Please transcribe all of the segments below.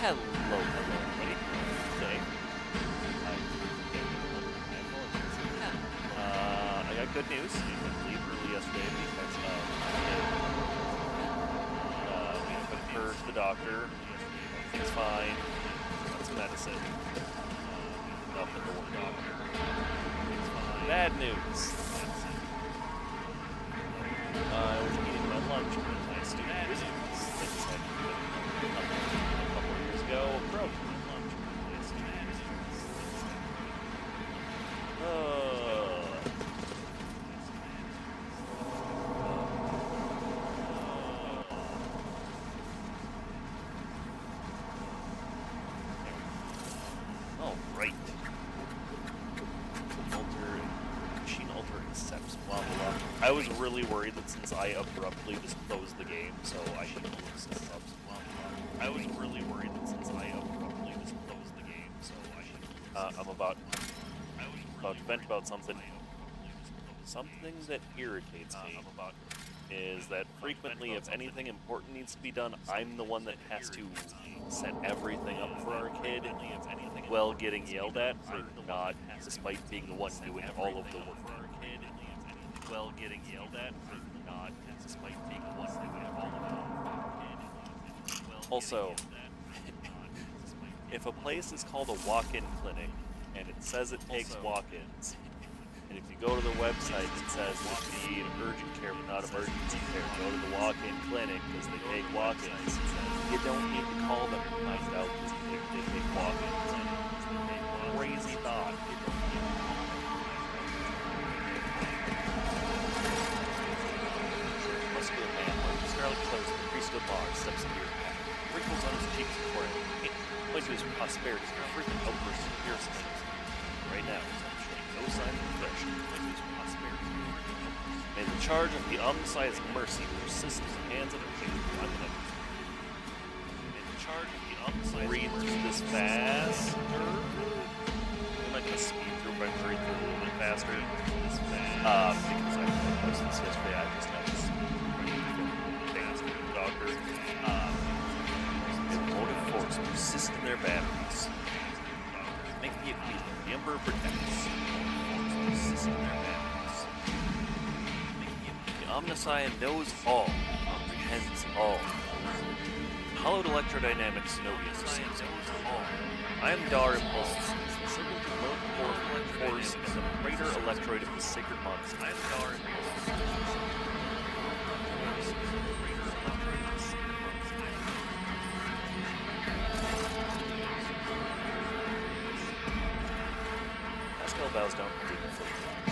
Hello, everybody. Today, I got good news. I leave early yesterday because we took her to the doctor. Everything's fine. Got some medicine. Up the door, doctor. Everything's fine. Bad news. I was eating my lunch with my student visits. They decided to do it a couple of years ago. Broke my lunch with my student visits. All right. Machine alter accepts blah blah blah. I was really worried that since I abruptly just closed the game, so I should accepts blah blah. I was really worried that since I abruptly just closed the game, so I should. I'm about to vent about something. Something that irritates me is that frequently, if anything important needs to be done, I'm the one that has to set everything up for our kid, while getting yelled at for not, despite being the one doing all of the work. Well, getting yelled at for not, despite being the one doing all of the work. Also, if a place is called a walk-in clinic and it says it takes walk-ins, and if you go to the website, it says if you need urgent care but not emergency care, go to the walk-in clinic because they take walk-ins. You don't need to call them and find out because they take walk-ins. Crazy thought. Muscular man wearing scarlet clothes and priesthood bar steps into your path. Wrinkles on his cheeks and forehead point to his prosperity and frequent outbursts of piercing. Right now, no sign of depression, like his prosperity. May the charge of the Omnissiah's mercy persist in the hands of the king beyond the night. May the charge of the Omnissiah's read through this fast. I'm not going to speed through, but read through a little bit faster. Because I posted this yesterday, I just had to speed through the doctor. May the motive force persist in their batteries. Make the appeal. The Emperor protects. The Omnissiah knows all, comprehends all. Hallowed electrodynamic Zenobia knows all. I am Dar Impulse, the servant of Lord Force and the freighter electroid of the sacred monster. I am Dar Impulse. Pascal bows down from the foot.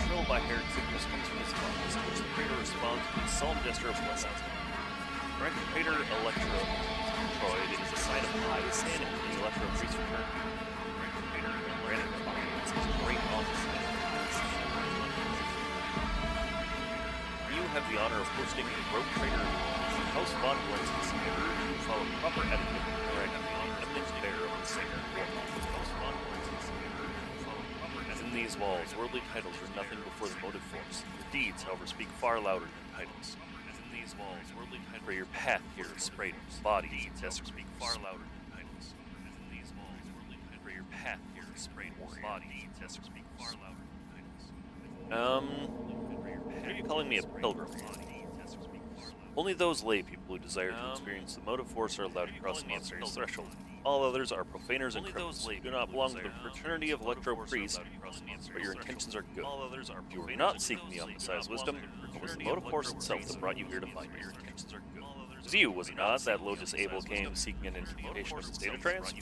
Thrilled by Herrick signals comes from his lungs, which the freighter responds with a solemn gesture of blessing. Correct freighter electroid is a sign of high sanity. The electro priest returned. Correct freighter granted response is a great office. You have the honor of hosting the rogue freighter House von Blenzis and urge you to follow proper etiquette. Correct the honor of the bearer of the singer. House von Blenzis. Within these walls, worldly titles are nothing before the motive force. Your deeds, however, speak far louder than titles. Within these walls, worldly titles. For your path here is sprayed with bodies, deeds, however, speak far louder than titles. Within these walls, worldly titles. For your path here is sprayed with bodies, deeds, however, speak far louder than titles. Why are you calling me a pilgrim? Only those lay people who desire to experience the motive force are allowed to cross the monastery's threshold. All others are profaners and criminals. You do not belong to the fraternity of electro priests, but your intentions are good. You are not seeking the Omnissiah's wisdom, it was the motive force itself that brought you here to find me. It was you, was it not, that Lotus Abel came seeking an interpretation of his data trance?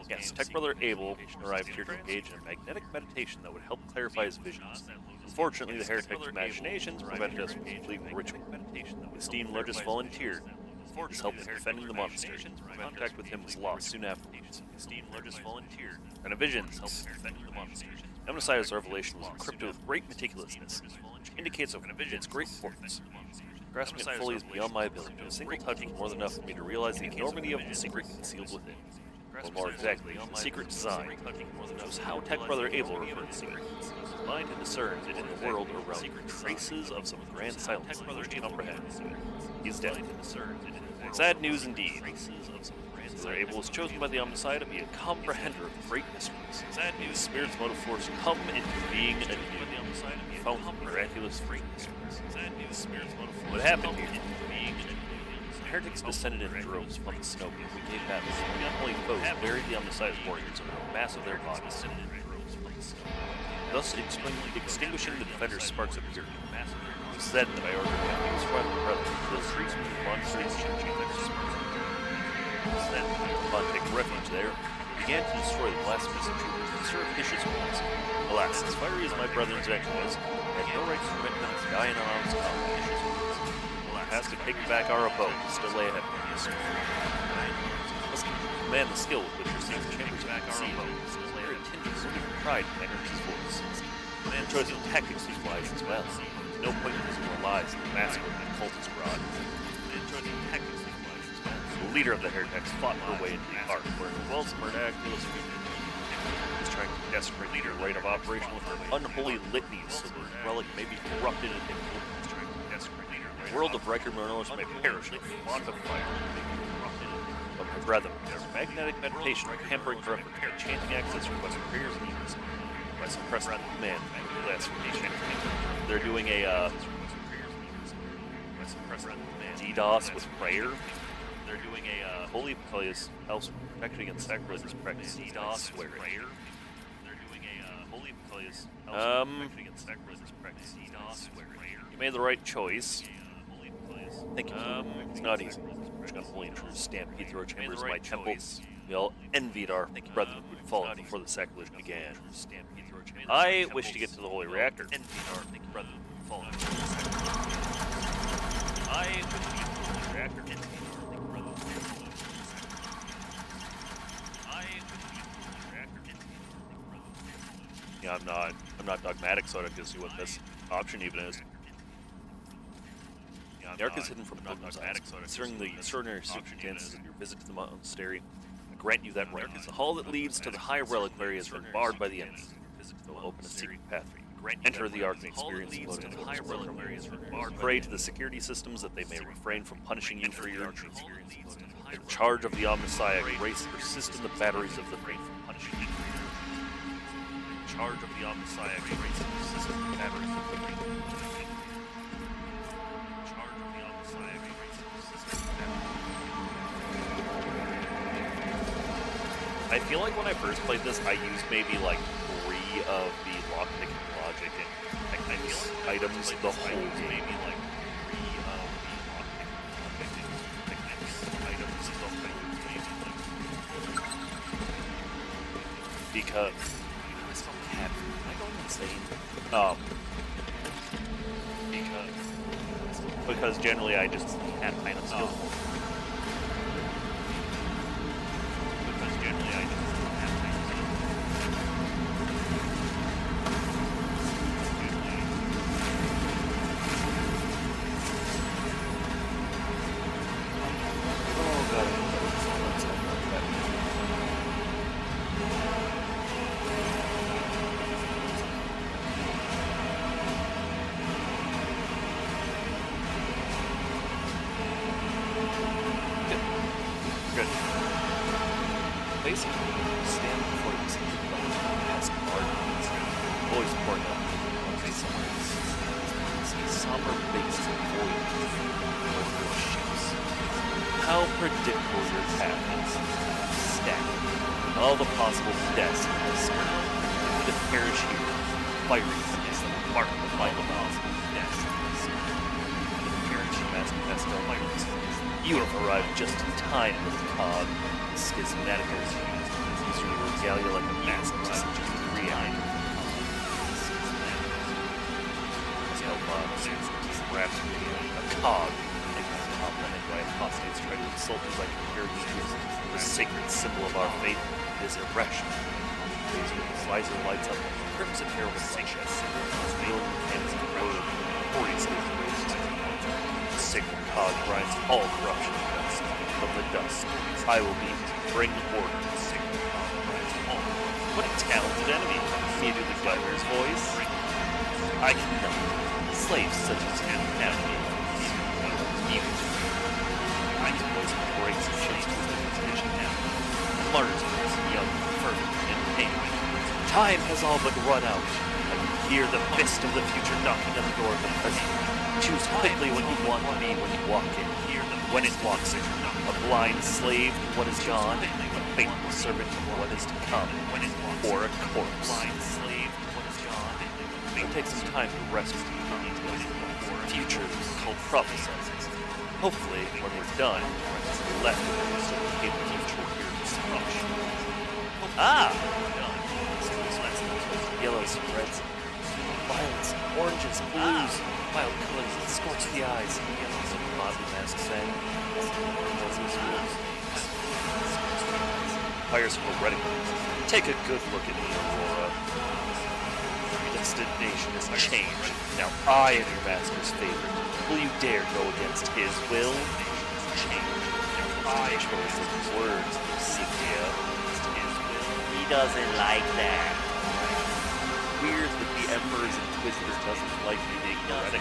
Yes, Tech Brother Abel arrived here to engage in a magnetic meditation that would help clarify his visions. Unfortunately, the heretic's machinations prevented us from completing the ritual. The esteemed Lotus volunteered. His help in defending the monastery. Contact with him was lost soon afterwards. And a visions Omnissiah's revelation was encrypted with great meticulousness, which indicates its great importance. Grasping it fully is beyond my ability. A single touch was more than enough for me to realize the enormity of the secret concealed within. Or more exactly, the secret design, which was how Tech Brother Abel referred to it. His mind had discerned that in the world around traces of some grand silence which to comprehend. He is dead. Sad news indeed. Abel was chosen by the Omnissiah to be a comprehender of great mysteries. Sad news. The Spirit's motive force come into being a new, found miraculous greatness. What happened here? The heretics descended in droves from the snow. We gave battle. The unholy foes buried the Omnissiah's warriors under the mass of their bodies. Thus extinguishing the defender's sparks of purity. It was said that I ordered my news from the brethren to the streets with the monsters and change their sparks. Then, upon taking refuge there, began to destroy the blasphemous intruders and serve vicious ones. Alas, as fiery as my brethren's vengeance was, I had no right to permit them to die in an honest vicious ones. As to take back our abode, still lay ahead of us. Must command the skill with which your seeing the chambers back our abode, still lay ahead of pride in Energy's voice. The choice of tactics is wise as well. No point in losing our lives in the massacre that cultists brought. The leader of the heretics fought her way into the ark, where the wells of miraculous was trying to desecrate the rate of operation with her unholy litanies so the relic may be corrupted and the world of Riker Marnolis may perish like a wand of fire. But my brethren, their magnetic meditation hampering her effort to get chanting access requests for prayers and needs. By suppressing the command and classification. They're doing a DDoS with prayer. They're doing a holy place house protection against sacrilegious practice. DDoS prayer. They're doing a holy place house protection against sacrilegious practice. DDoS prayer. You made the right choice. Thank you. It's not easy. We're gonna holy intruders stampede through our chambers in my temple. We all envied our brethren who had fallen before the sacrilege began. I wish to get to the holy reactor. I wish to get to the holy reactor. Yeah, I'm not dogmatic, so I don't see what this option even is. The Ark is hidden from pilgrims' eyes. Considering the extraordinary circumstances of your visit to the monastery, I grant you that right. The hall that leads to the high reliquary has been barred by the enemy. It will open a secret path for you. Enter the Ark and experience the loading of the reliquary. Pray to the security systems that they may refrain from punishing you for your intrusion. In charge of the Omnissiah, grace persist in the batteries of the faith from punishing you. In charge of the Omnissiah, grace persist in the batteries of the faith. I feel like when I first played this, I used maybe like 3 of the lockpicking logic and techniques items the whole game. Maybe like 3 of the lockpicking items the whole game. Because I smell cat food. Am I going insane? Because generally I just have kind of skill. How predictable your path is. Stacked. All the possible deaths in this to perish here. Fiery against the mark of the final possible deaths in this to perish as no fighters. You have arrived just in time with the cog. The schismatical use your regalia like a mask to such a reality. Perhaps a cog. By apostates try to insult us like the sacred symbol of our faith is irrational. These with the visor lights up like crimson herald of Sanchez, wielding the cannons of the word, glorious is raised. The sacred cog grinds all corruption and dust. From the dust, I will be to bring order. The sacred cog grinds all. What a talented enemy! Can you do the governor's voice? I cannot. Slaves such as him navigate. I his voice breaks and shakes to his pitching down. Martins, young, fervent, and pained. Time has all but run out. I can hear the fist of the future knocking on the door of the present. Choose quickly what you want to be when you walk in. When it walks in, a blind slave to what is gone, a faithful servant to what is to come, or a corpse. It takes some time to rest with you. Future is called prophesizing. Hopefully, when we're done, what's left of it so we get the future here to squash. Ah! Yellows, reds, violets, oranges, blues, wild colors that scorch the eyes. Some motley mask sang. Hires for wedding. Take a good look at me, Aurora. Destination has changed. Now I am your master's favorite. Will you dare go against his will? I chose his words, Lucia. He doesn't like that. Weird that the Emperor's Inquisitor doesn't like being heretic.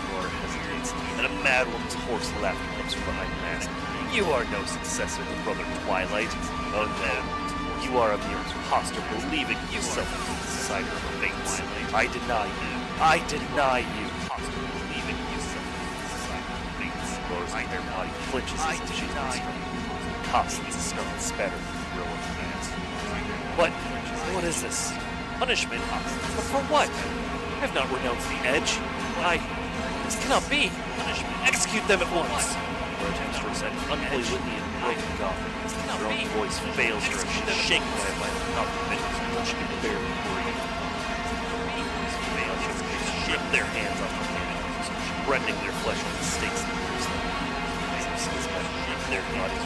Aurora hesitates, and a mad woman's hoarse laughter comes from behind the mask. You are no successor to Brother Twilight. Oh no. You are a mere imposter believing yourself to be the decider of fates. I deny you. I deny you. Imposter believing yourself to be the decider of fates. Aurora's entire body flinches as if she's been struck. Constance is scarlet spatter with the thrill of the dance. What is this? Punishment? But for what? I have not renounced the edge. This cannot be. Punishment. Execute them at once. Aurora attempts to recite an unholy litany in broken Gothic. Her own voice fails her as she's shaken by the compliment until she can barely breathe. They strip their hands off her hands, rending their flesh on the stakes and pierce them. Their bodies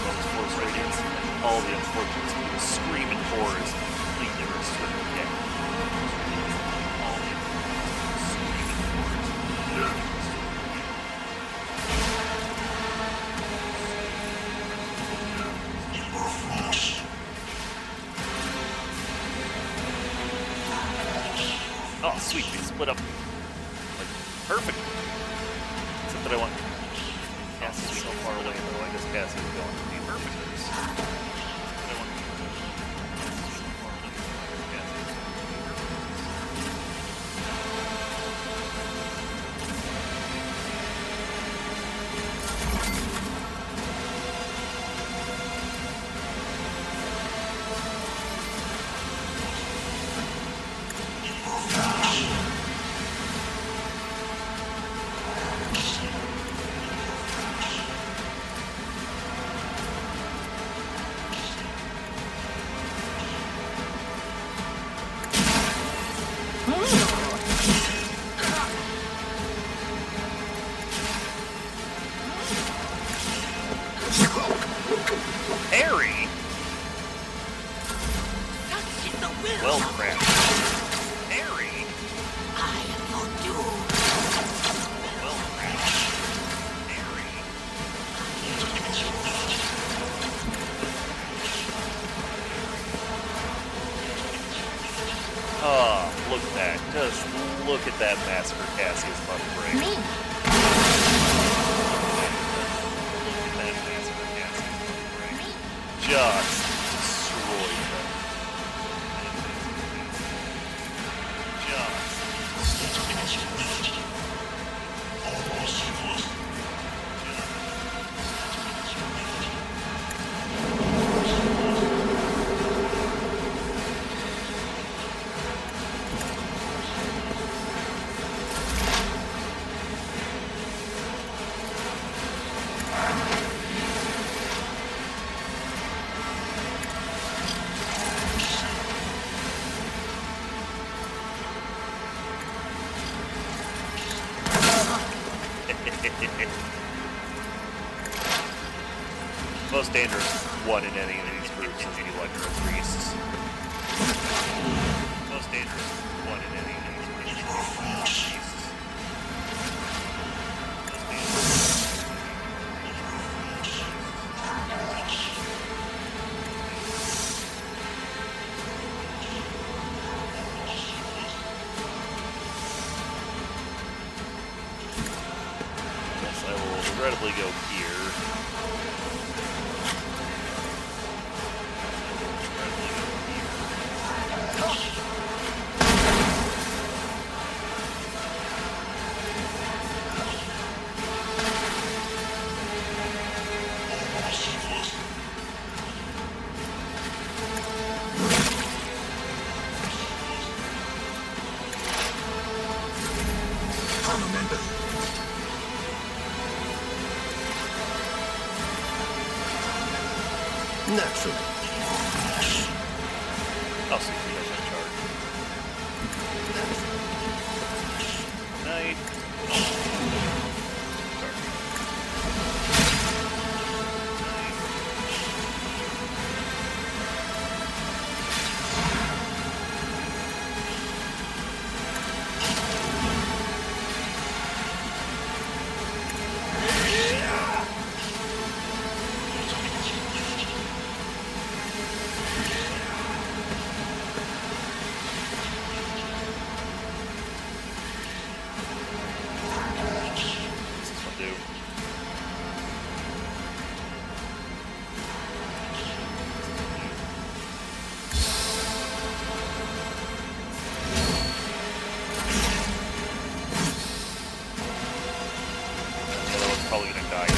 bones force radiance. All the unfortunates people scream in horror as they flee their swift death. All the unfortunates scream in horror. Oh, sweet, we split up, like, perfect. Except that I want Cassie's so far away, though. I guess Cassie's going to be perfect. Harry? Well crafted. Harry? I am your doom. Well crafted. Harry? Oh, look at that. Just look at that massacre Cassie is about to bring. Me. Just destroy them. Most dangerous one in any of these groups is the Electro Priests. Most dangerous one in any of these groups is the Electro Priests. Yes, I will regret go here. Naturally. I'll see if he has that charge. Night. Probably gonna die.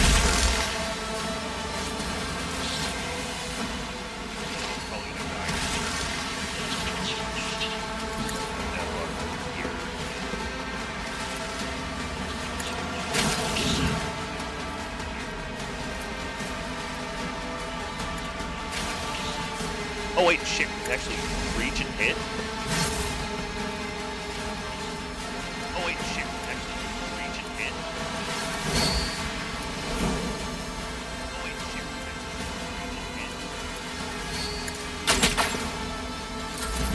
Probably gonna die. Here. Oh wait, shit! We can actually reach and hit. Oh wait, shit! We can actually reach and hit.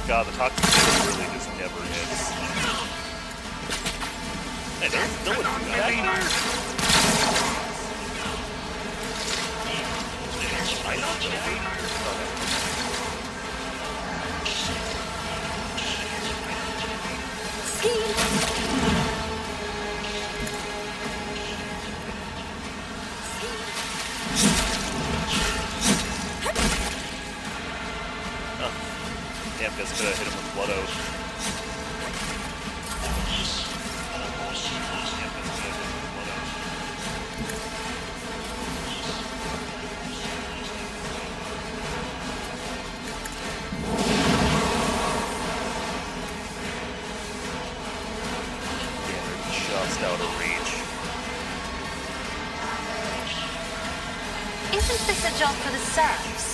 God, the toxic really just never hits. Hey, there's no one back there. I don't Damn, guess I could have hit him with Blood Oath. Yeah, they're just out of reach. Isn't this a job for the serfs?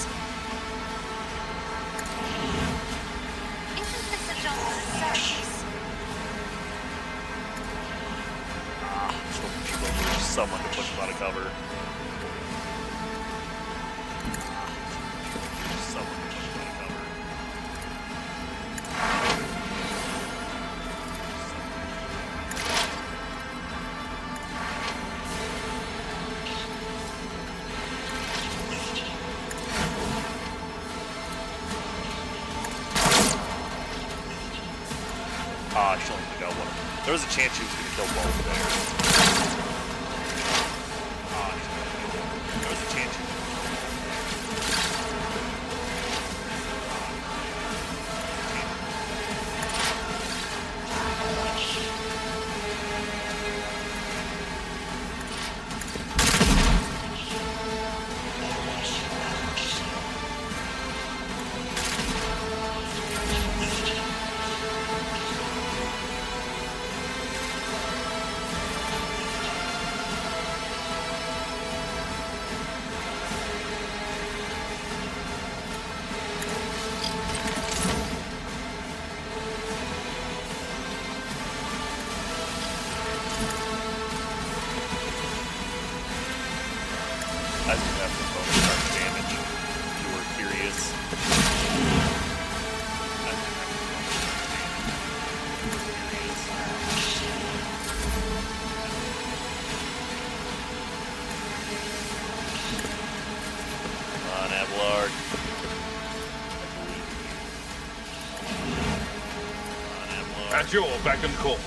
Someone to push him out of cover. Someone to push him out of cover. Ah, she only got one. There was a chance she was going to kill both there. There was a chance. I do have the bonus charge damage, if you were curious. Come on, Abelard. Come on, Abelard. At your beck and call.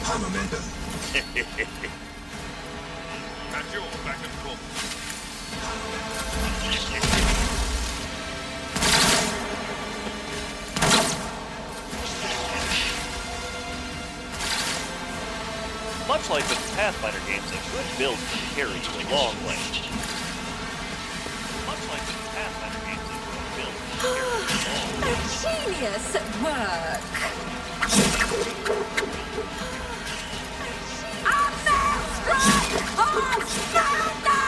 Armamento. At fuel back in full. Much like the Pathfinder games, a good build can carry you a long way. Much like the Pathfinder games, a good build can carry you a long way. A genius at work. A maelstrom of thunder!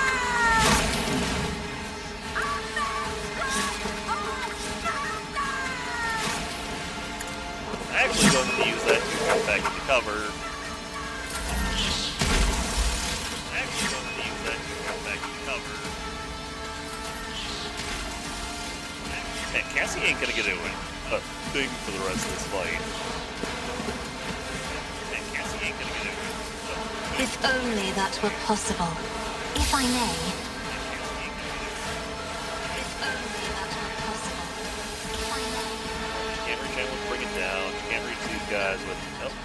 A maelstrom of thunder! I'm actually going to use that effect to cover. Man, Cassie ain't gonna get a thing for the rest of this fight. Man, Cassie ain't gonna get a If only that were possible. If I may. If only that were possible. If I may. Can't reach out with bring it down. Can't reach these guys with nope.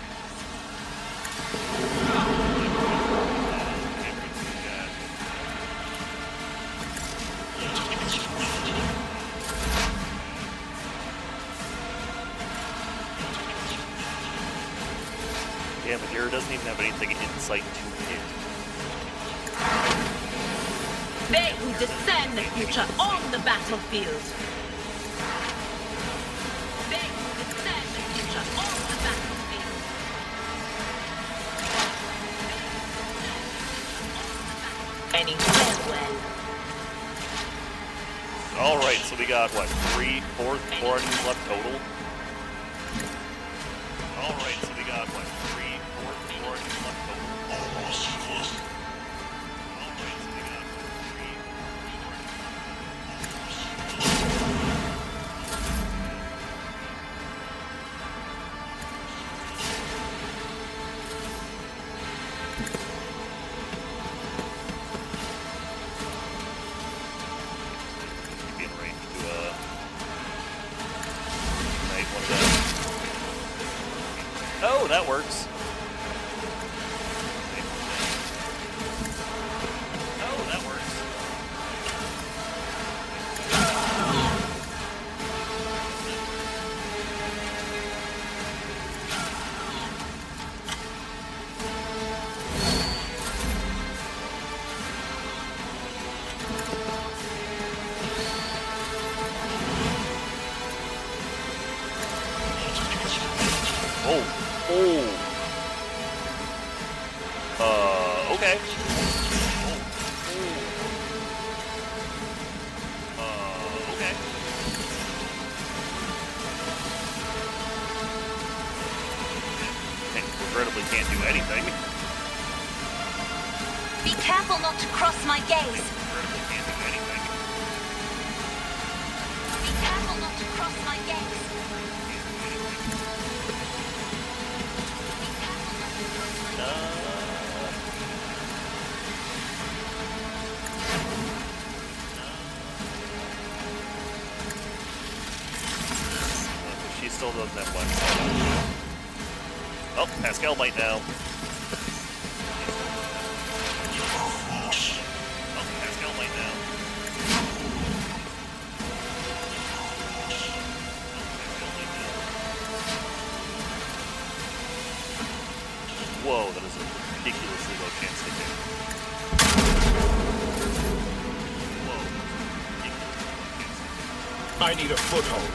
Can't reach these guys. Yeah, Madeira doesn't even have anything in sight to hit. They who discern the future on the battlefield. They who discern the future on the battlefield. Any farewell. Alright, so we got what, four enemies left total? Alright, so we got what, four enemies left total? Alright, so we got be in range to ignite one of them. Oh, that works. Oh, that works. Okay. Okay. And regrettably can't do anything. Be careful not to cross my gaze. Regrettably can't do anything. Be careful not to cross my gaze. She still doesn't have one. Oh, Pascal might now. Oh, Pascal might now. Whoa, that is a ridiculously low chance to hit. Whoa. Ridiculously low chance to hit. I need a foothold.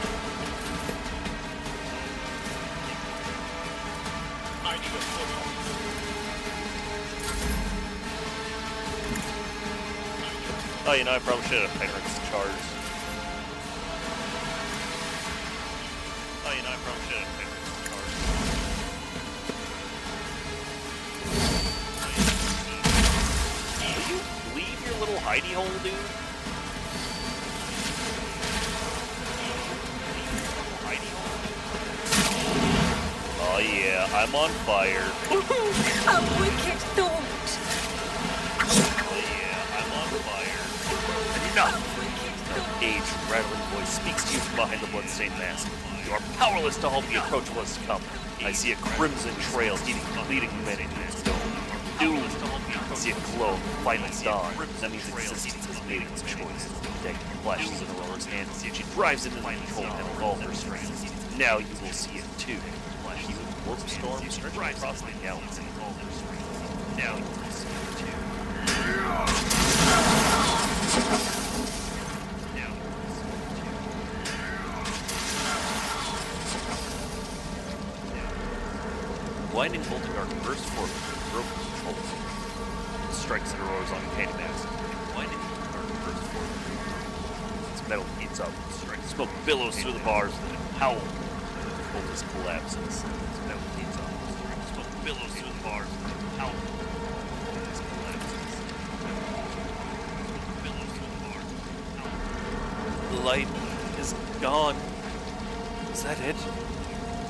I need a foothold. Oh, you know, I probably should have Heinrich's charge. Oh, you know, I probably should have Heinrich's charge. Will you leave your little hidey hole, dude? Oh yeah, I'm on fire. A wicked thought. Oh yeah, I'm on fire. Enough! An aged, rattling voice speaks to you from behind the bloodstained mask. You are powerless to halt the approach of what's to come. I see a crimson trail leading men into this dome. Doomed See it glow, final dawn. That means existence has made its choice. Day flashes in Aurora's hand. She drives into the cold and all her strength. Now you will see it too. Huge warp storm stretching across the galaxy. Now you will see it too. Now you will see it too. Blinding Voltagarde bursts forth with broken control. Strikes at Aurora's uncanny mask. Blinding Voltagarde bursts forth. Its metal heats up. Smoke billows through the bars, then it howls. Voltus collapses. Its metal heats up. Smoke billows through the bars, then it howls. Voltus collapses. Smoke billows through the bars, then it howls. The light is gone. Is that it?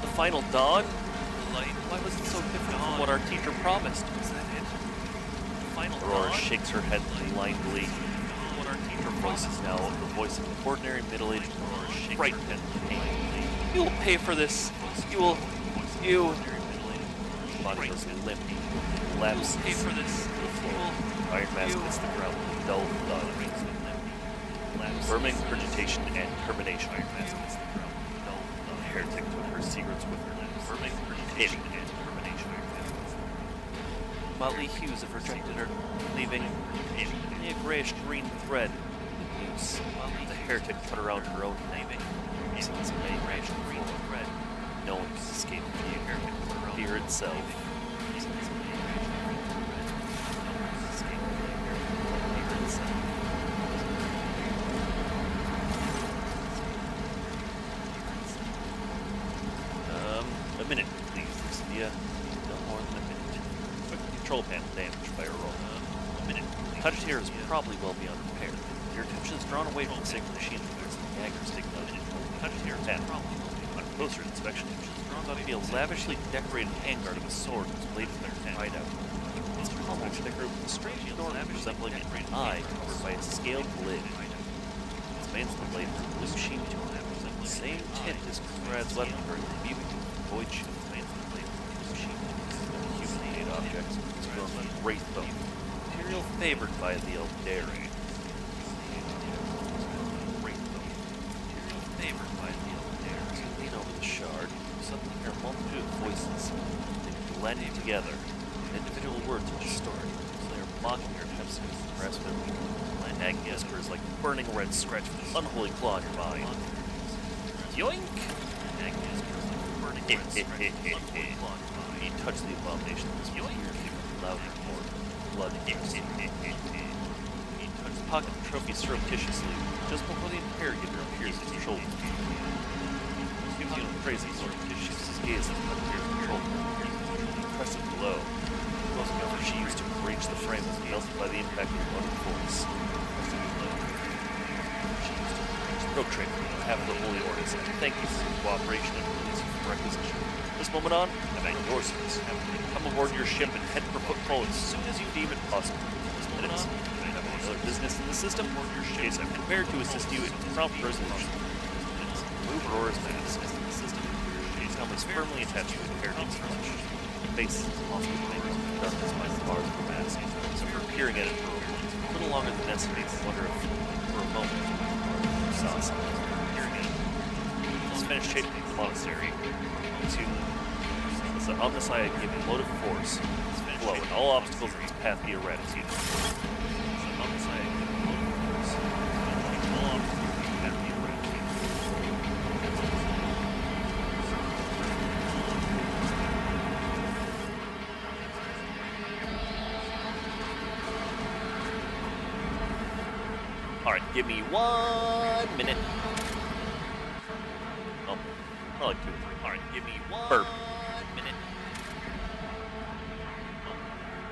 The final dawn? Why was it so different from what our teacher promised? Is that it? The final Aurora shakes her head blindly. What our teacher voice is now the voice of an ordinary middle-aged Aurora, frightened and painfully. You will pay for this. You. Body was limp. Collapses. Pay for this. To the floor. Iron Mask hits the ground with a dull thud. Affirming vegetation and termination. Iron Mask hits the ground with a dull thud. The heretic took her secrets with her. Affirming vegetation and termination. Motley hues have rejected her, leaving a grayish-green thread loose. The heretic put around her own naming. Since a grayish-green thread, no one can escape fear. Fear itself. A minute, please, Lucia. No more than a minute. Quick control panel damaged by Aurora. A minute, please. Touch here is probably well beyond repair. Your attention is drawn away from the sacred machine that bears the dagger stick out. Touch here is probably well beyond. On closer inspection, thought to be a lavishly decorated handguard of a sword whose blade is dried out. Its pommel is decorated with a strange adornment resembling an eye covered by a scaled lid. Its veins of the blade are blue sheen to it, the same tint as Conrad's weapon during the viewing of the void shield. Veins of the blade are blue sheen to human-made objects, as well as wraith bone, material favored by the Eldari. Suddenly hear a multitude of voices. They blend together. Individual words are distorted. So they are mocking your attempts to grasp their meaning. Nagging whispers like burning red scratch with an unholy claw in your mind. Yoink! Nagging whispers like burning red scratch with an unholy claw in your mind. You touch the abomination that was yoink! Loud and more blood. You touch the pocket of the trophy surreptitiously, just before the interrogator appears at your shoulder. Crazy sort of shifts his gaze as the appears control. Impressive blow. Closing over, she used to reach the frame was melted by the impact of one voice. She used to reach the rogue trader on behalf of the Holy Order, saying thank you for your cooperation and release from requisition. This moment on, I'm at your service. Come aboard your ship and head for Footfall as soon as you deem it possible. This moment on, I have any other business in the system. Case I'm prepared to assist you in prompt resolution. Move Aurora's mask. Is firmly attached to the heretic's flesh. The face is also made of darkness by the bars of the mask, so we're peering at it for a little longer than necessary to wonder if, for a moment, we saw something peering at it. Let's finish shaping the monastery. To the Omnissiah give a motive force, flow, and all obstacles in its path be eradicated. The Omnissiah give a motive force, flow, and all obstacles in its path be eradicated. Alright, give me 1 minute. Oh, I like 2 or 3. Alright, give me 1 minute. Oh,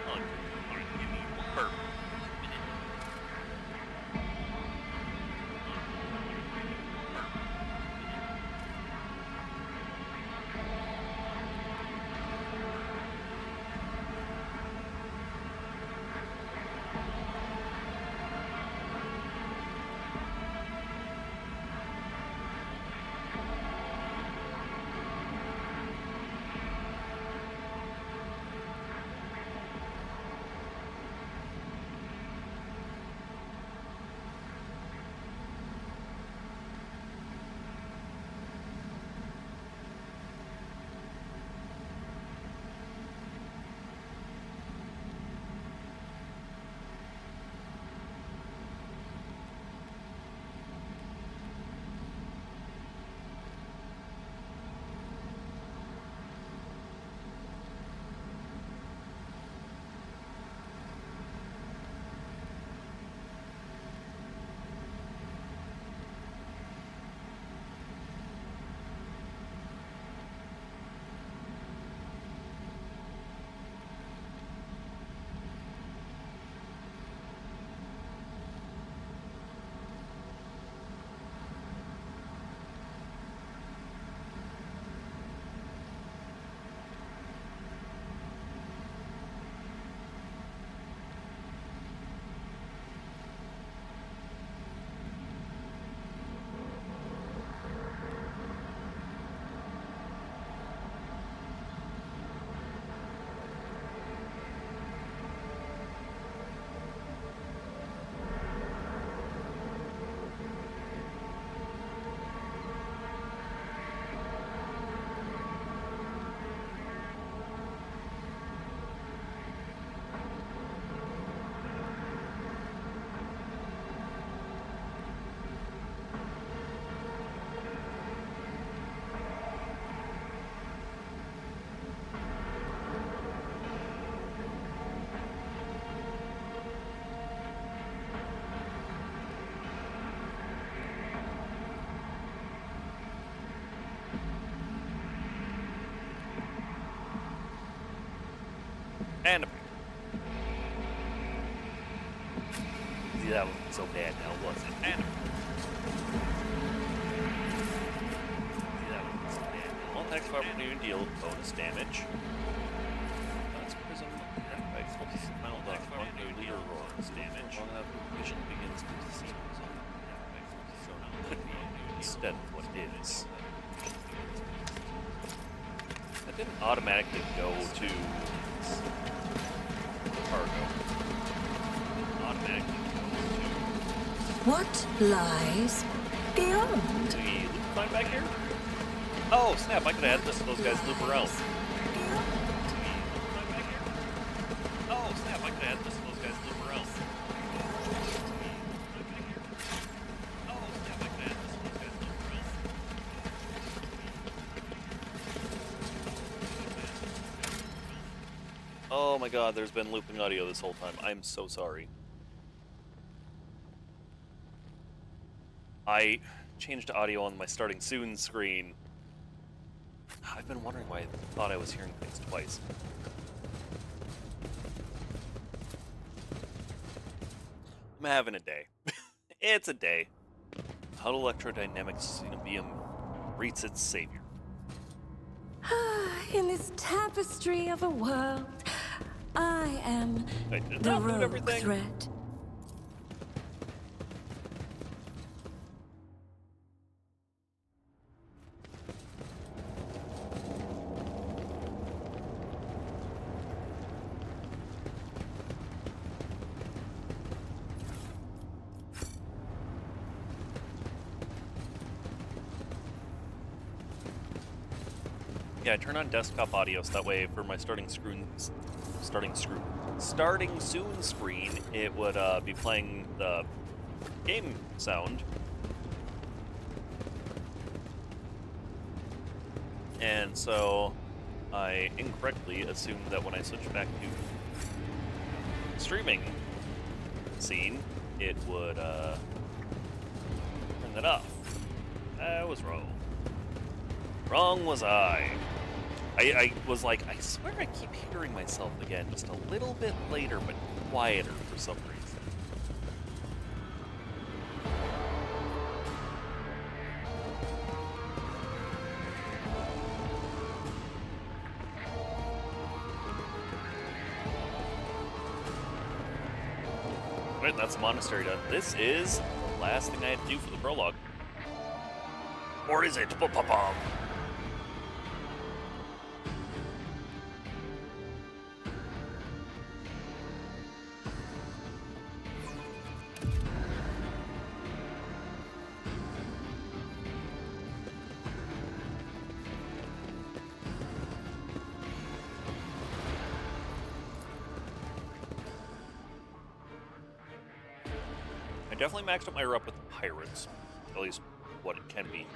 I like 2 or 3. Alright, give me 1 minute. And a picture. See, that wasn't so bad now, was it? And a picture. See, that wasn't so bad now. All attacks fire new deal bonus damage. That's prism. Final attack fire new leader roars damage. Long enough vision begins to see. So now could be instead of what it is. That didn't automatically go to cargo. It didn't automatically go What lies beyond? to... Did we loop climb back here? Oh, snap, I could have had this so those guys loop around. Did we loop climb back here? Oh, snap, I could have had this so those guys loop around. Did we loop climb back here? Oh, snap, I could have had this so those guys loop around. Oh my god, there's been looping audio this whole time. I'm so sorry. I changed audio on my starting soon screen. I've been wondering why I thought I was hearing things twice. I'm having a day. It's a day. How electrodynamics Xenobium greets its savior. In this tapestry of a world, I am I did the not loot rogue everything. thread. Yeah, I turn on desktop audio so that way for my starting soon screen, it would be playing the game sound. And so I incorrectly assumed that when I switched back to streaming scene, it would turn that off. I was wrong. Wrong was I. I was like, I swear I keep hearing myself again, just a little bit later, but quieter for some reason. Right, that's the monastery done. This is the last thing I had to do for the prologue. Or is it? Ba-ba-bum. I definitely maxed up my rep with the pirates. At least what it can be here.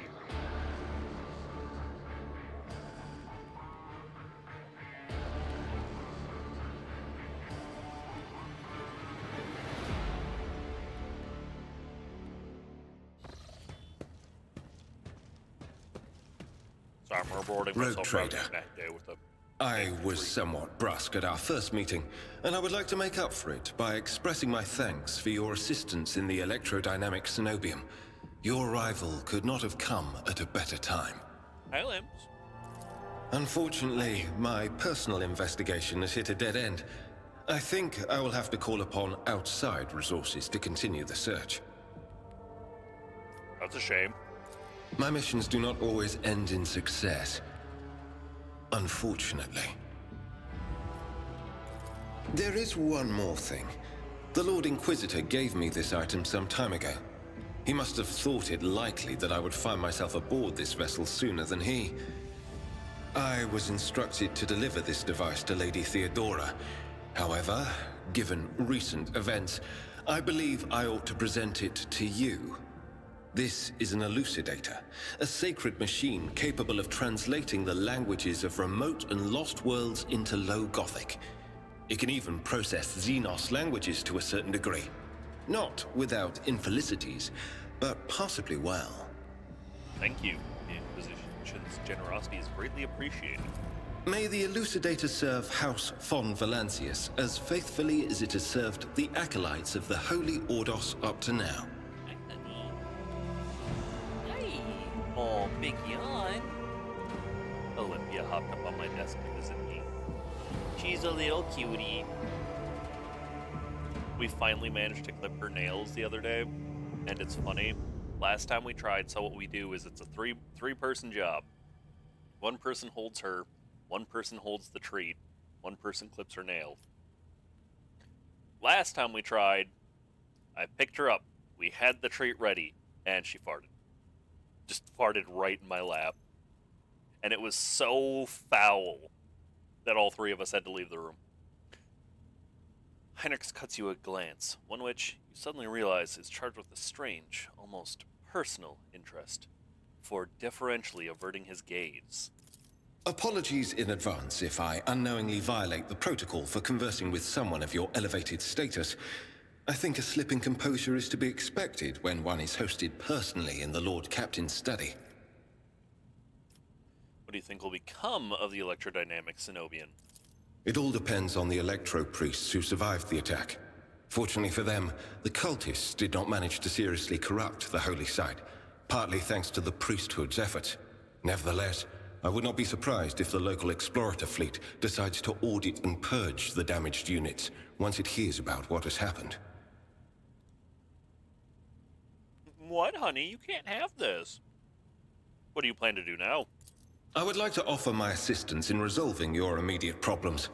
So I'm rewarding Rogue myself trader. that day with a... I was somewhat brusque at our first meeting, and I would like to make up for it by expressing my thanks for your assistance in the electrodynamic Cenobium. Your arrival could not have come at a better time. Hi, Limbs. Unfortunately, my personal investigation has hit a dead end. I think I will have to call upon outside resources to continue the search. That's a shame. My missions do not always end in success. Unfortunately. There is one more thing. The Lord Inquisitor gave me this item some time ago. He must have thought it likely that I would find myself aboard this vessel sooner than he. I was instructed to deliver this device to Lady Theodora. However, given recent events, I believe I ought to present it to you. This is an elucidator, a sacred machine capable of translating the languages of remote and lost worlds into Low Gothic. It can even process Xenos languages to a certain degree. Not without infelicities, but possibly well. Thank you. The Inquisition's generosity is greatly appreciated. May the Elucidator serve House von Valancius as faithfully as it has served the acolytes of the Holy Ordos up to now. Hey. Oh, big yawn. Olympia hopped up on my desk to visit me. She's a little cutie. We finally managed to clip her nails the other day, and it's funny. Last time we tried, so what we do is it's a three-person job. One person holds her, one person holds the treat, one person clips her nail. Last time we tried, I picked her up, we had the treat ready, and she farted. Just farted right in my lap. And it was so foul that all three of us had to leave the room. Heinrichs cuts you a glance, one which you suddenly realize is charged with a strange, almost personal interest, for deferentially averting his gaze. Apologies in advance if I unknowingly violate the protocol for conversing with someone of your elevated status. I think a slip in composure is to be expected when one is hosted personally in the Lord Captain's study. What do you think will become of the electrodynamic Cenobian? It all depends on the Electro priests who survived the attack. Fortunately for them, the cultists did not manage to seriously corrupt the holy site, partly thanks to the priesthood's efforts. Nevertheless, I would not be surprised if the local Explorator fleet decides to audit and purge the damaged units once it hears about what has happened. What, honey? You can't have this. What do you plan to do now? I would like to offer my assistance in resolving your immediate problems.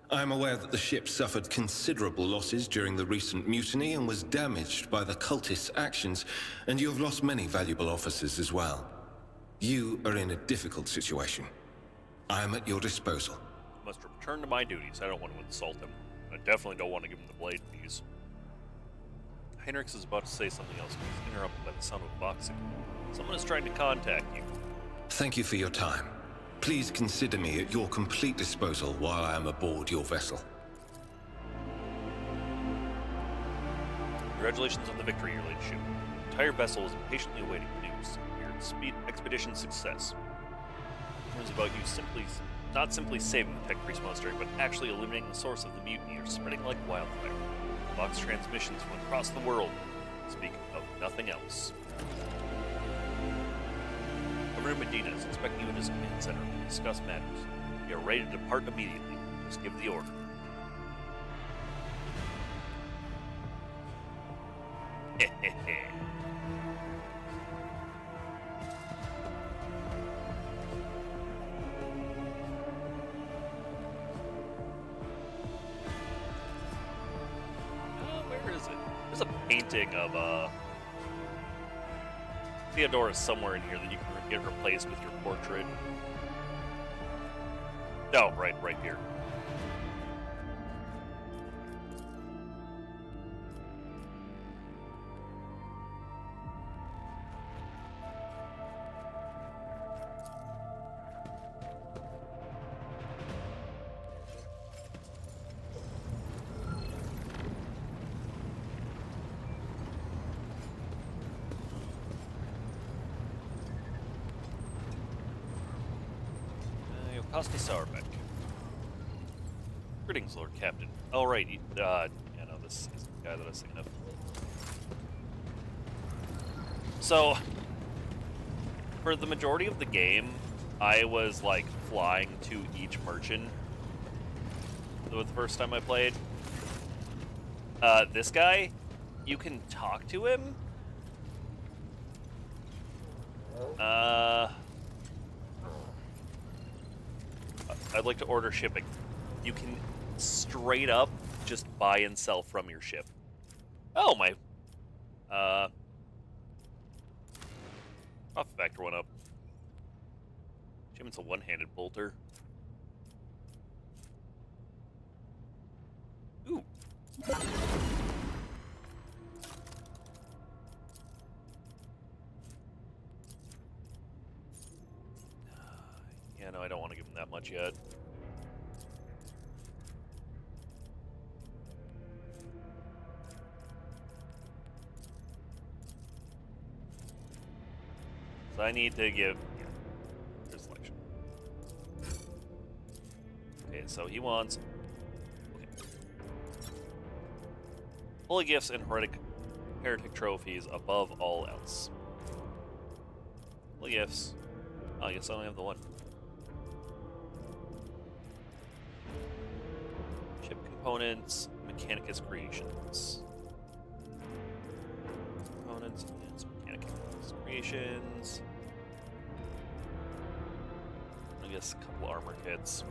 I am aware that the ship suffered considerable losses during the recent mutiny and was damaged by the cultists' actions, and you have lost many valuable officers as well. You are in a difficult situation. I am at your disposal. I must return to my duties. I don't want to insult him. I definitely don't want to give him the blade piece. Heinrichs is about to say something else, but he's interrupted by the sound of boxing. Someone is trying to contact you. Thank you for your time. Please consider me at your complete disposal while I am aboard your vessel. Congratulations on the victory, your ladyship. The entire vessel is impatiently awaiting news. Your expedition success. It was about you not simply saving the Tech Priest Monastery, but actually eliminating the source of the mutiny or spreading like wildfire. Vox transmissions from across the world speak of nothing else. Governor Medina is expecting you in his command center to discuss matters. You are ready to depart immediately. Just give the order. Where is it? There's a painting of Theodora somewhere in here that you can get replaced with your portrait. No, right here. Costa Sourbeck. Greetings, Lord Captain. Oh, right. Yeah, no, this is the guy that I was thinking of. So, for the majority of the game, I was, like, flying to each merchant. The first time I played. This guy, you can talk to him. I'd like to order shipping. You can straight up just buy and sell from your ship. Oh, my... profit factor went up. Shipment's a one-handed bolter. Ooh. Yeah, no, I don't want to give him that much yet. So I need to give... Yeah, there's selection. Okay, so he wants. Okay. Holy gifts and heretic trophies above all else. Holy gifts. Oh, I guess I only have the one. Chip components, Mechanicus creations. Components, Mechanicus creations. I guess a couple armor kits.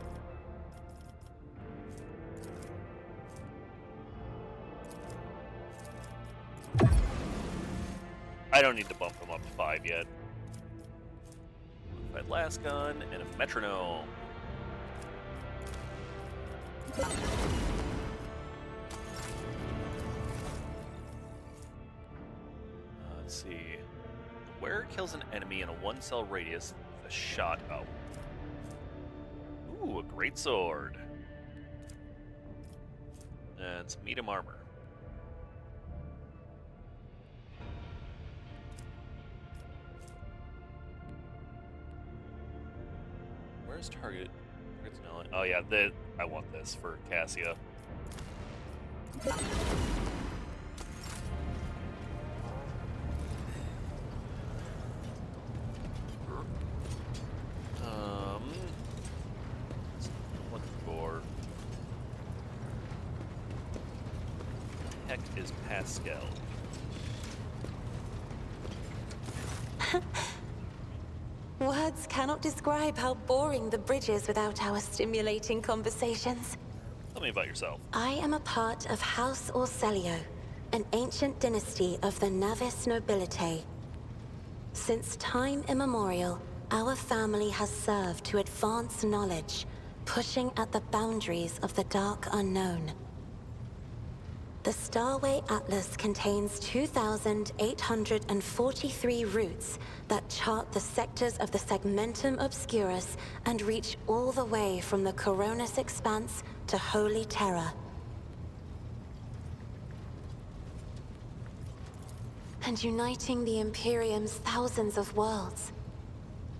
I don't need to bump them up to 5 yet. Modified last gun and a metronome. Let's see. The wearer kills an enemy in a 1-cell radius with a shot out. Ooh, a great sword. And some medium armor. Where's target? Target's not. Oh yeah, I want this for Cassia. What for? Heck is Pascal. Words cannot describe how boring the bridge is without our stimulating conversations. Tell me about yourself. I am a part of House Orselio, an ancient dynasty of the Navis nobility. Since time immemorial, our family has served to advance knowledge, pushing at the boundaries of the dark unknown. The Starway Atlas contains 2,843 routes that chart the sectors of the Segmentum Obscurus and reach all the way from the Coronis Expanse to Holy Terra. And uniting the Imperium's thousands of worlds.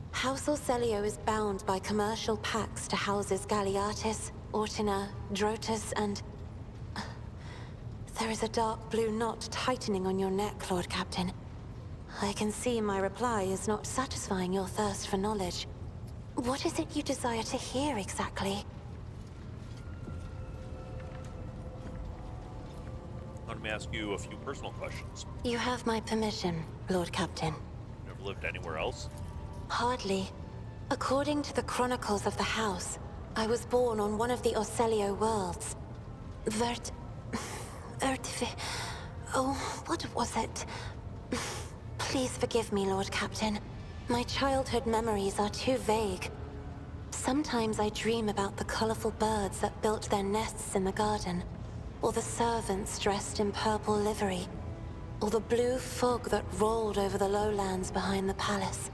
House Orselio is bound by commercial pacts to houses Galeatis, Ortina, Drotus, and... There is a dark blue knot tightening on your neck, Lord Captain. I can see my reply is not satisfying your thirst for knowledge. What is it you desire to hear exactly? Let me ask you a few personal questions. You have my permission, Lord Captain. Never lived anywhere else? Hardly. According to the chronicles of the House, I was born on one of the Orselio worlds. Oh, what was it? Please forgive me, Lord Captain. My childhood memories are too vague. Sometimes I dream about the colorful birds that built their nests in the garden, or the servants dressed in purple livery, or the blue fog that rolled over the lowlands behind the palace.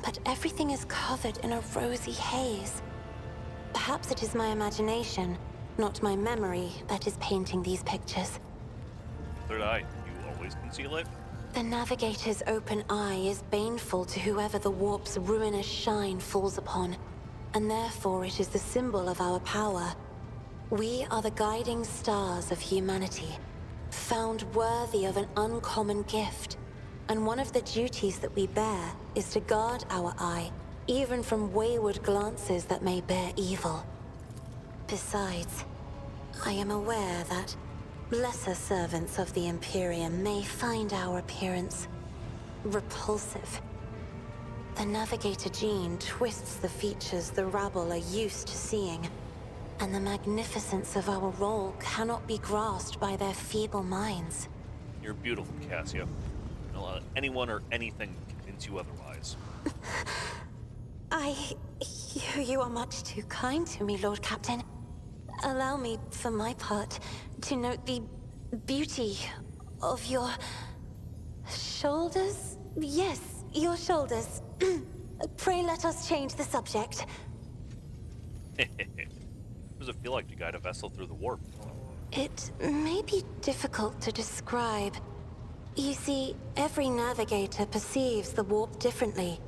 But everything is covered in a rosy haze. Perhaps it is my imagination, not my memory, that is painting these pictures. Third eye, you always conceal it? The Navigator's open eye is baneful to whoever the warp's ruinous shine falls upon, and therefore it is the symbol of our power. We are the guiding stars of humanity, found worthy of an uncommon gift, and one of the duties that we bear is to guard our eye, even from wayward glances that may bear evil. Besides, I am aware that lesser servants of the Imperium may find our appearance repulsive. The Navigator gene twists the features the rabble are used to seeing, and the magnificence of our role cannot be grasped by their feeble minds. You're beautiful, Cassia. Don't let anyone or anything convince you otherwise. You are much too kind to me, Lord Captain. Allow me, for my part, to note the beauty of your shoulders? Yes, your shoulders. Pray let us change the subject. What does it feel like to guide a vessel through the warp? It may be difficult to describe. You see, every navigator perceives the warp differently.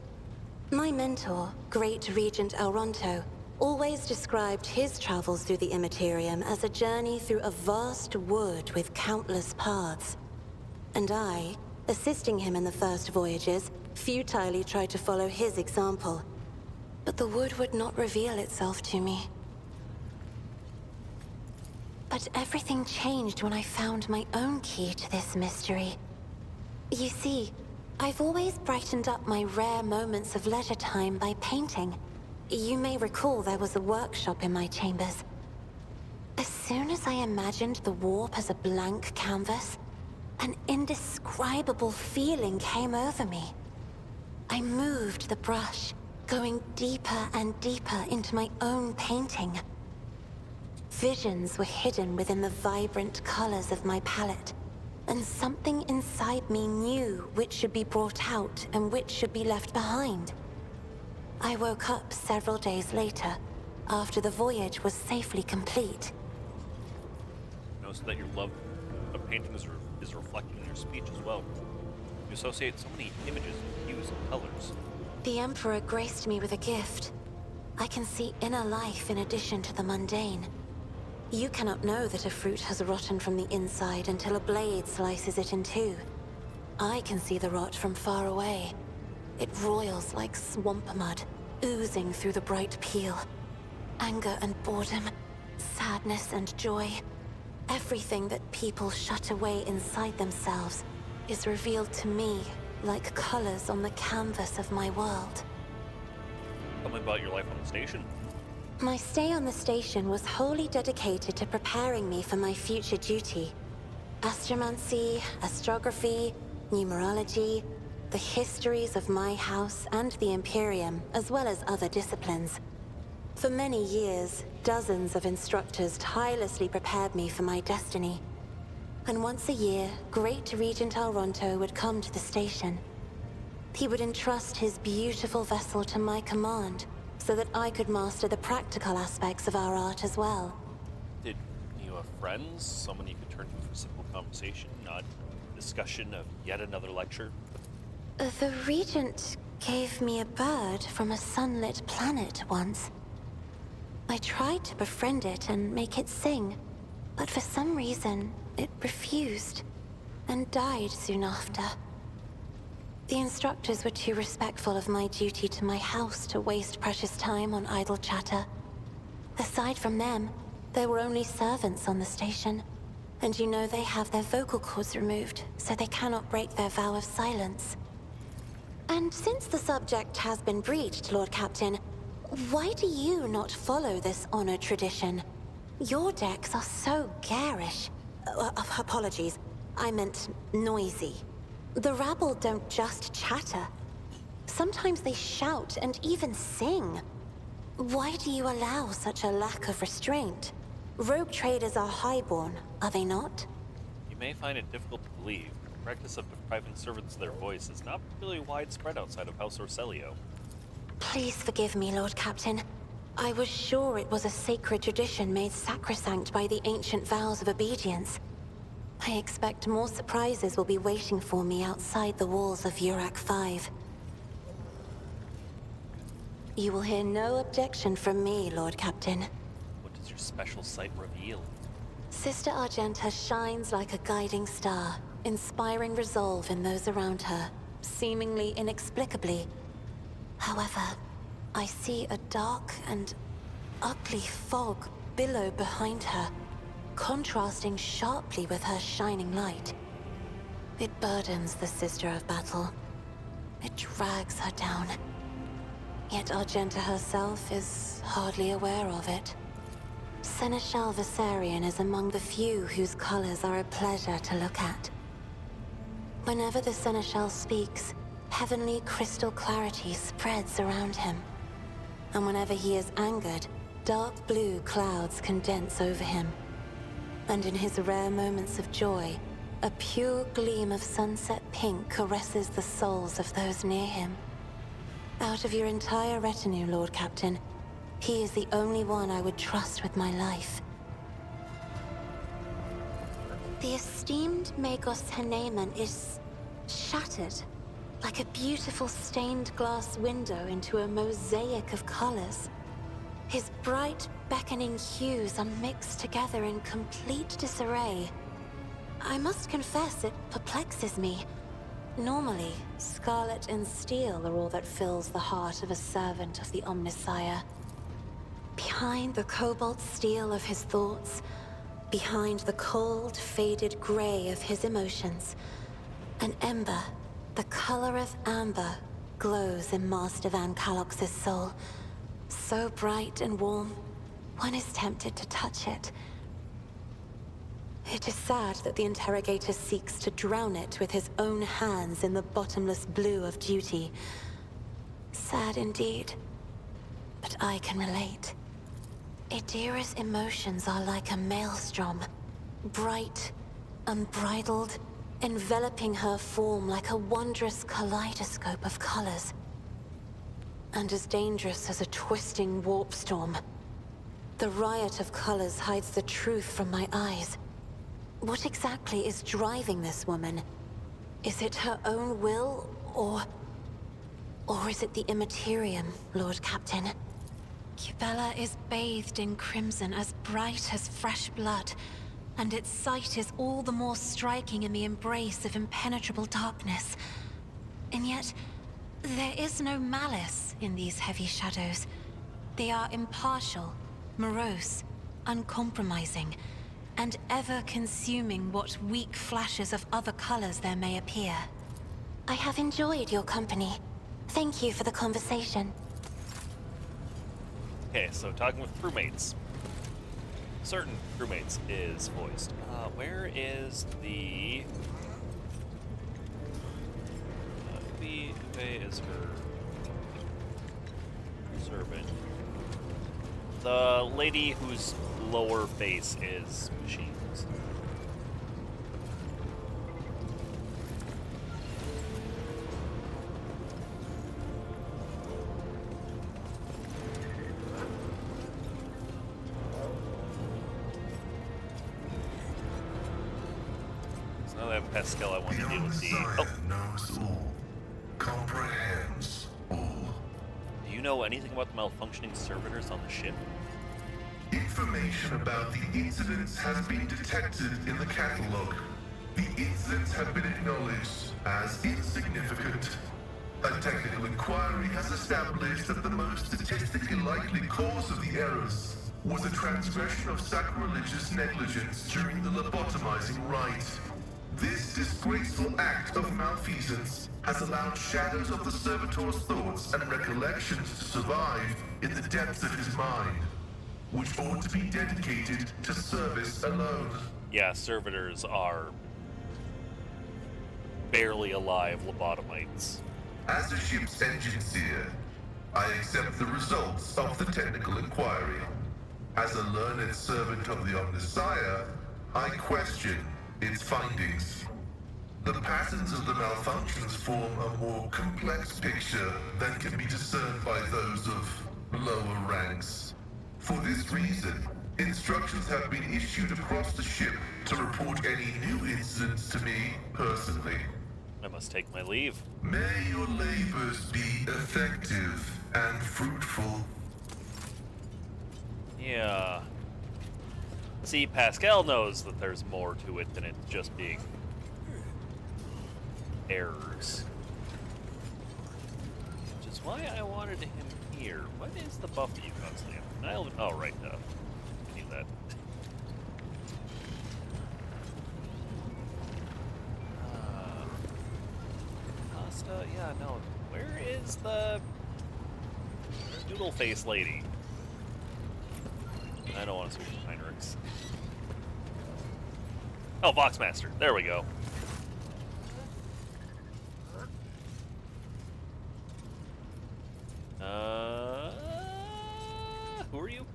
My mentor, Great Regent Elronto, always described his travels through the Immaterium as a journey through a vast wood with countless paths. And I, assisting him in the first voyages, futilely tried to follow his example. But the wood would not reveal itself to me. But everything changed when I found my own key to this mystery. You see, I've always brightened up my rare moments of leisure time by painting. You may recall there was a workshop in my chambers. As soon as I imagined the warp as a blank canvas, an indescribable feeling came over me. I moved the brush, going deeper and deeper into my own painting. Visions were hidden within the vibrant colors of my palette, and something inside me knew which should be brought out and which should be left behind. I woke up several days later, after the voyage was safely complete. Notice that your love of painting is reflected in your speech as well. You associate so many images with hues and colors. The Emperor graced me with a gift. I can see inner life in addition to the mundane. You cannot know that a fruit has rotten from the inside until a blade slices it in two. I can see the rot from far away. It roils like swamp mud, oozing through the bright peel. Anger and boredom, sadness and joy. Everything that people shut away inside themselves is revealed to me like colors on the canvas of my world. Tell me about your life on the station. My stay on the station was wholly dedicated to preparing me for my future duty. Astromancy, astrography, numerology, the histories of my house and the Imperium, as well as other disciplines. For many years, dozens of instructors tirelessly prepared me for my destiny. And once a year, Great Regent Alronto would come to the station. He would entrust his beautiful vessel to my command, so that I could master the practical aspects of our art as well. Did you have friends? Someone you could turn to for simple conversation, not discussion of yet another lecture? The Regent gave me a bird from a sunlit planet once. I tried to befriend it and make it sing, but for some reason, it refused, and died soon after. The instructors were too respectful of my duty to my house to waste precious time on idle chatter. Aside from them, there were only servants on the station, and you know they have their vocal cords removed, so they cannot break their vow of silence. And since the subject has been breached, Lord Captain, why do you not follow this honored tradition? Your decks are so garish. Apologies, I meant noisy. The rabble don't just chatter. Sometimes they shout and even sing. Why do you allow such a lack of restraint? Rogue traders are highborn, are they not? You may find it difficult to believe, but the practice of depriving servants of their voice is not particularly widespread outside of House Orselio. Please forgive me, Lord Captain. I was sure it was a sacred tradition made sacrosanct by the ancient vows of obedience. I expect more surprises will be waiting for me outside the walls of Urak 5. You will hear no objection from me, Lord Captain. What does your special sight reveal? Sister Argenta shines like a guiding star, inspiring resolve in those around her, seemingly inexplicably. However, I see a dark and ugly fog billow behind her, contrasting sharply with her shining light. It burdens the Sister of Battle. It drags her down. Yet Argenta herself is hardly aware of it. Seneschal Viserion is among the few whose colors are a pleasure to look at. Whenever the Seneschal speaks, heavenly crystal clarity spreads around him. And whenever he is angered, dark blue clouds condense over him. And in his rare moments of joy, a pure gleam of sunset pink caresses the souls of those near him. Out of your entire retinue, Lord Captain, he is the only one I would trust with my life. The esteemed Magos Haneman is shattered, like a beautiful stained glass window into a mosaic of colors. His bright, beckoning hues are mixed together in complete disarray. I must confess it perplexes me. Normally, scarlet and steel are all that fills the heart of a servant of the Omnissiah. Behind the cobalt steel of his thoughts, behind the cold, faded gray of his emotions, an ember, the color of amber, glows in Master Van Kalox's soul. So bright and warm, one is tempted to touch it. It is sad that the interrogator seeks to drown it with his own hands in the bottomless blue of duty. Sad indeed, but I can relate. Idira's emotions are like a maelstrom, bright, unbridled, enveloping her form like a wondrous kaleidoscope of colors. And as dangerous as a twisting warp storm. The riot of colors hides the truth from my eyes. What exactly is driving this woman? Is it her own will, or is it the Immaterium, Lord Captain? Cubella is bathed in crimson as bright as fresh blood, and its sight is all the more striking in the embrace of impenetrable darkness. And yet, there is no malice in these heavy shadows. They are impartial, morose, uncompromising, and ever consuming what weak flashes of other colors there may appear. I have enjoyed your company. Thank you for the conversation. Okay, so talking with crewmates. Certain crewmates is voiced. Where is the... Uwe is her servant. The lady whose lower face is machines. So now that I have Pascal, I want to deal with the... Oh, knows all, comprehends all. do you know anything about the malfunctioning servitors on the ship? Information about the incidents has been detected in the catalog. The incidents have been acknowledged as insignificant. A technical inquiry has established that the most statistically likely cause of the errors was a transgression of sacrilegious negligence during the lobotomizing rite. This disgraceful act of malfeasance has allowed shadows of the servitor's thoughts and recollections to survive in the depths of his mind, which ought to be dedicated to service alone. Yeah, servitors are barely alive lobotomites. As a ship's engine seer, I accept the results of the technical inquiry. As a learned servant of the Omnissiah, I question its findings. The patterns of the malfunctions form a more complex picture than can be discerned by those of lower ranks. For this reason, instructions have been issued across the ship to report any new incidents to me personally. I must take my leave. May your labors be effective and fruitful. Yeah. See, Pascal knows that there's more to it than it just being errors. Which is why I wanted him here. What is the buff that you constantly have? Oh, right, I knew that. Costa? Yeah, no. Where is the doodle face lady? I don't want to switch to Heinrichs. Oh, Voxmaster. There we go. Who are you?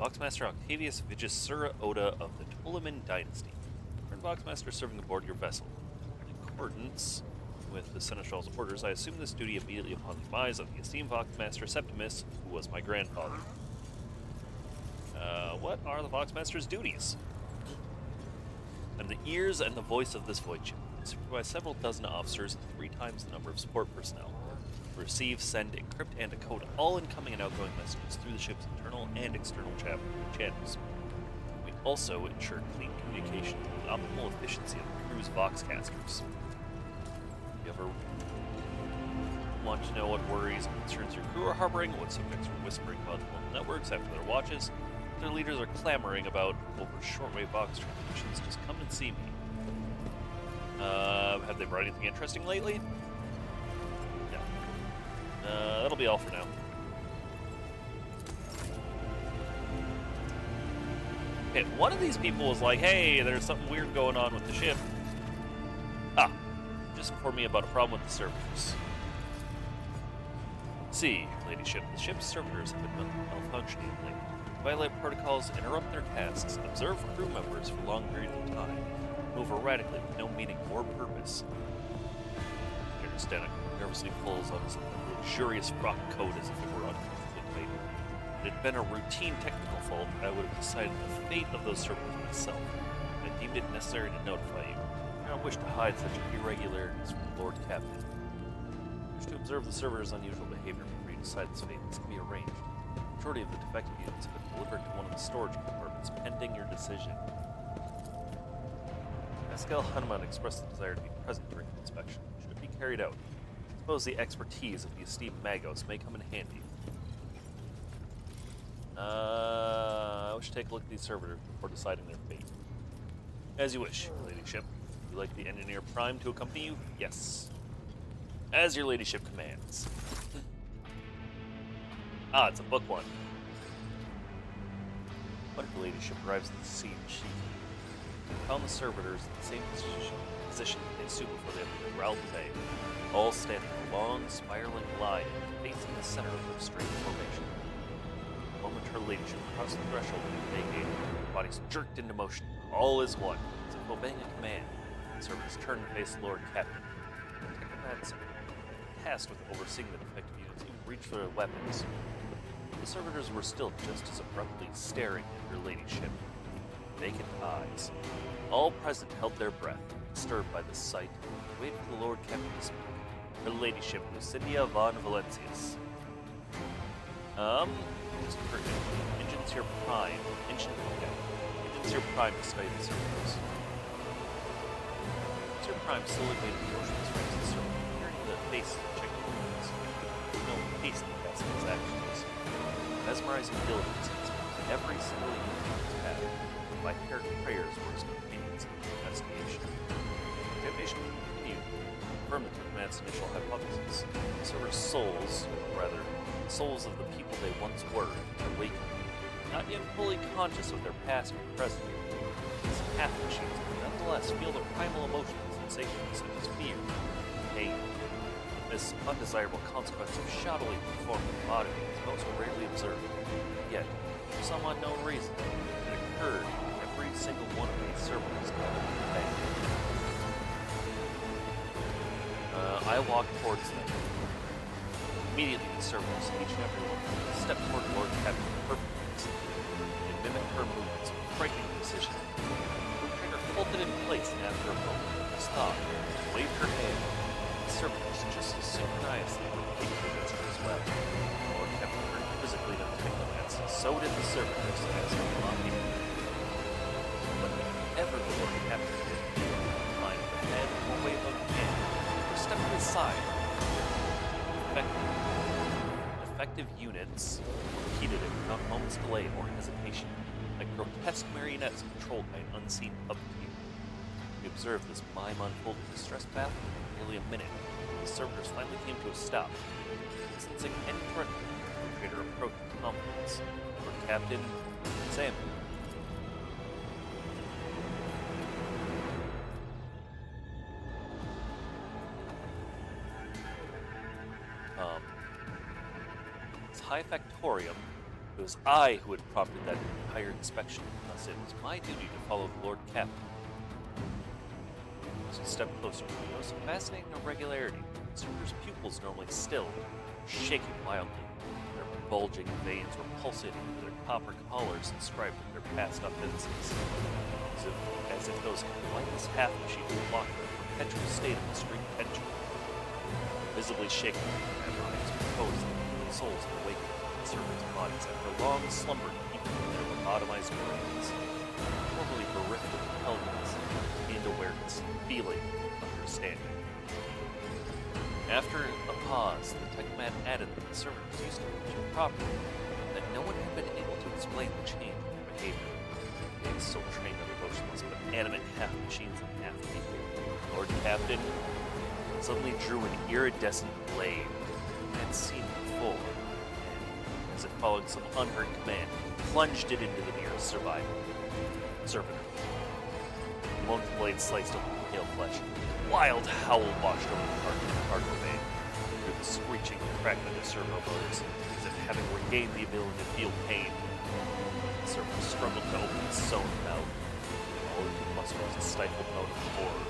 Voxmaster Octavius Vigisura Oda of the Ptolemy Dynasty. Current Voxmaster serving aboard your vessel. In accordance with the Seneschal's orders, I assumed this duty immediately upon the demise of the esteemed Voxmaster Septimus, who was my grandfather. What are the Voxmaster's duties? I'm the ears and the voice of this void ship. I supervise several dozen officers and 3 times the number of support personnel. Receive, send, encrypt, and decode all incoming and outgoing messages through the ship's internal and external channels. We also ensure clean communication and optimal efficiency of the crew's voxcasters. If you ever want to know what worries and concerns your crew are harboring, what subjects are whispering about the local networks after their watches, their leaders are clamoring about over shortwave vox transmissions, just come and see me. Have they brought anything interesting lately? No. That'll be all for now. Okay, one of these people was like, hey, there's something weird going on with the ship. Just informed me about a problem with the servers. See, ladyship, the ship's servers have been malfunctioning lately. Violate protocols, interrupt their tasks, observe crew members for long periods of time, move erratically with no meaning or purpose. Stanek nervously pulls on his luxurious frock coat as if it were uncomfortably made. If it had been a routine technical fault, I would have decided the fate of those servers myself. I deemed it necessary to notify you. I don't wish to hide such irregularities from the Lord Captain. I wish to observe the server's unusual behavior before you decide this fate. This can be arranged. The majority of the defective units have been delivered to one of the storage compartments pending your decision. Pascal Hanuman expressed the desire to be present during the inspection. Should it be carried out, I suppose the expertise of the esteemed Magos may come in handy. I wish to take a look at these servitors before deciding their fate. As you wish, your ladyship. Would you like the Engineer Prime to accompany you? Yes. As your ladyship commands. It's a book one. What if your ladyship arrives at the scene? She found the servitors in the same position that they stood before they entered Ralph Bay, all standing in a long, spiraling line facing the center of their straight formation. The moment her ladyship crossed the threshold of the Bay Gate, her bodies jerked into motion. All is one, as if obeying a command. The servitors turned to face Lord Captain. Detective Madison, tasked with overseeing the defective units, even reached for their weapons. The servitors were still just as abruptly staring at your ladyship. Vacant eyes. All present held their breath, disturbed by this sight, and waited for the Lord Captain to speak. Her ladyship, Lucinda von Valencius. Mr. Perkin, Engines here prime. Engines here prime to study the servitors. Mr. Prime slowly made a motion to raise the server, hearing the faces of checking units. No haste in passing his actions. Mesmerizing diligence in every single unit in his path. By paired prayers were his companions in the investigation. The examination continued to confirm the Turkmen's initial hypothesis. The server's souls, or rather, the souls of the people they once were, awakened, not yet fully conscious of their past or present. These half-machines can nonetheless feel their primal emotions and sensations such as fear, pain. This undesirable consequence of shoddily performed body is most rarely observed. Yet, for some unknown reason, it occurred in every single one of these servers gathered in the bank. I walked towards them. Immediately the servers, each and every one, stepped toward Lord Captain perfectly. They mimicked her movements with frightening precision. The trigger halted in place, and after a moment, stopped, waved her hand. The servers just as synchronously repeated the gesture as well. Lord Captain turned quizzically to the diplomats. So did the servitors, as did the lot people. But whatever the Lord Captain did, inclined the head or wave of the hand, or stepped to the side. Defective units repeated it without a moment's delay or hesitation, like grotesque marionettes controlled by an unseen puppeteer. We observed this mime unfold in distress battle for nearly a minute. The servitors finally came to a stop. Sensing any threat, the trader approached with confidence. Lord Captain, examine. High Factorium, it was I who had prompted that entire inspection, thus it was my duty to follow the Lord Captain. As we stepped closer, we noticed a fascinating irregularity. The server's pupils normally still, shaking wildly. Their bulging veins were pulsating with their copper collars inscribed with their past offenses, as if those mindless half-machines blocked the perpetual state of extreme tension. Visibly shaken, Adoni's proposed that the souls of awakened servants' bodies after long slumber deep in their lobotomized brains, formerly bereft of intelligence, gained awareness, feeling, understanding. After a pause, the Technomat added that the servants used to function properly, and that no one had been able to explain the change in their behavior. Being so trained on emotionless but animate half machines and half people, Lord Captain suddenly drew an iridescent blade he had seen before, and, as if following some unheard command, plunged it into the nearest survivor. Servitor. The moment the blade sliced open the pale flesh, a wild howl washed over the cargo bay, through the screeching crack of the servo motors, as if having regained the ability to feel pain. The server struggled to open his sewn mouth, all he could muster was a stifled moan of horror.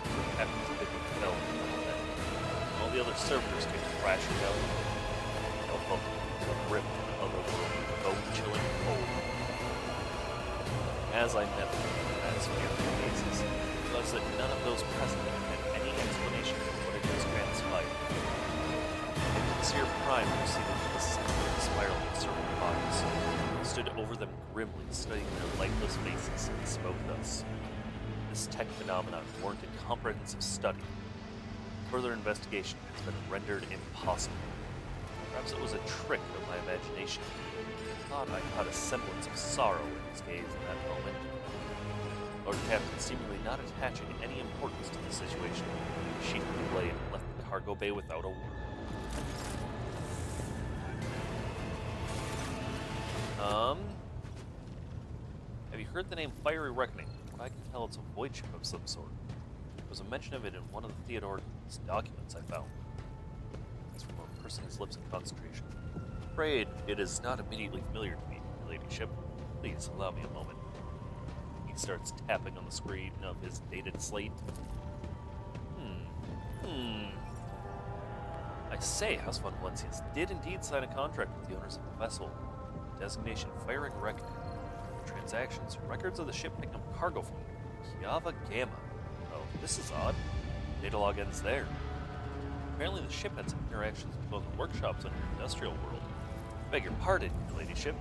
The captain's figure fell in the middle bed. All the other servitors came crashing down. They all felt the grip of the otherworldly, bone-chilling cold. As I met them, as fearful faces, I realized that none of those present had any explanation for what had just transpired. Sincere Prime proceeded to the center of the spiraling servant bodies, stood over them grimly, studying their lifeless faces, and spoke thus. This tech phenomenon warranted comprehensive study. Further investigation has been rendered impossible. Perhaps it was a trick of my imagination. I thought I caught a semblance of sorrow in his gaze in that moment. Lord Captain, seemingly not attaching any importance to the situation, sheathed the blade and left the cargo bay without a word. Have you heard the name Fiery Reckoning? From what I can tell, it's a void ship of some sort. There was a mention of it in one of the Theodor's documents I found. It's from a person's lips in concentration. I'm afraid it is not immediately familiar to me, Your Ladyship. Please allow me a moment. He starts tapping on the screen of his dated slate. I say, House von Valencius did indeed sign a contract with the owners of the vessel. Designation Firing Reckoning. Transactions, records of the ship picking up cargo from Kiava Gamma. Oh, this is odd. Data log ends there. Apparently the ship had some interactions with both workshops and your industrial world. Beg your pardon, Your Ladyship.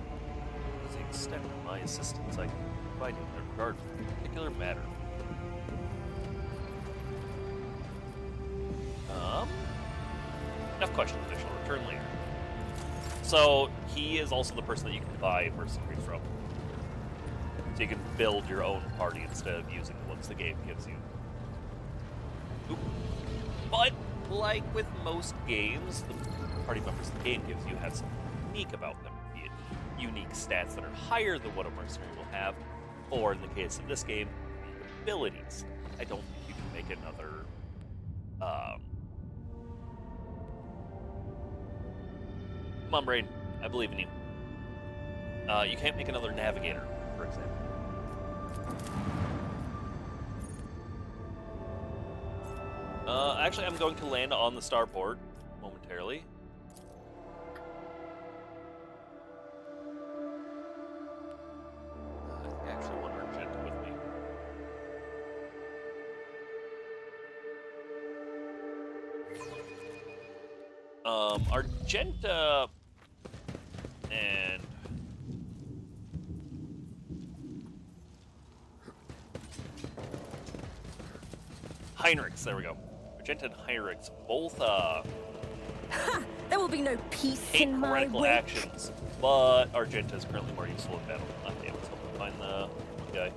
To the extent of my assistance I can provide you in regard to a particular matter. Enough questions, I shall return later. So, he is also the person that you can buy mercenaries from. So you can build your own party instead of using the ones the game gives you. Oop. But, like with most games, the party members the game gives you have something unique about them. Be it unique stats that are higher than what a mercenary will have, or in the case of this game, unique abilities. I don't think you can make another, Come on, Brain. I believe in you. You can't make another navigator, for example. Actually, I'm going to land on the starboard momentarily. I actually want Argenta with me. Argenta and Heinrichs, there we go. Argenta and Heinrichs both There will be no peace hate in my heretical wake. actions, but Argenta is currently more useful in battle than left hand, so we'll find the guy.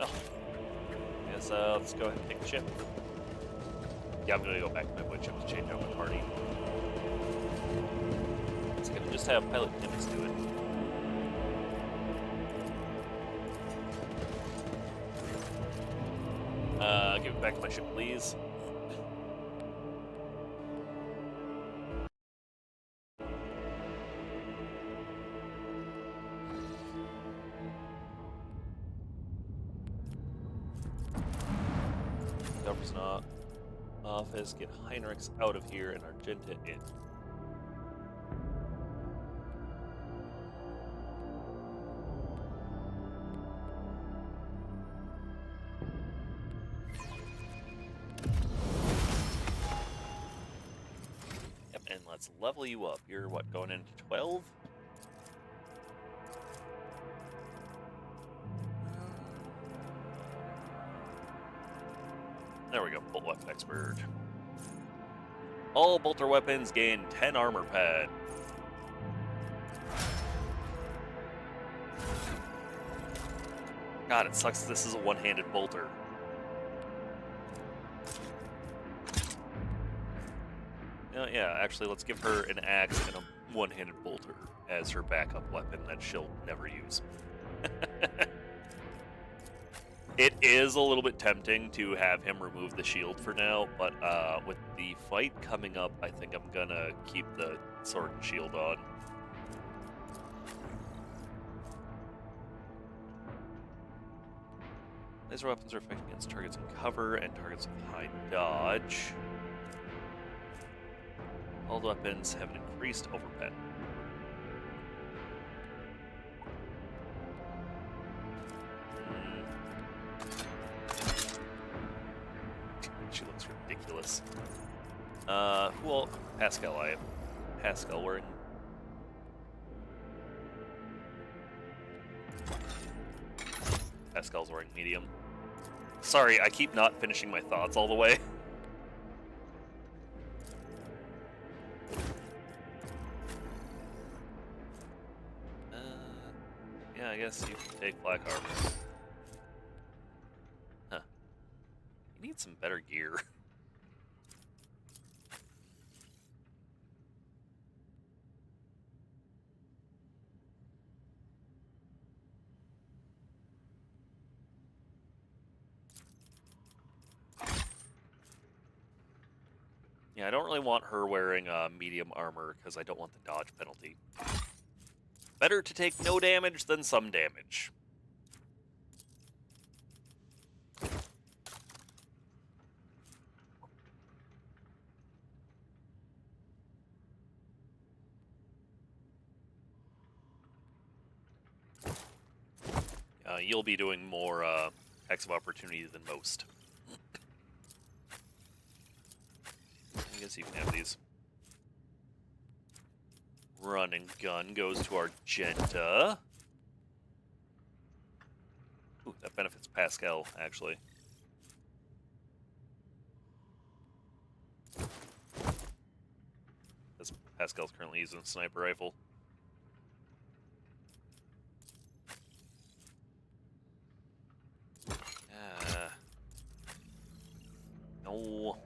Oh. Yes, let's go ahead and pick the ship. Yeah, I'm gonna go back to my wood ship to change out my party. It's gonna just have Pilot Nimitz do it. Give it back to my ship, please. Governor's not office. Get Heinrichs out of here and Argenta in. let's level you up. You're what, going into 12? There we go, bolt weapon expert. All bolter weapons gain 10 armor pad. God, it sucks this is a one-handed bolter. Yeah, actually, let's give her an axe and a one-handed bolter as her backup weapon that she'll never use. It is a little bit tempting to have him remove the shield for now, but with the fight coming up, I think I'm gonna keep the sword and shield on. Laser weapons are effective against targets in cover and targets with high dodge. All weapons have an increased overpen. She looks ridiculous. Well, Pascal, I have Pascal wearing. Pascal's wearing medium. Sorry, I keep not finishing my thoughts all the way. Yeah, I guess you can take black armor. Huh. You need some better gear. Yeah, I don't really want her wearing medium armor because I don't want the dodge penalty. Better to take no damage than some damage. You'll be doing more attacks of opportunity than most. I guess you can have these. Run and gun goes to Argenta. Ooh, that benefits Pascal, actually. Because Pascal's currently using a sniper rifle. No.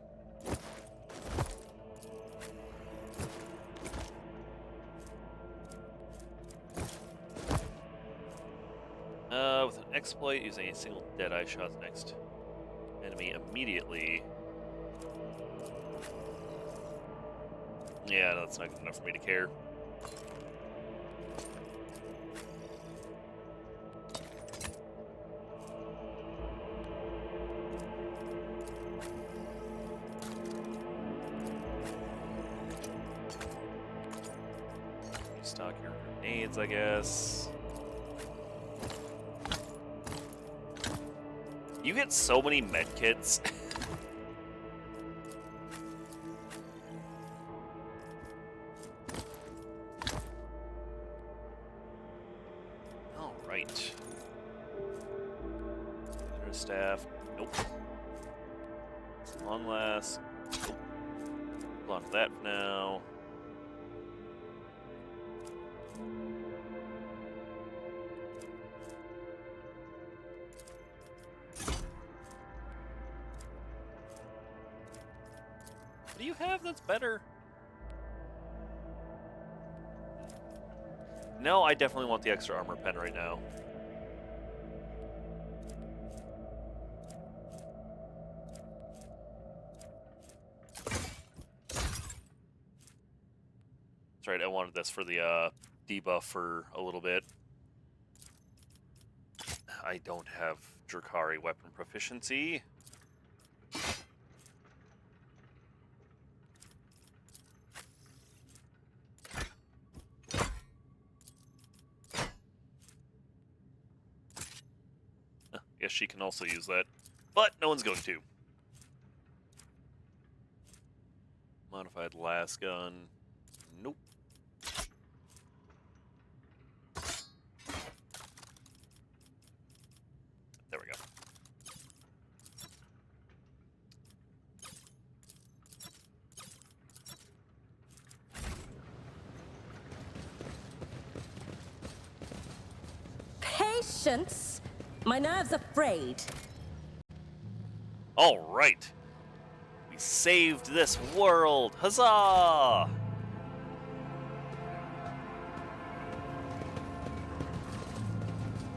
With an exploit, using a single Deadeye shot next enemy immediately. Yeah, that's not good enough for me to care. Stock your grenades, I guess. You get so many medkits. All right. Staff. Nope. Long last. Nope. Hold on to that for now. What do you have that's better? No, I definitely want the extra armor pen right now. That's right, I wanted this for the debuff for a little bit. I don't have Drakari weapon proficiency. Guess she can also use that, but no one's going to. Modified last gun. Patience. My nerves are frayed. All right. We saved this world. Huzzah!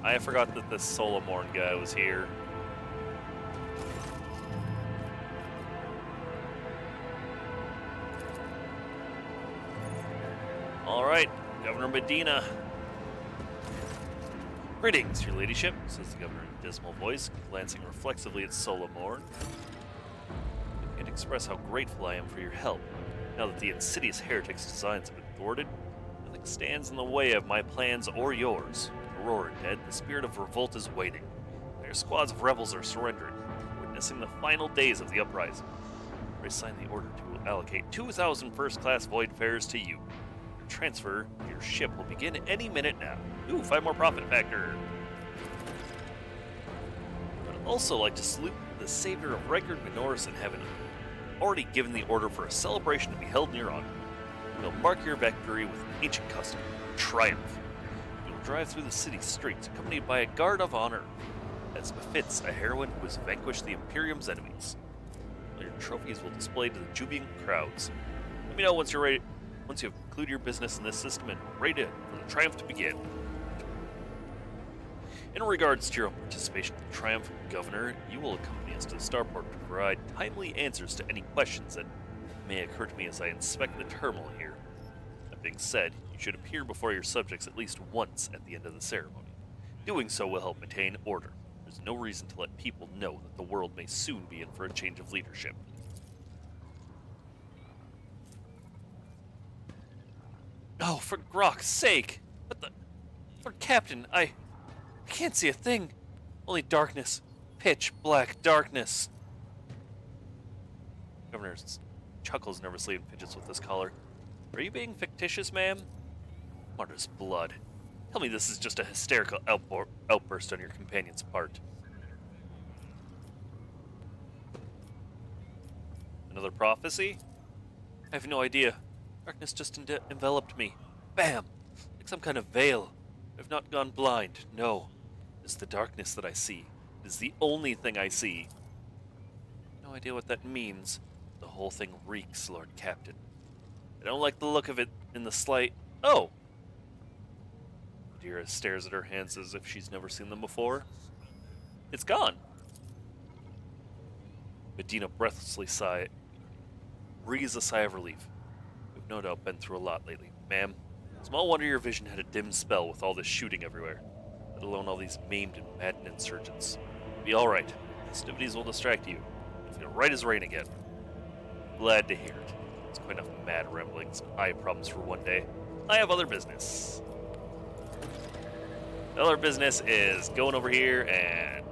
I forgot that this Solomorn guy was here. All right, Governor Medina. Greetings, your ladyship, says the governor in a dismal voice, glancing reflexively at Solomorn. I can't express how grateful I am for your help. Now that the insidious heretics' designs have been thwarted, nothing stands in the way of my plans or yours. Aurora dead, the spirit of revolt is waning. Your squads of rebels are surrendering, witnessing the final days of the uprising. I signed the order to allocate 2,000 first-class voidfarers to you. Your transfer to your ship will begin any minute now. Ooh, 5 more profit factor. I'd also like to salute the savior of Rykard Minoris in heaven. Already given the order for a celebration to be held in your honor. We'll mark your victory with an ancient custom, triumph. You'll drive through the city streets accompanied by a guard of honor, as befits a heroine who has vanquished the Imperium's enemies. Your trophies will display to the jubilant crowds. Let me know once you're ready. Once you have concluded your business in this system and ready for the triumph to begin. In regards to your own participation in the triumph, Governor, you will accompany us to the starport to provide timely answers to any questions that may occur to me as I inspect the terminal here. That being said, you should appear before your subjects at least once at the end of the ceremony. Doing so will help maintain order. There's no reason to let people know that the world may soon be in for a change of leadership. Oh, for Grok's sake! What the... Lord Captain, I can't see a thing. Only darkness. Pitch black darkness. Governor chuckles nervously and fidgets with his collar. Are you being fictitious, ma'am? Martyr's blood. Tell me this is just a hysterical outburst on your companion's part. Another prophecy? I have no idea. Darkness just enveloped me. Bam! Like some kind of veil. I've not gone blind, no. It's the darkness that I see. It is the only thing I see. No idea what that means. The whole thing reeks, Lord Captain. I don't like the look of it in the slight... Oh! Dira stares at her hands as if she's never seen them before. It's gone. Medina breathlessly breathes a sigh of relief. We've no doubt been through a lot lately. Ma'am, small wonder your vision had a dim spell with all this shooting everywhere, let alone all these maimed and maddened insurgents. Be alright. Festivities will distract you. You'll feel right as rain again. Glad to hear it. It's quite enough mad ramblings and eye problems for one day. I have other business. The other business is going over here and...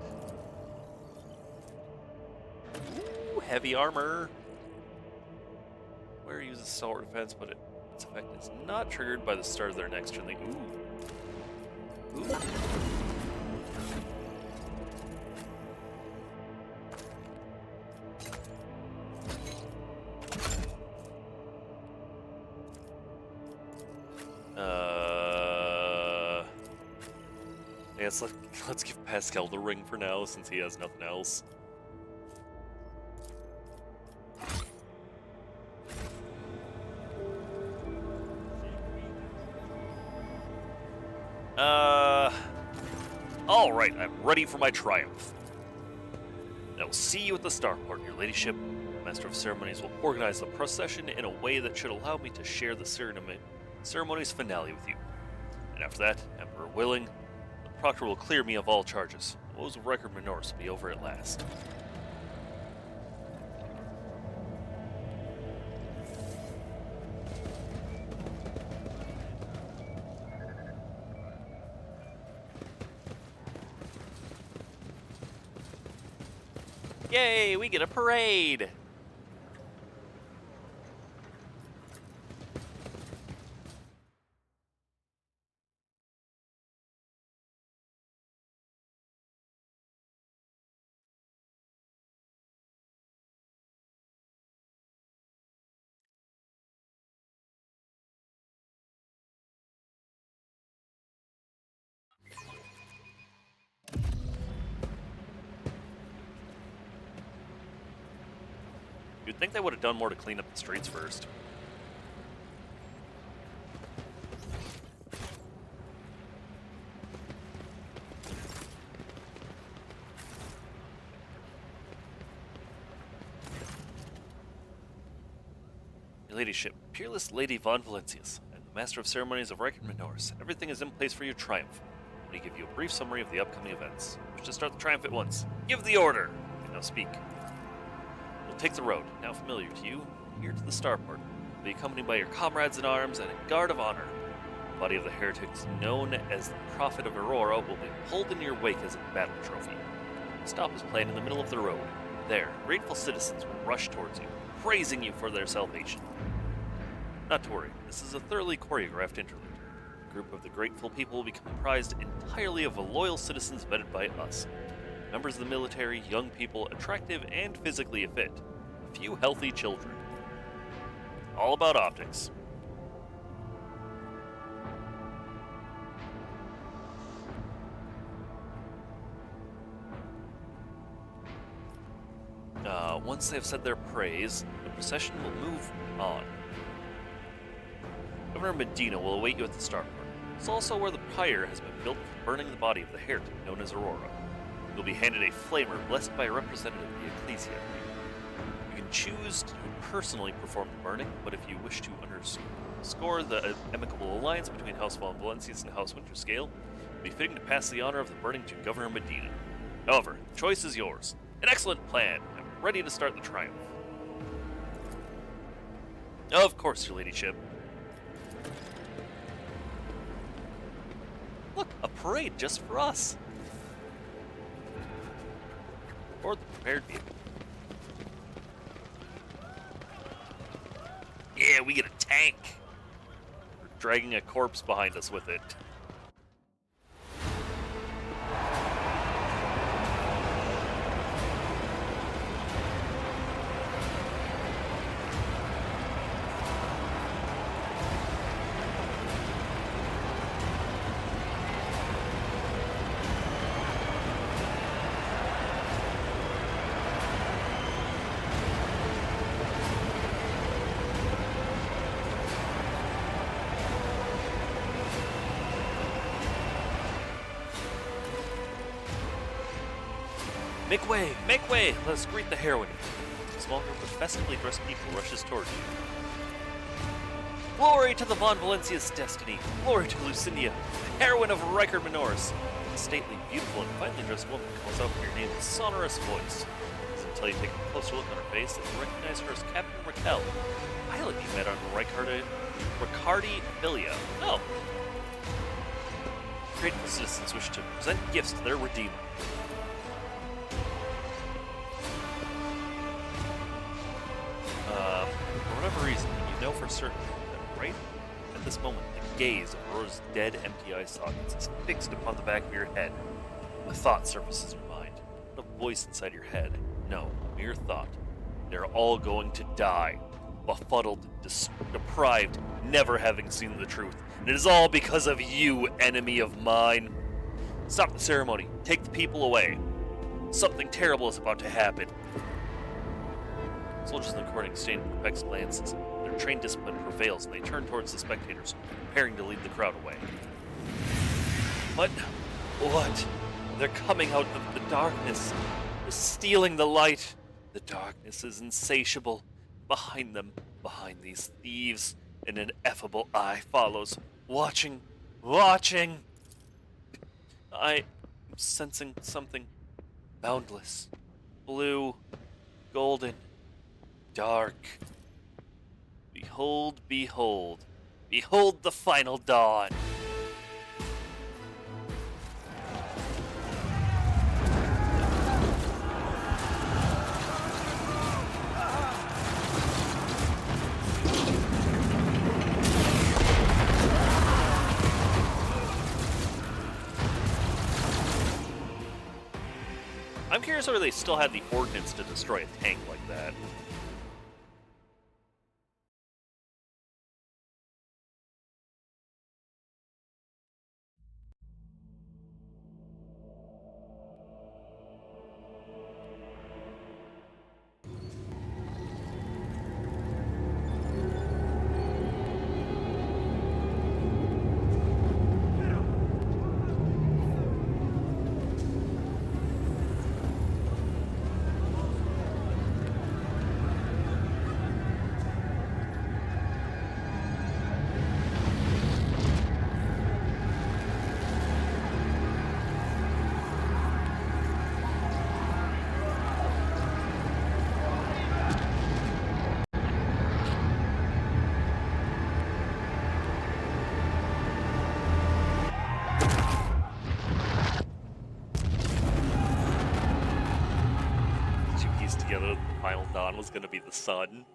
Ooh, heavy armor. Where uses stalwart defense, but its effect is not triggered by the start of their next turn. Ooh. Ooh. Yes, let's give Pascal the ring for now, since he has nothing else. Alright, I'm ready for my triumph. I will see you at the starport, your ladyship. The Master of Ceremonies will organize the procession in a way that should allow me to share the ceremony's finale with you. And after that, Emperor willing, the Proctor will clear me of all charges. The woes of Rykard Minoris will be over at last. Yay, we get a parade! think they would have done more to clean up the streets first. Your ladyship, peerless Lady Von Valencius, and the Master of Ceremonies of Reichard Minors, everything is in place for your triumph. Let me give you a brief summary of the upcoming events. Wish to start the triumph at once. Give the order! And now speak. You'll take the road, now familiar to you, here to the starport. You'll be accompanied by your comrades in arms and a guard of honor. The body of the heretics, known as the Prophet of Aurora, will be pulled in your wake as a battle trophy. Stop is planned in the middle of the road. There, grateful citizens will rush towards you, praising you for their salvation. Not to worry, this is a thoroughly choreographed interlude. The group of the grateful people will be comprised entirely of loyal citizens vetted by us. Members of the military, young people, attractive and physically fit. A few healthy children. All about optics. Once they have said their praise, the procession will move on. Governor Medina will await you at the starport. It's also where the pyre has been built for burning the body of the heretic known as Aurora. You'll be handed a flamer blessed by a representative of the Ecclesia. You can choose to personally perform the burning, but if you wish to underscore the amicable alliance between House Von Valencius and House Winterscale, it will be fitting to pass the honor of the burning to Governor Medina. However, the choice is yours. An excellent plan. I'm ready to start the triumph. Of course, your ladyship. Look, a parade just for us. Or the prepared vehicle. Yeah, we get a tank. We're dragging a corpse behind us with it. Make way! Make way! Let us greet the heroine. A small group of festively dressed people rushes toward you. Glory to the Von Valencia's destiny! Glory to Lucinia, the heroine of Reichard Minors! A stately, beautiful, and finely dressed woman calls out for your name with a sonorous voice. It's until you take a closer look on her face that you recognize her as Captain Raquel, the pilot you met on Ricardi Filia. Oh! Grateful citizens wish to present gifts to their redeemer. For whatever reason, you know for certain that right at this moment, the gaze of Aurora's dead, empty eye sockets is fixed upon the back of your head. A thought surfaces your mind. Not a voice inside your head. No, a mere thought. They're all going to die. Befuddled, deprived, never having seen the truth. And it is all because of you, enemy of mine. Stop the ceremony. Take the people away. Something terrible is about to happen. Soldiers in the court exchange perplexed glances. Their trained discipline prevails, and they turn towards the spectators, preparing to lead the crowd away. But what? They're coming out of the darkness. They're stealing the light. The darkness is insatiable. Behind them, behind these thieves, an ineffable eye follows, watching. I am sensing something boundless, blue, golden, dark. Behold, behold, behold the final dawn. I'm curious whether they still had the ordnance to destroy a tank like that. Final Dawn was gonna be the sun.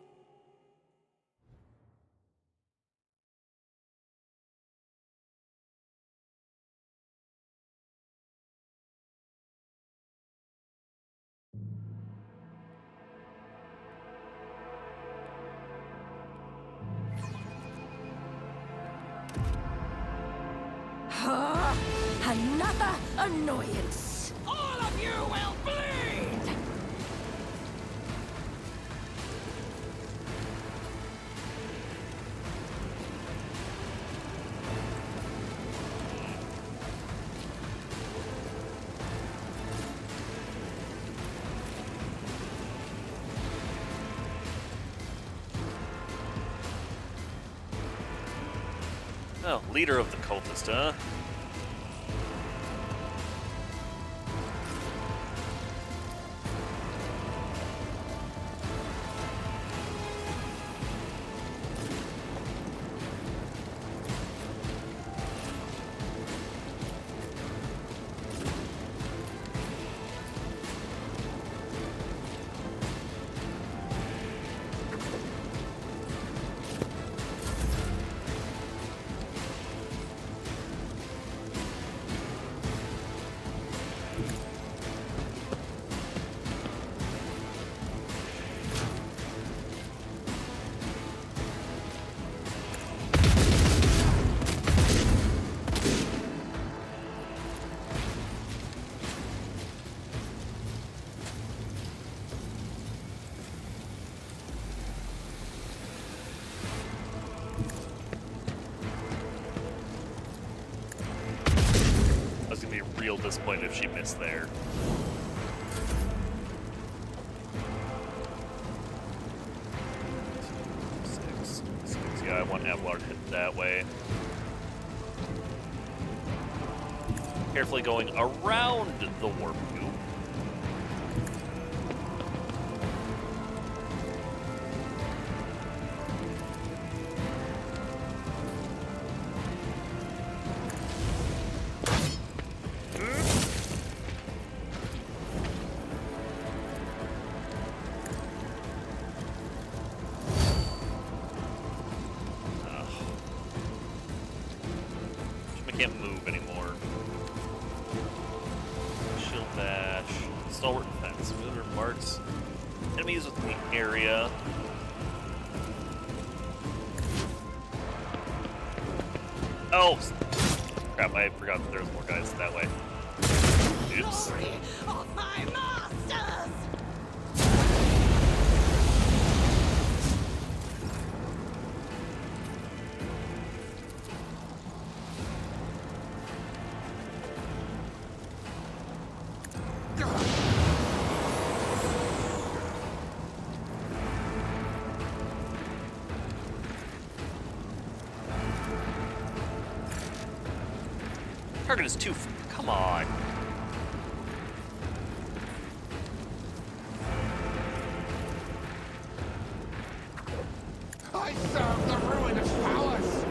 Another annoyance. All of you will bleed. Oh, leader of the cultist, huh? Real disappointed if she missed there. Six. Yeah, I want Abelard hit that way. Carefully going around the warp cube. Can't move anymore. Shield bash, stalwart defense, movement marks enemies within the area. Oh, crap! I forgot that there was more guys that way. Oops. Glory of my masters. Target is too. Come on. I serve the ruinous powers!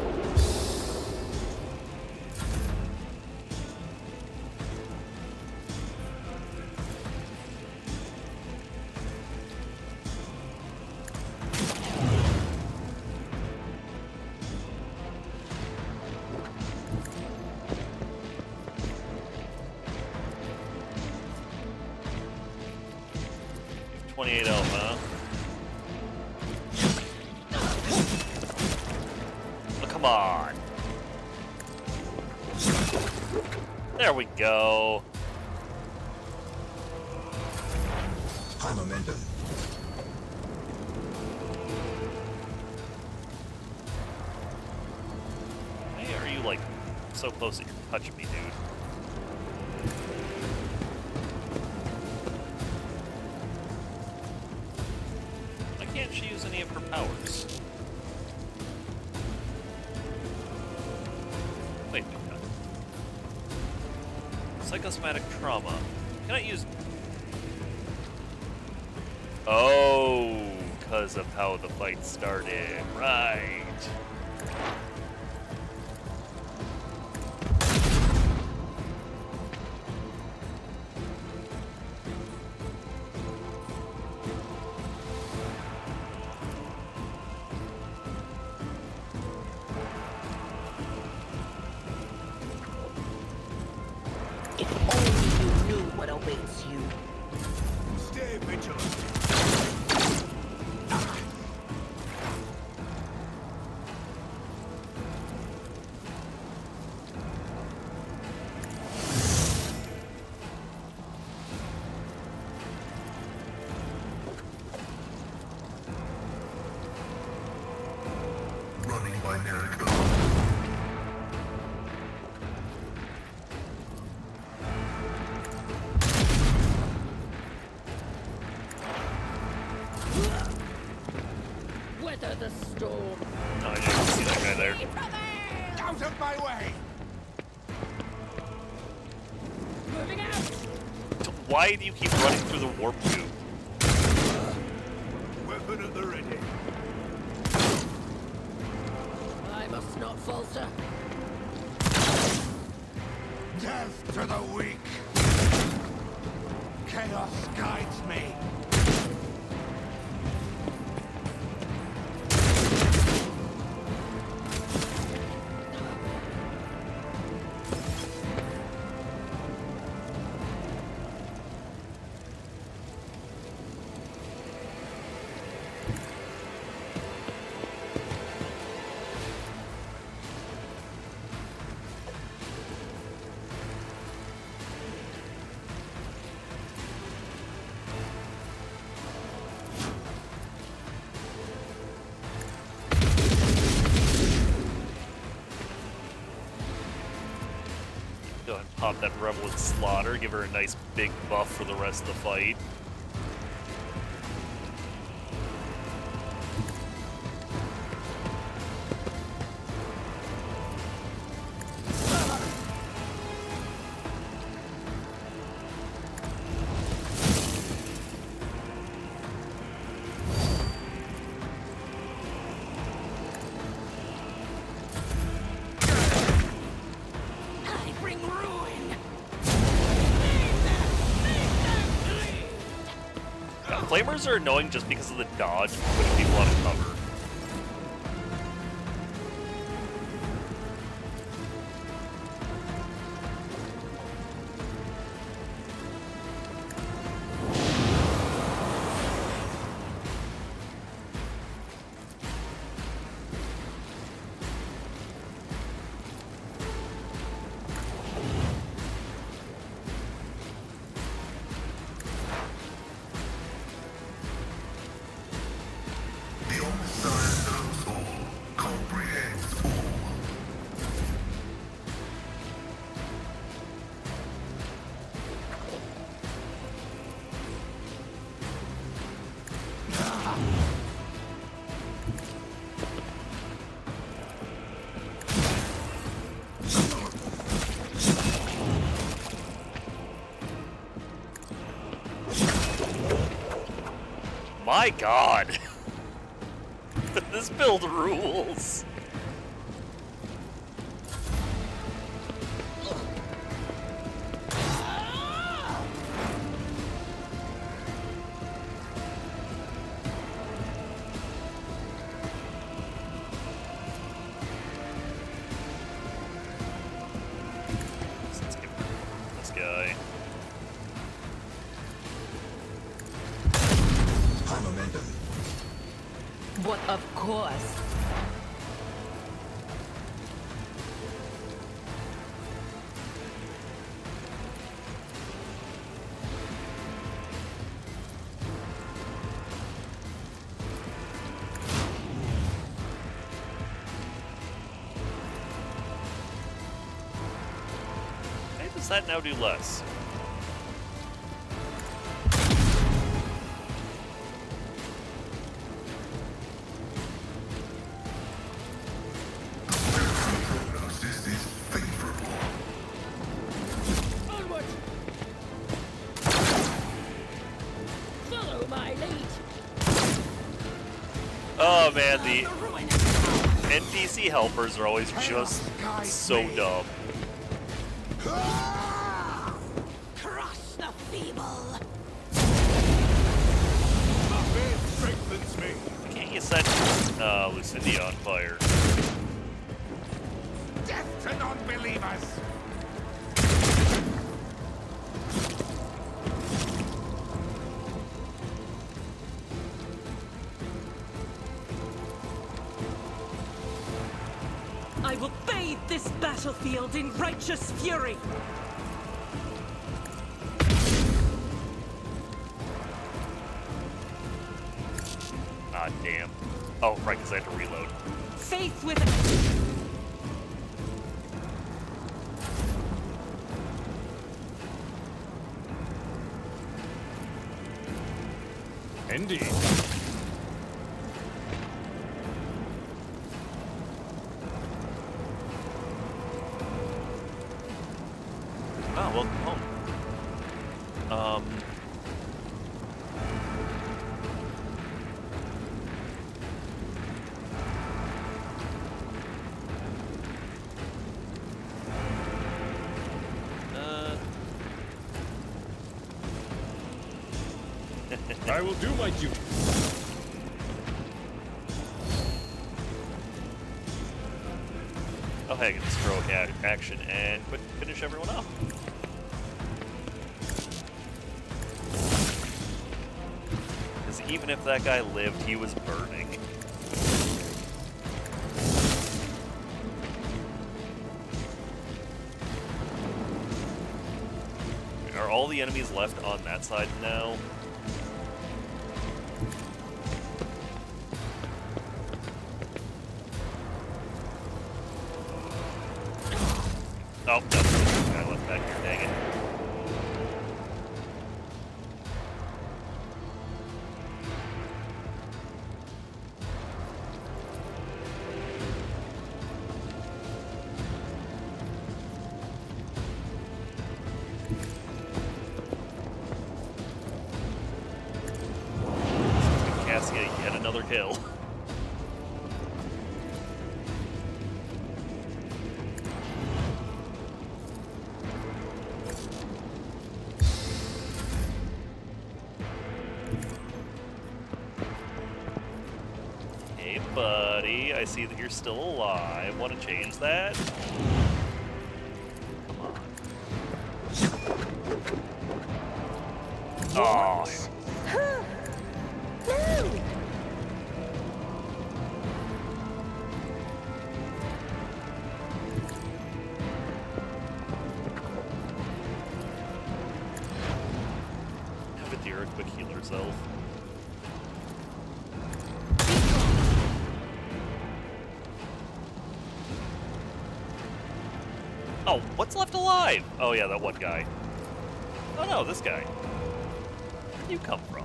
Huh? Oh, come on. There we go. High momentum. Why are you like so close that you're touching me, dude? Can't she use any of her powers? Wait a minute. Psychosomatic trauma. Can I use... Oh, because of how the fight started. Right. If only you knew what awaits you. Stay vigilant. Running by Neriko. Weather the storm. No, I didn't see that guy there. Out of my way! Moving out. Why do you keep running through the warp tube? Weapon at the ready. I must not falter. Death to the weak. Chaos guides me. Go ahead and pop that Rebel and Slaughter, give her a nice big buff for the rest of the fight. I bring ruin. Yeah, Flamers are annoying just because of the dodge, putting people out of cover. The Omnissiah knows all, comprehends all. My god! This build rules! Let's get this guy. High momentum. But of course. Why does that now do less? Prognosis is favorable. Onward. Follow my lead. Oh man, the The ruin. NPC helpers are always just so dumb. Crush the feeble. My faith strengthens me. Why can't you set Lucindia on fire? Death to non-believers. battlefield in righteous fury! Ah, damn. Oh, right, because I had to reload. Faith with... Indeed. Ah, welcome home. I will do my duty. Oh, hey, let's throw action and finish everyone off. Because even if that guy lived, he was burning. Are all the enemies left on that side now? Oh, that's the guy left back here, dang it. Cassia, yet another kill. Hey, buddy, I see that you're still alive. Want to change that? Come on. Oh. Have a deer quick heal herself. Oh, what's left alive? Oh yeah, that one guy. Oh no, this guy. Where'd you come from?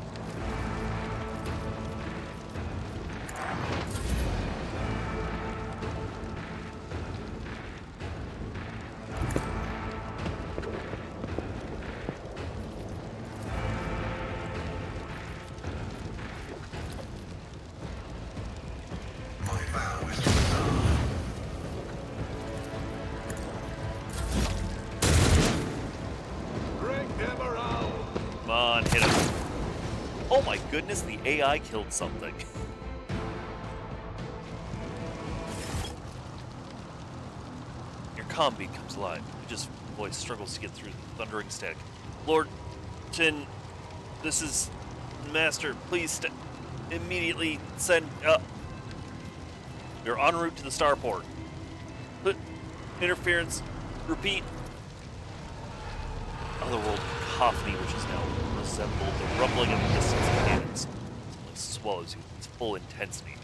My vow is to serve. Bring Emerald. Come on, hit him. Oh my goodness, the AI killed something. Your comm beat comes alive. Just voice struggles to get through the thundering static. Lord Tin, this is Master. Please immediately send. You're en route to the starport. Put interference. Repeat. Otherworld cacophony, which is now resembled the rumbling of distant cannons, suddenly swallows you with its full intensity.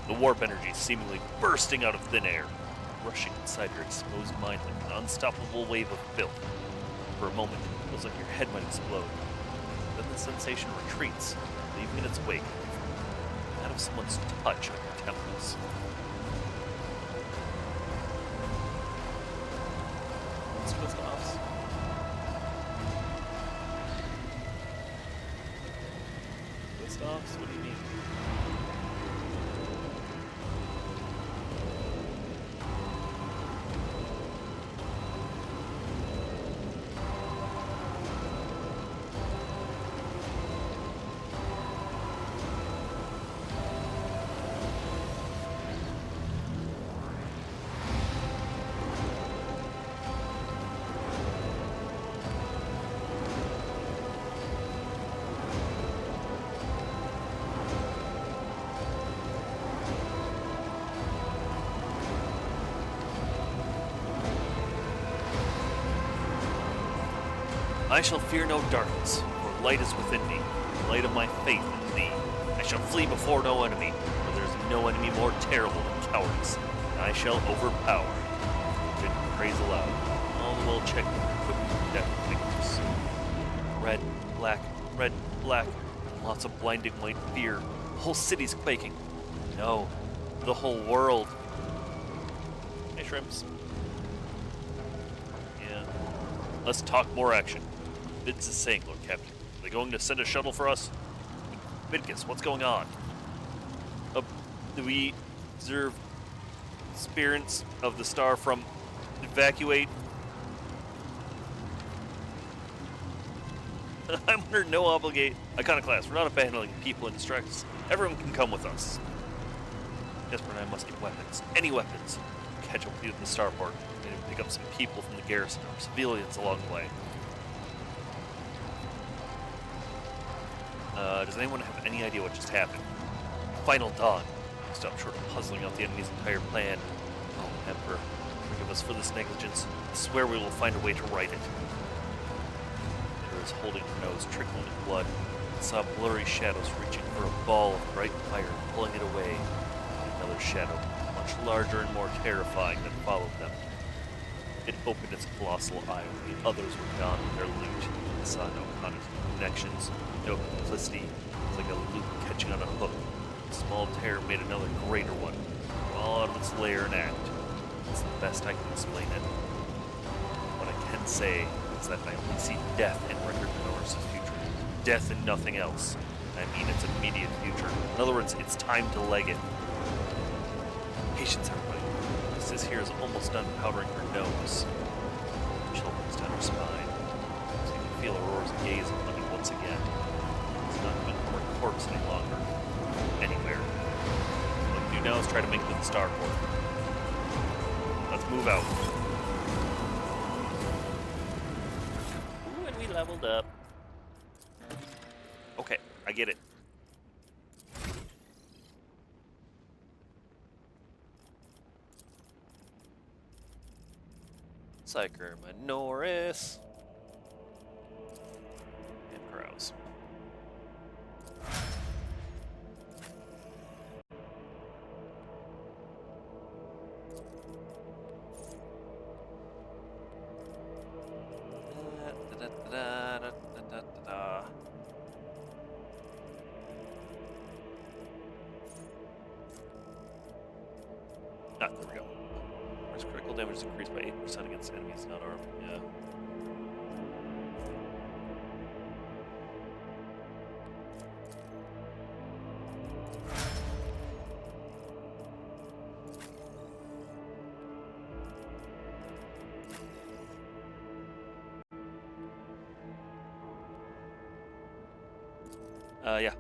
The warp energy seemingly bursting out of thin air, rushing inside your exposed mind like an unstoppable wave of filth. For a moment, it feels like your head might explode. Then the sensation retreats, leaving in its wake that of someone's touch on your temples. Twist offs. Twist offs? What do you mean? I shall fear no darkness, for light is within me, the light of my faith in thee. I shall flee before no enemy, for there is no enemy more terrible than cowardice, and I shall overpower. Did praise aloud, all the well checked equipped with death fingers. Red, black, and lots of blinding white fear. The whole city's quaking. No, the whole world. Hey, shrimps. Yeah. Let's talk more action. Vince is saying, Lord Captain. Are they going to send a shuttle for us? Vincus, what's going on? Do we observe spirits of the star from evacuate? I'm under no obligate. Iconoclast, we're not abandoning people in distress. Everyone can come with us. Jesper and I must get weapons. Any weapons. Catch up with you at the starport. Maybe pick up some people from the garrison or civilians along the way. Does anyone have any idea what just happened? Final dawn. Stop short of puzzling out the enemy's entire plan. Oh, Emperor, forgive us for this negligence. I swear we will find a way to right it. Is holding her nose, trickling with blood, and saw blurry shadows reaching for a ball of bright fire, pulling it away. Another shadow, much larger and more terrifying, that followed them. It opened its colossal eye when the others were gone with their loot. It saw no connections, no complicity. It was like a loop catching on a hook. The small terror made another greater one, all out of its lair and act. It's the best I can explain it. What I can say is that I only see death in Rickard Norris' future. Death and nothing else. I mean its immediate future. In other words, it's time to leg it. Patience, everybody. Sis here is almost done powdering her nose. Chill runs down her spine. So you can feel Aurora's gaze upon you once again. It's not even her corpse any longer. Anywhere. What we can do now is try to make it to the starport. Let's move out. Leveled up. Okay, I get it. Psyker Norris. And Krause. There we go. Where's critical damage is increased by 8% against enemies not armed? Yeah. Yeah.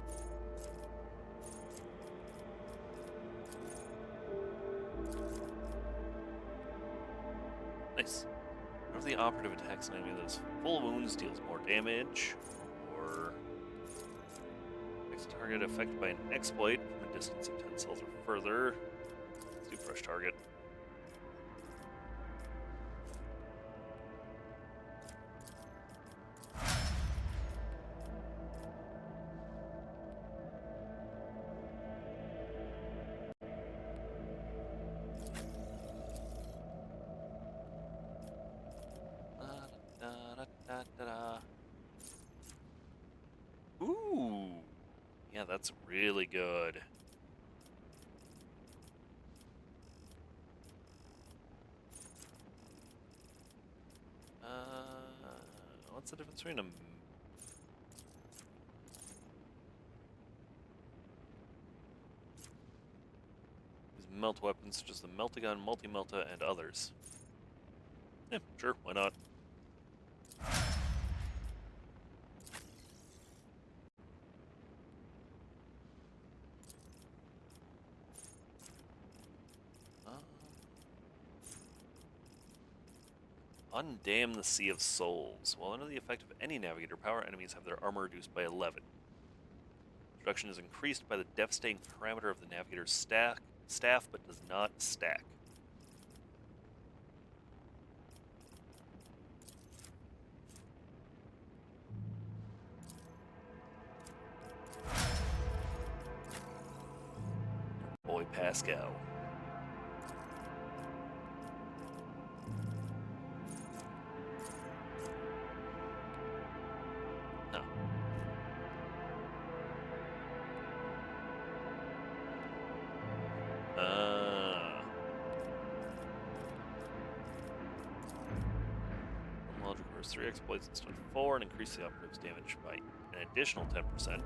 Nice. Whenever the operative attacks an enemy that is full of wounds, deals more damage, or makes a target affected by an exploit from a distance of 10 cells or further. Let's do fresh target. Ooh, yeah, that's really good. What's the difference between them? These melt weapons such as the Meltagun, Multi-Melta, and others. Yeah, sure, why not? Undam the Sea of Souls. While under the effect of any navigator power, enemies have their armor reduced by 11. Production is increased by the devastating parameter of the navigator's staff, but does not stack. Pascal. No. Logic requires 3 exploits instead of 4 and increase the operative's damage by an additional 10%.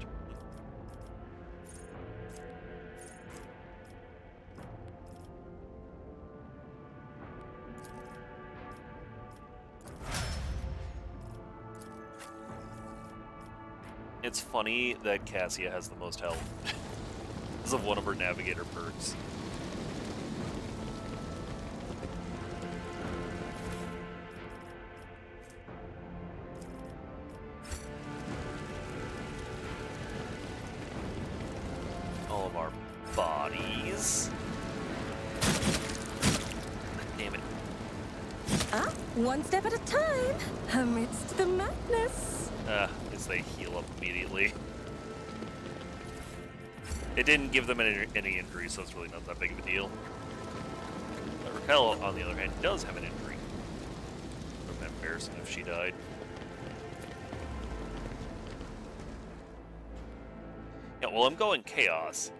It's funny that Cassia has the most health because of one of her navigator perks. All of our bodies. Damn it. Ah, one step at a time, amidst the madness. As they heal up immediately. It didn't give them any injuries, so it's really not that big of a deal. But Raquel, on the other hand, does have an injury. It would have been embarrassing if she died. Yeah, well, I'm going Chaos.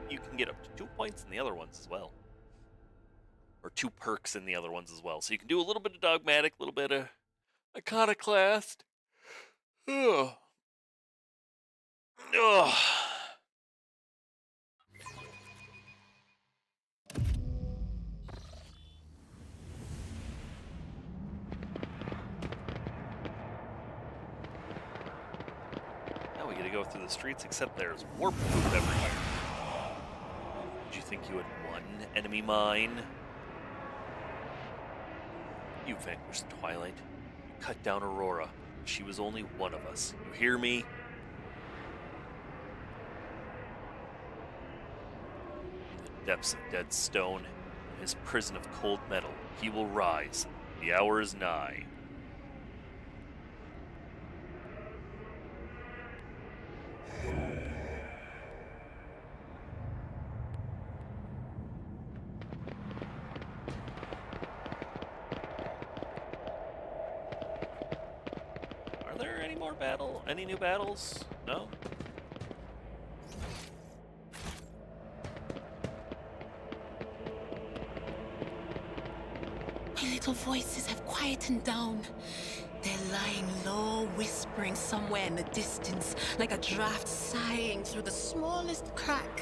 You can get up to 2 points in the other ones as well. Or 2 perks in the other ones as well. So you can do a little bit of Dogmatic, a little bit of Iconoclast. Ugh. Ugh. Now we gotta go through the streets, except there's warp food everywhere. Did you think you had won, enemy mine? You vanquished Twilight. You cut down Aurora. She was only one of us. You hear me? In the depths of dead stone, in his prison of cold metal, he will rise. The hour is nigh. Any new battles? No? My little voices have quietened down. They're lying low, whispering somewhere in the distance, like a draft sighing through the smallest crack.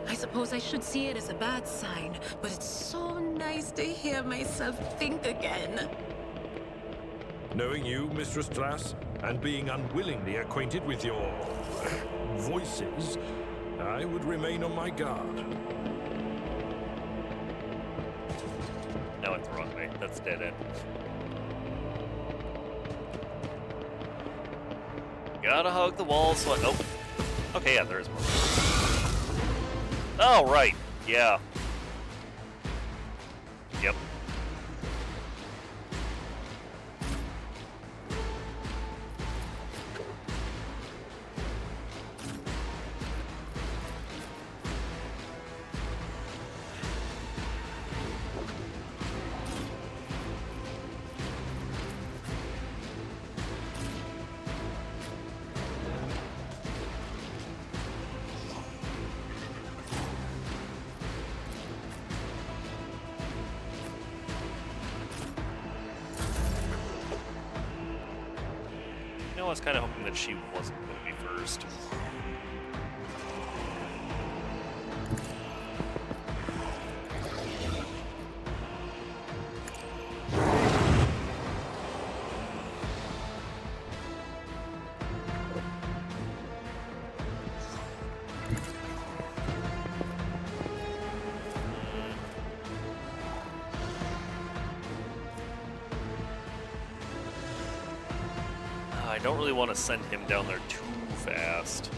I suppose I should see it as a bad sign, but it's so nice to hear myself think again. Knowing you, Mistress Trass, and being unwillingly acquainted with your voices, I would remain on my guard. No, it's the wrong way. That's dead end. Gotta hug the wall so I... Oh. Okay, yeah, there is more. Oh, right. Yeah. Yep. I was kind of hoping that she wasn't going to be first. I don't really want to send him down there too fast.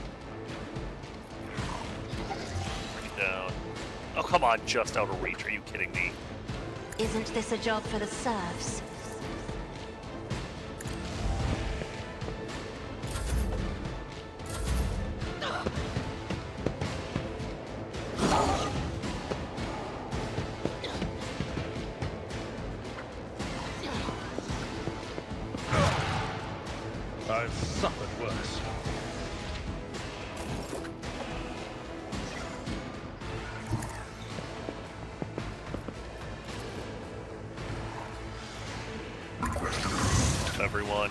Bring it down. Oh, come on, just out of reach. Are you kidding me? Isn't this a job for the serfs? I've suffered worse. Everyone.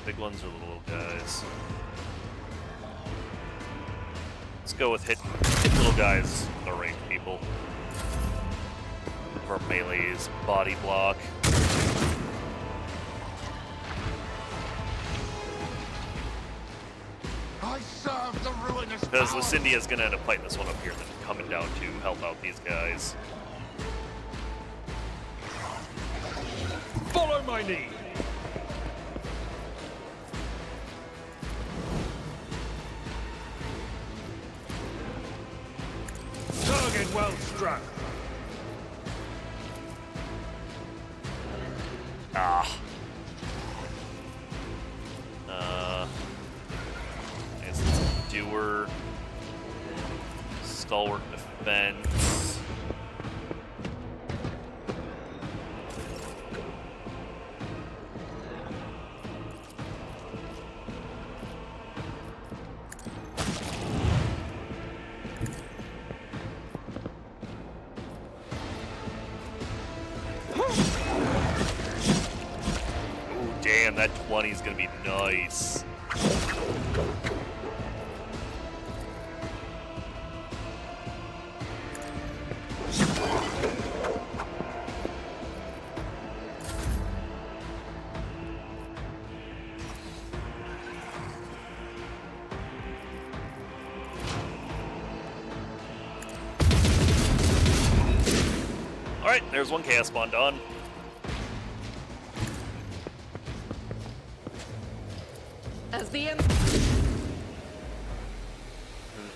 Big ones or little guys? Let's go with hit little guys, the range people. For melee's body block. I serve the ruinous Because power. Lucindia's gonna end up fighting this one up here and then coming down to help out these guys. Follow my lead. Target well struck. Ah. It's doer. Stalwart defense. Damn, that 20 is gonna be nice. All right, there's one chaos spawn done. As the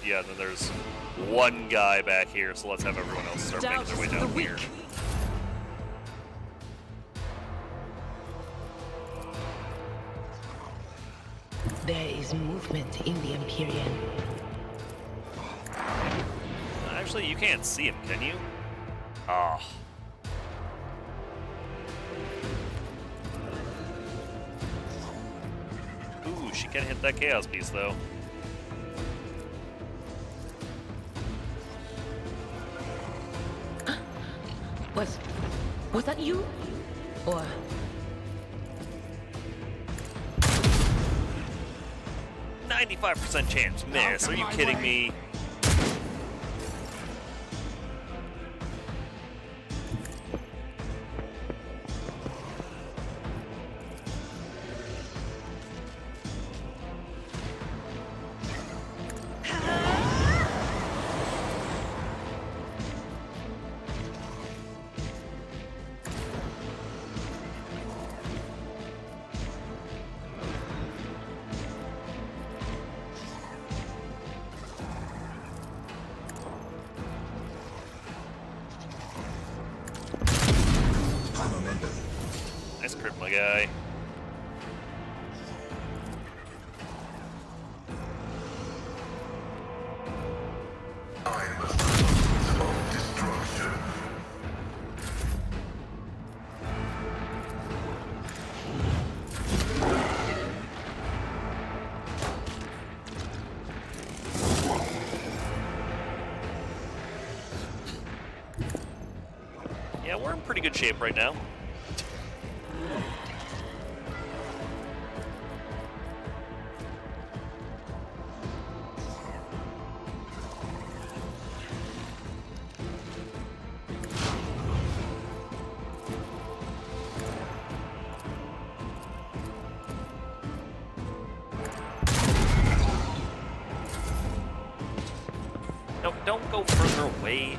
Yeah, then there's one guy back here, so let's have everyone else start making their way down here. There is movement in the Empyrean. Actually, you can't see him, can you? Ah. Ooh, she can hit that chaos piece though. Was that you? Or 95% chance miss. Are you kidding me? Nice crit, my guy. I am the sons of destruction. Yeah, we're in pretty good shape right now. No, don't go further away.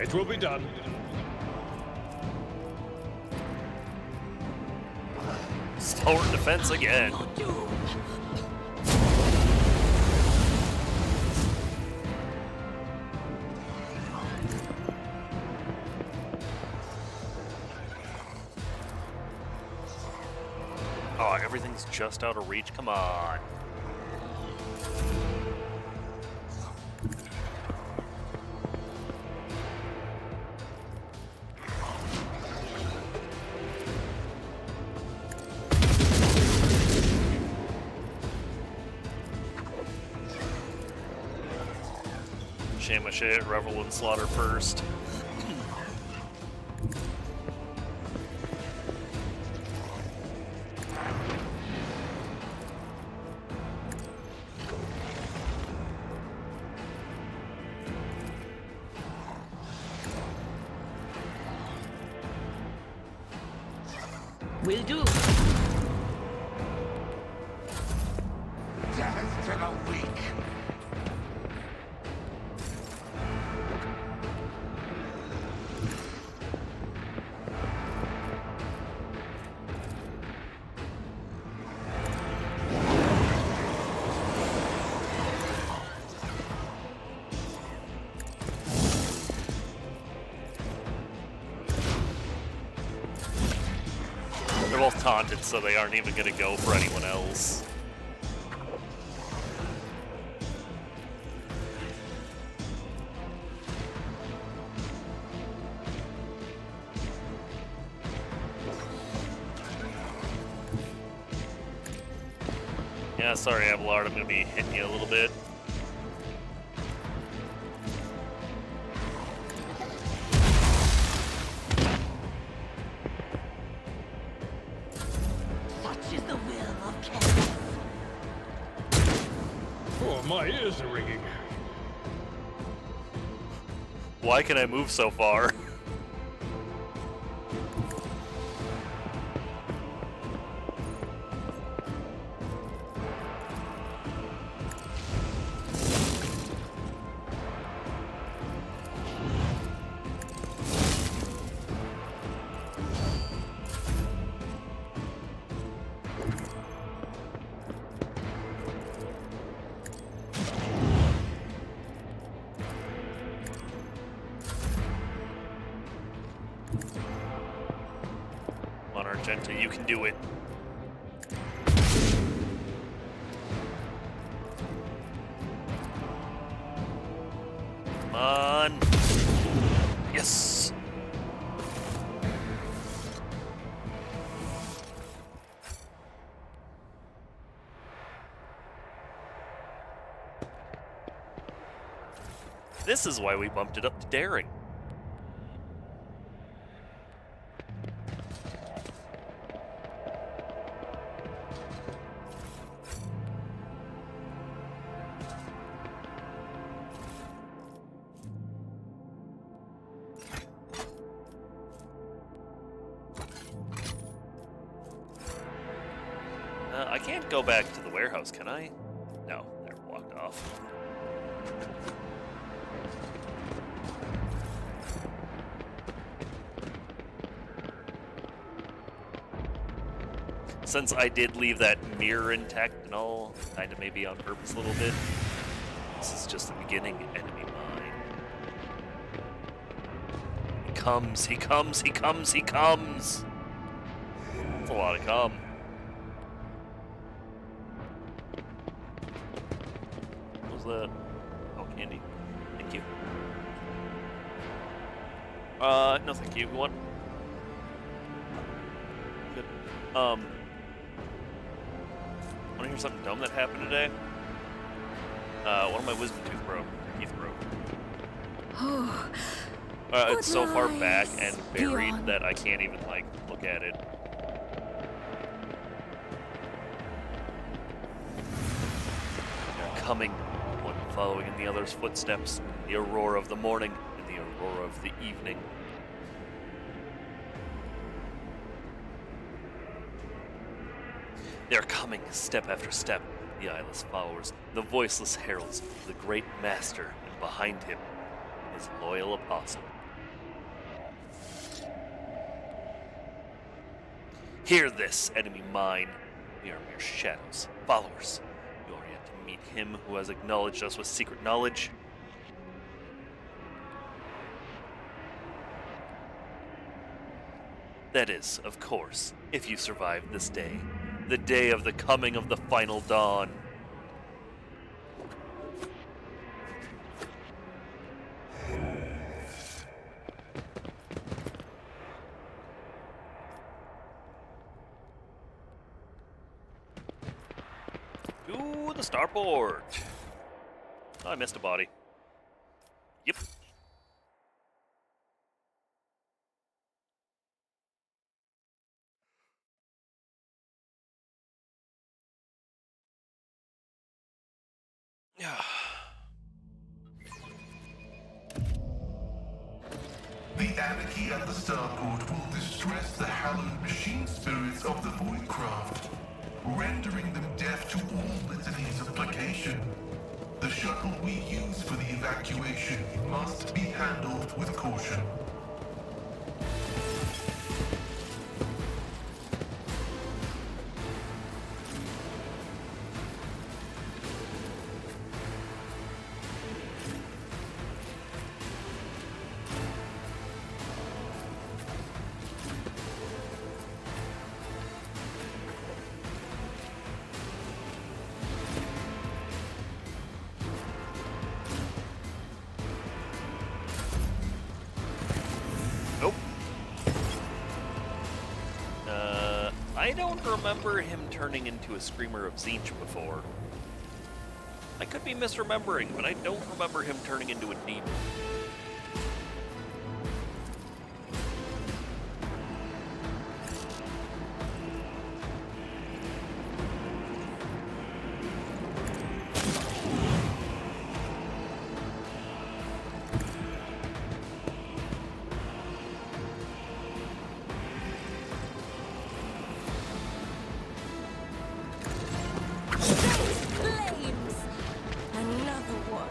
It will be done. forward defense again. Oh, everything's just out of reach. Come on. Shit, revel in slaughter first. Will do. Death to the weak. They're both taunted, so they aren't even going to go for anyone else. Yeah, sorry, Abelard, I'm going to be hitting you a little bit. Such is the will of Kenneth. Oh, my ears are ringing. Why can I move so far? Come on, Argenta, you can do it. Come on. Yes. This is why we bumped it up to daring. I can't go back to the warehouse, can I? No, they're blocked off. Since I did leave that mirror intact and all, kind of maybe on purpose a little bit, this is just the beginning. Enemy mine. He comes, he comes, he comes, he comes! That's a lot of come. What was that? Oh, candy. Thank you. No thank you. What? Good. Wanna hear something dumb that happened today? One of my wisdom teeth broke. It's so far back and buried that I can't even, like, look at it. They're coming, one following in the other's footsteps, the aurora of the morning and the aurora of the evening. They are coming, step after step, the eyeless followers, the voiceless heralds, the great master, and behind him, his loyal apostle. Hear this, enemy mine. We are mere shadows, followers. You are yet to meet him who has acknowledged us with secret knowledge. That is, of course, if you survive this day. The day of the coming of the final dawn. To the starboard. Oh, I missed a body. Yep. The anarchy at the starport will distress the hallowed machine spirits of the Voidcraft, rendering them deaf to all litanies of placation. The shuttle we use for the evacuation must be handled with caution. Nope. I don't remember him turning into a Screamer of Tzeentch before. I could be misremembering, but I don't remember him turning into a demon. Flames! Another one.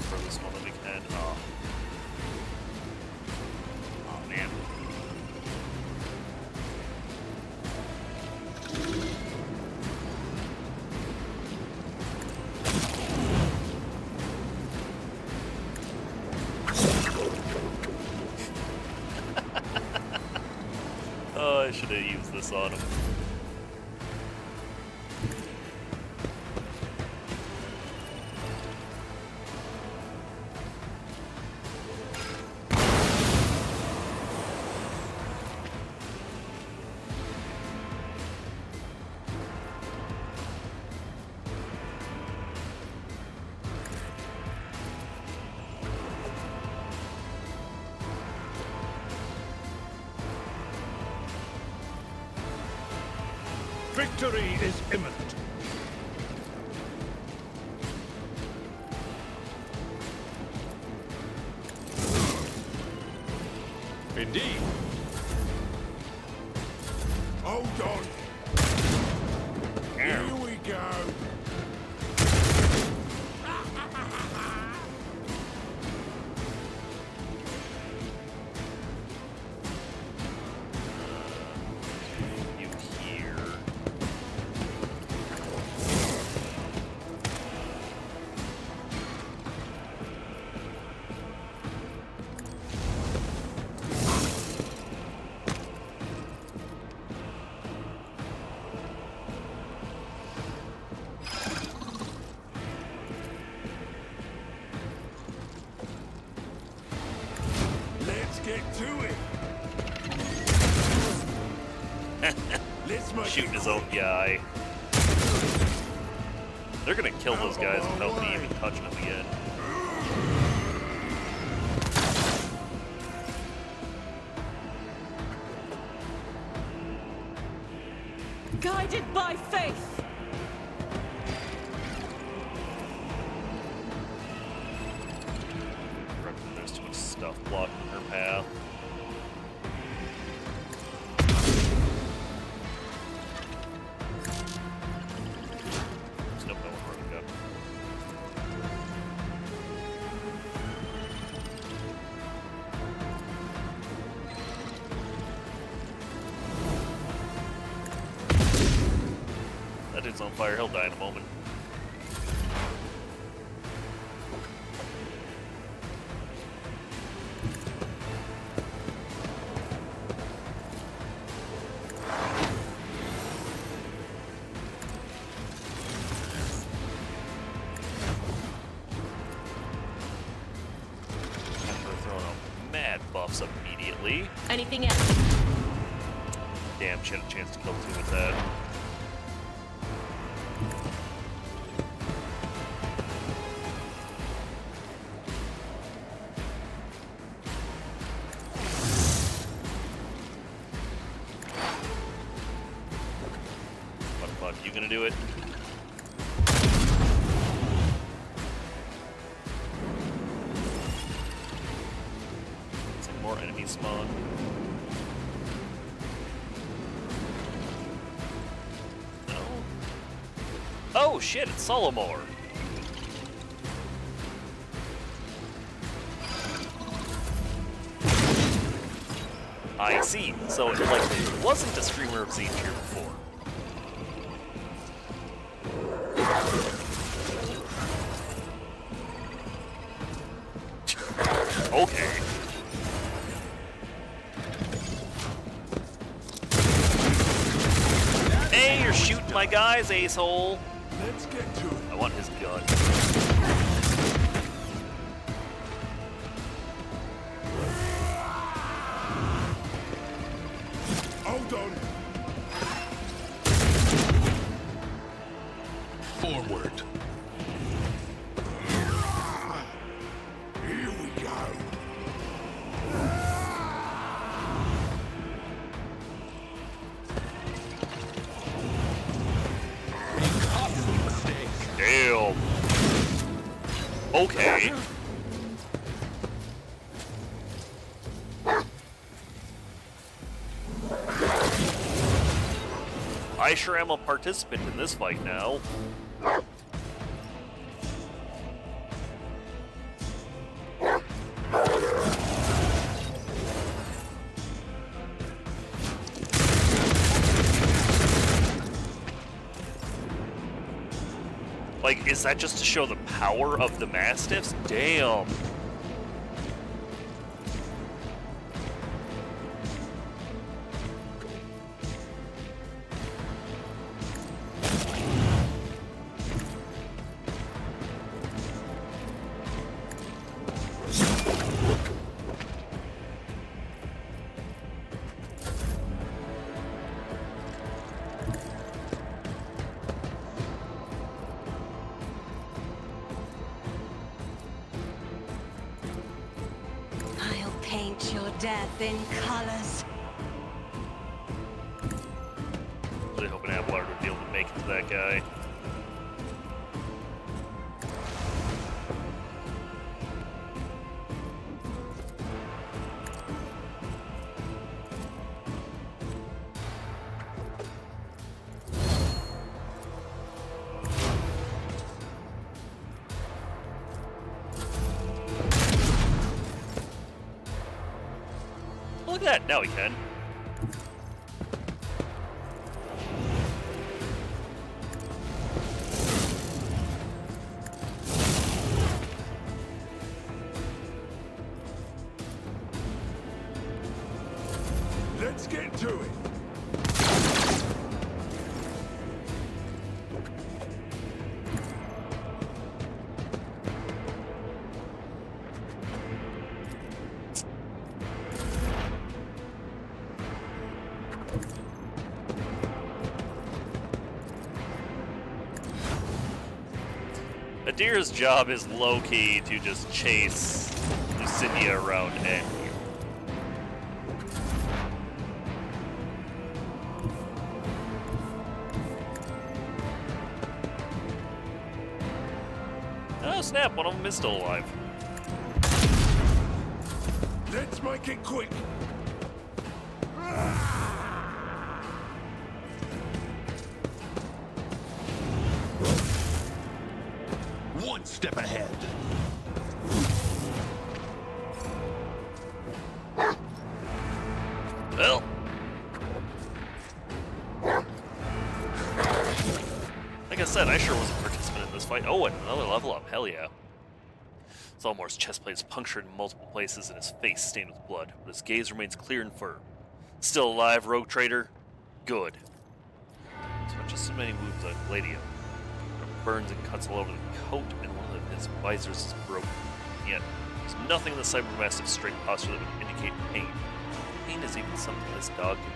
For this one that we can. Oh. Oh man. Oh, I should have used this on him. Victory is imminent. Indeed. Hold on. Here we go. You hear. Let's get to it. Let's make Shooting it his own guy. They're gonna kill those guys without me even touching them again. Guided by faith. blocking her path. There's no one running up. That dude's on fire. He'll die in a moment. Buffs immediately. Anything else? Damn, she had a chance to kill two with that. What the fuck? You gonna do it? More enemies spawn. No. Oh shit, it's Solomor. I see. So it like wasn't a streamer I've seen here before. Okay. Hey, you're shooting my guys, asshole. Let's get to it. I want his gun. Hold on. Forward. Here we go. Damn. Okay. I sure am a participant in this fight now. Like, is that just to show the power of the Mastiffs? Damn. I'll paint your death in colors. Really hoping Abelard would be able to make it to that guy. Look at that, now he can. Let's get to it. Adir's job is low-key to just chase Lucinda around and oh snap, one of them is still alive. Let's make it quick. One step ahead. Well. Like I said, I sure was a participant in this fight. Oh, and another level up. Hell yeah. Zalmor's chest plate is punctured in multiple places and his face stained with blood, but his gaze remains clear and firm. Still alive, rogue trader? Good. So just so many wounds on Gladio. Burns and cuts all over the coat, and one of his visors is broken. Yet, there's nothing in the cybermassive's straight posture that would indicate pain. Pain is even something this dog can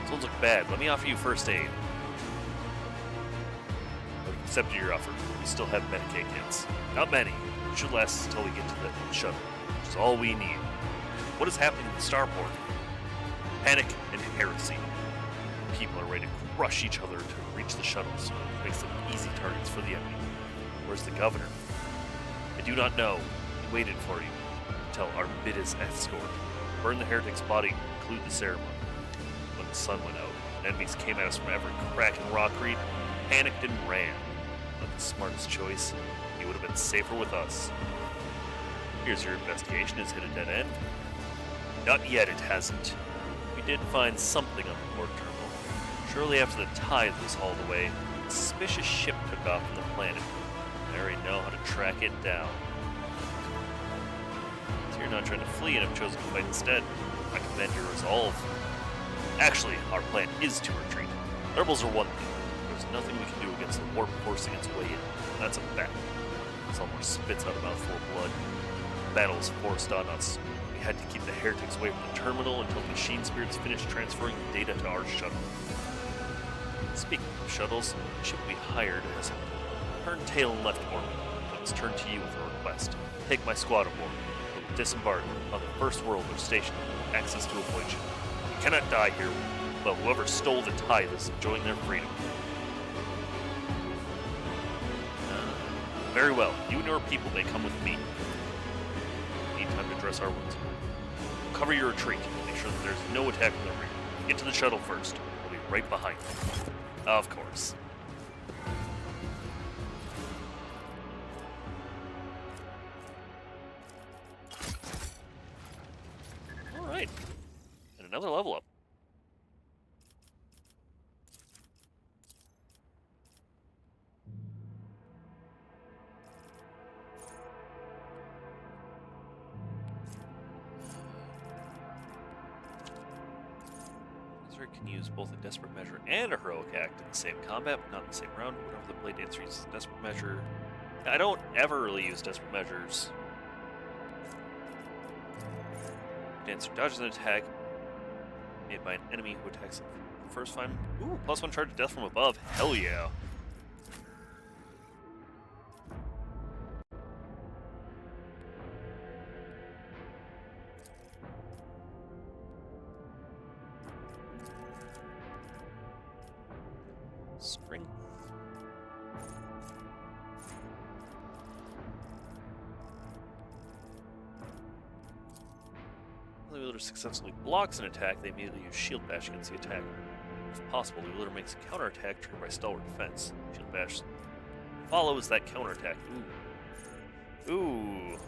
feel. Those look bad. Let me offer you first aid. I've accepted your offer. We still have Medicaid kits. Not many. It should last us until we get to the shuttle, which is all we need. What is happening in the starport? Panic and heresy. People are ready to crush each other to reach the shuttle, so it makes them easy targets for the enemy. Where's the governor? I do not know. He waited for you. Tell Armida's escort. Burn the heretic's body, conclude the ceremony. When the sun went out, and enemies came at us from every crack and rock creed, panicked and ran. Not the smartest choice. He would have been safer with us. Here's your investigation. Has hit a dead end? Not yet, it hasn't. We did find something on the port terminal. Shortly after the tide was hauled away, a suspicious ship took off from the planet. I already know how to track it down. So you're not trying to flee and have chosen to fight instead. I commend your resolve. Actually, our plan is to retreat. The rebels are one thing. There's nothing we can do against the warp forcing its way in. That's a fact. Zalmor spits out a mouthful of blood. The battle is forced on us. We had to keep the heretics away from the terminal until the machine spirits finished transferring the data to our shuttle. Speaking of shuttles, the ship we hired has turned tail and left orbit. Let's turn to you with a request. Take my squad aboard. We will disembark on the first worlder station with access to a void ship. We cannot die here, but whoever stole the tide is enjoying their freedom. Very well. You and your people may come with me. Need time to dress our wounds. Cover your retreat. Make sure that there's no attack from the rear. Get to the shuttle first. We'll be right behind you. Of course. Alright. And another level up. Can use both a desperate measure and a heroic act in the same combat, but not in the same round. Whenever the blade dancer uses a desperate measure, I don't ever really use desperate measures. Dancer dodges an attack made by an enemy who attacks him first time. Ooh, +1 charge of death from above. Hell yeah. Strength. When the wielder successfully blocks an attack, they immediately use Shield Bash against the attacker. If possible, the wielder makes a counterattack triggered by Stalwart Defense. Shield Bash follows that counterattack. Ooh. Ooh.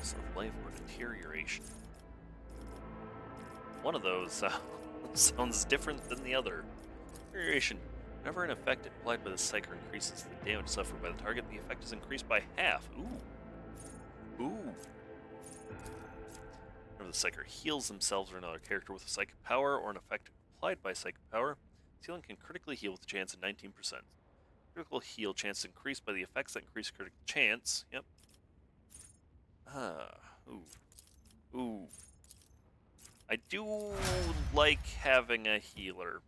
Of life or deterioration. One of those sounds different than the other. Deterioration. Whenever an effect applied by the Psyker increases the damage suffered by the target, the effect is increased by half. Ooh. Ooh. Whenever the Psyker heals themselves or another character with a psychic power or an effect applied by psychic power, this healing can critically heal with a chance of 19%. Critical heal chance increased by the effects that increase critical chance. Yep. Ooh. Ooh. I do like having a healer.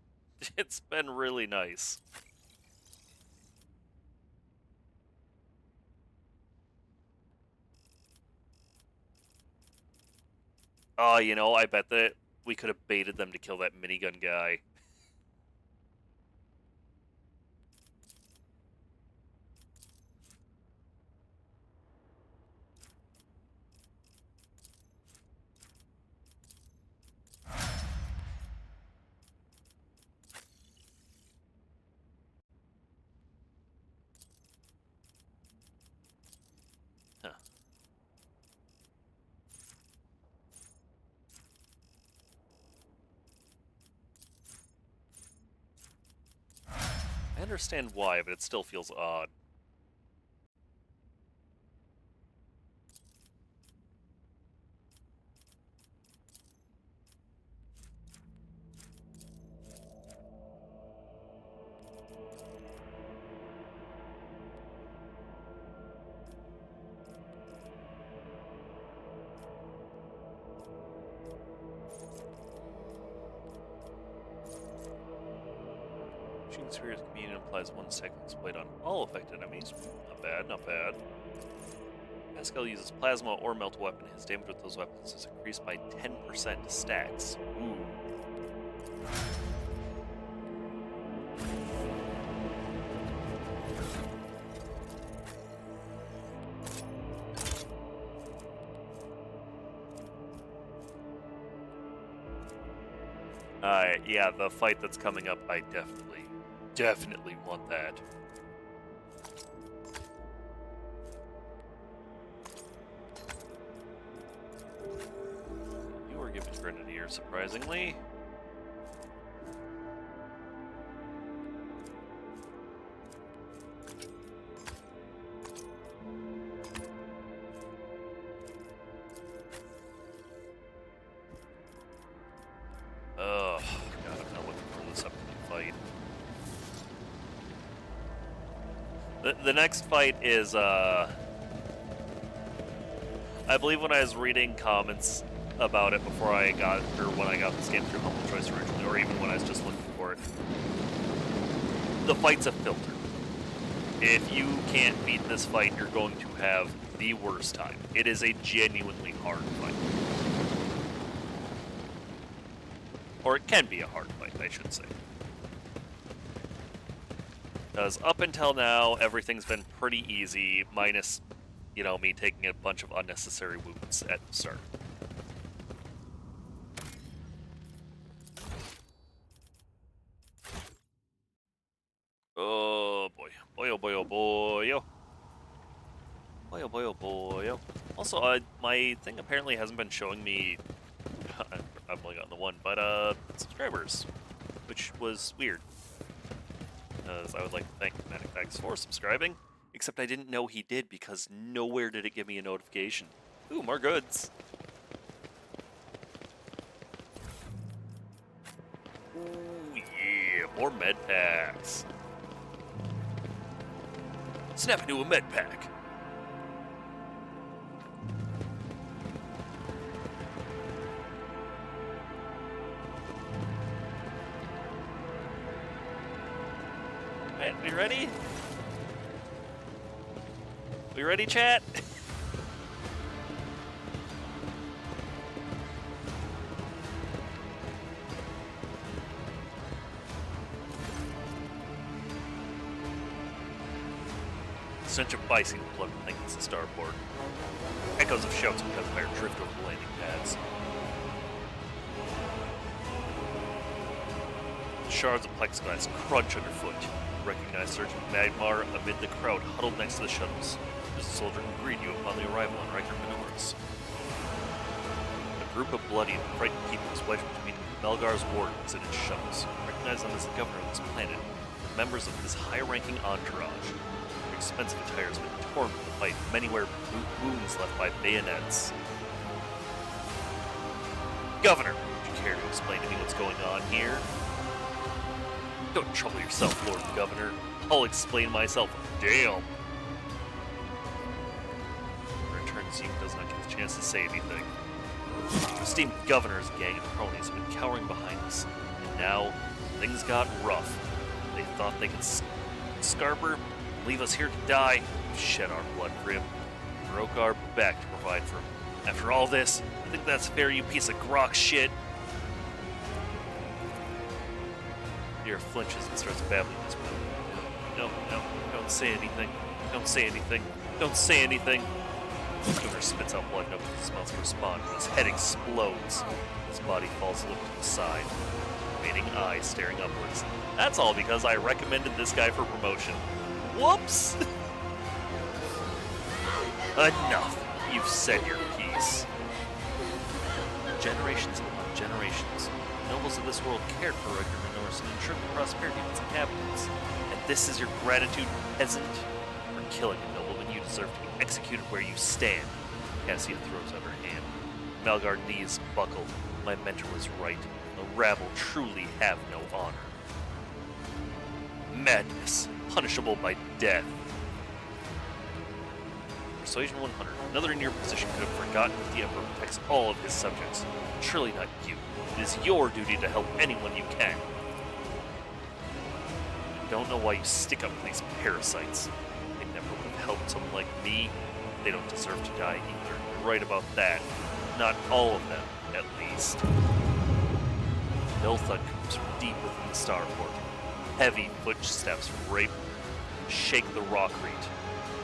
It's been really nice. Oh, you know, I bet that we could have baited them to kill that minigun guy. Huh. I understand why, but it still feels odd. Shooting Sphere's communion implies 1 second displayed on all affected enemies. Not bad, not bad. Pascal uses plasma or melt weapon. His damage with those weapons is increased by 10% stacks. Ooh. Yeah, the fight that's coming up, I definitely want that. You were given Grenadier, surprisingly. Oh, God, I'm not looking for this upcoming fight. The next fight is, I believe when I was reading comments about it before I got, or when I got this game through Humble Choice originally, or even when I was just looking for it, the fight's a filter. If you can't beat this fight, you're going to have the worst time. It is a genuinely hard fight. Or it can be a hard fight, I should say. Because up until now, everything's been pretty easy, minus, you know, me taking a bunch of unnecessary wounds at the start. Oh boy. Boy, oh boy, oh boy, oh. Boy, oh boy, oh boy, oh. Also, my thing apparently hasn't been showing me... I've only gotten the one, but, subscribers. Which was weird. Because I would like to thank Manifax for subscribing. Except I didn't know he did, because nowhere did it give me a notification. Ooh, more goods. Ooh, yeah, more med packs. Snap into a med pack. Alright, we ready? We ready, chat? Stench of bison blood blankets the starboard. Echoes of shouts and gunfire drift over the landing pads. Shards of plexiglass crunch underfoot. Recognize Sergeant Magmar amid the crowd huddled next to the shuttles. There's a soldier who greeted you upon the arrival on Riker Minoris. A group of bloody and frightened people is wedged between Melgar's wardens and its shuttles. Recognize them as the governor of this planet, members of his high-ranking entourage. Their expensive attire has been torn from the fight, many wear wounds left by bayonets. Governor, would you care to explain to me what's going on here? Don't trouble yourself, Lord Governor. I'll explain myself. Damn. Return Zeke does not get the chance to say anything. The esteemed Governor's gang of cronies have been cowering behind us. And now, things got rough. They thought they could Scarper, leave us here to die. We've shed our blood for him. Broke our back to provide for him. After all this, I think that's fair, you piece of grok shit. Deer flinches and starts babbling as well. No, don't say anything. Don't say anything. Don't say anything. Gunnar spits out blood and opens his mouth to respond, but his head explodes. His body falls limp to the side, remaining eyes staring upwards. That's all because I recommended this guy for promotion. Whoops! Enough. You've said your piece. Generations upon generations, nobles of this world cared for Ragnar Norse and ensured the prosperity of its inhabitants. And this is your gratitude, peasant? For killing a nobleman, you deserve to be executed where you stand. Cassia throws out her hand. Malgar's knees buckled. My mentor was right. The rabble truly have no honor. Madness, punishable by death. Persuasion 100. Another in your position could have forgotten that the Emperor protects all of his subjects. Surely not you. It is your duty to help anyone you can. I don't know why you stick up to these parasites. They never would have helped someone like me. They don't deserve to die either. You're right about that. Not all of them, at least. No thud comes from deep within the starport. Heavy footsteps shake the rockreed,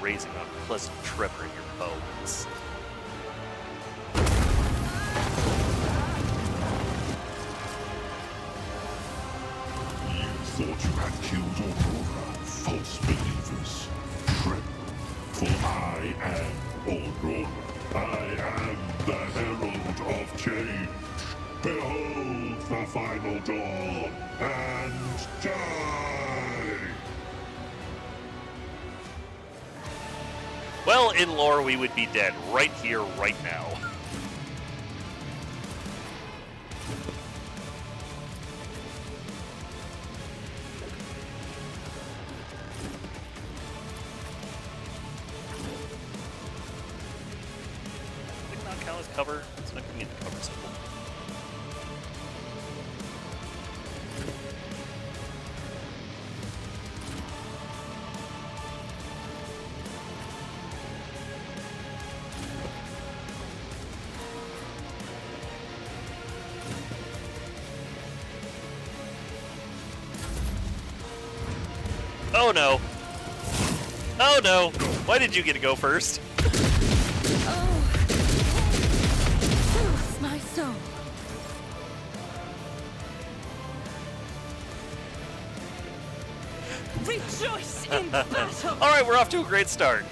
raising a pleasant tremor in your bones. You thought you had killed Aurora, false believers. Tremble, for I am Aurora. I am the herald of change. Behold the final dawn, and die! Well, in lore, we would be dead right here, right now. Did not count as cover. It's not giving me the cover symbol. Oh no. Oh no. Why did you get to go first? Oh. Soothes my soul. Rejoice in battle! Alright, we're off to a great start.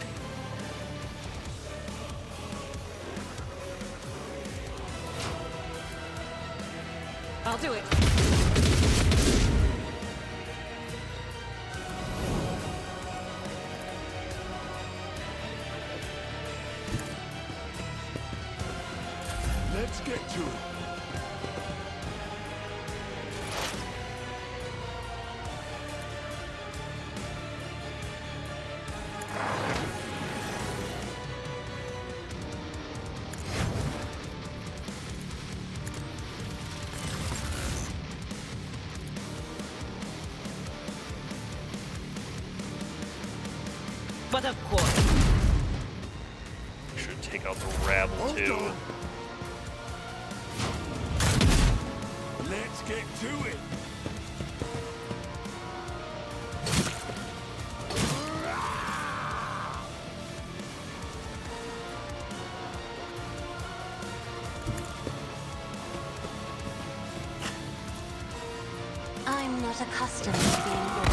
I'll do it. Let's get to it. But of course. Should take out the rabble too. Let's get to it. I'm not accustomed to being born.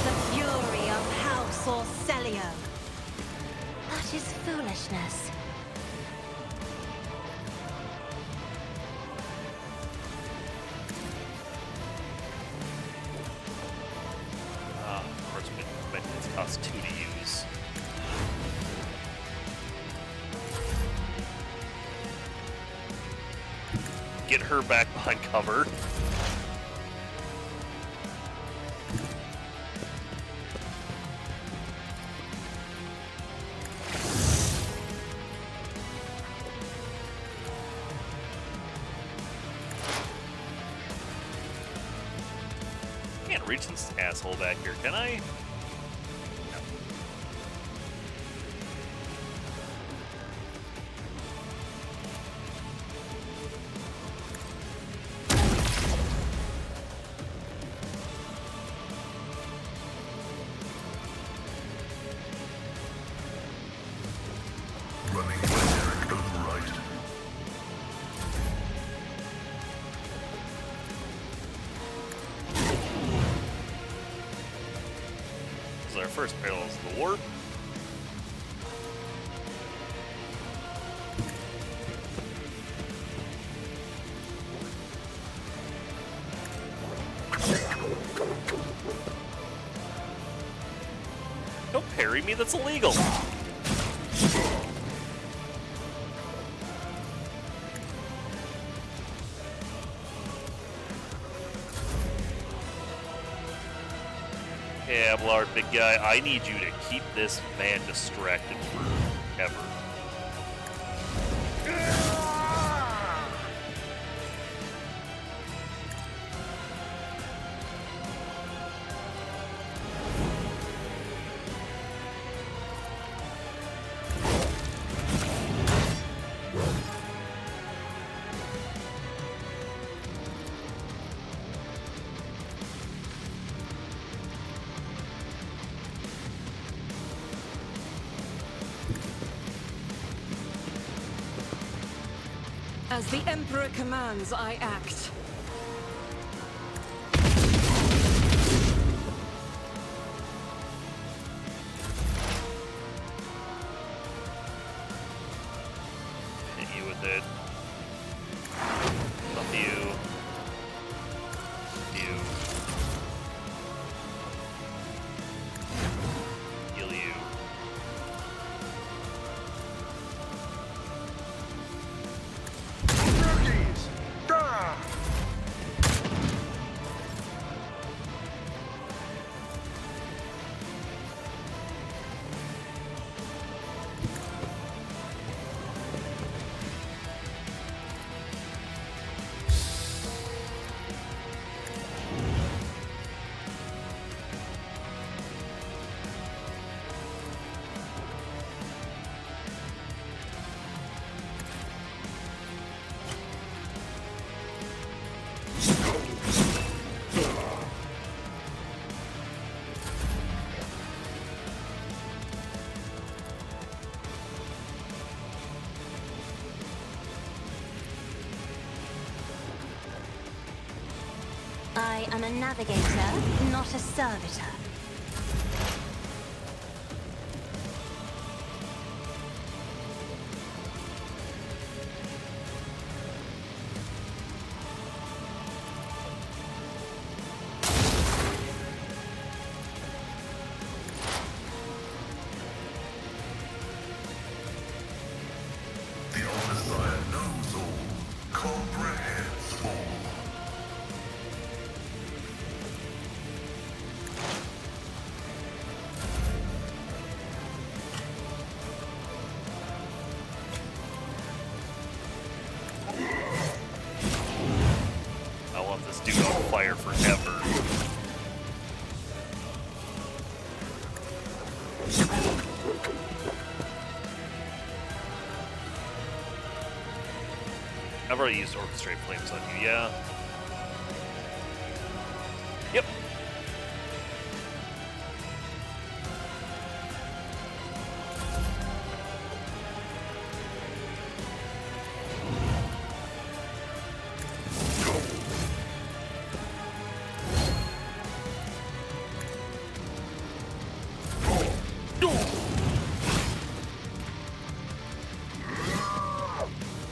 The fury of House Orcelio. That is foolishness. Of course, maintenance costs 2 to use. Get her back behind cover. Can't reach this asshole back here, can I? No. first parallels of the warp. Don't parry me, that's illegal. Yeah, Ablard, big guy, I need you to keep this man distracted forever. As the Emperor commands, I act. Hit you with it. Fuck you. You. Heal you. I am a navigator, not a servitor. The Omnissiah knows all, comprehends all. I want this dude on fire forever. I've already used Orchestrate Flames on you, yeah? Yep.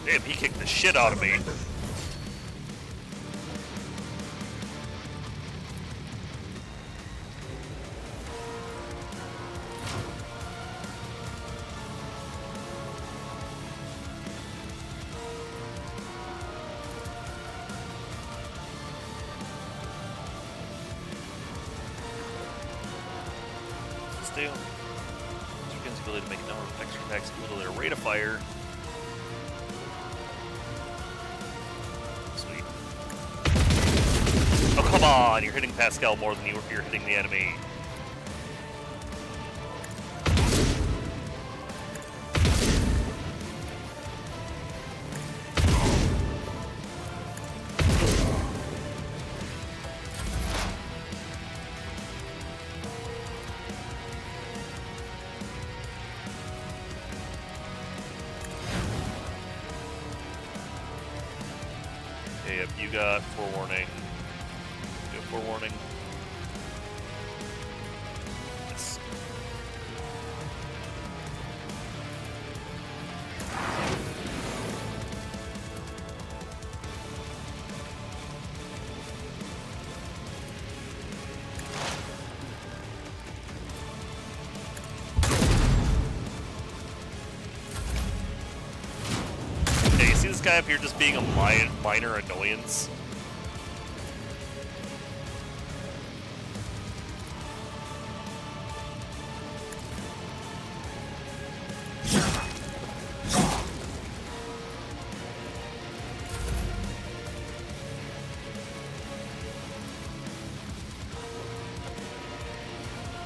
Damn, he kicked the shit out of me. Still, Strickland's ability to make a number of extra attacks equal to their rate of fire. Sweet. Oh, come on! You're hitting Pascal more than you're hitting the enemy. Okay, yep, you got forewarning. You got forewarning. Yes. guy up here just being a minor annoyance?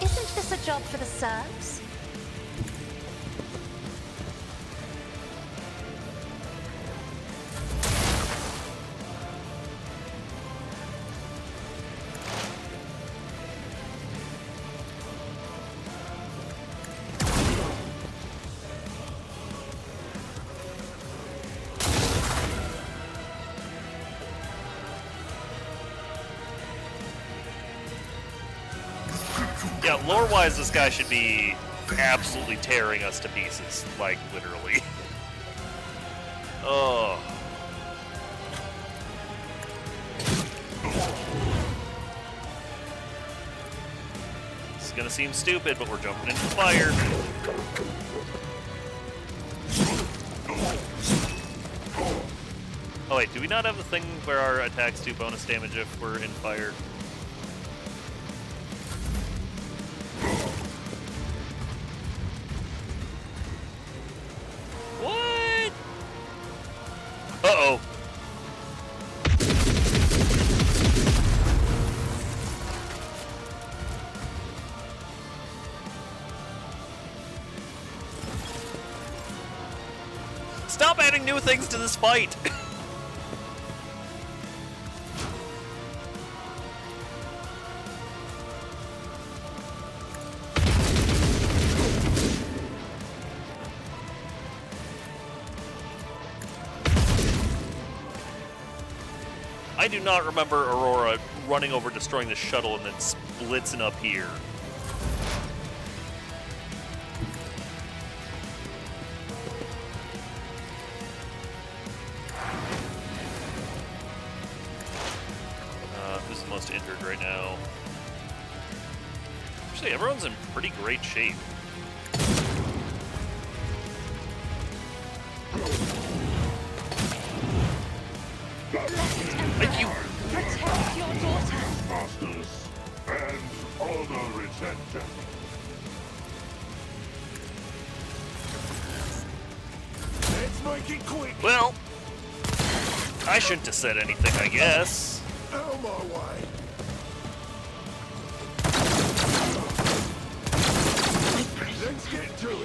Isn't this a job for the serfs? Yeah, lore-wise, this guy should be absolutely tearing us to pieces, like, literally. Oh. This is gonna seem stupid, but we're jumping into the fire. Oh wait, do we not have the thing where our attacks do bonus damage if we're in fire? What? Uh-oh. Stop adding new things to this fight! I do not remember Aurora running over, destroying the shuttle, and then splitsing up here. Who's the most injured right now? Actually, everyone's in pretty great shape. Thank you. Protect your daughter. Masters and honor its endeavor. Let's make it quick. Well, I shouldn't have said anything, I guess. Out of my way. Let's get to it.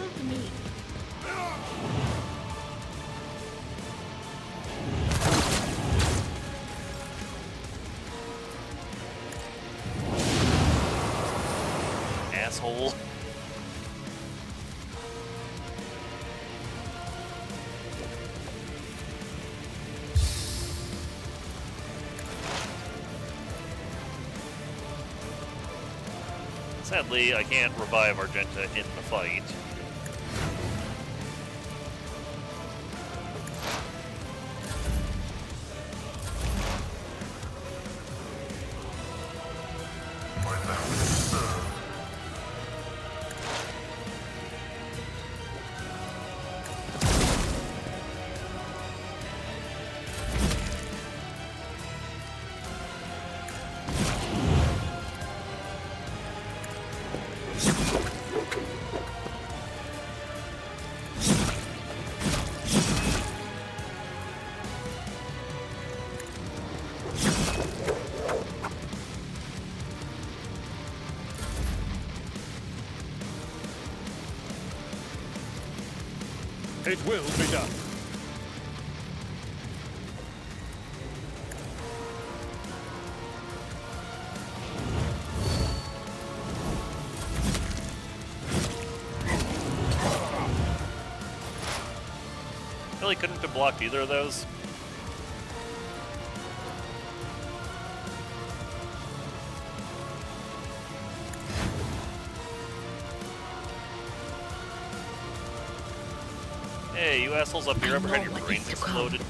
Asshole. Sadly, I can't revive Argenta in the fight. My vow is to serve. It will be done. Really couldn't have blocked either of those. Hey, you assholes up here ever had your brains exploded? I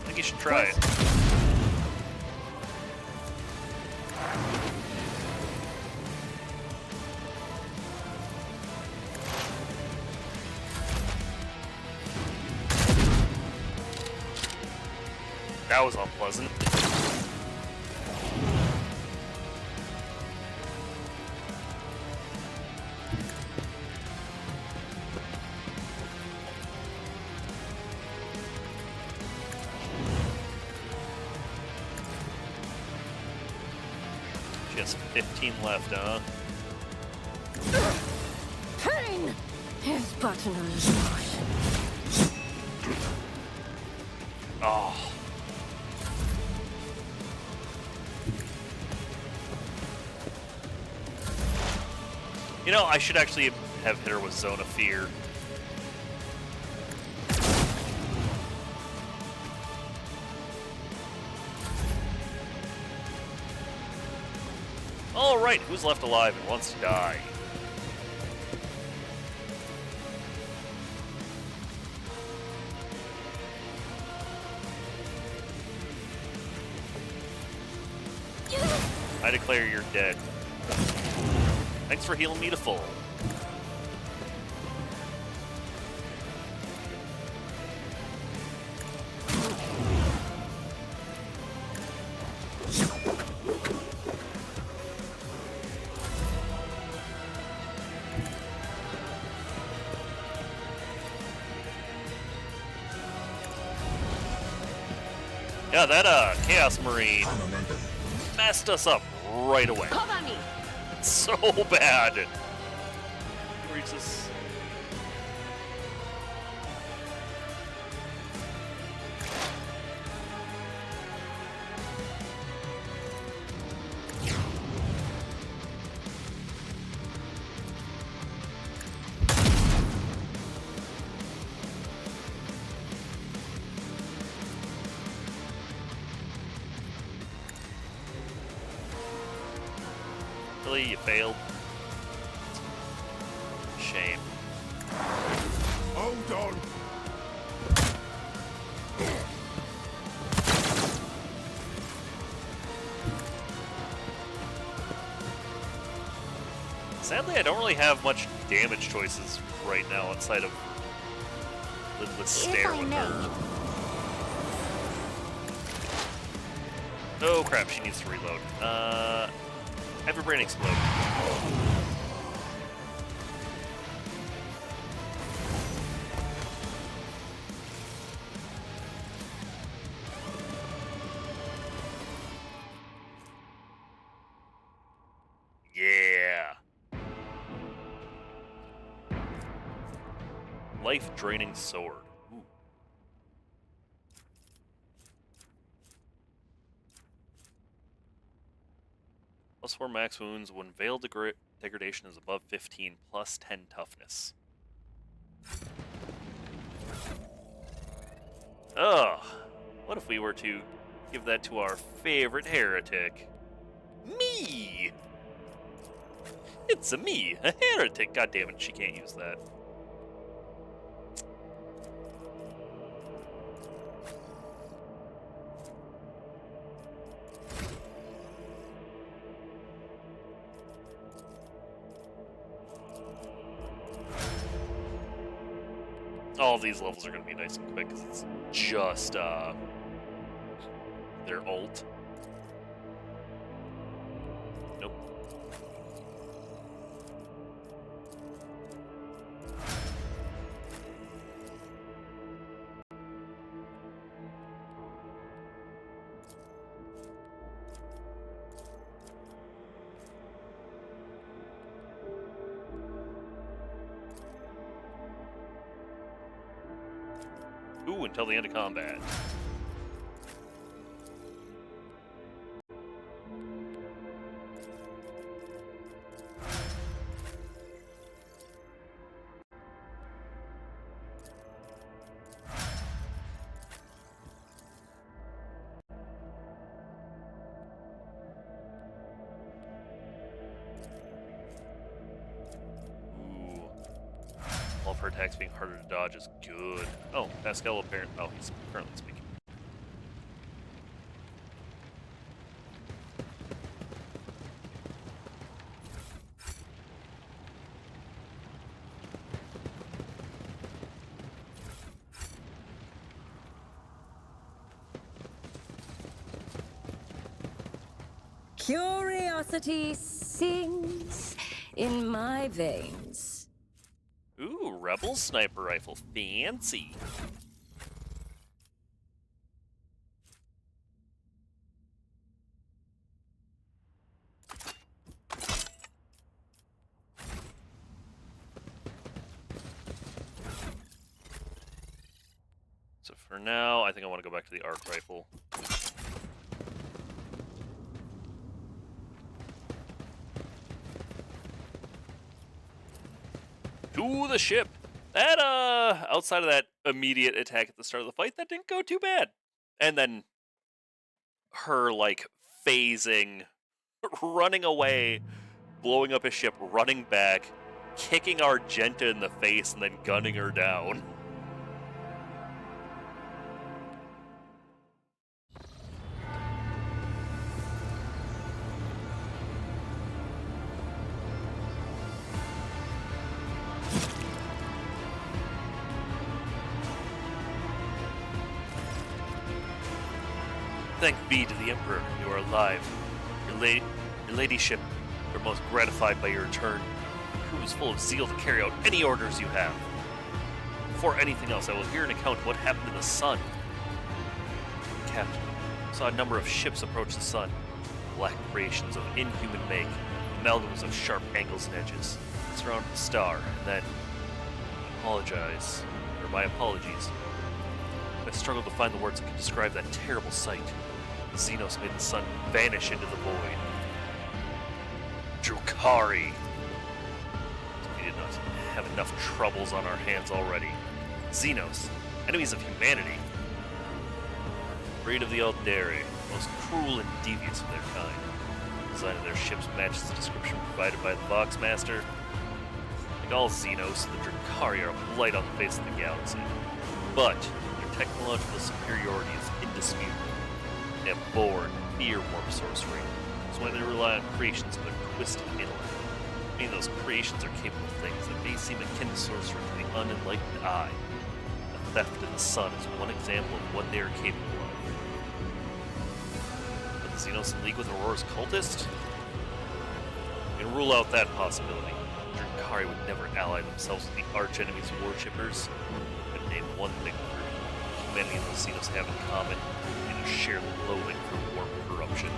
think you should try it. That was unpleasant. Just 15 left, huh? Pain is but an illusion. Oh. You know, I should actually have hit her with Zone of Fear. Alright, who's left alive and wants to die? I declare you're dead. Thanks for healing me to full. Yeah, that Chaos Marine messed us up right away. Cover me! So bad. Reach this. Really, you failed. Shame. Hold on. Sadly, I don't really have much damage choices right now outside of Lidless Stare with her. Oh crap, she needs to reload. Have your brain explode. Yeah. Life-draining sword. Ooh. +4 max wounds when Veil degradation is above 15, +10 toughness. Ugh. What if we were to give that to our favorite heretic? Me! It's a me, a heretic. God damn it, she can't use that. All of these levels are going to be nice and quick because it's just their ult. Nope. Ooh, until the end of combat. All of her attacks being harder to dodge is good. Oh, Pascal apparently. Oh, he's currently speaking. Curiosity sings in my veins. Ooh, Rebel sniper rifle. Fancy. So for now, I think I want to go back to the arc rifle. To the ship. That, outside of that immediate attack at the start of the fight, that didn't go too bad. And then her, like, phasing, running away, blowing up his ship, running back, kicking Argenta in the face, and then gunning her down. Thank be to the Emperor, you are alive. Your ladyship are most gratified by your return. The crew is full of zeal to carry out any orders you have. Before anything else, I will hear an account of what happened to the sun. Captain, I saw a number of ships approach the sun. Black creations of inhuman make, amalgams of sharp angles and edges, surrounded the star, and then... my apologies. I struggled to find the words that could describe that terrible sight. Xenos made the sun vanish into the void. Drukhari! We did not have enough troubles on our hands already. Xenos, enemies of humanity. Breed of the Aldari, most cruel and devious of their kind. The design of their ships matches the description provided by the Voxmaster. Like all Xenos, the Drukhari are a blight on the face of the galaxy. But their technological superiority is indisputable. They have bored, fear-warp sorcery. That's why they rely on creations of their twisted intellect. Many of those creations are capable of things that may seem akin to sorcery to the unenlightened eye. The theft of the sun is one example of what they are capable of. But the Xenos in league with Aurora's cultist? We can rule out that possibility. Drukhari would never ally themselves with the arch-enemy's worshippers. But name one thing humanity and the Xenos have in common. They just share the loathing for warp corruption.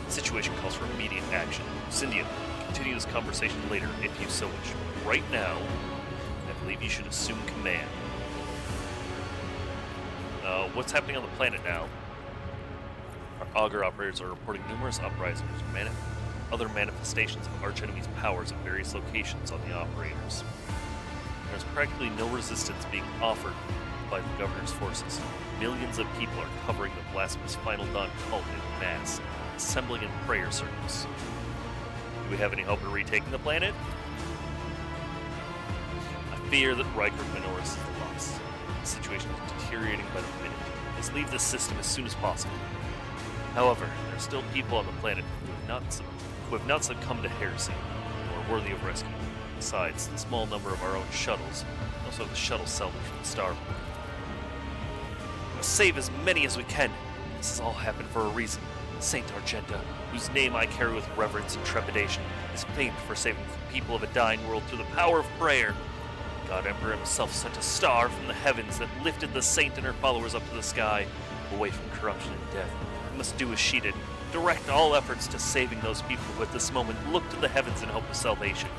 The situation calls for immediate action. Cyndia, continue this conversation later if you so wish. Right now, I believe you should assume command. What's happening on the planet now? Our Augur operators are reporting numerous uprisings, other manifestations of arch-enemy's powers at various locations on the operators. There's practically no resistance being offered by the governor's forces. Millions of people are covering the blasphemous Final Dawn cult in mass, assembling in prayer circles. Do we have any hope of retaking the planet? I fear that Riker Minoris is lost. The situation is deteriorating by the minute. Let's leave this system as soon as possible. However, there are still people on the planet who have not succumbed to heresy, or are worthy of rescue. Besides, the small number of our own shuttles, we also have the shuttle salvage from the starport. We must save as many as we can. This has all happened for a reason. Saint Argenta, whose name I carry with reverence and trepidation, is famed for saving the people of a dying world through the power of prayer. God Emperor himself sent a star from the heavens that lifted the saint and her followers up to the sky, away from corruption and death. We must do as she did, direct all efforts to saving those people who at this moment look to the heavens in hope of salvation.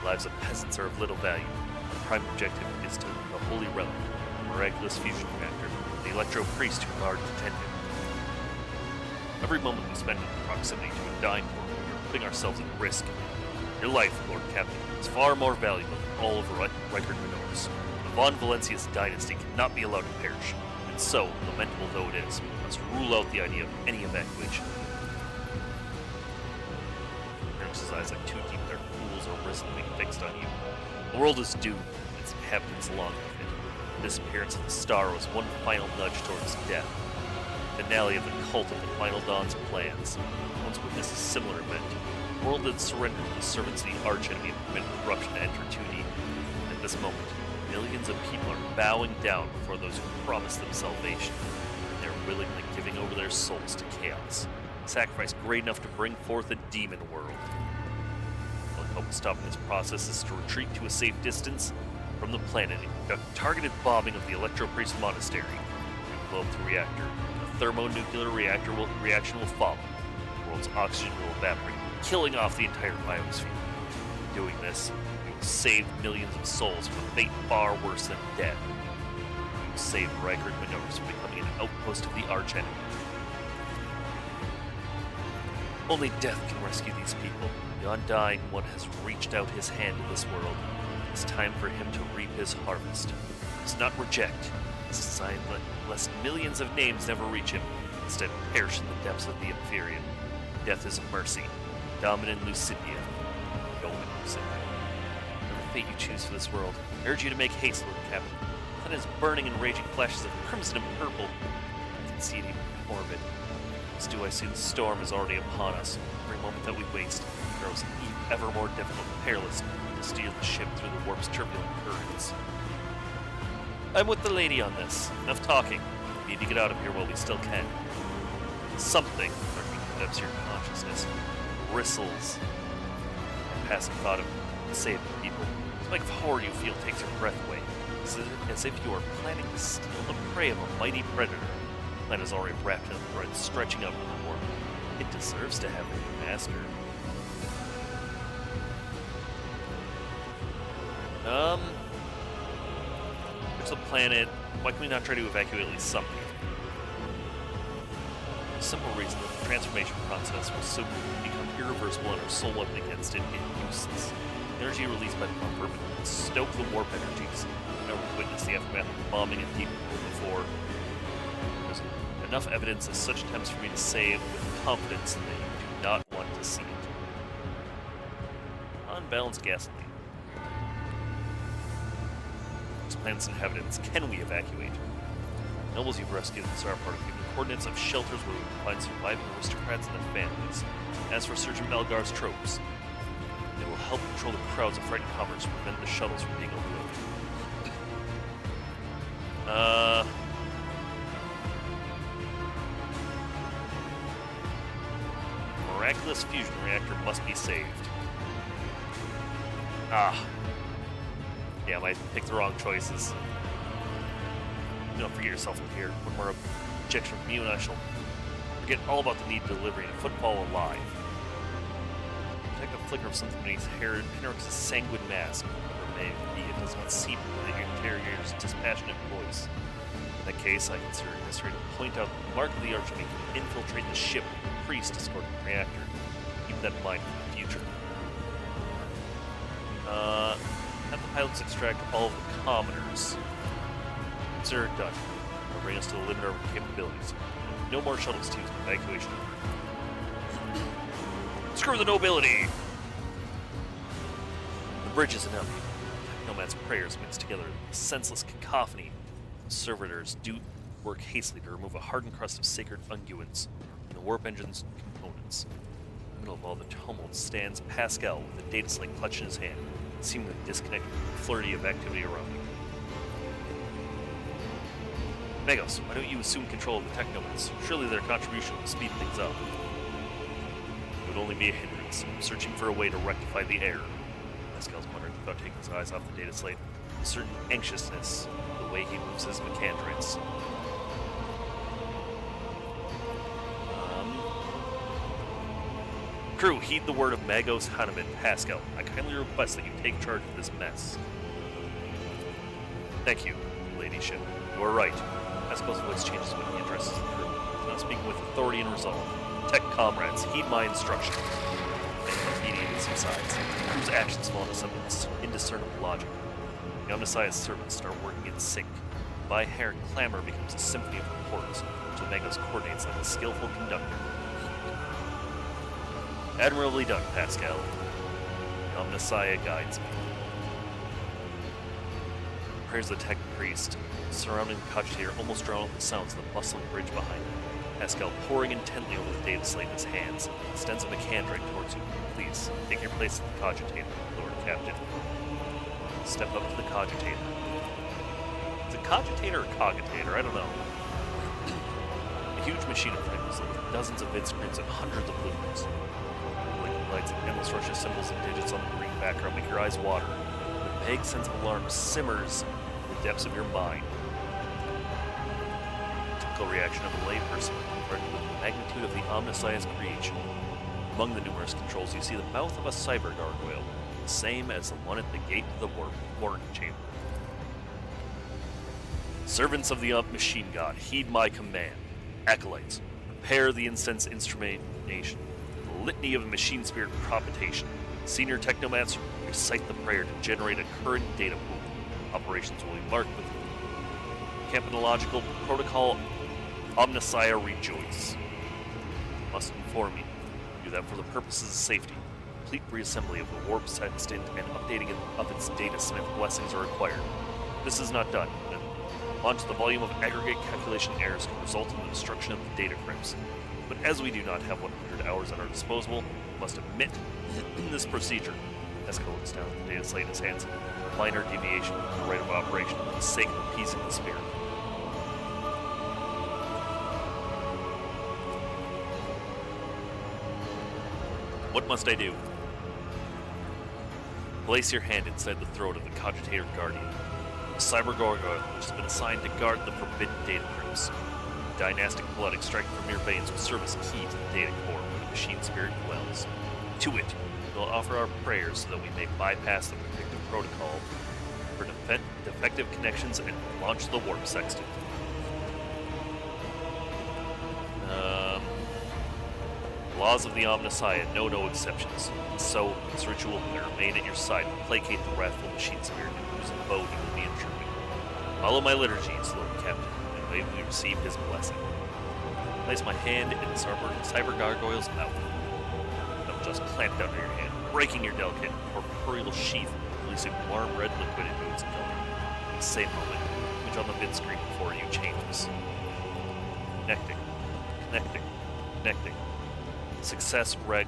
The lives of peasants are of little value. Our prime objective is to the Holy Relic, the miraculous fusion reactor, the Electro Priest who guard and tend it. Every moment we spend in proximity to a dying world, we are putting ourselves at risk. Your life, Lord Captain, is far more valuable than all of Riker Minoris. The Von Valencius dynasty cannot be allowed to perish, and so, lamentable though it is, we must rule out the idea of any evacuation. Ernest's eyes like two deep, their pools are ristfully fixed on you. The world is doomed, its inhabitants long of it. The disappearance of the star was one final nudge towards death. The finale of the cult of the Final Dawn's plans. Once witnessed a similar event. The world had surrendered to the servants of the arch-enemy and permitted corruption to enter 2D. At this moment, millions of people are bowing down before those who promised them salvation. They're willingly giving over their souls to chaos. Sacrifice great enough to bring forth a demon world. The only hope of stopping this process is to retreat to a safe distance from the planet and conduct targeted bombing of the Electropriest Monastery. And blow up the reactor. A thermonuclear reaction will follow. The world's oxygen will evaporate, killing off the entire biosphere. In doing this, we will save millions of souls from a fate far worse than death. We will save Reichard Minorus from becoming an outpost of the archenemy. Only death can rescue these people. The Undying One has reached out his hand to this world. It's time for him to reap his harvest. He does not reject. It's designed lest millions of names never reach him. Instead, perish in the depths of the Empyrean. Death is mercy. Dominant Lucidia. Dominant Lucidia. Whatever fate you choose for this world, I urge you to make haste, Lord Captain. The planet is burning in raging flashes of crimson and purple. I can see it even in orbit. As do I see the storm is already upon us. Every moment that we waste grows ever more difficult and perilous to steer the ship through the warp's turbulent currents. I'm with the lady on this. Enough talking. We need to get out of here while we still can. Something lurking in the depths of your consciousness bristles. The passive thought of saving people. The spike of horror you feel takes your breath away. As if you are planning to steal the prey of a mighty predator. The plan is already wrapped in a thread stretching out from the warp. It deserves to have a master. There's a planet. Why can we not try to evacuate at least something? The simple reason that the transformation process will soon become irreversible and our soul weapon against it is useless. The energy released by the bumper will stoke the warp energies. I've never witnessed the aftermath of bombing a deep before. There's enough evidence of such attempts for me to say it with confidence that you do not want to see it. Unbalanced gasoline. These planet's inhabitants, can we evacuate? Nobles you've rescued in Star Part have given coordinates of shelters where we can find surviving aristocrats and their families. As for Sergeant Malgar's tropes, they will help control the crowds of frightened commerce to prevent the shuttles from being overloaded. Miraculous fusion reactor must be saved. Damn, I picked the wrong choices. Don't forget yourself in here. One more objection from you and I shall forget all about the need of delivering a footfall alive. Detect a flicker of something beneath Henrik's sanguine mask. Whatever it may be, it does not seep into the interrogator's dispassionate voice. In that case, I consider it necessary to point out the mark of the Archmage can infiltrate the ship with the priest escorting the reactor. Keep that in mind for the future. Have the pilots extract all of the commoners. Consider it done. They'll bring us to the limit of our capabilities. No more shuttles to use for evacuation. Screw the nobility! The bridge is enough. Nomad's prayers mixed together with a senseless cacophony. The servitors do work hastily to remove a hardened crust of sacred unguents from the warp engine's components. In the middle of all the tumult stands Pascal with a data slate clutched in his hand, seemingly disconnected from the flurry of activity around him. Magos, why don't you assume control of the Technomans? Surely their contribution will speed things up. It would only be a hindrance. I'm searching for a way to rectify the error. Pascal's muttering without taking his eyes off the data slate. A certain anxiousness in the way he moves his mechandrites. Crew, heed the word of Magos Hahnemann, Pascal. I kindly request that you take charge of this mess. Thank you, ladyship. You are right. Pascal's voice changes when he addresses the crew. He's now speaking with authority and resolve. Tech comrades, heed my instruction. And immediately subsides. The crew's actions fall into some indiscernible logic. The Omnissiah's servants start working in sync. Bi-Heron clamor becomes a symphony of reports, until Magos coordinates like a skillful conductor. Admirably done, Pascal. The Omnissiah guides me. Prayers of the tech priest, surrounding the cogitator, almost drown out the sounds of the bustling bridge behind him. Pascal, poring intently over the data slate in his hands, extends a mechandrite towards you. Please, take your place at the cogitator, Lord Captain. Step up to the cogitator. Is it cogitator or cogitator? I don't know. huge machine in front of us with dozens of vid screens and hundreds of lumens. Blinking lights and endless rush of symbols and digits on the green background make your eyes water. The vague sense of alarm simmers in the depths of your mind. Typical reaction of a layperson confronted with the magnitude of the Omnissiah's creation. Among the numerous controls, you see the mouth of a cyber gargoyle, the same as the one at the gate to the warning chamber. Servants of the machine god, heed my command. Acolytes, prepare the incense instrumentation. The litany of the machine spirit propagation. Senior technomancer, recite the prayer to generate a current data pool. Operations will be marked with Campanological Protocol Omnissiah Rejoice. Must inform you. Do that for the purposes of safety. Complete reassembly of the warp sextant and updating of its data smith blessings are required. This is not done. Launch the volume of aggregate calculation errors can result in the destruction of the data crypts. But as we do not have 100 hours at our disposal, we must omit this procedure. Esco looks down at the data slate in his hands. Minor deviation from the rate of operation for the sake of appeasing the spirit. What must I do? Place your hand inside the throat of the Cogitator Guardian, a cyber gargoyle which has been assigned to guard the forbidden data crypts. Dynastic blood extracted from your veins will serve as key to the data core where the machine spirit dwells. To it, we will offer our prayers so that we may bypass the protective protocol for defective connections and launch the warp sextant. Laws of the Omnissiah know no exceptions. So, this ritual will remain at your side to placate the wrathful machine spirit in whose abode you will be intruding. Follow my liturgies, Lord Captain, and may we receive his blessing. Place my hand in the cyber gargoyle's mouth. It will just clamp down to your hand, breaking your delicate corporeal sheath, releasing warm red liquid into its belly. At the same moment, the image on the vid screen before you changes. Connecting. Success reg.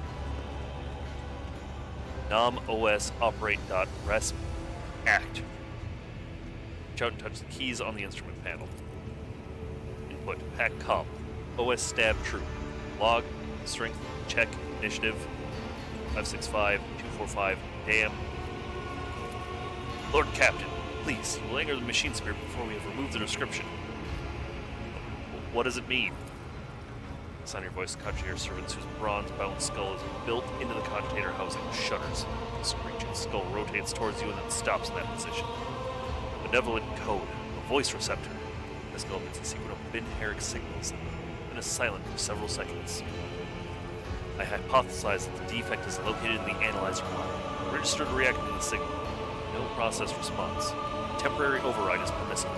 Nom OS operate.resp act. Reach out and touch the keys on the instrument panel. Input pack comp. OS stab true. Log. Strength. Check. Initiative. 565. 245. Damn. Lord Captain, please, you will anger the machine spirit before we have removed the description. What does it mean? Sound your voice, Cogitator servants whose bronze-bound skull is built into the Cogitator housing schudders. The screeching skull rotates towards you and then stops in that position. Benevolent code, a voice receptor. The skull emits a sequence of Bin-Herrick signals and is silent for several seconds. I hypothesize that the defect is located in the analyzer block. Registered reacting to the signal. No process response. Temporary override is permissible.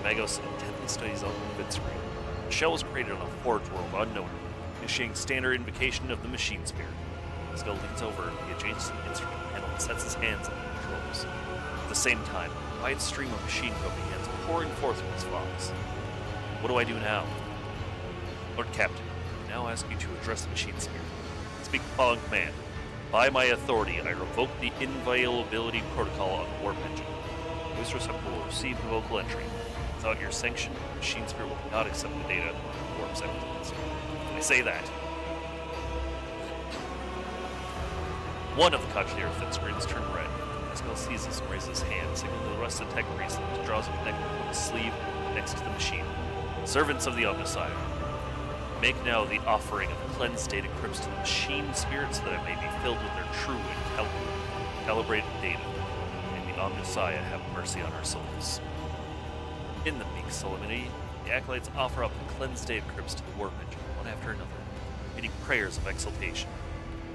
Magos intently studies on the vid screen. The shell was created on a forge world unknown, initiating standard invocation of the machine spirit. Skull leans over the adjacent instrument panel and sets his hands on the controls. At the same time, a wide stream of machine code begins pouring forth from his files. What do I do now? Lord Captain, I now ask you to address the machine spirit. Speak the following command. By my authority, I revoke the inviolability protocol on the warp engine. Voice receptor will receive the vocal entry. Without your sanction, the machine spirit will not accept the data of the warp segments. I say that. One of the Cogitator fit screens turn red. Eskel sees this and raises his hand, signaling to the rest of the tech priest that draws a connector from his sleeve next to the machine. Servants of the Omnissiah, make now the offering of cleansed data crypts to the machine spirit so that it may be filled with their true and calibrated data. May the Omnissiah have mercy on our souls. In the meek solemnity, the acolytes offer up the cleansed data crypts to the warp engine, one after another, repeating prayers of exaltation.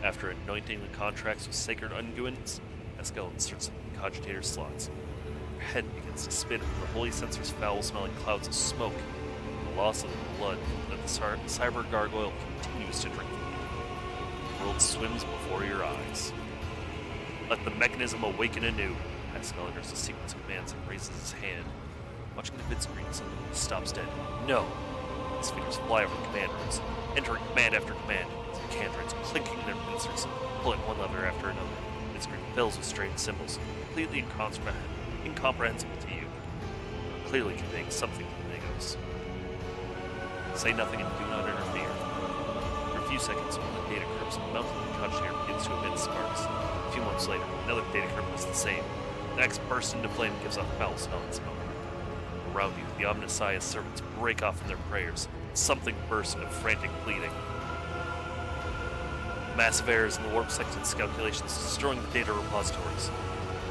After anointing the contracts with sacred unguents, Eskel inserts them in the Cogitator slots. Her head begins to spin from the holy censor's foul-smelling clouds of smoke, and the loss of the blood that the cyber gargoyle continues to drink from you. The world swims before your eyes. Let the mechanism awaken anew. Eskel enters a sequence of commands and raises his hand. Watching the vid screen, suddenly stops dead. No! His fingers fly over the command rooms, entering command after command, as the Candrites clinking their pincers, pulling one lever after another. The vid screen fills with strange symbols, completely incomprehensible to you, clearly conveying something to the Magos. Say nothing and do not interfere. For a few seconds, one of the data crypts mounted in the cottage air begins to emit sparks. A few moments later, another data crypt does the same. The next bursts into flame and gives off foul-smelling smoke. Around you, the ominous Sia's servants break off from their prayers. Something bursts into frantic pleading. Massive errors in the warp section's calculations, destroying the data repositories.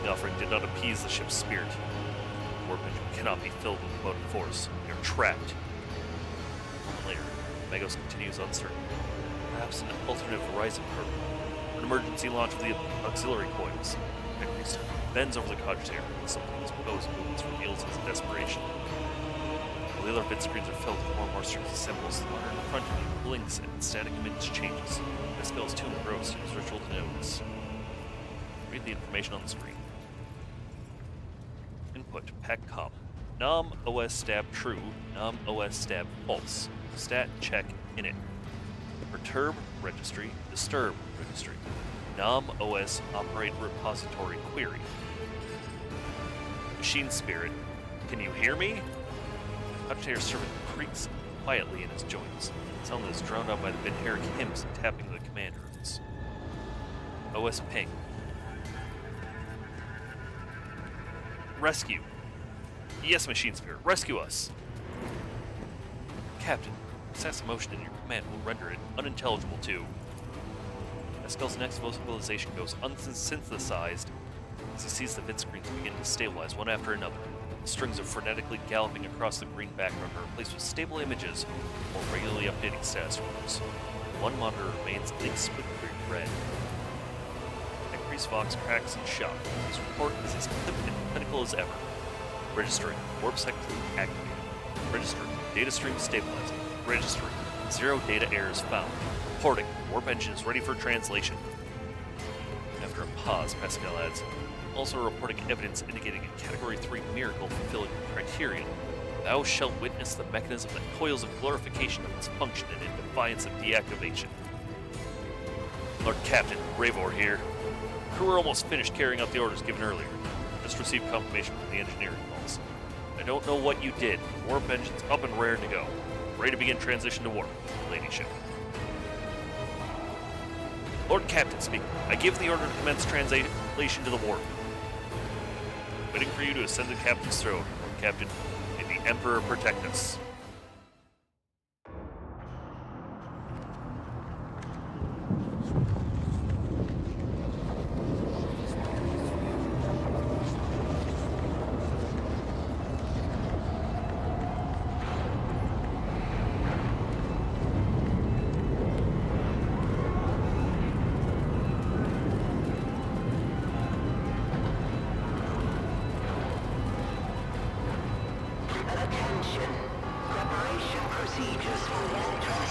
The offering did not appease the ship's spirit. The warp engine cannot be filled with motive force. You're trapped. A moment later, Magos continues uncertain. Perhaps an alternate horizon program. An emergency launch of the auxiliary coils. Henry bends over the cottage air with something his proposed movements reveals his desperation. The other vid screens are filled with more and more strings of symbols. The monitor in front of you blinks and static image changes. Pascal is too engrossed in his ritual to notice. Read the information on the screen. Input, pack comp. Nom OS stab true, nom OS stab false. Stat check init. Perturb registry, disturb registry. Nom OS operate repository query. Machine spirit, can you hear me? The Cottage servant creaks quietly in his joints. The sound is drowned out by the Ben-Herrick hymns and tapping the command runes. OS ping. Rescue. Yes, Machine Spirit, rescue us. Captain, excessive motion in your command will render it unintelligible to... Pascal's next vocalization goes unsynthesized as he sees the vid screens begin to stabilize one after another. The strings are frenetically galloping across the green background are replaced with stable images or regularly updating status reports. One monitor remains inexplicably red. Chris Fox cracks in shock. His report is as clinical as ever. Registering. Warp sector activated. Registering. Data stream stabilizing. Registering. 0 data errors found. Reporting. Warp engine is ready for translation. After a pause, Pascal adds, also reporting evidence indicating a Category 3 miracle fulfilling the criterion. Thou shalt witness the mechanism that coils of glorification of its function and in defiance of deactivation. Lord Captain, Ravor here. Crew are almost finished carrying out the orders given earlier. Just received confirmation from the engineering calls. I don't know what you did. Warp engine's up and raring to go. Ready to begin transition to warp, ladyship. Lord Captain speaking. I give the order to commence translation to the warp. Waiting for you to ascend the captain's throne, Lord Captain. May the Emperor protect us.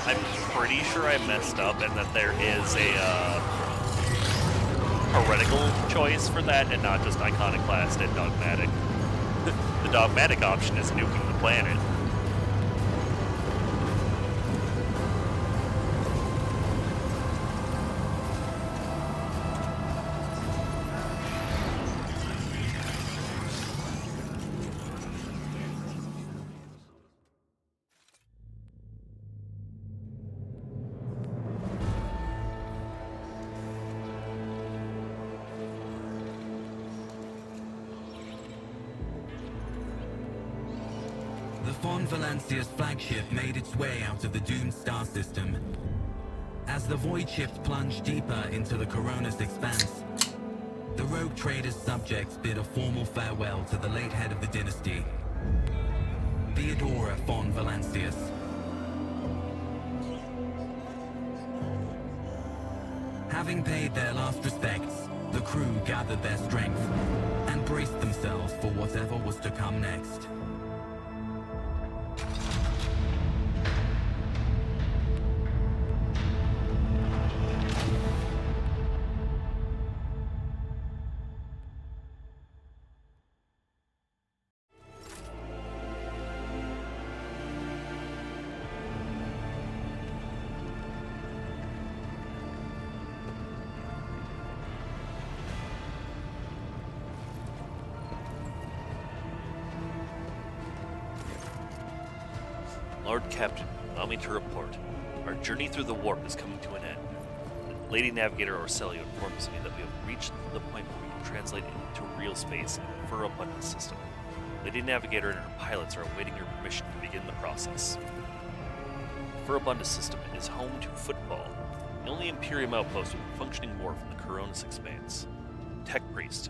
I'm pretty sure I messed up and that there is a heretical choice for that and not just iconoclast and dogmatic. The dogmatic option is nuking the planet. The Von Valancia's flagship made its way out of the doomed star system. As the void ships plunged deeper into the Corona's expanse, the rogue trader's subjects bid a formal farewell to the late head of the dynasty, Theodora von Valancius. Having paid their last respects, the crew gathered their strength and braced themselves for whatever was to come next. Lord Captain, Allow me to report. Our journey through the warp is coming to an end. Lady Navigator Orselio informs me that we have reached the point where we can translate into real space in the Furabunda system. Lady Navigator and her pilots are awaiting your permission to begin the process. The Furabunda system is home to Footfall, the only Imperium outpost with a functioning warp in the Coronis Expanse. Tech Priest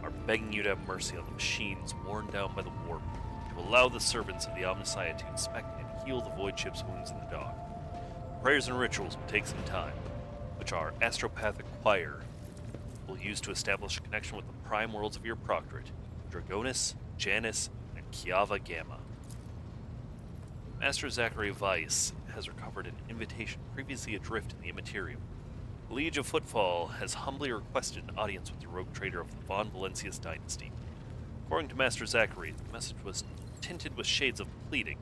are begging you to have mercy on the machines worn down by the warp, to allow the servants of the Omnissiah to inspect and heal the Void Ship's wounds in the dock. Prayers and rituals will take some time, which our astropathic choir will use to establish a connection with the prime worlds of your proctorate, Dragonis, Janus, and Kiava Gamma. Master Zachary Weiss has recovered an invitation previously adrift in the Immaterium. The Liege of Footfall has humbly requested an audience with the rogue trader of the Von Valencius dynasty. According to Master Zachary, the message was tinted with shades of pleading.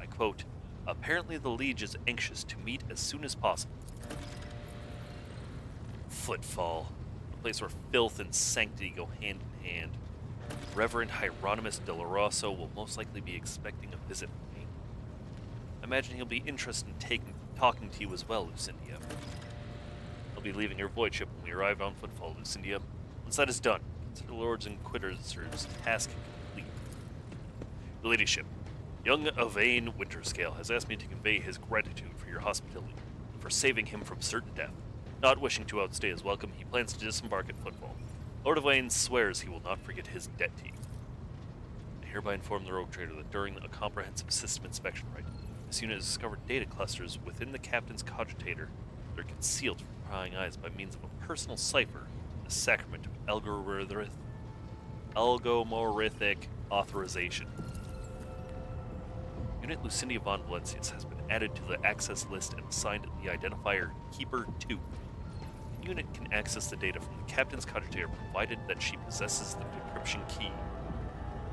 I quote, "Apparently the Liege is anxious to meet as soon as possible." Footfall, a place where filth and sanctity go hand in hand. Reverend Hieronymus de la Rosso will most likely be expecting a visit from me. I imagine he'll be interested in talking to you as well, Lucindia. I'll be leaving your void ship when we arrive on Footfall, Lucindia. Once that is done, consider Lord's Inquisitor's task complete. Your Ladyship, young Yvain Winterscale has asked me to convey his gratitude for your hospitality, and for saving him from certain death. Not wishing to outstay his welcome, he plans to disembark at Footfall. Lord Yvain swears he will not forget his debt to you. I hereby inform the rogue trader that during a comprehensive system inspection rite, this unit has discovered data clusters within the captain's cogitator that are concealed from prying eyes by means of a personal cipher, the sacrament of algorithmic authorization. Unit Lucindia von Valencius has been added to the access list and assigned the identifier Keeper 2. The unit can access the data from the captain's cogitator provided that she possesses the decryption key.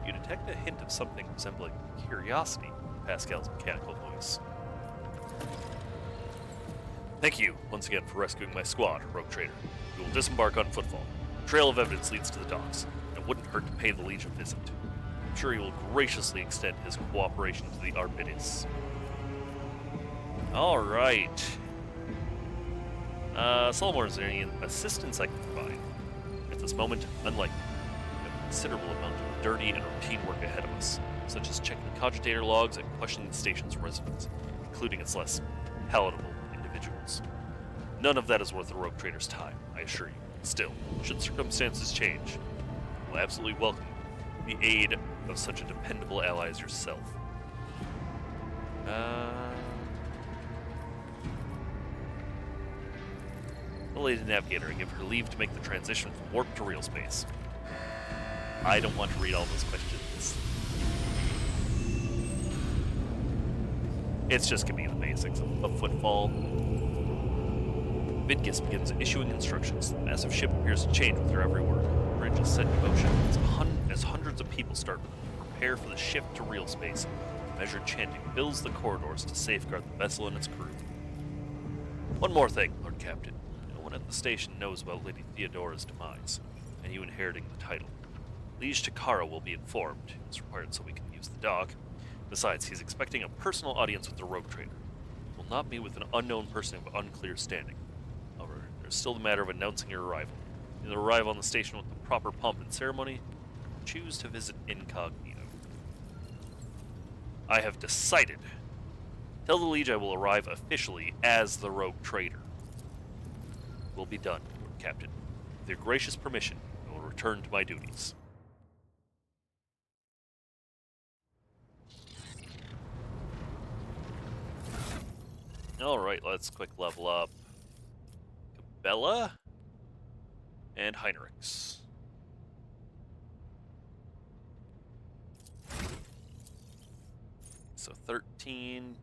You detect a hint of something resembling curiosity in Pascal's mechanical voice. Thank you once again for rescuing my squad, rogue trader. We will disembark on Footfall. A trail of evidence leads to the docks, and it wouldn't hurt to pay the Liege a visit. I'm sure he will graciously extend his cooperation to the Arbinis. Alright. Solomon, is there any assistance I can provide? At this moment, unlikely. We have a considerable amount of dirty and routine work ahead of us, such as checking cogitator logs and questioning the station's residents, including its less palatable individuals. None of that is worth the rogue trader's time, I assure you. Still, should circumstances change, I will absolutely welcome the aid of such a dependable ally as yourself. The Lady Navigator, I give her leave to make the transition from warp to real space. I don't want to read all those questions. It's just gonna be the basics of Footfall. Vidgus begins issuing instructions. The massive ship appears to change with her every word. The bridge is set in motion as hundreds of people start to prepare for the shift to real space. Measured chanting fills the corridors to safeguard the vessel and its crew. One more thing, Lord Captain. No one at the station knows about Lady Theodora's demise, and you inheriting the title. Liege Takara will be informed. It's required so we can use the dock. Besides, he's expecting a personal audience with the rogue trader. It will not be with an unknown person of unclear standing. However, there's still the matter of announcing your arrival. Either arrive on the station with the proper pomp and ceremony, or choose to visit incognito. I have decided. Tell the Liege I will arrive officially as the rogue trader. It will be done, Lord Captain. With your gracious permission, I will return to my duties. Alright, let's quick level up Cabela and Heinrichs. So 13.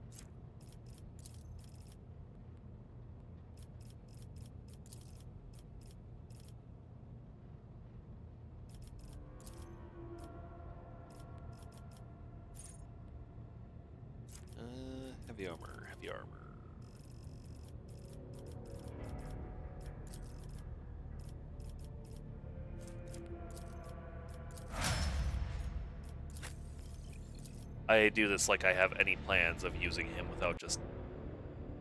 Heavy armor, heavy armor. I do this like I have any plans of using him without just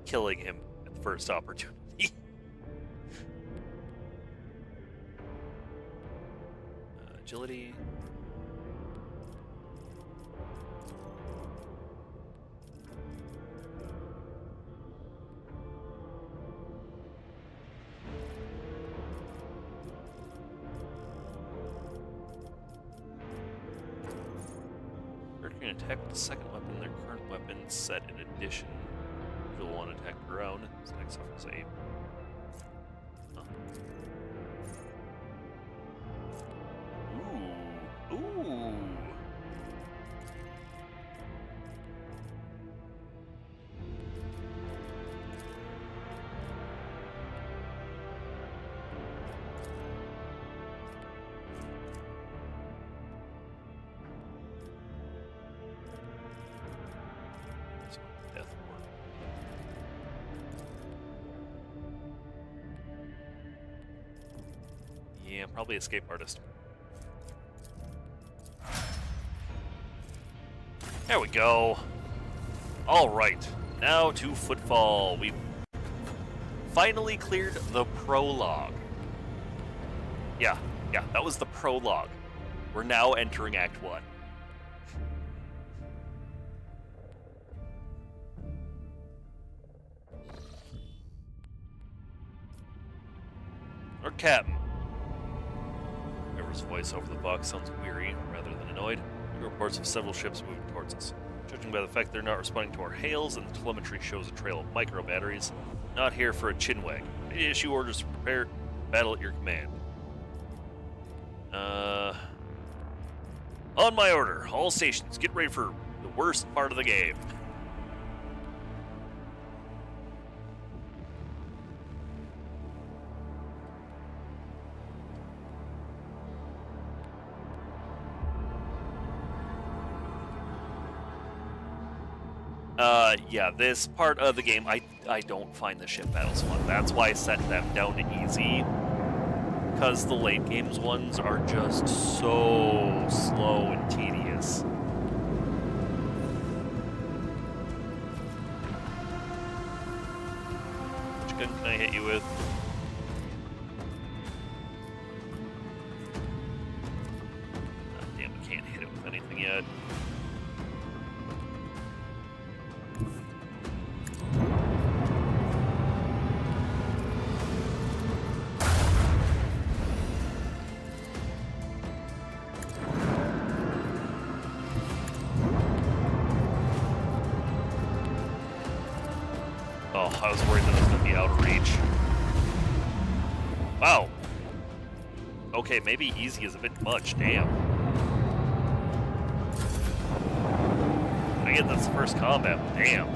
killing him at the first opportunity. Agility. Can attack with the second weapon, their current weapon set in addition to the one attack per round. This next suffers a. Ooh. Yeah, probably escape artist. There we go. All right, now to Footfall. We finally cleared the prologue. Yeah, that was the prologue. We're now entering Act 1. Or Captain. Whoever's voice over the box sounds weary rather than annoyed. We get reports of several ships moving towards us. Judging by the fact they're not responding to our hails and the telemetry shows a trail of micro batteries, not here for a chinwag. I issue orders to prepare battle at your command. On my order, all stations, get ready for the worst part of the game. Yeah, this part of the game, I don't find the ship battles fun. That's why I set them down to easy. Because the late games ones are just so slow and tedious. Which gun can I hit you with? God damn, I can't hit it with anything yet. I was worried that it was going to be out of reach. Wow. Okay, maybe easy is a bit much. Damn. I get that's the first combat. Damn.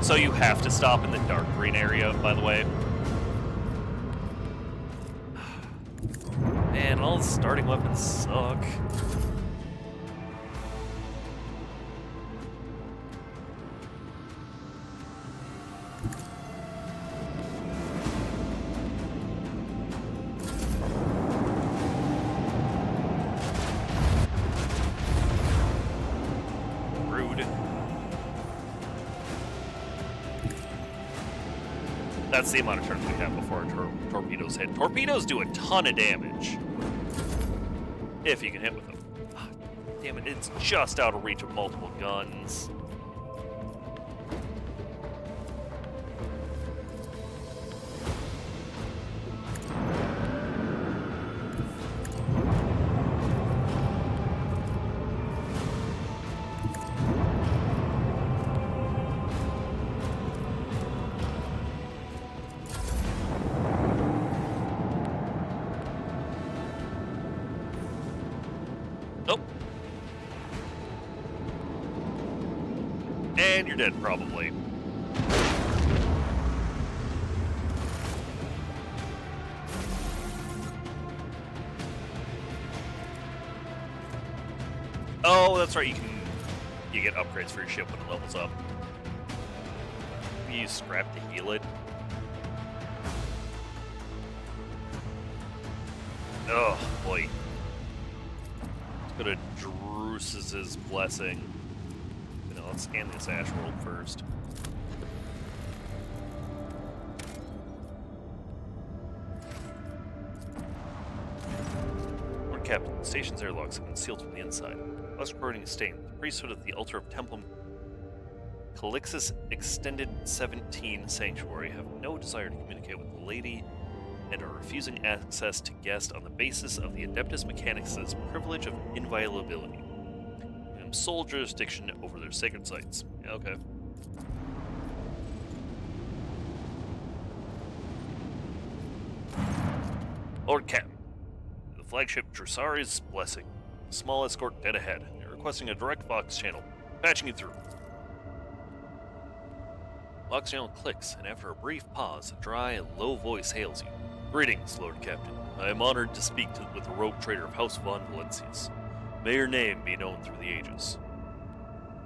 So you have to stop in the dark green area, by the way. Man, all the starting weapons suck. That's the amount of turns we have before our torpedoes hit. Torpedoes do a ton of damage. If you can hit with them. Ah, damn it, it's just out of reach of multiple guns. And you're dead, probably. Oh, that's right, you can you get upgrades for your ship when it levels up. Maybe use scrap to heal it. Oh boy. Let's go to Drusus's blessing. You know, let's scan this ash world first. Lord Captain, the station's airlocks have been sealed from the inside. Us recording is stained. The priesthood of the altar of Templum Calixus Extended 17 Sanctuary have no desire to communicate with the lady and are refusing access to guests on the basis of the Adeptus Mechanicus' privilege of inviolability. And sole jurisdiction over their sacred sites. Yeah, okay. Lord Cap, the flagship Drusari's blessing. Small escort dead ahead. They're requesting a direct Vox channel. Patching you through. Vox channel clicks, and after a brief pause, a dry and low voice hails you. Greetings, Lord Captain. I am honored to speak with the rogue trader of House von Valencius. May your name be known through the ages.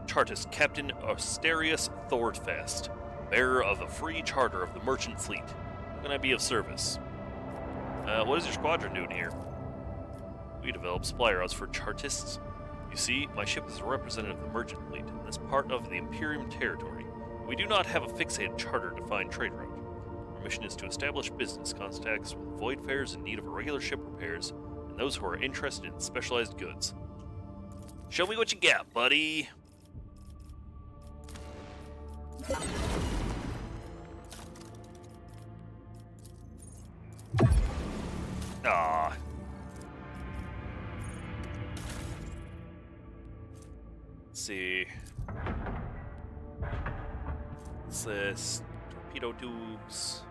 Chartist Captain Asterius Thordfast, bearer of the free charter of the merchant fleet. How can I be of service? What is your squadron doing here? We develop supply routes for Chartists. You see, my ship is a representative of the merchant fleet, and is part of the Imperium territory. We do not have a fixated charter-defined trade route. Our mission is to establish business contacts with voidfarers in need of irregular ship repairs, and those who are interested in specialized goods. Show me what you got, buddy! Ah. Let's see. What's this? Torpedo tubes.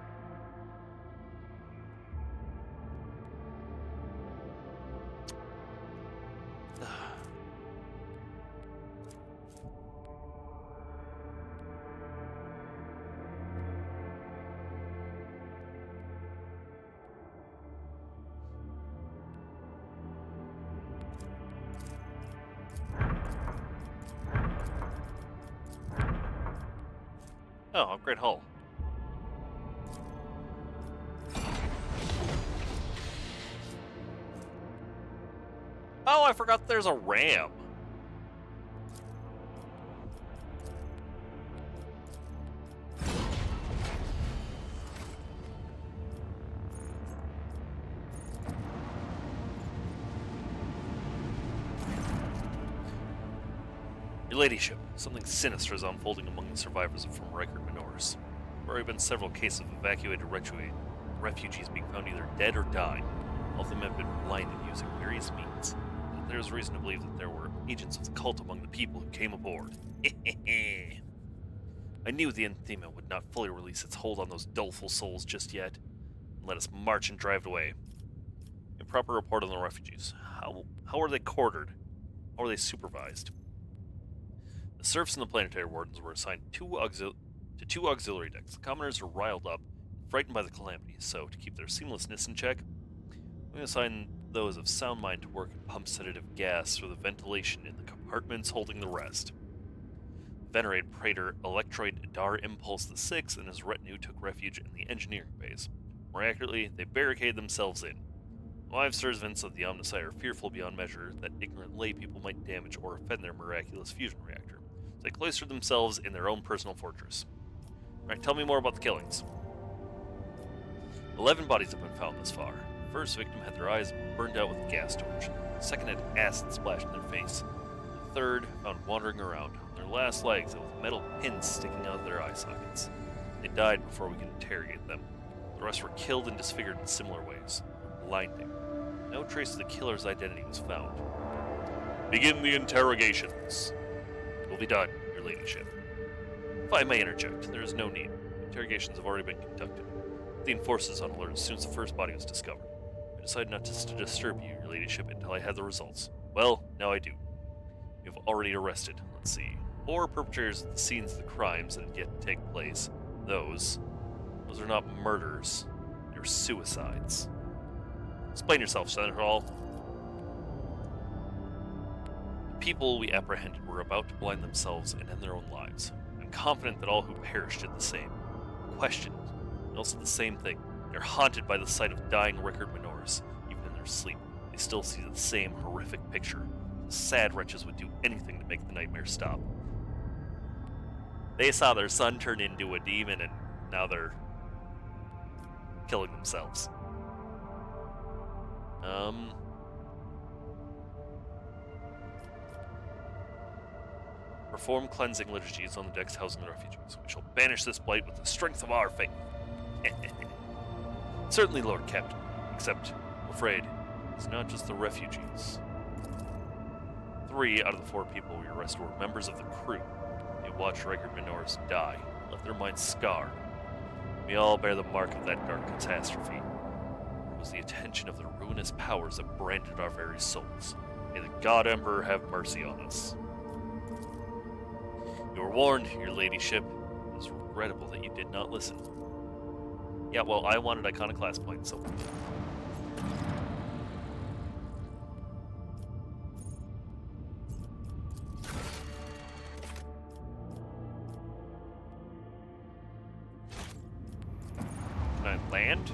Oh, upgrade hull. Oh, I forgot there's a ram. Your ladyship, something sinister is unfolding among the survivors from Rikard Minors. There have already been several cases of evacuated refugees being found either dead or dying. All of them have been blinded using various means. But there is reason to believe that there were agents of the cult among the people who came aboard. I knew the Anthema would not fully release its hold on those doleful souls just yet, and let us march and drive away. Improper report on the refugees. How are they quartered? How are they supervised? The serfs and the planetary wardens were assigned two auxiliary decks. The commoners are riled up, frightened by the calamities, so to keep their seamlessness in check, we assign those of sound mind to work and pump sedative gas through the ventilation in the compartments holding the rest. Venerate Praetor Electroid Dar Impulse VI and his retinue took refuge in the engineering base. More accurately, they barricaded themselves in. The live servants of the Omnicide are fearful beyond measure that ignorant lay people might damage or offend their miraculous fusion reactor. So they cloistered themselves in their own personal fortress. Alright, tell me more about the killings. 11 bodies have been found thus far. The first victim had their eyes burned out with a gas torch. The second had acid splashed in their face. The third found wandering around, on their last legs with metal pins sticking out of their eye sockets. They died before we could interrogate them. The rest were killed and disfigured in similar ways. Blinding. No trace of the killer's identity was found. Begin the interrogations. Will be done, your ladyship. If I may interject, there is no need. Interrogations have already been conducted. The enforcers on alert as soon as the first body was discovered. I decided not to disturb you, your ladyship, until I had the results. Well, now I do. We have already arrested, let's see, 4 perpetrators at the scenes of the crimes that had yet to take place. Those are not murders. They're suicides. Explain yourself, Senator Hall. The people we apprehended were about to blind themselves and end their own lives. I'm confident that all who perished did the same. Questioned, and also the same thing. They're haunted by the sight of dying Rickard Minors. Even in their sleep, they still see the same horrific picture. The sad wretches would do anything to make the nightmare stop. They saw their son turn into a demon, and now they're killing themselves. Perform cleansing liturgies on the decks housing the refugees. We shall banish this blight with the strength of our faith. Certainly, Lord Captain. Except, I'm afraid, it's not just the refugees. 3 out of the 4 people we arrested were members of the crew. They watched Rickard Minors die, left their minds scarred. We all bear the mark of that dark catastrophe. It was the attention of the ruinous powers that branded our very souls. May the God Emperor have mercy on us. You were warned, your ladyship. It is regrettable that you did not listen. Yeah, well, I wanted Iconoclast points, so... Can I land?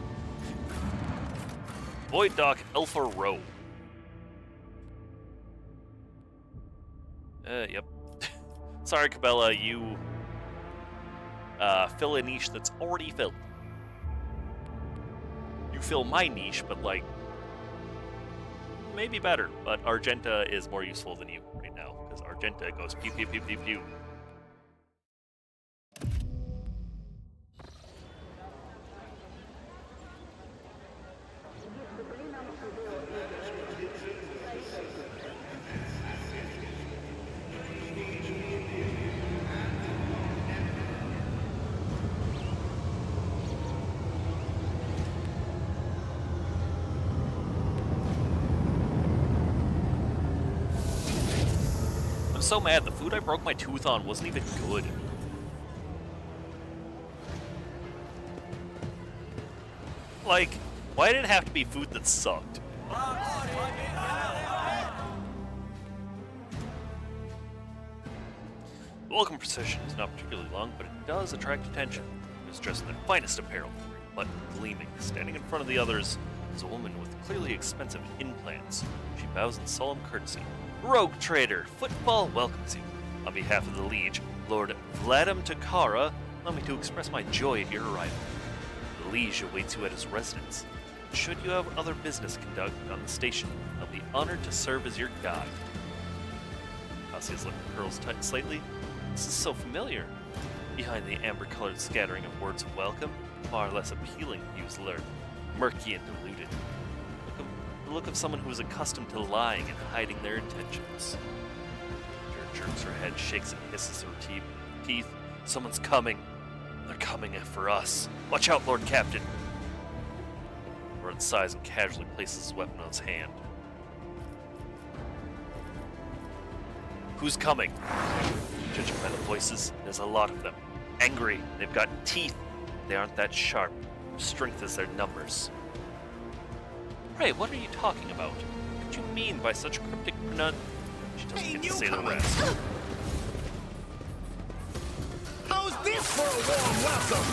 Void Dock, Alpha Row. Yep. Sorry, Cabela, you fill a niche that's already filled. You fill my niche, but like, maybe better. But Argenta is more useful than you right now, because Argenta goes pew pew pew pew pew. So mad, the food I broke my tooth on wasn't even good. Like, why did it have to be food that sucked? The welcome procession is not particularly long, but it does attract attention. It is dressed in their finest apparel, but gleaming. Standing in front of the others is a woman with clearly expensive implants. She bows in solemn courtesy. Rogue Trader, Footfall welcomes you. On behalf of the Liege, Lord Vladimir Takara, allow me to express my joy at your arrival. The Liege awaits you at his residence. Should you have other business conducted on the station, I'll be honored to serve as your guide. Cassia's lip curls tight slightly. This is so familiar. Behind the amber-colored scattering of words of welcome, far less appealing views lurk, murky and diluted. The look of someone who is accustomed to lying and hiding their intentions. She jerks her head, shakes and hisses her teeth. Someone's coming. They're coming for us. Watch out, Lord Captain. Ron sighs and casually places his weapon on his hand. Who's coming? Judging by the voices, there's a lot of them. Angry, they've got teeth. They aren't that sharp. Their strength is their numbers. Pray, what are you talking about? What do you mean by such cryptic pronun? She doesn't get to say the rest. How's this for a warm welcome?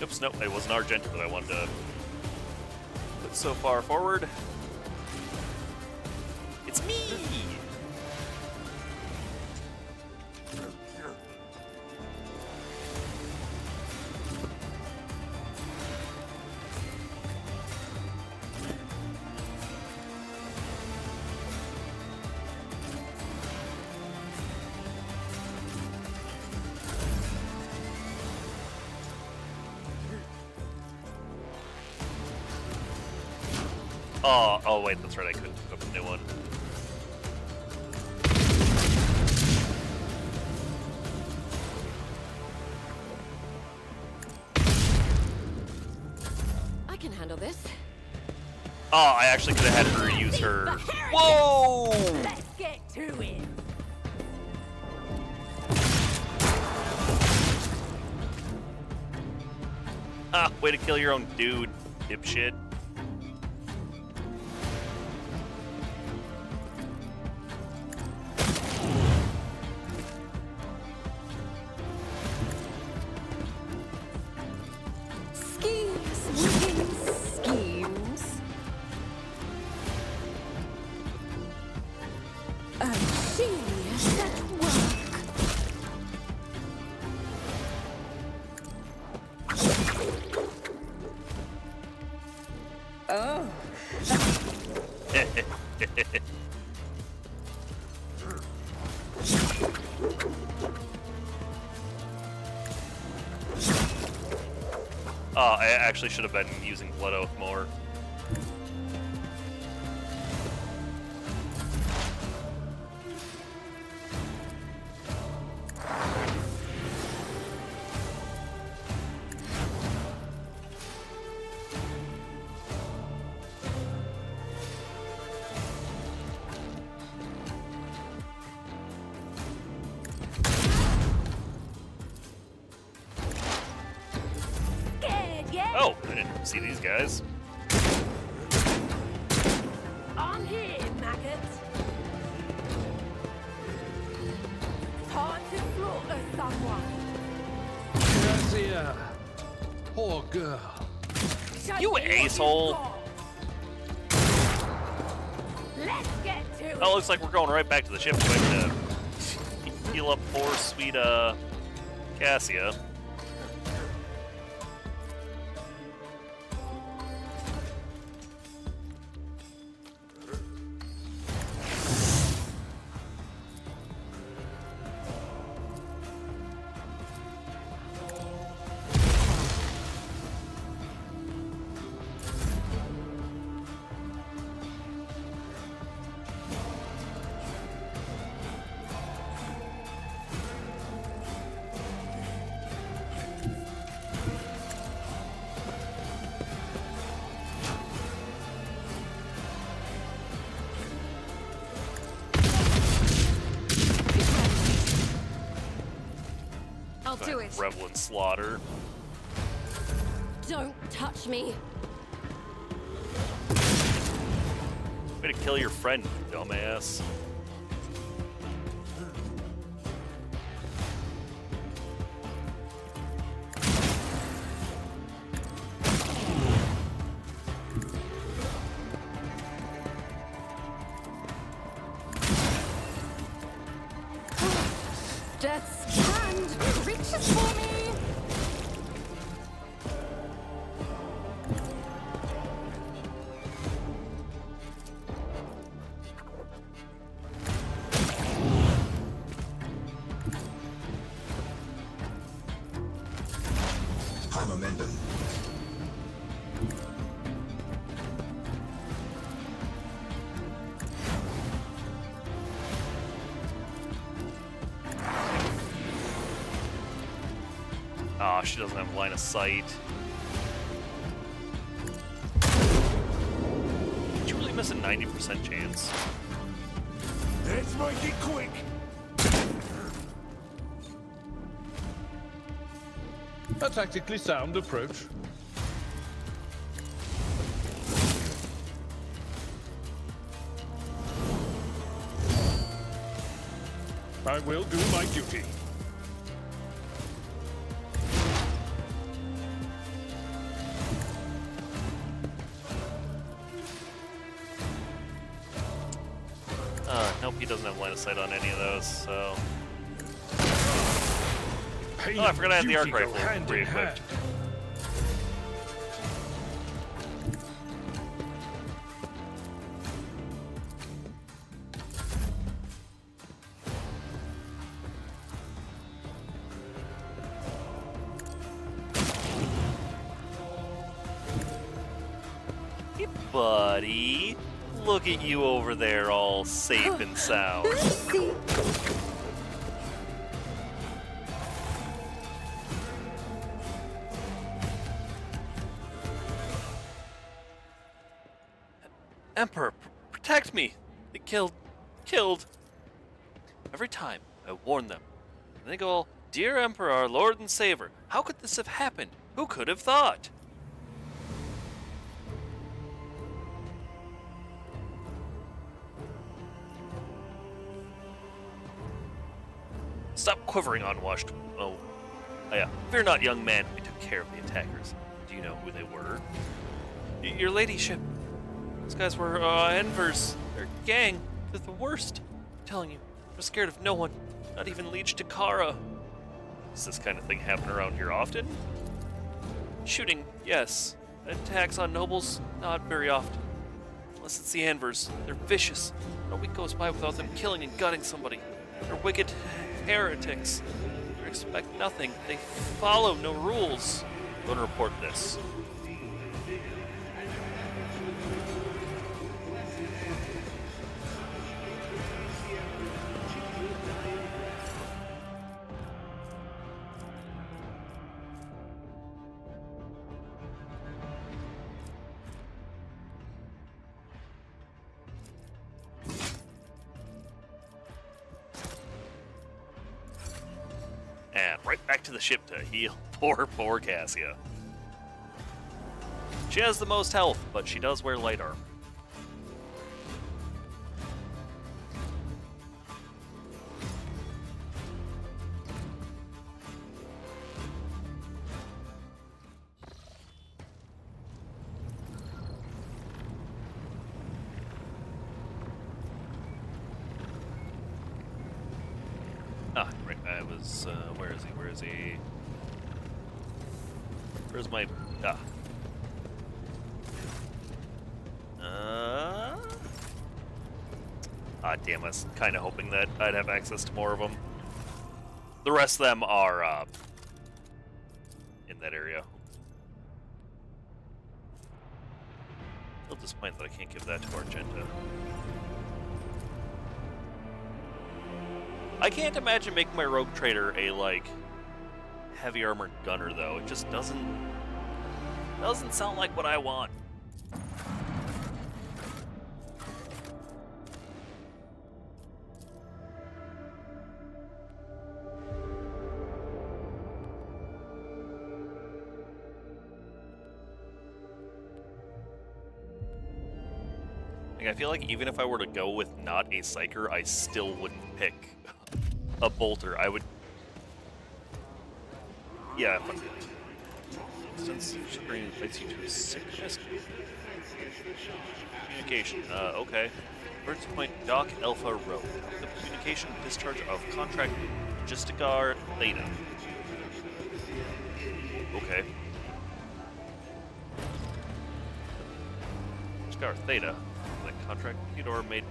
Oops, nope, it wasn't Argenta that I wanted to put so far forward. It's me! Oh wait, that's right, I couldn't pick up a new one. I can handle this. Oh, I actually could have had her use her... Whoa! Let's get to it. Way to kill your own dude, dipshit. Schemes within schemes. A genius at work. Oh. I actually should have been using Blood Oath more. Oh, I didn't see these guys. On here, maggot. Time to slaughter someone. Cassia. Poor girl. You asshole. Let's get to it. Oh, looks like we're going right back to the ship quick to heal up poor sweet Cassia. I'll do it. Revel in slaughter. Don't touch me. Way to kill your friend, dumbass. Death's hand reaches for me. High momentum. Aw, she doesn't have line of sight. Did you really miss a 90% chance? Let's make it quick. A tactically sound approach. I will do my duty. Nope, he doesn't have line of sight on any of those, so... Pain Oh, I forgot I had the arc and duty go rifle hand in re-equipped. hand. Hey, buddy. Look at you over there, all safe and sound. See. Emperor, protect me! They killed. Every time I warn them, and they go, "Dear Emperor, our Lord and Savior, how could this have happened? Who could have thought? Stop quivering, unwashed. Oh, yeah. Fear not, young man. We took care of the attackers. Do you know who they were? Your ladyship. Those guys were, Envers. Their gang. They're the worst. I'm telling you. I'm scared of no one. Not even Liege Takara. Does this kind of thing happen around here often? Shooting, yes. Attacks on nobles, not very often. Unless it's the Envers. They're vicious. No week goes by without them killing and gutting somebody. They're wicked heretics. They expect nothing. They follow no rules. Go and report this. And right back to the ship to heal poor Cassia. She has the most health, but she does wear light armor. Ah, right, I was, where is he? Where's my, damn, I was kind of hoping that I'd have access to more of them. The rest of them are, in that area. A little disappointed that I can't give that to Argenta. I can't imagine making my rogue trader a, like, heavy armored gunner, though. It just doesn't sound like what I want. Like, I feel like even if I were to go with not a psyker, I still wouldn't pick a bolter. I would... Yeah, fuck it. Since Spring invites you to sickness. Communication. Okay. Birds Point Dock Alpha Road. The communication discharge of contract Logisticar Theta. Okay. Logisticar Theta. That contract Theodore made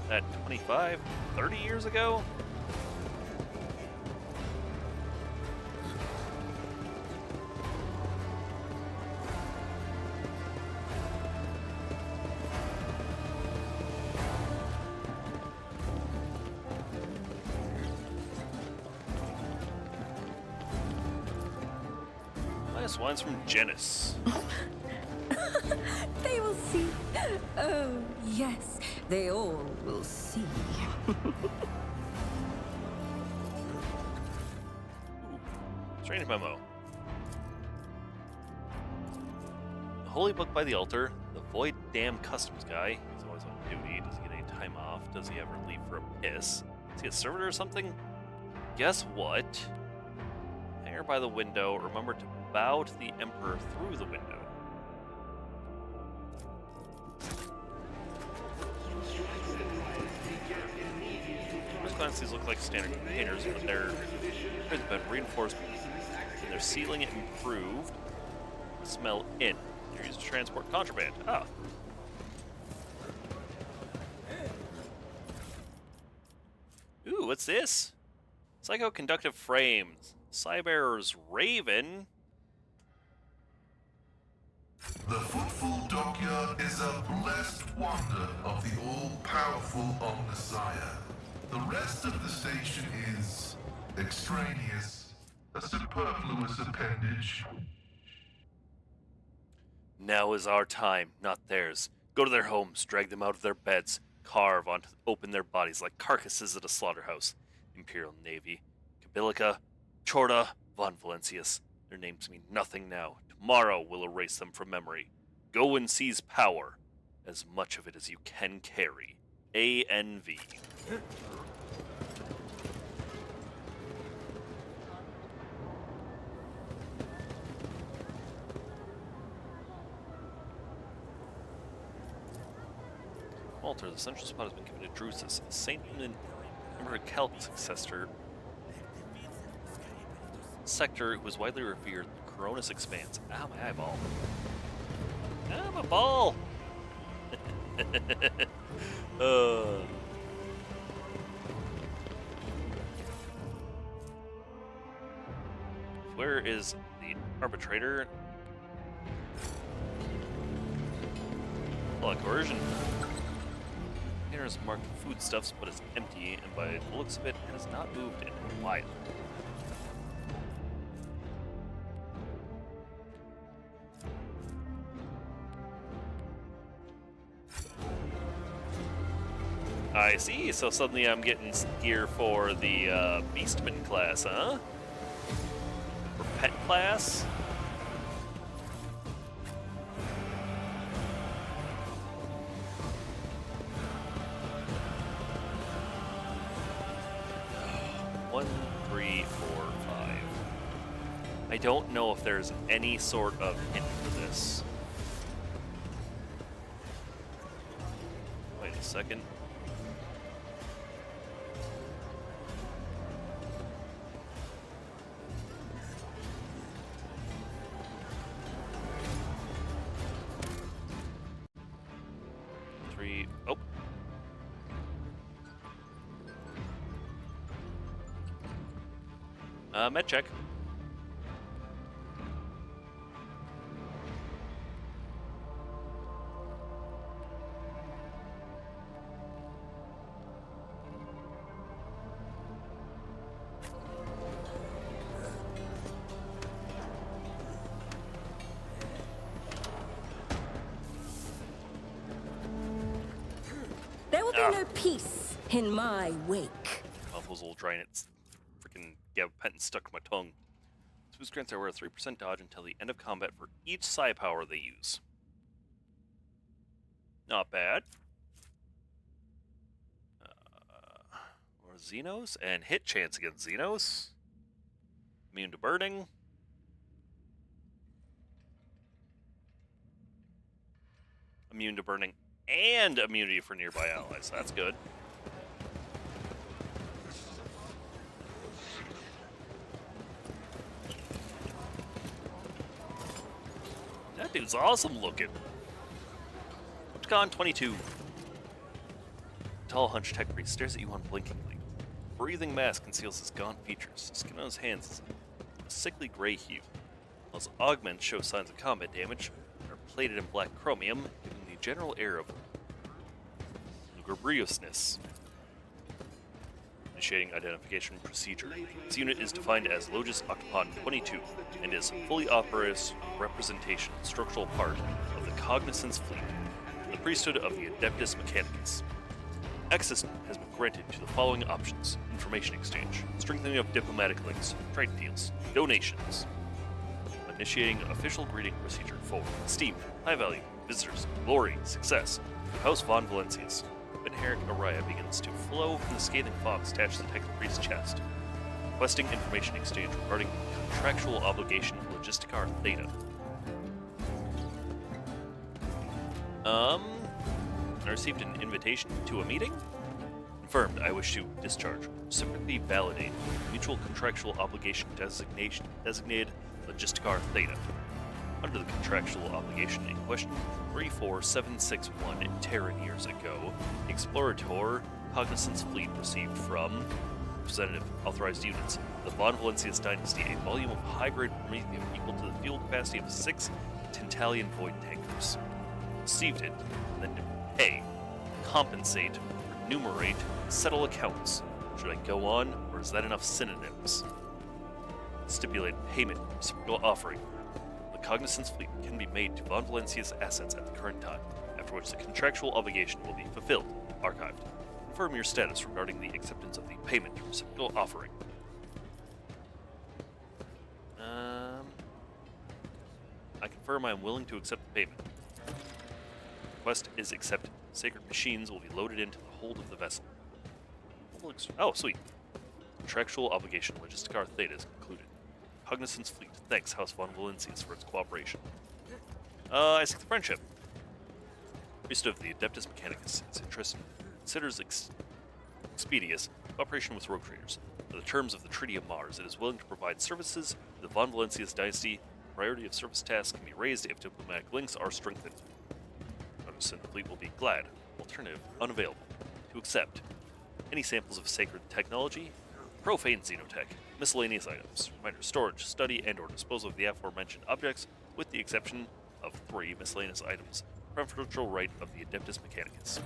that 25, 30 years ago? Last one's from Genis. They will see. Oh, yes, they all will see. Strange memo. The Holy Book by the Altar. The Void Dam Customs guy. He's always on duty. Does he get any time off? Does he ever leave for a piss? Is he a servitor or something? Guess what? Hangar by the window. Remember to bow to the Emperor through the window. First glance, these look like standard containers, but they've been reinforced and their sealing improved. Smell in. They're used to transport contraband. Ah. Ooh, what's this? Psychoconductive frames. Cyber's Raven. The Footful Dockyard is a blessed wonder of the all-powerful Omnissiah. The rest of the station is extraneous, a superfluous appendage. Now is our time, not theirs. Go to their homes, drag them out of their beds, carve onto open their bodies like carcasses at a slaughterhouse. Imperial Navy, Kabilika, Chorda, Von Valencius. Their names mean nothing now. Tomorrow we'll erase them from memory. Go and seize power. As much of it as you can carry. ANV. Walter, the central spot has been given to Drusus, a Saint and Emperor Calc successor. Sector who is widely revered in the Coronis Expanse. Ow, my eyeball. Ah, my ball! Where is the arbitrator? Well, coercion. Container is marked foodstuffs, but is empty, and by the looks of it, it has not moved in a while. I see, so suddenly I'm getting gear for the Beastman class, huh? For pet class? One, three, four, five. I don't know if there's any sort of hint for this. Wait a second. Oh. Med check. There will be no peace in my wake. Those old drynets. Freaking gabapentin stuck to my tongue. Boost grants are worth 3% dodge until the end of combat for each psi power they use. Not bad. Or Xenos, and hit chance against Xenos. Immune to burning. Immune to burning and immunity for nearby allies. That's good. That dude's awesome looking. Opticon 22. Tall hunched tech priest stares at you unblinkingly. Breathing mask conceals his gaunt features. The skin on his hands is a sickly gray hue. While his augments show signs of combat damage, are plated in black chromium, giving the general air of lugubriousness. Initiating identification procedure. This unit is defined as Logis Octopon 22 and is a fully operative representation, structural part of the Cognizance fleet, the priesthood of the Adeptus Mechanicus. Access has been granted to the following options: information exchange, strengthening of diplomatic links, trade deals, donations. Initiating official greeting procedure for esteemed, high value, visitors, glory, success, House Von Valencius. Benheric Araya begins to flow from the scathing fox attached to the Tech Priest's chest. Requesting information exchange regarding contractual obligation of Logisticar Theta. I received an invitation to a meeting? Confirmed, I wish to discharge. Reciprocally validate mutual contractual obligation designated Logisticar Theta. Under the contractual obligation in question, 34761 Terran years ago, the Explorator Cognizance fleet received from representative authorized units the Von Valencius dynasty a volume of high-grade promethium equal to the fuel capacity of 6 Tantalian void tankers. Received it, and then to pay, compensate, remunerate, settle accounts. Should I go on, or is that enough synonyms? Stipulate payment, reciprocal offering. Cognizance fleet can be made to Von Valencia's assets at the current time, after which the contractual obligation will be fulfilled, archived. Confirm your status regarding the acceptance of the payment reciprocal offering. confirm I am willing to accept the payment. Request is accepted. Sacred machines will be loaded into the hold of the vessel. Oh, sweet. Contractual obligation Logistica Theta is concluded. Cognizance Fleet thanks House von Valencius for its cooperation. I seek the friendship. Priest of the Adeptus Mechanicus is interested. Considers expeditious cooperation with rogue traders. For the terms of the Treaty of Mars, it is willing to provide services to the von Valencius dynasty. Priority of service tasks can be raised if diplomatic links are strengthened. Cognizant Fleet will be glad. Alternative unavailable. To accept. Any samples of sacred technology, profane xenotech, miscellaneous items, reminder storage, study, and/or disposal of the aforementioned objects, with the exception of 3 miscellaneous items, preferential right of the Adeptus Mechanicus.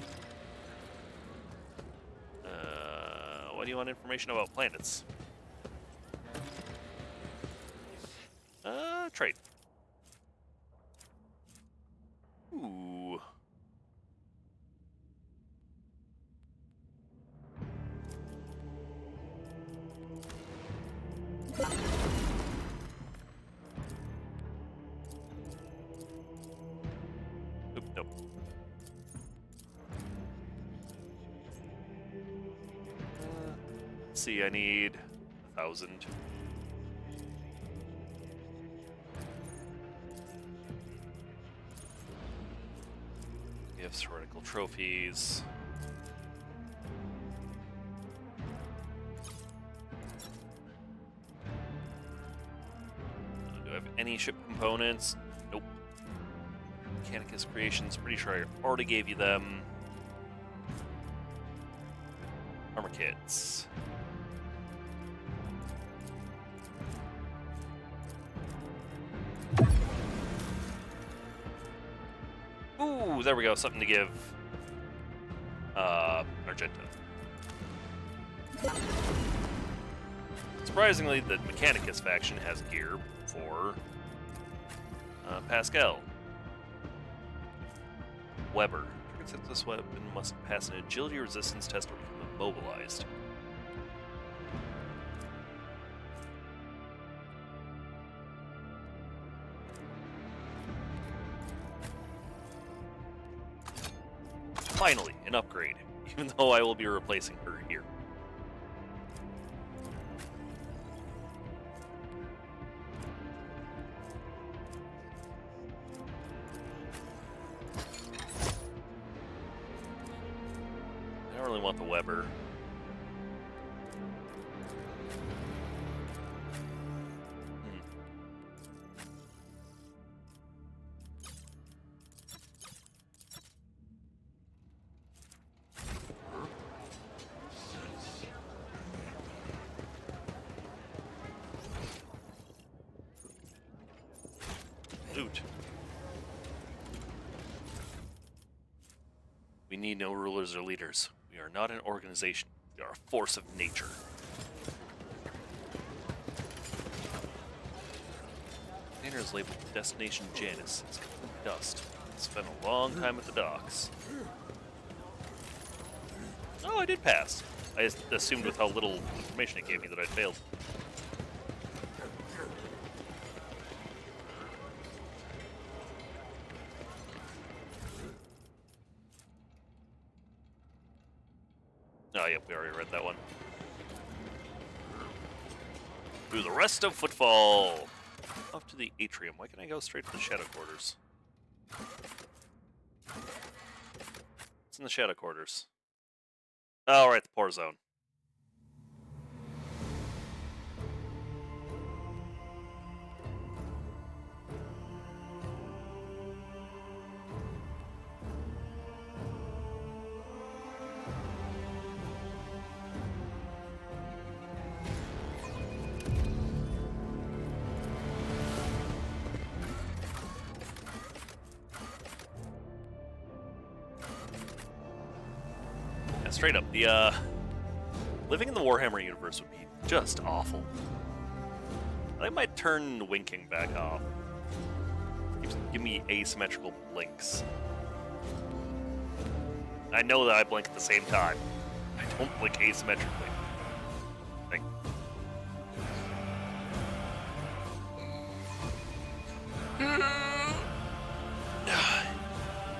What do you want information about planets? Trade. Ooh. Oop, nope. Let's see, I need 1,000. Gifts, heretical trophies. Do I have any ship components? Nope. Mechanicus creations, pretty sure I already gave you them. Armor kits. Ooh, there we go. Something to give Argenta. Surprisingly, the Mechanicus faction has gear for Pascal. Weber. Targets at this weapon must pass an agility resistance test or become immobilized. Finally, an upgrade, even though I will be replacing her here. I don't really want the Weber. Loot. We need no rulers or leaders. We are not an organization. We are a force of nature. Container is labeled Destination Janus. It's covered in dust. Spent a long time at the docks. Oh, I did pass. I assumed with how little information it gave me that I'd failed. Oh, yep, we already read that one. Do the rest of Footfall! Up to the atrium. Why can't I go straight to the Shadow Quarters? It's in the Shadow Quarters. Oh, right, the Pore Zone. Straight up, the living in the Warhammer universe would be just awful. I might turn winking back off. Give me asymmetrical blinks. I know that I blink at the same time. I don't blink asymmetrically.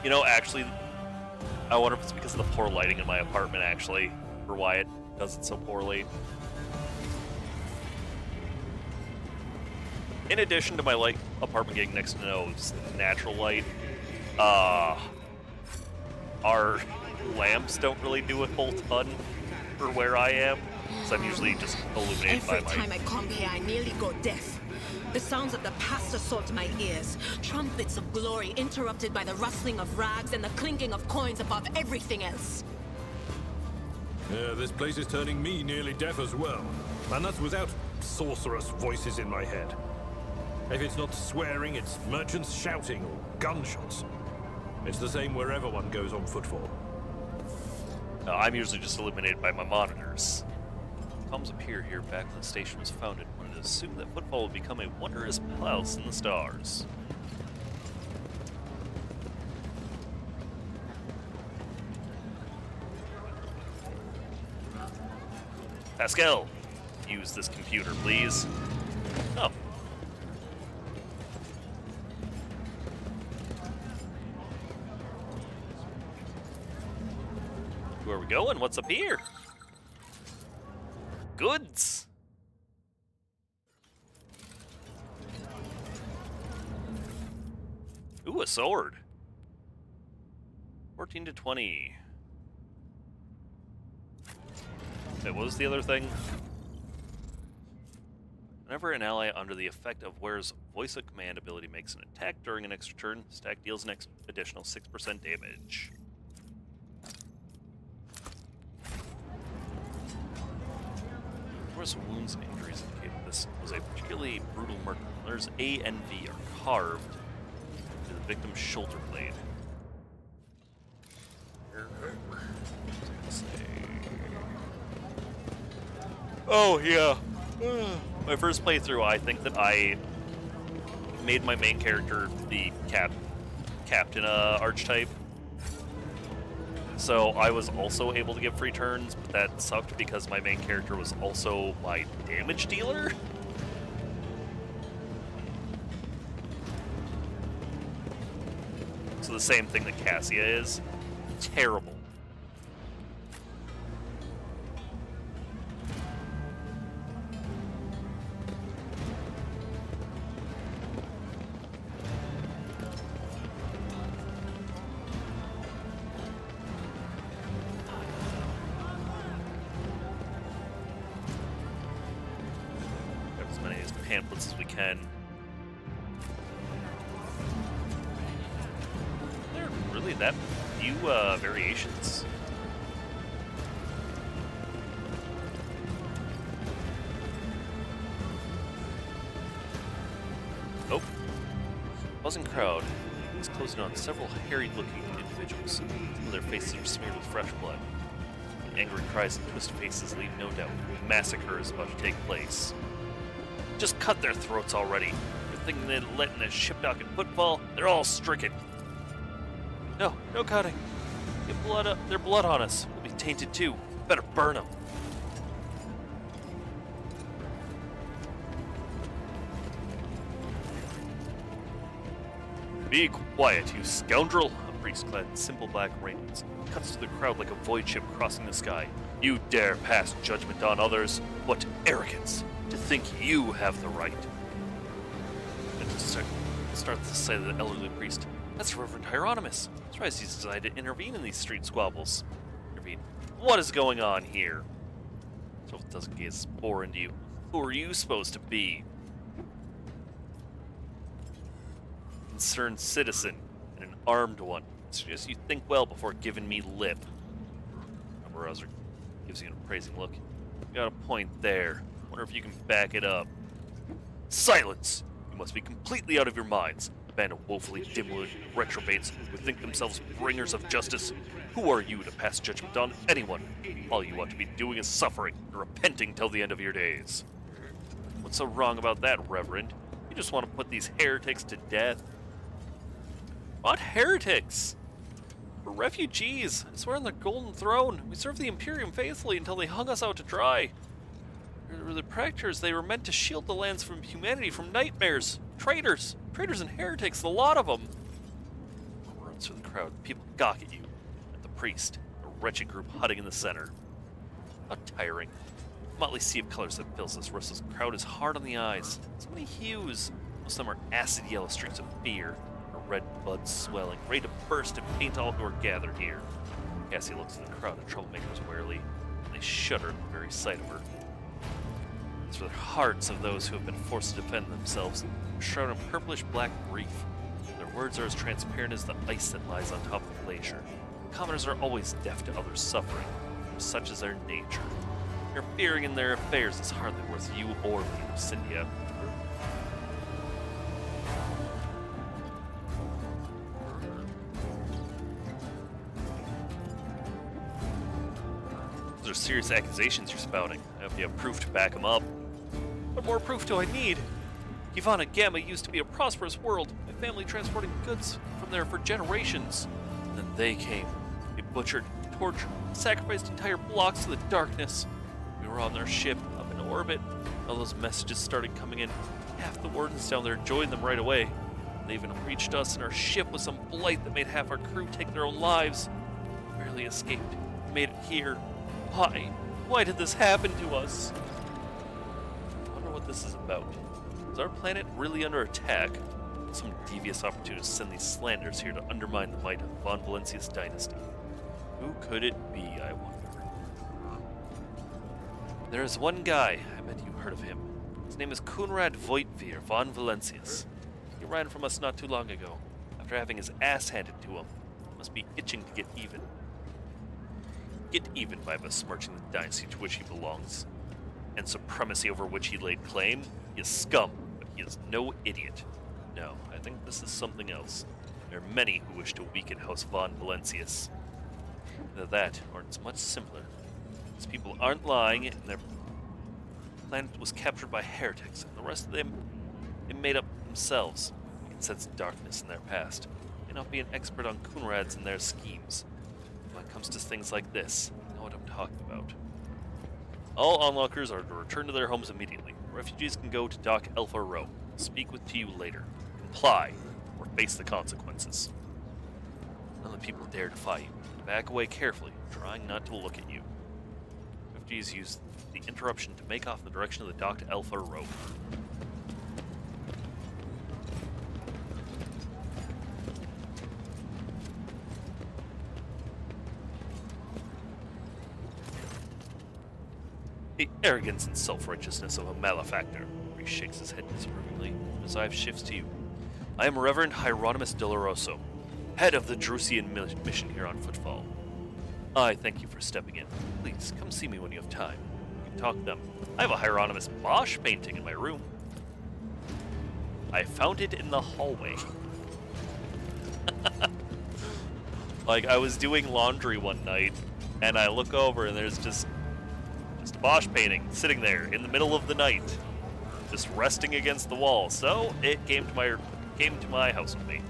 You know, actually, I wonder if it's because of the poor lighting in my apartment, actually, or why it does it so poorly. In addition to my apartment getting next to no natural light, our lamps don't really do a whole ton for where I am, so I'm usually just illuminated by Every my... time I come here, I nearly go deaf. The sounds of the past assault my ears. Trumpets of glory interrupted by the rustling of rags and the clinking of coins above everything else. Yeah, this place is turning me nearly deaf as well. And that's without sorcerous voices in my head. If it's not swearing, it's merchants shouting or gunshots. It's the same wherever one goes on footfall. I'm usually just illuminated by my monitors. Palms appear here back when the station was founded. One would assume that footfall would become a wondrous palace in the stars. Pascal, use this computer, please. Oh. Where are we going? What's up here? Goods. Ooh, a sword. 14 to 20. Wait, what was the other thing? Whenever an ally under the effect of Ware's voice of command ability makes an attack during an extra turn, stack deals an additional 6% damage. Numerous wounds and injuries indicate this was a particularly brutal murder. Letters A and V are carved into the victim's shoulder blade. Oh, yeah. My first playthrough, I think that I made my main character the captain archetype. So I was also able to get free turns, but that sucked because my main character was also my damage dealer. So the same thing that Cassia is. Terrible. Pamphlets as we can. There are really that few variations. Oh, buzzing crowd is closing on several harried-looking individuals. Some of their faces are smeared with fresh blood. Angry cries and twisted faces leave no doubt a massacre is about to take place. Just cut their throats already. You're thinking they're letting a shipdock and footfall? They're all stricken. No cutting. Their blood on us. We'll be tainted too. Better burn them. Be quiet, you scoundrel. A priest clad in simple black raiments cuts to the crowd like a void ship crossing the sky. You dare pass judgment on others? What arrogance! To think you have the right. And to start to say to the elderly priest, that's Reverend Hieronymus. I'm surprised he's decided to intervene in these street squabbles. Intervene. What is going on here? So if it doesn't get spore into you, who are you supposed to be? Concerned citizen and an armed one. I suggest you think well before giving me lip. Rouser gives you an appraising look. You got a point there. Wonder if you can back it up. Silence! You must be completely out of your minds. A band of woefully dim-witted retrobates who think themselves bringers of justice. Who are you to pass judgment on anyone? All you ought to be doing is suffering and repenting till the end of your days. What's so wrong about that, Reverend? You just want to put these heretics to death. What heretics? We're refugees. I swear on the Golden Throne. We served the Imperium faithfully until they hung us out to dry. The Praetors, they were meant to shield the lands from humanity from nightmares. Traitors and heretics, the lot of them. runs through the crowd. People gawk at you, at the priest, a wretched group huddling in the center. How tiring. The motley sea of colors that fills this restless crowd is hard on the eyes. So many hues. Most of them are acid yellow streaks of fear, or red buds swelling, ready to burst and paint all who are gathered here. Cassie looks at the crowd of troublemakers warily, and they shudder at the very sight of her. As for the hearts of those who have been forced to defend themselves, shrouded in purplish-black grief. Their words are as transparent as the ice that lies on top of the glacier. Commoners are always deaf to others' suffering, for such is their nature. Interfering in their affairs is hardly worth you or me, Cynthia. Those are serious accusations you're spouting. I hope you have proof to back them up. What more proof do I need? Ivana Gamma used to be a prosperous world, my family transporting goods from there for generations. And then they came. They butchered, tortured, sacrificed entire blocks to the darkness. We were on their ship, up in orbit. All those messages started coming in. Half the wardens down there joined them right away. They even reached us in our ship with some blight that made half our crew take their own lives. We barely escaped. We made it here. Why? Why did this happen to us? I wonder what this is about. Is our planet really under attack? Some devious opportunists send these slanders here to undermine the might of Von Valencia's dynasty. Who could it be, I wonder? There is one guy, I bet you heard of him. His name is Kunrad Voitvir von Valencius. He ran from us not too long ago, after having his ass handed to him. He must be itching to get even. Get even by besmirching the dynasty to which he belongs, and supremacy over which he laid claim. He is scum, but he is no idiot. No, I think this is something else. There are many who wish to weaken House von Valencius. Either that, or it's much simpler. These people aren't lying, and their planet was captured by heretics, and the rest of them they made up themselves. You can sense darkness in their past. May not be an expert on Kunrads and their schemes. When it comes to things like this, I know what I'm talking about. All onlookers are to return to their homes immediately. Refugees can go to Dock Alpha Row. Speak with you later. Comply, or face the consequences. None of the people dare defy you. Back away carefully, trying not to look at you. Refugees use the interruption to make off in the direction of the Dock Alpha Row. The arrogance and self-righteousness of a malefactor. He shakes his head disapprovingly. His eye shifts to you. I am Reverend Hieronymus Doloroso, head of the Drusian mission here on Footfall. I thank you for stepping in. Please, come see me when you have time. We can talk them. I have a Hieronymus Bosch painting in my room. I found it in the hallway. Like, I was doing laundry one night, and I look over and there's just a Bosch painting sitting there in the middle of the night, just resting against the wall. So it came to my house with me.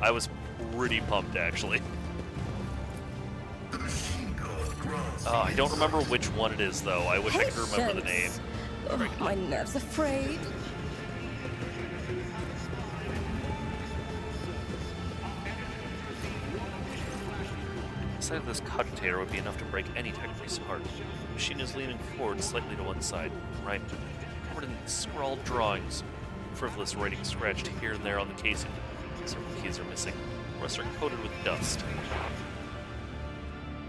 I was pretty pumped, actually. I don't remember which one it is, though. I wish I could remember the name. Oh, my nerves are frayed. The sight of this cogitator would be enough to break any technic's heart. The machine is leaning forward slightly to one side, right, covered in scrawled drawings, frivolous writing scratched here and there on the casing. Several keys are missing. The rest are coated with dust.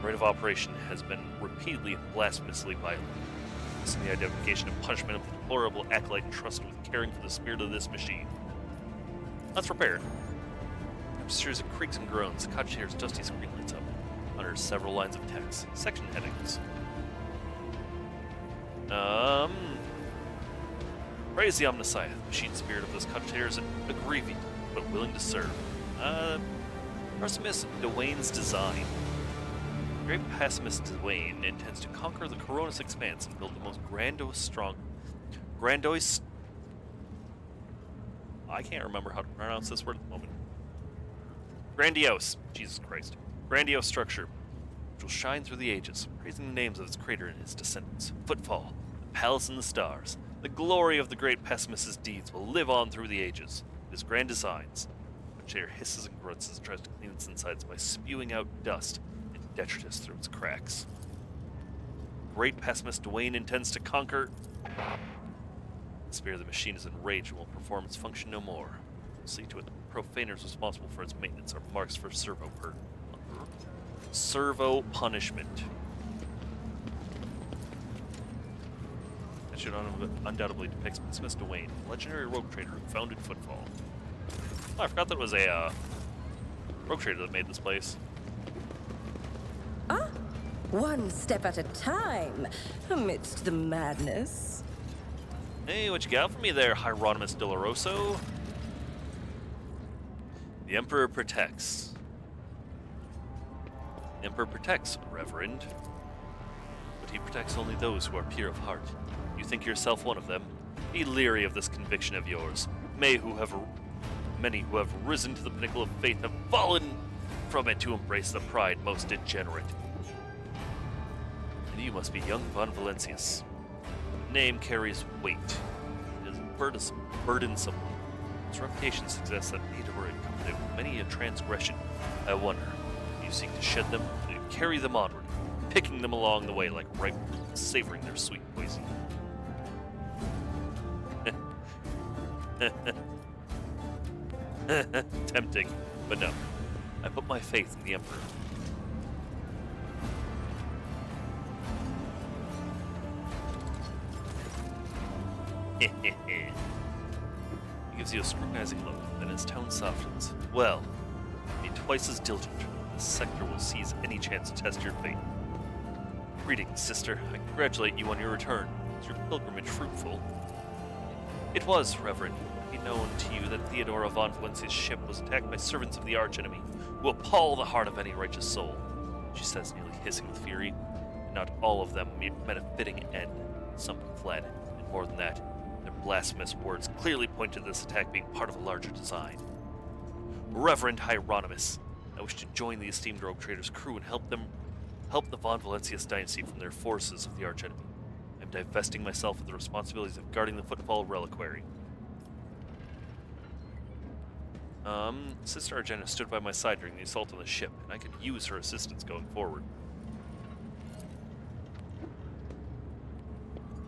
The rate of operation has been repeatedly and blasphemously violent. This is the identification and punishment of the deplorable acolyte entrusted with caring for the spirit of this machine. Let's repair it. After a series of creaks and groans, the cogitator's dusty screen lights up. Under several lines of text. Section headings. Praise the Omnissiah. The machine spirit of this cogitator is aggrieved, but willing to serve. Pessimist Dwayne's design. The great pessimist Dwayne intends to conquer the Coronis expanse and build the most grandiose... I can't remember how to pronounce this word at the moment. Grandiose. Jesus Christ. Grandiose structure, which will shine through the ages, praising the names of its creator and his descendants. Footfall, the palace in the stars. The glory of the great pessimist's deeds will live on through the ages. His grand designs. Chair hisses and grunts as it tries to clean its insides by spewing out dust and detritus through its cracks. Great pessimist Dwayne intends to conquer. The spirit of the machine is enraged and will perform its function no more. We'll see to it that the profaners responsible for its maintenance are marks for servo punishment. That should undoubtedly depicts Pessimist Dwayne, a legendary rogue trader who founded Footfall. Oh, I forgot that was a rogue trader that made this place. Ah, one step at a time, amidst the madness. Hey, what you got for me there, Hieronymus Doloroso? The Emperor protects. The Emperor protects, Reverend. But he protects only those who are pure of heart. You think yourself one of them? Be leery of this conviction of yours. Many who have risen to the pinnacle of faith have fallen from it to embrace the pride most degenerate. And you must be young Von Valencius. The name carries weight. It is burdensome. Its reputation suggests that Ada were accompanied with many a transgression. I wonder, do you seek to shed them, or do you carry them onward, picking them along the way like ripe, savoring their sweet poison? Tempting, but no. I put my faith in the Emperor. He gives you a scrutinizing look, then his tone softens. Well, be twice as diligent. This sector will seize any chance to test your fate. Greetings, sister. I congratulate you on your return. Was your pilgrimage fruitful? It was, Reverend. Be known to you that Theodora von Valencia's ship was attacked by servants of the archenemy, who appall the heart of any righteous soul, she says, nearly hissing with fury. Not all of them met a fitting end. Some fled, and more than that, their blasphemous words clearly point to this attack being part of a larger design. Reverend Hieronymus, I wish to join the esteemed rogue trader's crew and help the von Valencius dynasty from their forces of the archenemy. I am divesting myself of the responsibilities of guarding the Footfall reliquary. Sister Argenta stood by my side during the assault on the ship, and I could use her assistance going forward.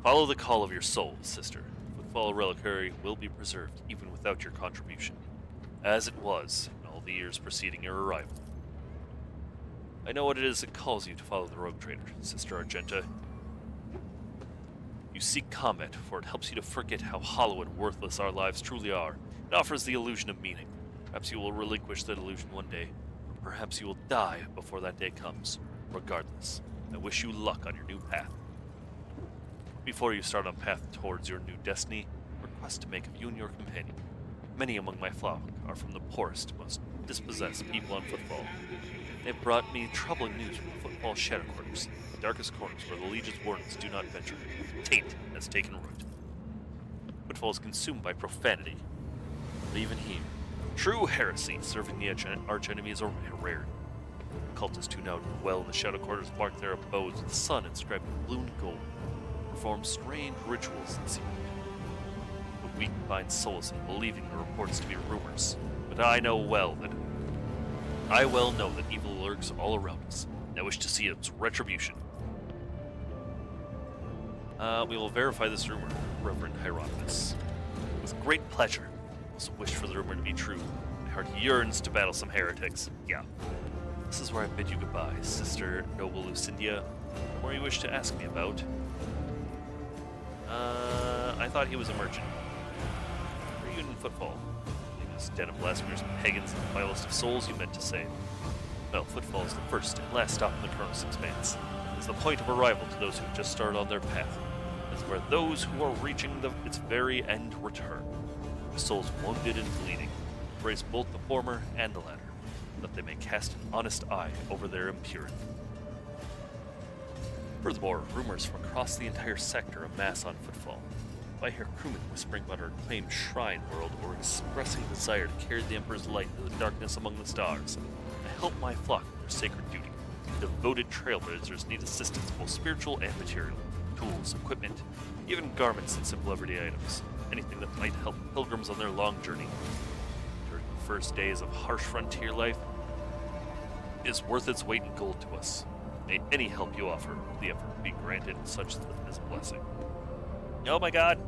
Follow the call of your soul, sister. Footfall reliquary will be preserved, even without your contribution, as it was in all the years preceding your arrival. I know what it is that calls you to follow the rogue trader, Sister Argenta. You seek combat, for it helps you to forget how hollow and worthless our lives truly are. It offers the illusion of meaning. Perhaps you will relinquish that illusion one day, or perhaps you will die before that day comes. Regardless, I wish you luck on your new path. Before you start on path towards your new destiny, I request to make of you and your companion. Many among my flock are from the poorest, most dispossessed people on Footfall. They have brought me troubling news from the Footfall shadow quarters, the darkest corners where the Legion's wardens do not venture. Taint has taken root. Footfall is consumed by profanity. But even here, true heresy serving the archenemy is a rarity. Cultists who now dwell in the shadow quarters mark their abodes with the sun inscribed in blue and gold, perform strange rituals in secret. The weak find solace in believing the reports to be rumors, but I well know that evil lurks all around us, and I wish to see its retribution. We will verify this rumor, Reverend Hieronymus. With great pleasure. I also wish for the rumor to be true. My heart yearns to battle some heretics. Yeah. This is where I bid you goodbye, Sister Noble Lucindia. What you wish to ask me about? I thought he was a merchant. Were you in Footfall? This den of blasphemers, pagans, and the vilest of souls you meant to save. Well, Footfall is the first and last stop in the Kronos Expanse. It is the point of arrival to those who have just started on their path. It is where those who are reaching its very end return. The souls wounded and bleeding. Embrace both the former and the latter, that they may cast an honest eye over their impurity. Furthermore, rumors from across the entire sector amass on Footfall. If I hear crewmen whispering about our acclaimed shrine world or expressing a desire to carry the Emperor's light into the darkness among the stars, I help my flock in their sacred duty. Devoted trailblazers need assistance, both spiritual and material. tools, equipment, even garments and simple everyday items. Anything that might help pilgrims on their long journey. During the first days of harsh frontier life is worth its weight in gold to us. May any help you offer, the effort be granted such as blessing. Oh my god!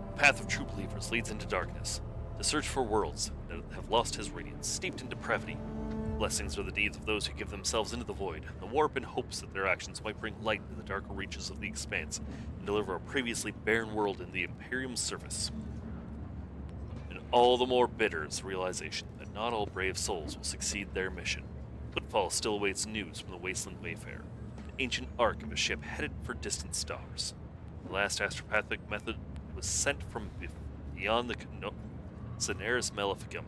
The path of true believers leads into darkness, to search for worlds that have lost his radiance, steeped in depravity. Blessings are the deeds of those who give themselves into the void, the warp in hopes that their actions might bring light to the darker reaches of the expanse, and deliver a previously barren world in the Imperium's service. And all the more bitter is the realization that not all brave souls will succeed their mission. Footfall still awaits news from the Wasteland Wayfarer, an ancient ark of a ship headed for distant stars. The last astropathic method was sent from beyond the Cineris Maleficum.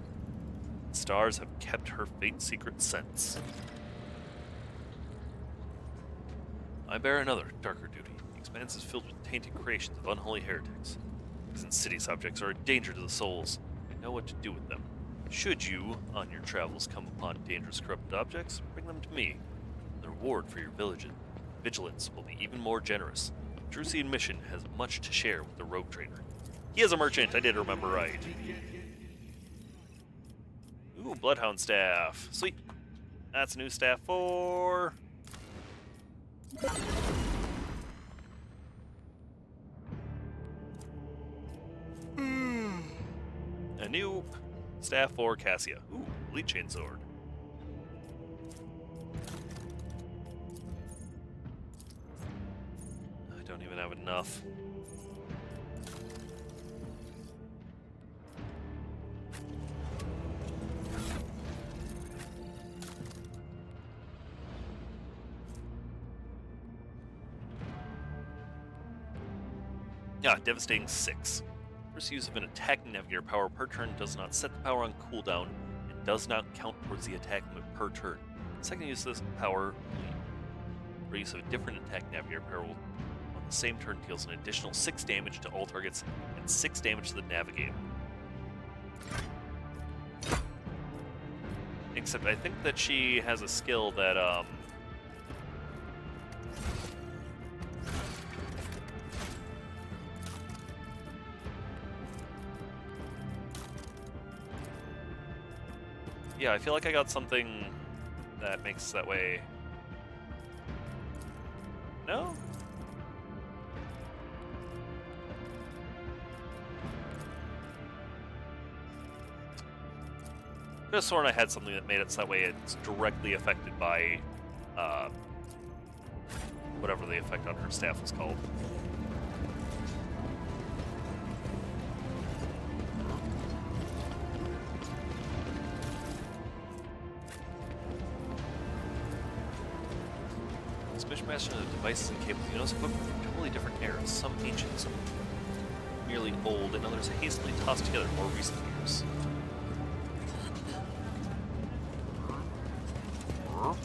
The stars have kept her fate secret since. I bear another, darker duty. The expanse is filled with tainted creations of unholy heretics. These insidious objects are a danger to the souls. I know what to do with them. Should you, on your travels, come upon dangerous corrupted objects, bring them to me. The reward for your vigilance will be even more generous. Drusian Mission has much to share with the rogue trader. He is a merchant, I did remember right. Ooh, Bloodhound staff. Sweet. That's a new staff for... A new staff for Cassia. Ooh, Elite Chain Sword. I don't even have enough. Devastating 6. First use of an attacking navigator power per turn does not set the power on cooldown and does not count towards the attack limit per turn. Second use of this power, or use of a different attack navigator power on the same turn deals an additional 6 damage to all targets and 6 damage to the navigator. Except I think that she has a skill that, yeah, I feel like I got something that makes that way. No? I could have sworn I had something that made it so that way it's directly affected by whatever the effect on her staff was called. Mishmash of the devices and cables Unos equipped from totally different eras, some ancient, some merely old, and others hastily tossed together in more recent years. I'd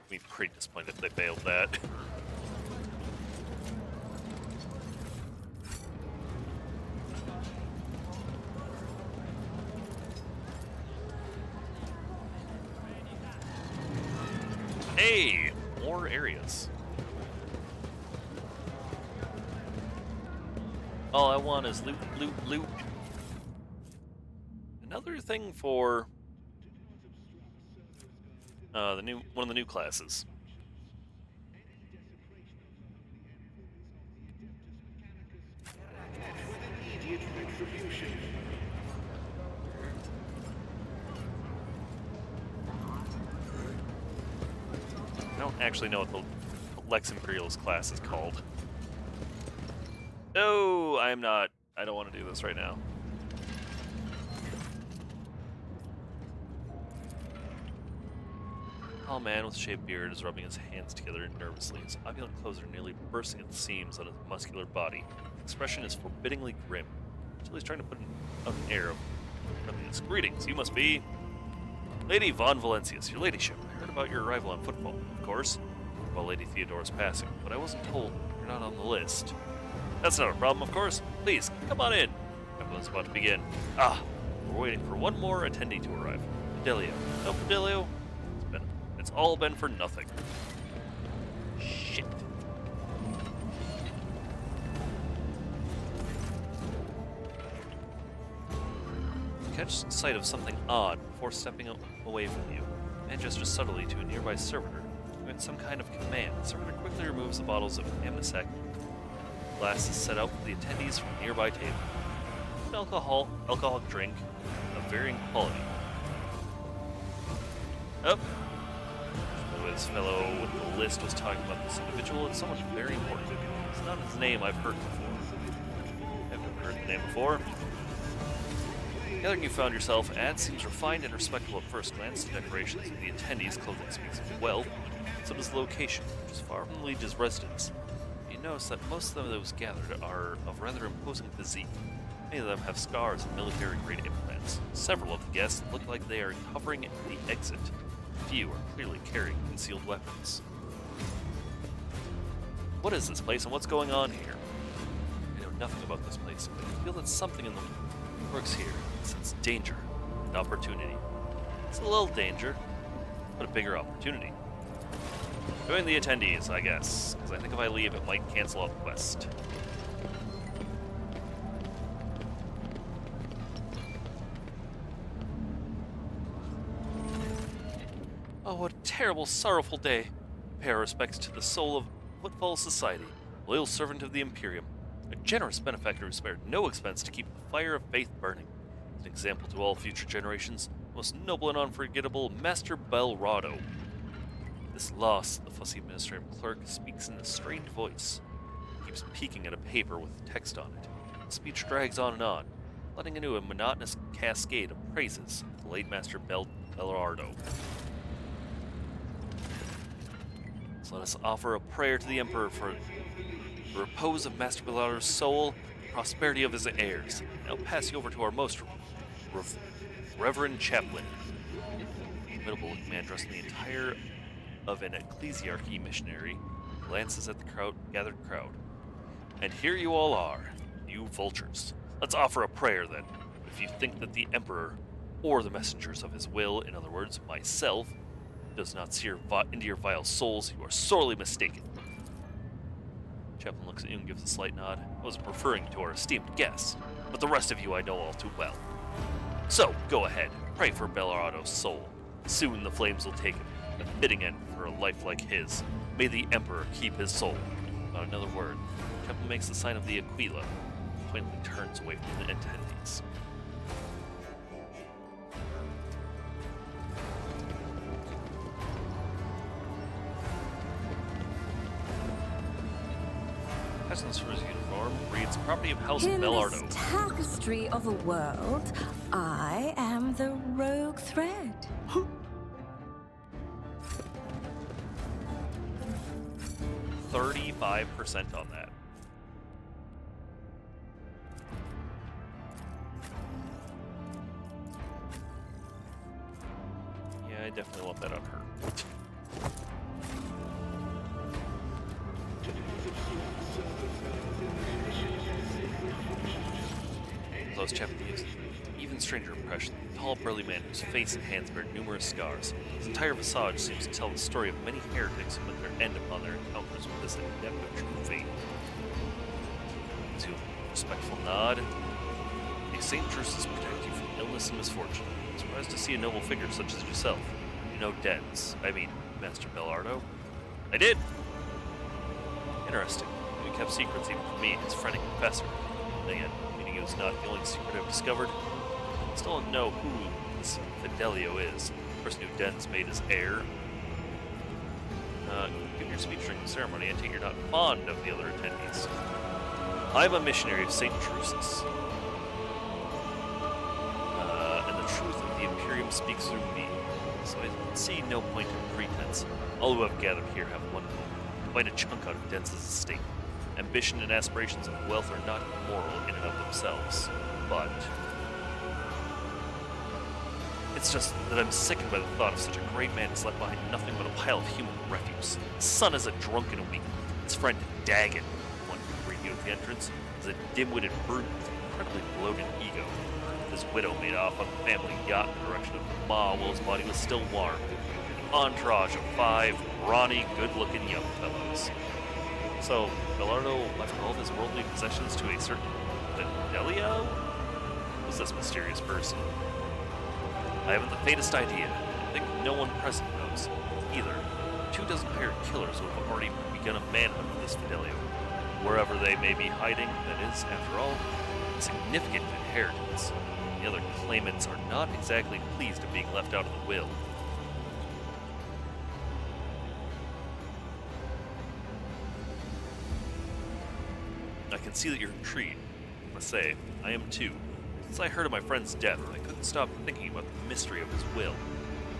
be pretty disappointed if they failed that. Hey, more areas. All I want is loot, loot, loot. Another thing for one of the new classes. I don't actually know what the Lex Imperialis class is called. No, I don't want to do this right now. A tall man with a shaved beard is rubbing his hands together nervously. His opulent clothes are nearly bursting at the seams on his muscular body. His expression is forbiddingly grim, until he's trying to put an air of friendliness. Greetings, you must be Lady Von Valencius, your ladyship. I heard about your arrival on footfall, of course, while Lady Theodora's passing, but I wasn't told you're not on the list. That's not a problem, of course. Please, come on in. Everyone's about to begin. Ah, we're waiting for one more attendee to arrive. Fidelio. No, Fidelio? It's been It's all been for nothing. Shit. Catch sight of something odd before stepping away from you. Man gestures subtly to a nearby servitor. With some kind of command, the servitor quickly removes the bottles of amnesiac. Glass is set out for the attendees from a nearby table. An alcoholic drink of varying quality. Oh. His fellow with the list was talking about this individual. It's someone very important. It's not his name I've heard before. Haven't heard the name before. The gathering you found yourself at seems refined and respectable at first glance. The decorations of the attendees' clothing speaks of wealth. So does the location, which is far from the Legion's residence. You notice that most of those gathered are of rather imposing physique. Many of them have scars and military-grade implants. Several of the guests look like they are covering the exit. Few are clearly carrying concealed weapons. What is this place and what's going on here? I know nothing about this place, but I feel that something in the works here. It's danger and opportunity. It's a little danger, but a bigger opportunity. Join the attendees, I guess, because I think if I leave, it might cancel out the quest. Oh, what a terrible, sorrowful day. Pay our respects to the soul of Footfall Society, loyal servant of the Imperium, a generous benefactor who spared no expense to keep the fire of faith burning. An example to all future generations, most noble and unforgettable Master Belrado. This loss, the fussy administrative clerk speaks in a strained voice. He keeps peeking at a paper with text on it. The speech drags on, letting into a monotonous cascade of praises of the late Master Belrado. So let us offer a prayer to the Emperor for the repose of Master Belrado's soul, the prosperity of his heirs. And I'll pass you over to our most reverend chaplain. A middle-looking man dressed in the attire of an ecclesiarchy missionary glances at the gathered crowd. And here you all are, you vultures. Let's offer a prayer then. If you think that the Emperor, or the messengers of his will, in other words, myself, does not see into your vile souls, you are sorely mistaken. Chaplain looks at you and gives a slight nod. I wasn't referring to our esteemed guests, but the rest of you I know all too well. So, go ahead, pray for Belrado's soul. Soon the flames will take him, a fitting end for a life like his. May the Emperor keep his soul. Not another word. Chaplain makes the sign of the Aquila, and pointedly turns away from the attendees. Essence for his uniform reads property of House Bellardo. In this tapestry of a world, I am the rogue thread. 35% on that. Yeah, I definitely want that on her. Close chapter gives even stranger impression. The tall, burly man whose face and hands bear numerous scars. His entire visage seems to tell the story of many heretics who met their end upon their encounters with this adept of true faith. To a respectful nod. May St. Drusus protect you from illness and misfortune. I'm surprised to see a noble figure such as yourself. You know Master Bellardo? I did! Interesting. We kept secrets even from me, his friend and confessor. And yet, meaning it was not the only secret I've discovered. I still don't know who this Fidelio is. The person who Den's made his heir. Given your speech during the ceremony, I take you're not fond of the other attendees. I'm a missionary of St. Drusus. And the truth of the Imperium speaks through me. So I see no point in pretense. All who have gathered here have one goal: quite a chunk out of Den's estate. Ambition and aspirations of wealth are not immoral in and of themselves, but it's just that I'm sickened by the thought of such a great man who's left behind nothing but a pile of human refuse. His son is a drunken weak. His friend Dagon, one who greeted you at the entrance, is a dim-witted brute with an incredibly bloated ego. His widow made off on the family yacht in the direction of Ma while his body was still warm. entourage of 5 brawny, good-looking young fellows. So, Belardo left all of his worldly possessions to a certain Fidelio? Who's this mysterious person? I haven't the faintest idea. I think no one present knows either. 24 hired killers who have already begun a manhunt for this Fidelio. Wherever they may be hiding, that is, after all, a significant inheritance. The other claimants are not exactly pleased at being left out of the will. I can see that you're intrigued. I must say, I am too. Since I heard of my friend's death, I couldn't stop thinking about the mystery of his will.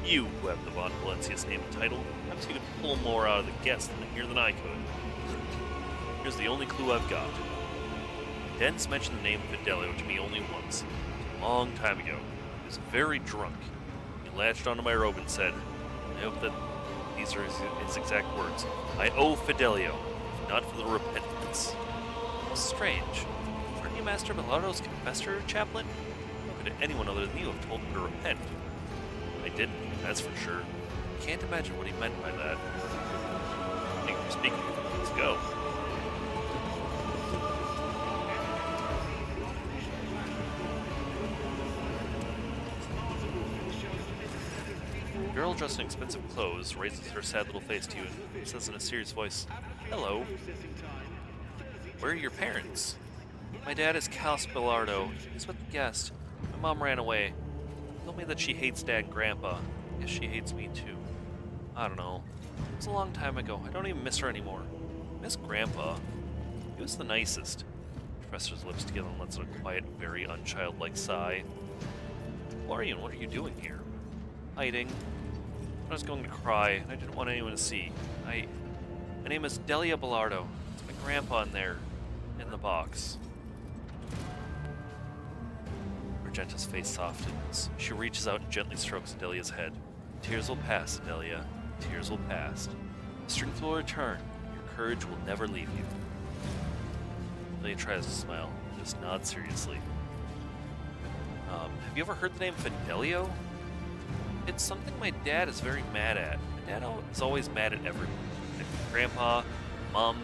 You, who have the Von Valencius name and title, perhaps you could pull more out of the guest here than I could. Here's the only clue I've got. Dens mentioned the name Fidelio to me only once, a long time ago. He was very drunk. He latched onto my robe and said, I hope that these are his exact words, I owe Fidelio, if not for the repentance. Strange. Weren't you Master Belardo's confessor, Chaplain? How could anyone other than you have told him to repent? I didn't, that's for sure. Can't imagine what he meant by that. Thank you for speaking. Let's go. A girl dressed in expensive clothes raises her sad little face to you and says in a serious voice, Hello. Where are your parents? My dad is Caus Belardo. He's with the guest. My mom ran away. Told me that she hates Dad and Grandpa. Guess she hates me too. I don't know. It was a long time ago. I don't even miss her anymore. I miss Grandpa. He was the nicest. She presses her lips together and lets out a quiet, very unchildlike sigh. Who are you and what are you doing here? Hiding. I was going to cry, and I didn't want anyone to see. My name is Delia Belardo. It's my grandpa in there, in the box. Argenta's face softens. She reaches out and gently strokes Delia's head. Tears will pass, Delia. Tears will pass. Strength will return. Your courage will never leave you. Delia tries to smile, just nods seriously. Have you ever heard the name Fidelio? It's something my dad is very mad at. My dad is always mad at everyone. Grandpa, Mom,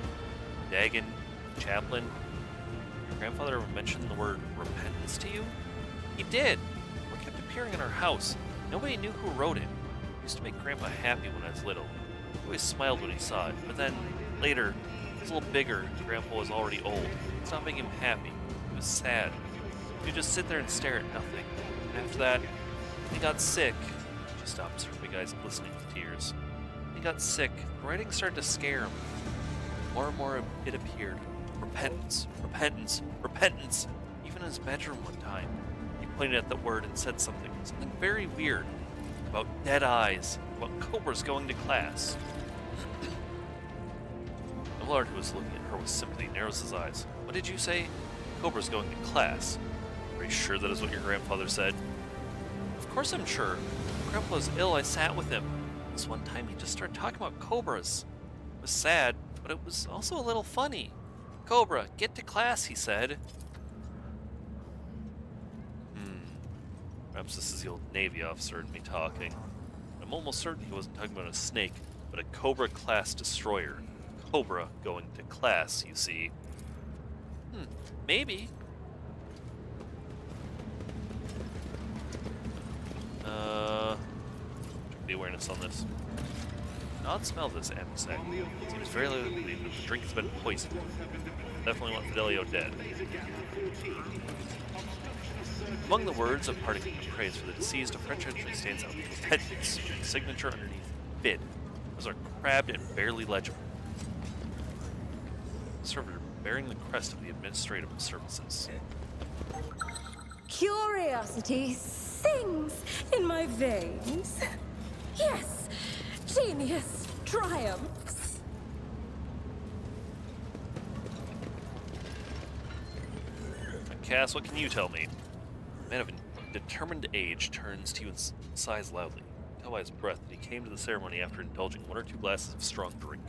Dagon, Chaplain. Your grandfather ever mentioned the word repentance to you? He did. It kept appearing in our house. Nobody knew who wrote it. It used to make Grandpa happy when I was little. He always smiled when he saw it. But then, later, he was a little bigger. Grandpa was already old. It stopped making him happy. He was sad. He would just sit there and stare at nothing. And after that, he got sick. She stopped, her big eyes glistening with tears. He got sick. The writing started to scare him. More and more it appeared. Repentance, repentance, repentance. Even in his bedroom one time, he pointed at the word and said something very weird. About dead eyes, about cobras going to class. The Lord who was looking at her with sympathy narrows his eyes. What did you say? Cobras going to class. Are you sure that is what your grandfather said? Of course I'm sure. When Grandpa was ill, I sat with him. This one time he just started talking about cobras. It was sad, but it was also a little funny. Cobra, get to class, he said. Perhaps this is the old Navy officer in me talking. I'm almost certain he wasn't talking about a snake, but a Cobra-class destroyer. Cobra going to class, you see. Maybe. Check the awareness on this. Odd smell this amsec. Seems very likely that the drink has been poisoned. Definitely want Fidelio dead. Among the words of parting praise for the deceased, a French entry stands out. Repentance, signature underneath, bid. Those are crabbed and barely legible. Servitor bearing the crest of the administrative services. Curiosity sings in my veins. Yes, genius triumphs. Cass, what can you tell me? A man of determined age turns to you and sighs loudly. You tell by his breath that he came to the ceremony after indulging 1 or 2 glasses of strong drink.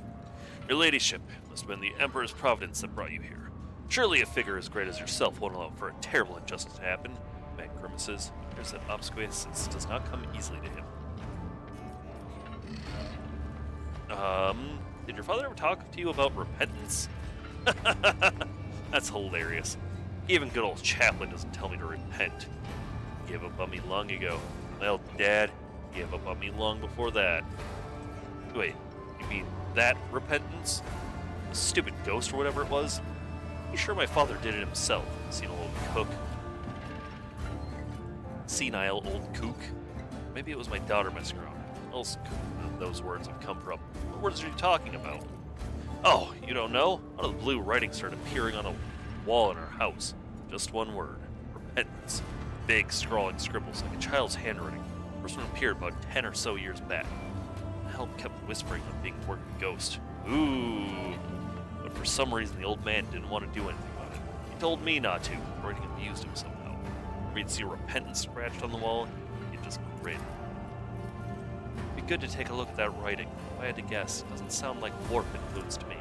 Your ladyship must have been the Emperor's providence that brought you here. Surely a figure as great as yourself won't allow for a terrible injustice to happen. The man grimaces. There's that obsequious does not come easily to him. Did your father ever talk to you about repentance? That's hilarious. Even good old Chaplin doesn't tell me to repent. He gave up on me long ago. Well, Dad gave up on me long before that. Wait, you mean that repentance? The stupid ghost or whatever it was? You sure my father did it himself? Senile old cook. Senile old kook? Maybe it was my daughter messing around. Where else could those words have come from? What words are you talking about? Oh, you don't know? Out of the blue, writing started appearing on a wall in our house. Just one word. Repentance. Big, scrawling scribbles like a child's handwriting. First one appeared about 10 or so years back. The help kept whispering of being worked with ghost. Ooh. But for some reason, the old man didn't want to do anything about it. He told me not to. The writing amused him somehow. We'd see repentance scratched on the wall, he'd just grin. It'd be good to take a look at that writing. If I had to guess, it doesn't sound like warp influence to me.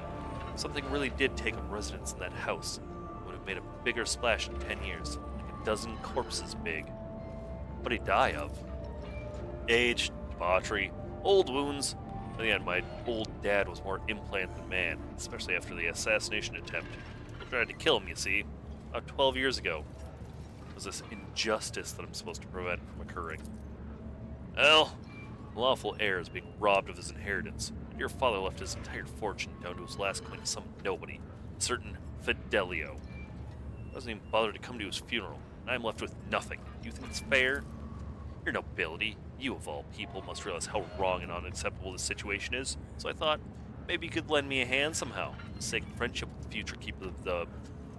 If something really did take up residence in that house, it would have made a bigger splash in 10 years, like a dozen corpses big. What'd he die of? Age, debauchery, old wounds. In the end, my old dad was more implant than man, especially after the assassination attempt. They tried to kill him, you see, about 12 years ago. It was this injustice that I'm supposed to prevent from occurring. Well, the lawful heir is being robbed of his inheritance. Your father left his entire fortune down to his last coin to some nobody, a certain Fidelio. Doesn't even bother to come to his funeral, and I'm left with nothing. Do you think it's fair? Your nobility, you of all people, must realize how wrong and unacceptable this situation is. So I thought, maybe you could lend me a hand somehow, for the sake of friendship with the future keeper of the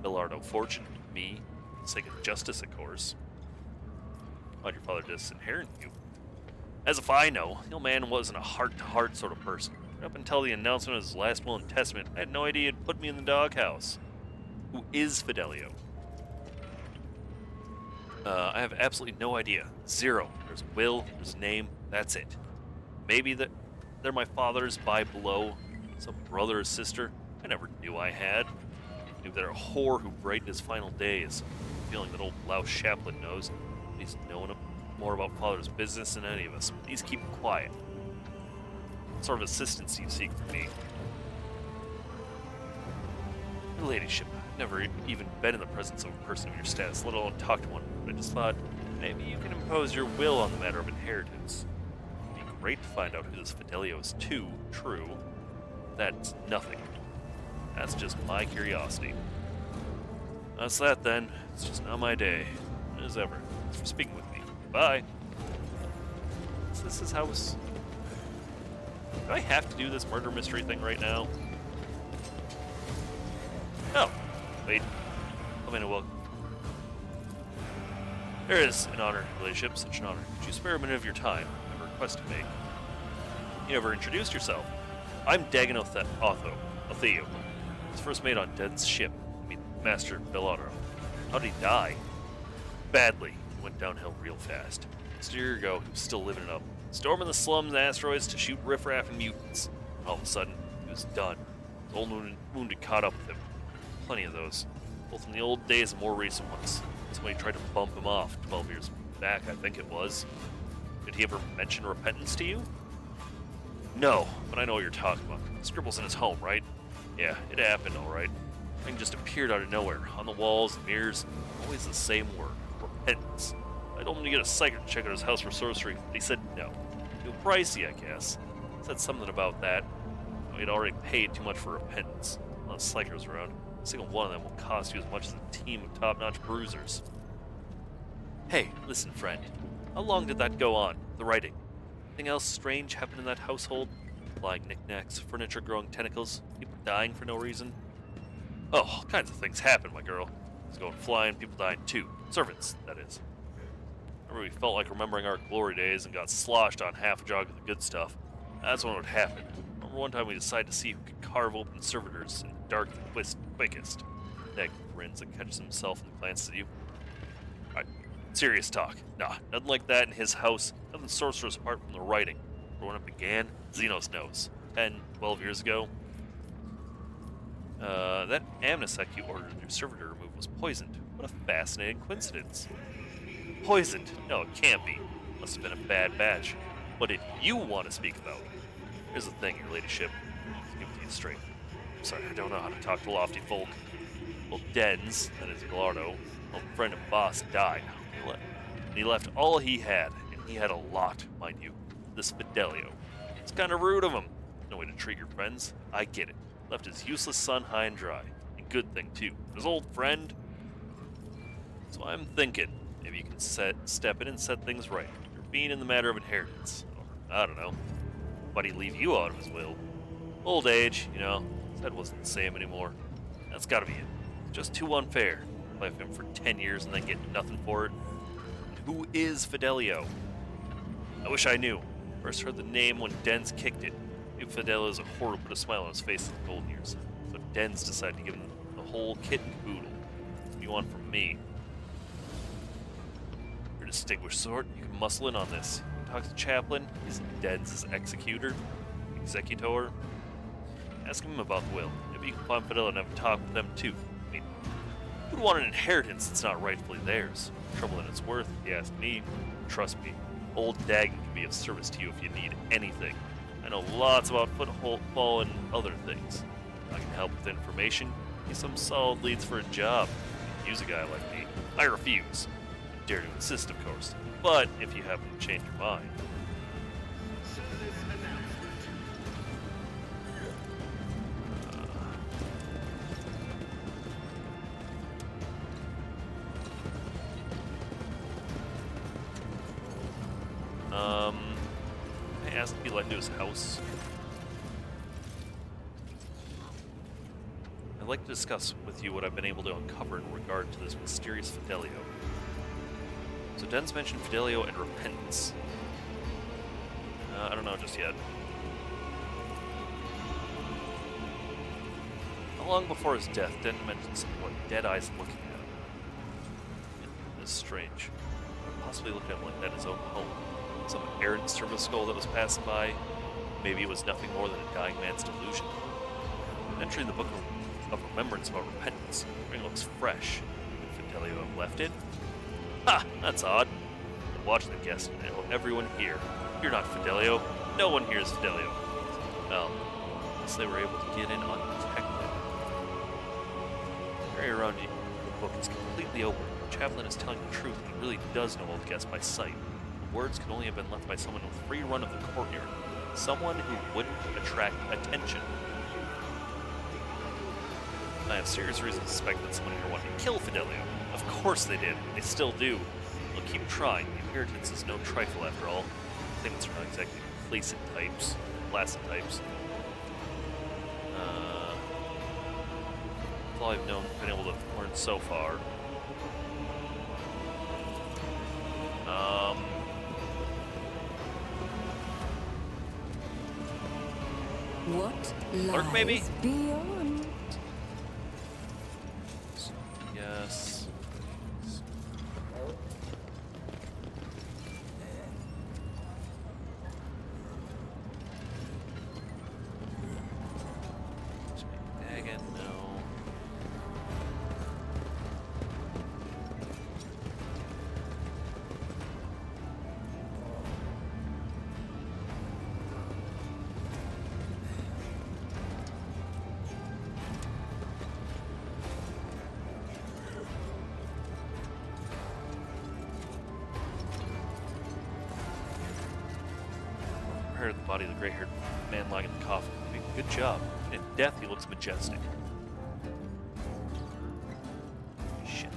Millardo fortune. Me, for the sake of justice, of course. Why'd your father disinherit you? As if I know, the old man wasn't a heart-to-heart sort of person. Up until the announcement of his last will and testament, I had no idea he'd put me in the doghouse. Who is Fidelio? I have absolutely no idea. Zero. There's a will, there's a name, that's it. Maybe they're my father's by below, some brother or sister I never knew I had. I knew they're a whore who brightened his final days. Feeling that old louse Chaplin knows. He's known more about father's business than any of us. Please keep him quiet. What sort of assistance do you seek from me? Your ladyship, I've never even been in the presence of a person of your status, let alone talk to one. But I just thought, maybe you can impose your will on the matter of inheritance. It'd be great to find out who this Fidelio is too. True. That's nothing. That's just my curiosity. That's that then. It's just not my day. As ever. Thanks for speaking with me. Bye. Is this his house? Do I have to do this murder mystery thing right now? Oh. Wait. Come in and welcome. There is an honor, ladyship, such an honor. Could you spare a minute of your time? I have a request to make. You never introduced yourself. I'm Dagon Otheo. I was first mate on Den's ship. Master Belladro. How did he die? Badly. He went downhill real fast. Just a year ago, he was still living it up. Storming the slums and asteroids to shoot riffraff and mutants. All of a sudden, he was done. His old wounded caught up with him. Plenty of those. Both in the old days and more recent ones. Somebody tried to bump him off 12 years back, I think it was. Did he ever mention repentance to you? No, but I know what you're talking about. Scribbles in his home, right? Yeah, it happened, alright. Thing just appeared out of nowhere. On the walls, mirrors, always the same word. Repentance. I told him to get a psychic to check out his house for sorcery, but he said no. Too pricey, I guess. Said something about that. He'd already paid too much for repentance. A lot of psychers around. A single one of them will cost you as much as a team of top-notch bruisers. Hey, listen, friend. How long did that go on? The writing. Anything else strange happened in that household? Flying knickknacks, furniture growing tentacles, people dying for no reason? Oh, all kinds of things happen, my girl. Things going flying, people dying too. Servants, that is. Remember we felt like remembering our glory days and got sloshed on half a jog of the good stuff. That's when it would happen. Remember one time we decided to see who could carve open servitors in the dark the quickest. Ned grins and catches himself and glances at you. Alright, serious talk. Nah, nothing like that in his house. Nothing sorcerous apart from the writing. But when it began, Xenos knows. 10, 12 years ago. That amnesec you ordered your servitor removed was poisoned. What a fascinating coincidence. Poisoned? No, it can't be. Must have been a bad batch. What did you want to speak about? Here's the thing, your ladyship. Let's give it to you straight. I'm sorry, I don't know how to talk to lofty folk. Well, Dens, that is Gallardo, old friend and boss, died. He left all he had, and he had a lot, mind you. This Fidelio. It's kind of rude of him. No way to treat your friends. I get it. Left his useless son high and dry. And good thing, too. His old friend. So I'm thinking, maybe you can step in and set things right. You're being in the matter of inheritance. Or, I don't know. Why'd he leave you out of his will? Old age, you know. His head wasn't the same anymore. That's gotta be it. It's just too unfair. Life him for 10 years and then get nothing for it. And who is Fidelio? I wish I knew. First heard the name when Dens kicked it. Knew Fidelio's a whore who put a smile on his face in the golden years. So Dens decided to give him the whole kit and caboodle. What do you want from me? You're a distinguished sort. You can muscle in on this. Talk to Chaplain. He's Dens' executor. Ask him about the will. Maybe you can find Fidelio and have a talk with them too. I mean, who'd want an inheritance that's not rightfully theirs? Trouble than it's worth, if you ask me. Trust me, old Dagon can be of service to you if you need anything. I know lots about football and other things. I can help with information, give some solid leads for a job. Use a guy like me. I refuse. I dare to insist, of course. But if you happen to change your mind. I asked to be let into his house. I'd like to discuss with you what I've been able to uncover in regard to this mysterious Fidelio. So Dens mentioned Fidelio and repentance. I don't know just yet. Not long before his death, Den mentioned something about dead eyes looking at him. It's strange. Possibly looked at him like that in his own home. Some errant service skull that was passing by. Maybe it was nothing more than a dying man's delusion. Entering the book of remembrance about repentance, the ring looks fresh. Could Fidelio have left it? Ha! That's odd. Watch the guest and everyone here. You're not Fidelio. No one here is Fidelio. Well, unless they were able to get in undetected. The area around you, the book is completely open. The chaplain is telling the truth and he really does know old guest by sight. The words can only have been left by someone with free run of the courtyard. Someone who wouldn't attract attention. I have serious reason to suspect that someone here wanted to kill Fidelio. Of course they did. They still do. They'll keep trying. The inheritance is no trifle after all. Claimants are not exactly placid types, placid types. That's all I've been able to learn so far. What Lurk, maybe? lies beyond? Yes. Dagon, no. The body of the gray-haired man lying in the coffin. Good job. In death, he looks majestic. Shit.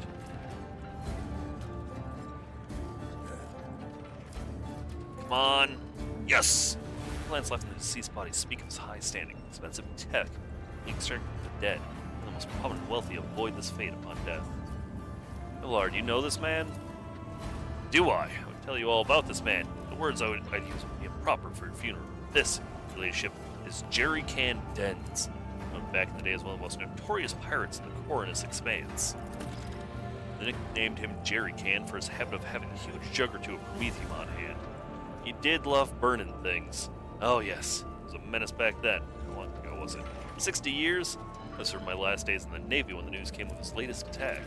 Come on. Yes! Plans left in the deceased body speak of his high standing, expensive tech, being extracted from the dead. The most prominent wealthy avoid this fate upon death. Millard, you know this man? Do I? I would tell you all about this man. The words I'd use would be improper for your funeral. This, your ladyship, is Jerry Can Dens, known back in the day as one of the most notorious pirates in the Coronus Expanse. They nicknamed him Jerry Can for his habit of having a huge jug or two of Promethium on hand. He did love burning things. Oh yes, he was a menace back then. How long ago was it? 60 years? I served my last days in the Navy when the news came of his latest attack.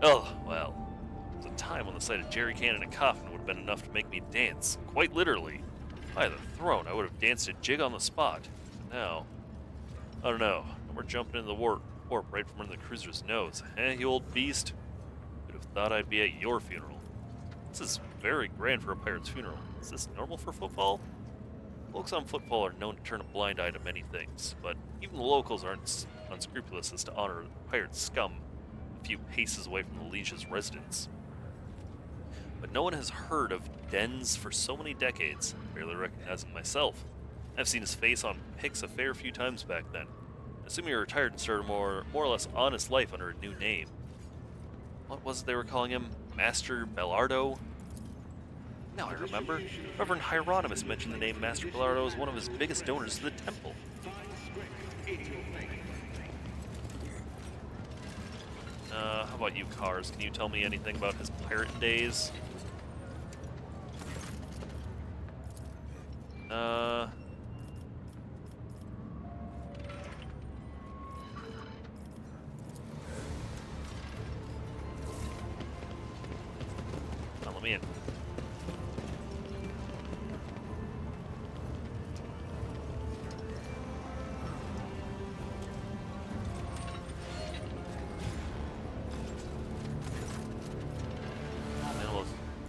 Oh, well. There was a time when the sight of Jerry Can in a coffin would have been enough to make me dance. Quite literally. By the throne, I would have danced a jig on the spot. But now, I don't know. No more jumping into the warp right from under the cruiser's nose. Eh, you old beast? Would have thought I'd be at your funeral. This is very grand for a pirate's funeral. Is this normal for football? Folks on football are known to turn a blind eye to many things, but even the locals aren't unscrupulous as to honor pirate scum a few paces away from the liege's residence. But no one has heard of Dens for so many decades. I barely recognize him myself. I've seen his face on pics a fair few times back then. I assume he retired and started a more or less honest life under a new name. What was it they were calling him? Master Bellardo? Now I remember. Reverend Hieronymus mentioned the name Master Bellardo as one of his biggest donors to the temple. How about you, Cars? Can you tell me anything about his pirate days? Let me in.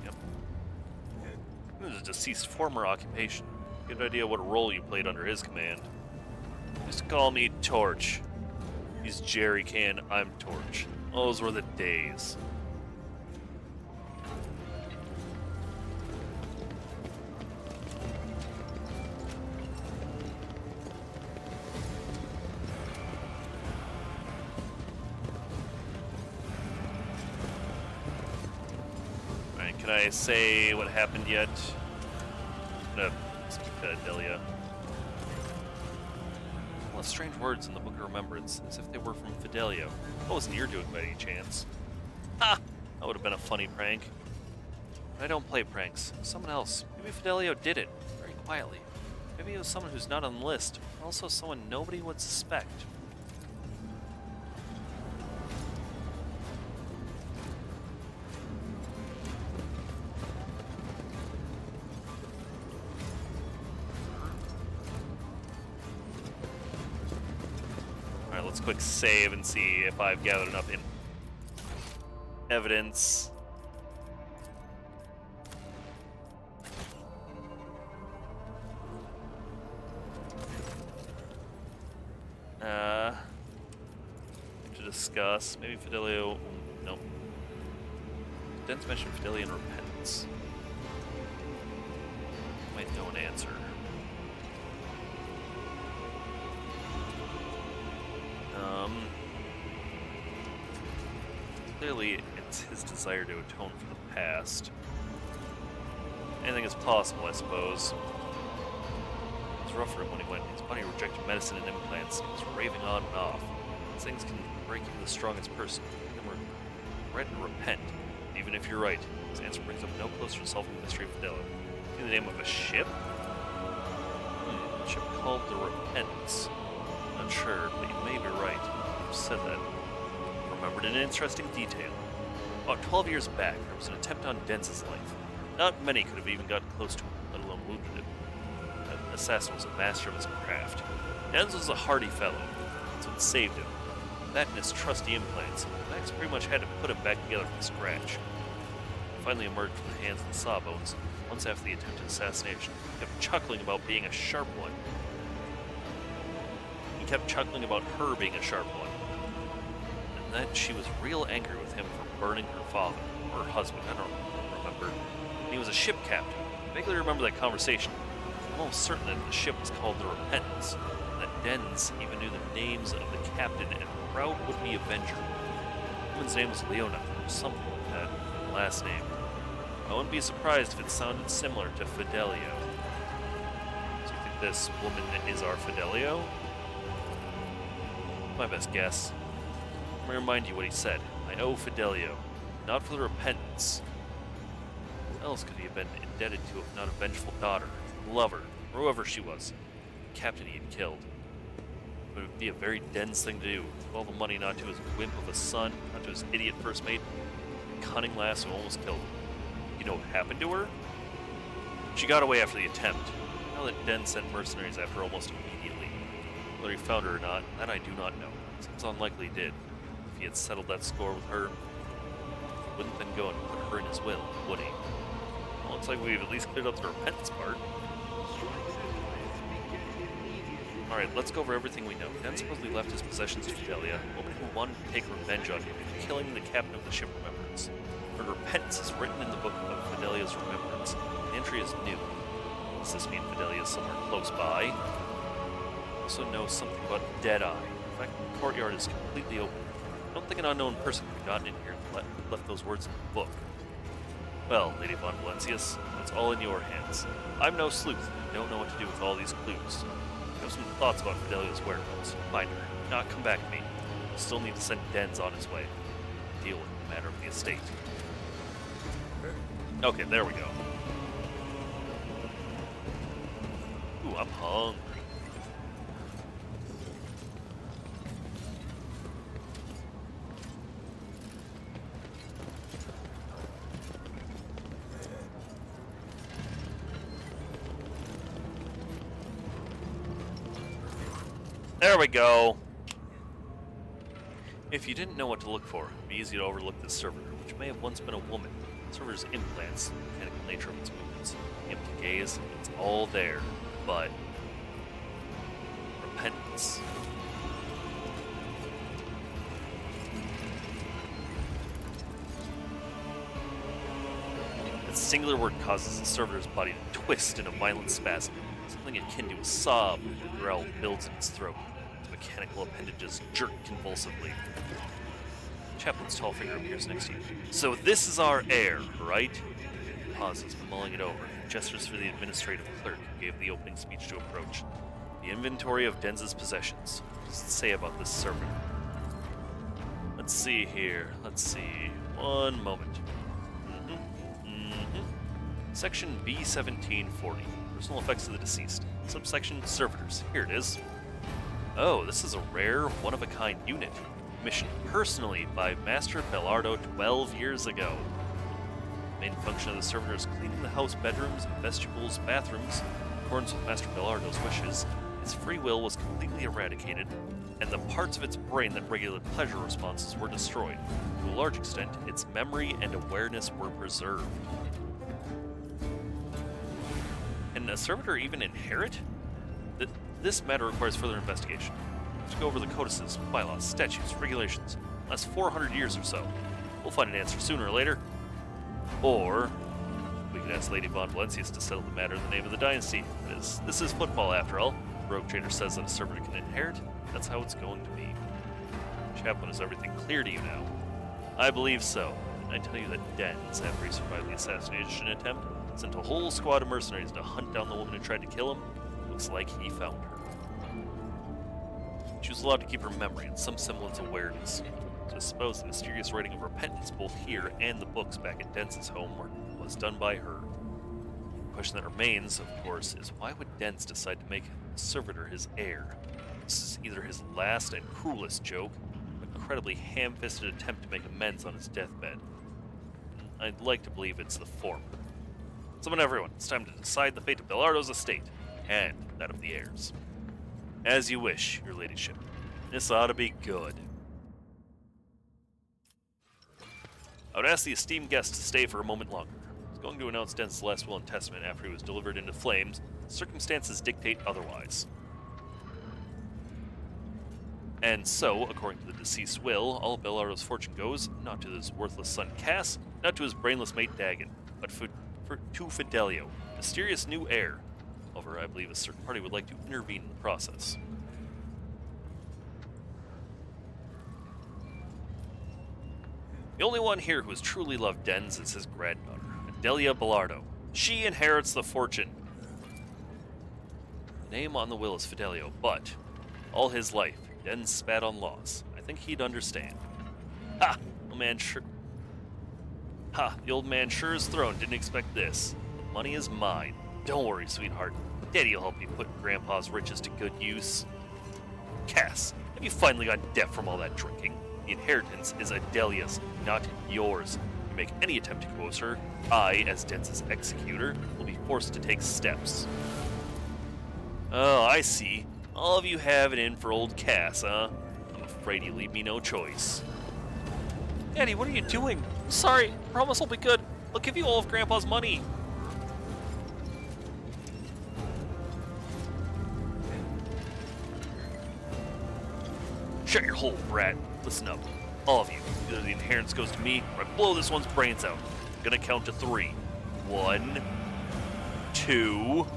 Yep. This is a deceased former occupation. Good idea what role you played under his command. Just call me Torch. He's Jerry Can, I'm Torch. Those were the days. Alright, can I say what happened yet? I'm gonna speak Fidelia. Well, strange words in the Book of Remembrance, as if they were from Fidelio. What wasn't your doing by any chance? Ha! That would have been a funny prank. But I don't play pranks. Someone else. Maybe Fidelio did it, very quietly. Maybe it was someone who's not on the list, but also someone nobody would suspect. Alright, let's quick save and see if I've gathered enough evidence. To discuss. Maybe Fidelio. Nope. Didn't mention Fidelio and repentance. Might know an answer. Clearly, it's his desire to atone for the past. Anything is possible, I suppose. It was rough for him when he went. His body rejected medicine and implants. He was raving on and off. These things can break even the strongest person. And we're ready to repent. Even if you're right, his answer brings up no closer to solving the mystery of Fidelio. In the name of a ship? A ship called the Repentance. Not sure, but you may be right. You said that. Remembered an interesting detail. About 12 years back, there was an attempt on Denz's life. Not many could have even gotten close to him, let alone wounded him. That assassin was a master of his craft. Denz was a hardy fellow. That's what saved him. That and his trusty implants. Max pretty much had to put him back together from scratch. He finally emerged from the hands of the Sawbones. Months after the attempted assassination, he kept chuckling about being a sharp one. He kept chuckling about her being a sharp one. And that she was real angry with him for burning her father, or her husband, I don't remember. And he was a ship captain. I vaguely remember that conversation. I'm almost certain that the ship was called the Repentance, and that Dens even knew the names of the captain and proud would-be Avenger. The woman's name was Leona, or something like that, last name. I wouldn't be surprised if it sounded similar to Fidelio. So you think this woman is our Fidelio? My best guess. Let me remind you what he said. I owe Fidelio, not for the Repentance. Who else could he have been indebted to if not a vengeful daughter, lover, or whoever she was, the captain he had killed? It would be a very dense thing to do. Give all the money not to his wimp of a son, not to his idiot first mate, the cunning lass who almost killed him. You know what happened to her? She got away after the attempt. know that Den sent mercenaries after her almost immediately. Whether he found her or not, that I do not know. Seems unlikely he did. If he had settled that score with her, he wouldn't then go and put her in his will, would he? Well, looks like we've at least cleared up the repentance part. Alright, let's go over everything we know. Den supposedly left his possessions to Fidelia, a woman who wanted to take revenge on him for killing the captain of the ship Remembrance. Her repentance is written in the book of Fidelia's Remembrance. The entry is new. Does this mean Fidelia is somewhere close by? I also know something about Deadeye. In fact, the courtyard is completely open. I don't think an unknown person could have gotten in here and left those words in the book. Well, Lady Von Valencius, it's all in your hands. I'm no sleuth, and don't know what to do with all these clues. I have some thoughts about Fidelia's whereabouts. Find her. Not come back to me. I still need to send Dens on his way. Deal with the matter of the estate. Okay, there we go. Ooh, I'm hungry. There we go. If you didn't know what to look for, it'd be easy to overlook this servitor, which may have once been a woman. The servitor's implants, the mechanical nature of its movements, the empty gaze, it's all there, but repentance. That singular word causes the servitor's body to twist in a violent spasm. Something akin to a sob or growl builds in its throat. Its mechanical appendages jerk convulsively. Chaplain's tall figure appears next to you. So this is our heir, right? He pauses, mulling it over. Gestures for the administrative clerk who gave the opening speech to approach. The inventory of Dens's possessions. What does it say about this servitor? Let's see here. Let's see. One moment. Section B1740. Personal effects of the deceased. Subsection Servitors. Here it is. Oh, this is a rare, one-of-a-kind unit. Commissioned personally by Master Belardo 12 years ago. The main function of the servitor is cleaning the house bedrooms, vestibules, bathrooms. In accordance with Master Belardo's wishes, his free will was completely eradicated, and the parts of its brain that regulate pleasure responses were destroyed. To a large extent, its memory and awareness were preserved. Can a servitor even inherit? This matter requires further investigation. We have to go over the codices, bylaws, statutes, regulations. Last 400 years or so. We'll find an answer sooner or later. Or we can ask Lady Von Valencius to settle the matter in the name of the dynasty. This is football, after all. The rogue trader says that a servitor can inherit. That's how it's going to be. Chaplain, is everything clear to you now? I believe so. And I tell you that Dens, after he survived the assassination attempt, sent a whole squad of mercenaries to hunt down the woman who tried to kill him. Looks like he found her. She was allowed to keep her memory and some semblance of awareness. So I suppose the mysterious writing of repentance both here and the books back at Dens's home was done by her. The question that remains, of course, is why would Dens decide to make the servitor his heir? This is either his last and cruelest joke, or an incredibly ham-fisted attempt to make amends on his deathbed. I'd like to believe it's the former. Summon everyone. It's time to decide the fate of Belardo's estate, and that of the heirs. As you wish, your ladyship. This ought to be good. I would ask the esteemed guest to stay for a moment longer. I was going to announce Dens's last will and testament after he was delivered into flames. Circumstances dictate otherwise. And so, according to the deceased's will, all of Belardo's fortune goes, not to his worthless son Cass, not to his brainless mate Dagon, but to Fidelio, mysterious new heir. However, I believe a certain party would like to intervene in the process. The only one here who has truly loved Dens is his granddaughter, Adelia Belardo. She inherits the fortune. The name on the will is Fidelio, but all his life, Dens spat on laws. I think he'd understand. Ha! The old man sure is thrown. Didn't expect this. The money is mine. Don't worry, sweetheart. Daddy'll help you put Grandpa's riches to good use. Cass, have you finally got deaf from all that drinking? The inheritance is Adelia's, not yours. If you make any attempt to coerce her, I, as Dens's executor, will be forced to take steps. Oh, I see. All of you have it in for old Cass, huh? I'm afraid you leave me no choice. Daddy, what are you doing? Sorry, I promise I'll be good. I'll give you all of Grandpa's money. Shut your hole, brat. Listen up. All of you. Either the inheritance goes to me, or I blow this one's brains out. I'm gonna count to 3. 1, 2...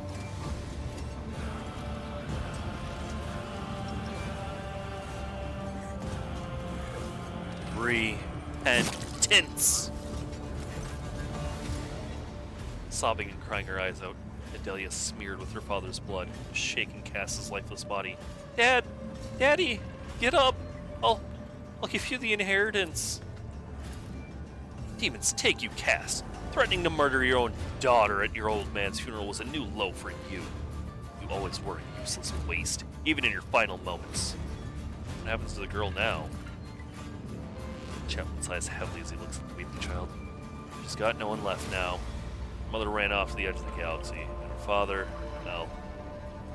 3, and tense. Sobbing and crying her eyes out, Adelia smeared with her father's blood, shaking Cass's lifeless body. Dad! Daddy! Get up! I'll give you the inheritance. Demons take you, Cass. Threatening to murder your own daughter at your old man's funeral was a new low for you. You always were a useless waste, even in your final moments. What happens to the girl now? Chapman sighs heavily as he looks at the weeping child. She's got no one left now. Her mother ran off to the edge of the galaxy, and her father, well,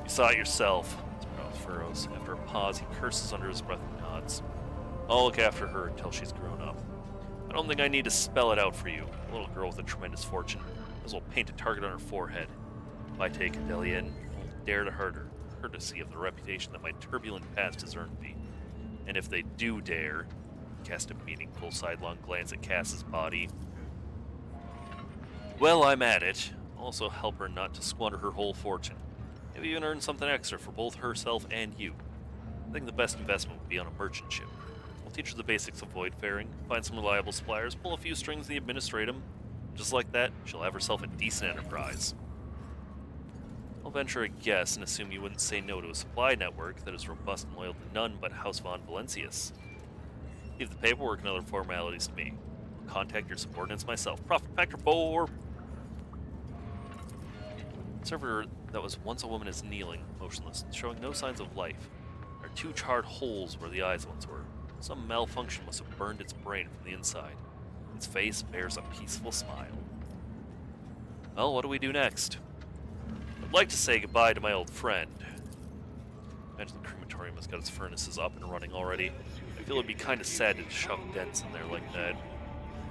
you saw it yourself. His brow furrows. After a pause, he curses under his breath and nods. I'll look after her until she's grown up. I don't think I need to spell it out for you. A little girl with a tremendous fortune. Might as well paint a target on her forehead. If I take Adelia in, I won't dare to hurt her, courtesy of the reputation that my turbulent past has earned me. And if they do dare, cast a meaningful sidelong glance at Cass's body. Well, I'm at it. I'll also help her not to squander her whole fortune. Maybe even earn something extra for both herself and you. I think the best investment would be on a merchant ship. I'll teach her the basics of voidfaring, find some reliable suppliers, pull a few strings and administrate them. Just like that, she'll have herself a decent enterprise. I'll venture a guess and assume you wouldn't say no to a supply network that is robust and loyal to none but House von Valencius. Leave the paperwork and other formalities to me. I'll contact your subordinates myself. Profit Factor 4! The servitor that was once a woman is kneeling, motionless, showing no signs of life. There are 2 charred holes where the eyes once were. Some malfunction must have burned its brain from the inside. Its face bears a peaceful smile. Well, what do we do next? I'd like to say goodbye to my old friend. Imagine the crematorium has got its furnaces up and running already. I feel it'd be kind of sad to shove dents in there like that.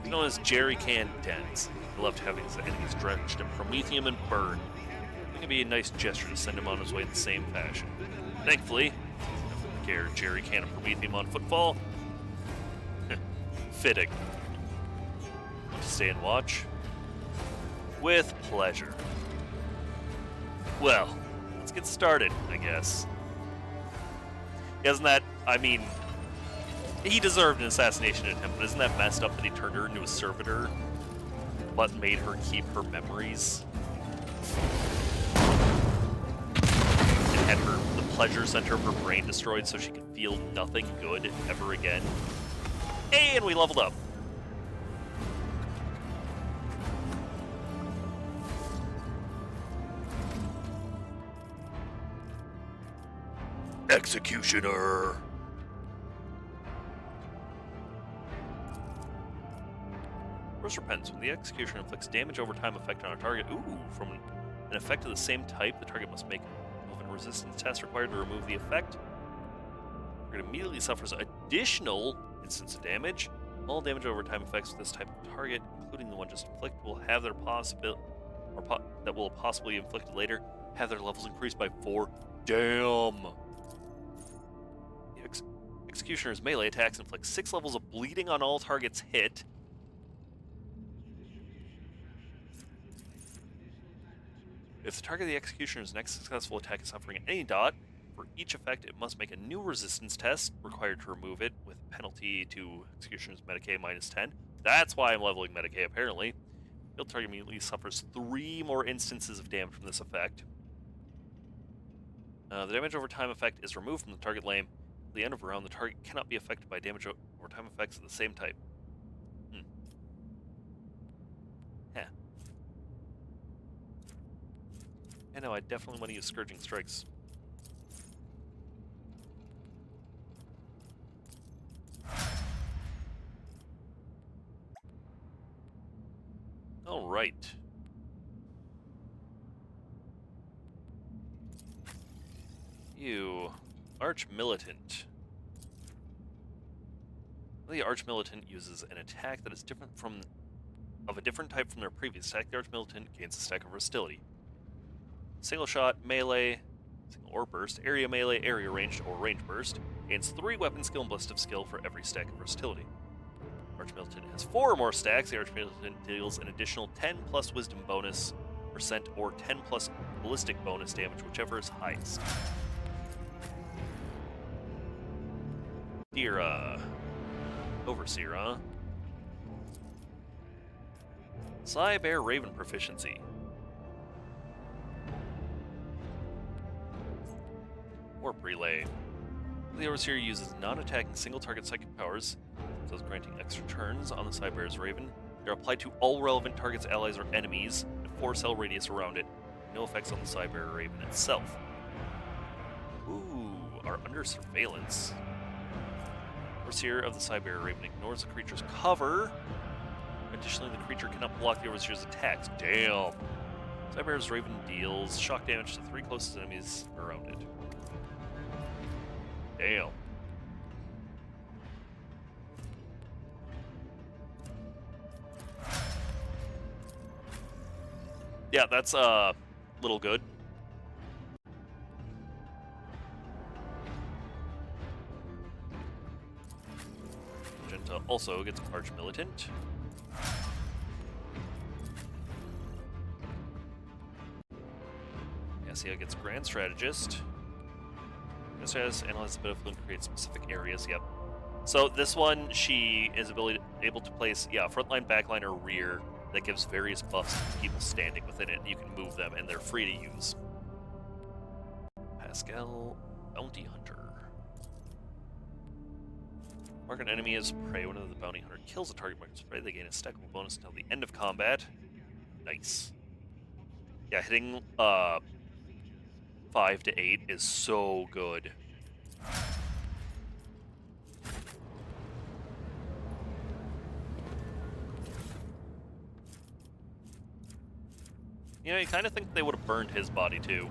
He's known as Jerry Can Dents. He loved having his enemies drenched in promethium and burned. I think it'd be a nice gesture to send him on his way in the same fashion. Thankfully, Jerry Can and promethium on footfall. Fitting. Want to stay and watch? With pleasure. Well, let's get started, I guess. Isn't that, I mean, he deserved an assassination attempt, but isn't that messed up that he turned her into a servitor, but made her keep her memories? And had her, the pleasure center of her brain destroyed so she could feel nothing good ever again. And we leveled up. Executioner! First repentance. When the executioner inflicts damage over time effect on a target, from an effect of the same type, the target must make a resistance test required to remove the effect. The target immediately suffers additional instance of damage. All damage over time effects with this type of target, including the one just inflicted, will have their that will possibly be inflicted later, have their levels increased by 4. Damn! Executioner's melee attacks inflict 6 levels of bleeding on all targets hit. If the target of the Executioner's next successful attack is suffering any dot, for each effect it must make a new resistance test required to remove it, with penalty to Executioner's Medicae -10. That's why I'm leveling Medicae, apparently. The target immediately suffers 3 more instances of damage from this effect. The damage over time effect is removed from the target lane. At the end of a round, the target cannot be affected by damage over time effects of the same type. Yeah. I know, I definitely want to use Scourging Strikes. Alright. You, Arch Militant. The Arch Militant uses an attack that is different of a different type from their previous attack. The Arch Militant gains a stack of versatility. Single shot, melee, single or burst, area melee, area ranged, or range burst. Gains 3 weapon skill and ballistic skill for every stack of versatility. Arch Militant has 4 more stacks. The Arch Militant deals an additional 10 plus wisdom bonus percent or 10 plus ballistic bonus damage, whichever is highest. Dira. Overseer, huh? Cybear Raven proficiency. Warp Relay. The Overseer uses non-attacking single-target psychic powers, thus granting extra turns on the Cybear's Raven. They're applied to all relevant targets, allies, or enemies, in a 4-cell radius around it. No effects on the Cybear Raven itself. Ooh, are under surveillance. Overseer of the Cybear Raven ignores the creature's cover. Additionally, the creature cannot block the Overseer's attacks. Damn! Cybear's Raven deals shock damage to 3 closest enemies around it. Damn. Yeah, that's little good. Magenta also gets Arch Militant. Cassia gets Grand Strategist. Grand Strategist analyzes the battlefield and creates specific areas. Yep. So this one, she is able to place, frontline, backline, or rear that gives various buffs to people standing within it. You can move them, and they're free to use. Pascal, Bounty Hunter. Mark an enemy as prey. When the bounty hunter kills a target marked as prey, they gain a stackable bonus until the end of combat. Nice. Yeah, hitting 5 to 8 is so good. You know, you kind of think they would have burned his body too.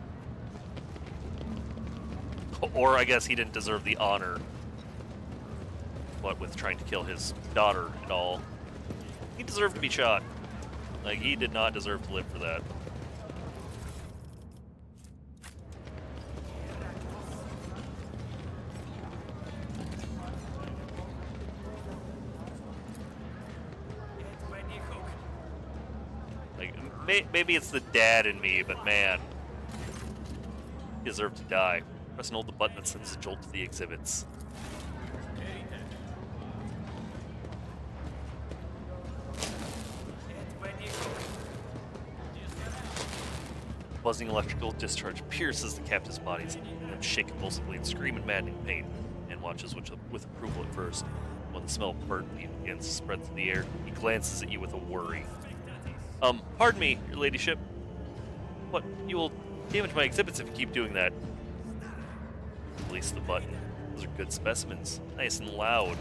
Or I guess he didn't deserve the honor. What with trying to kill his daughter and all. He deserved to be shot. Like, he did not deserve to live for that. Like, maybe it's the dad in me, but man, he deserved to die. Press and hold the button that sends a jolt to the exhibits. Buzzing electrical discharge pierces the captive's bodies, and shake convulsively and scream in maddening pain. And watches with approval at first. When the smell of burnt meat begins to spread through the air, he glances at you with a worry. Pardon me, your ladyship. What? You will damage my exhibits if you keep doing that. Release the button. Those are good specimens. Nice and loud.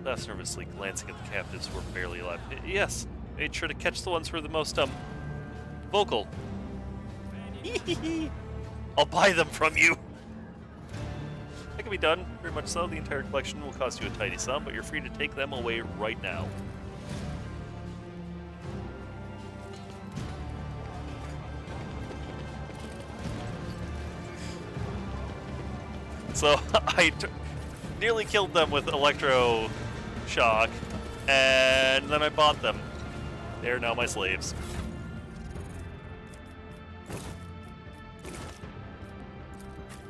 Laughs nervously, glancing at the captives who are barely alive. Yes, made sure to catch the ones who are the most, vocal. I'll buy them from you. That can be done, very much so. The entire collection will cost you a tidy sum, but you're free to take them away right now. So I nearly killed them with electro shock, and then I bought them. They're now my slaves.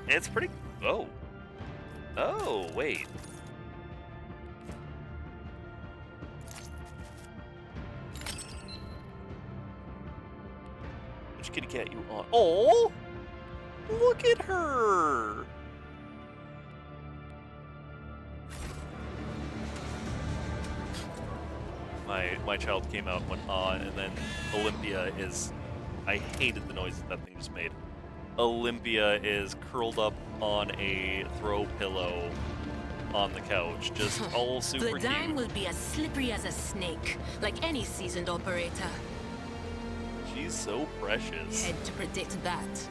It's pretty... Oh. Oh, wait. Which kitty cat you on? Oh! Look at her! My child came out and went on, and then Olympia is... I hated the noise that thing just made. Olympia is curled up on a throw pillow on the couch, just all super The dime cute. will be as slippery as a snake, like any seasoned operator. She's so precious. Had to predict that.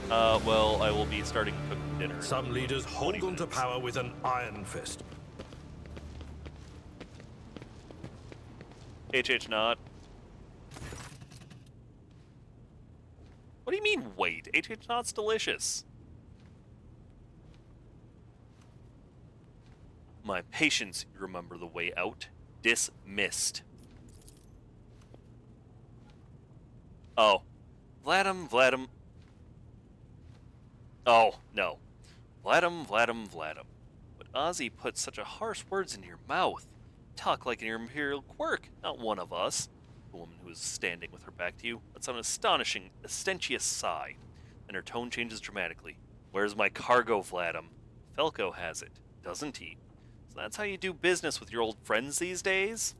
Well, I will be starting cooking dinner. Some leaders hold 20 on to minutes. power with an iron fist. HH not. What do you mean, wait? HH not's delicious. My patience, you remember the way out. Dismissed. Oh. Vladim. Oh, no. Vladim. But Ozzy put such a harsh words into your mouth. Talk like an imperial quirk, not one of us. The woman who is standing with her back to you lets out an astonishing, ostentious sigh. Then her tone changes dramatically. Where's my cargo, Vladim? Felko has it, doesn't he? So that's how you do business with your old friends these days?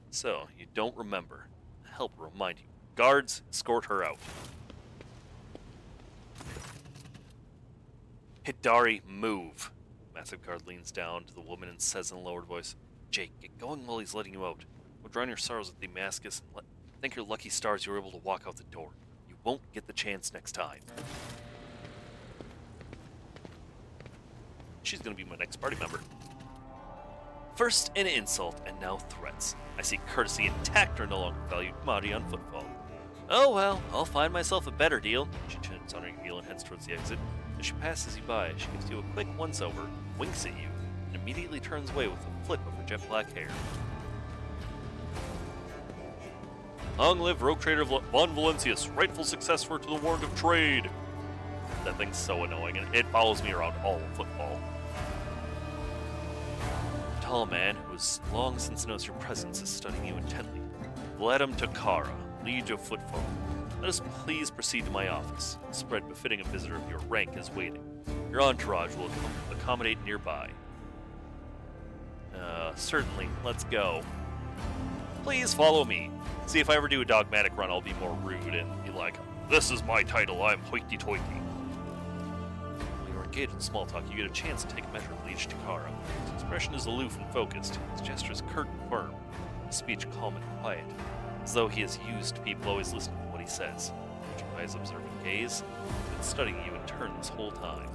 So, you don't remember. Help remind you. Guards, escort her out. Hidari, move. Massive guard leans down to the woman and says in a lowered voice, Jake, get going while he's letting you out. Go drown your sorrows at Damascus and thank your lucky stars you were able to walk out the door. You won't get the chance next time. She's gonna be my next party member. First an insult, and now threats. I see courtesy and tact are no longer valued commodity on Footfall. Oh well, I'll find myself a better deal. She turns on her heel and heads towards the exit. As she passes you by, she gives you a quick once-over, winks at you, and immediately turns away with a flip of her jet black hair. Long live Rogue Trader Von Valencius, rightful successor to the Warrant of Trade. That thing's so annoying, and it follows me around all of Football. Tall man who has long since noticed your presence is studying you intently. Vladim Takara, Liege of Footfall. Let us please proceed to my office. A spread befitting a visitor of your rank is waiting. Your entourage will accommodate nearby. Certainly. Let's go. Please follow me. See, if I ever do a dogmatic run, I'll be more rude and be like, this is my title, I'm hoity-toity. When you're engaged in small talk, you get a chance to take a measure of Liege Takara. His expression is aloof and focused. His gestures curt and firm. His speech calm and quiet. As though he is used to people always listening to what he says. Judging by his observant gaze, he's been studying you in turn this whole time.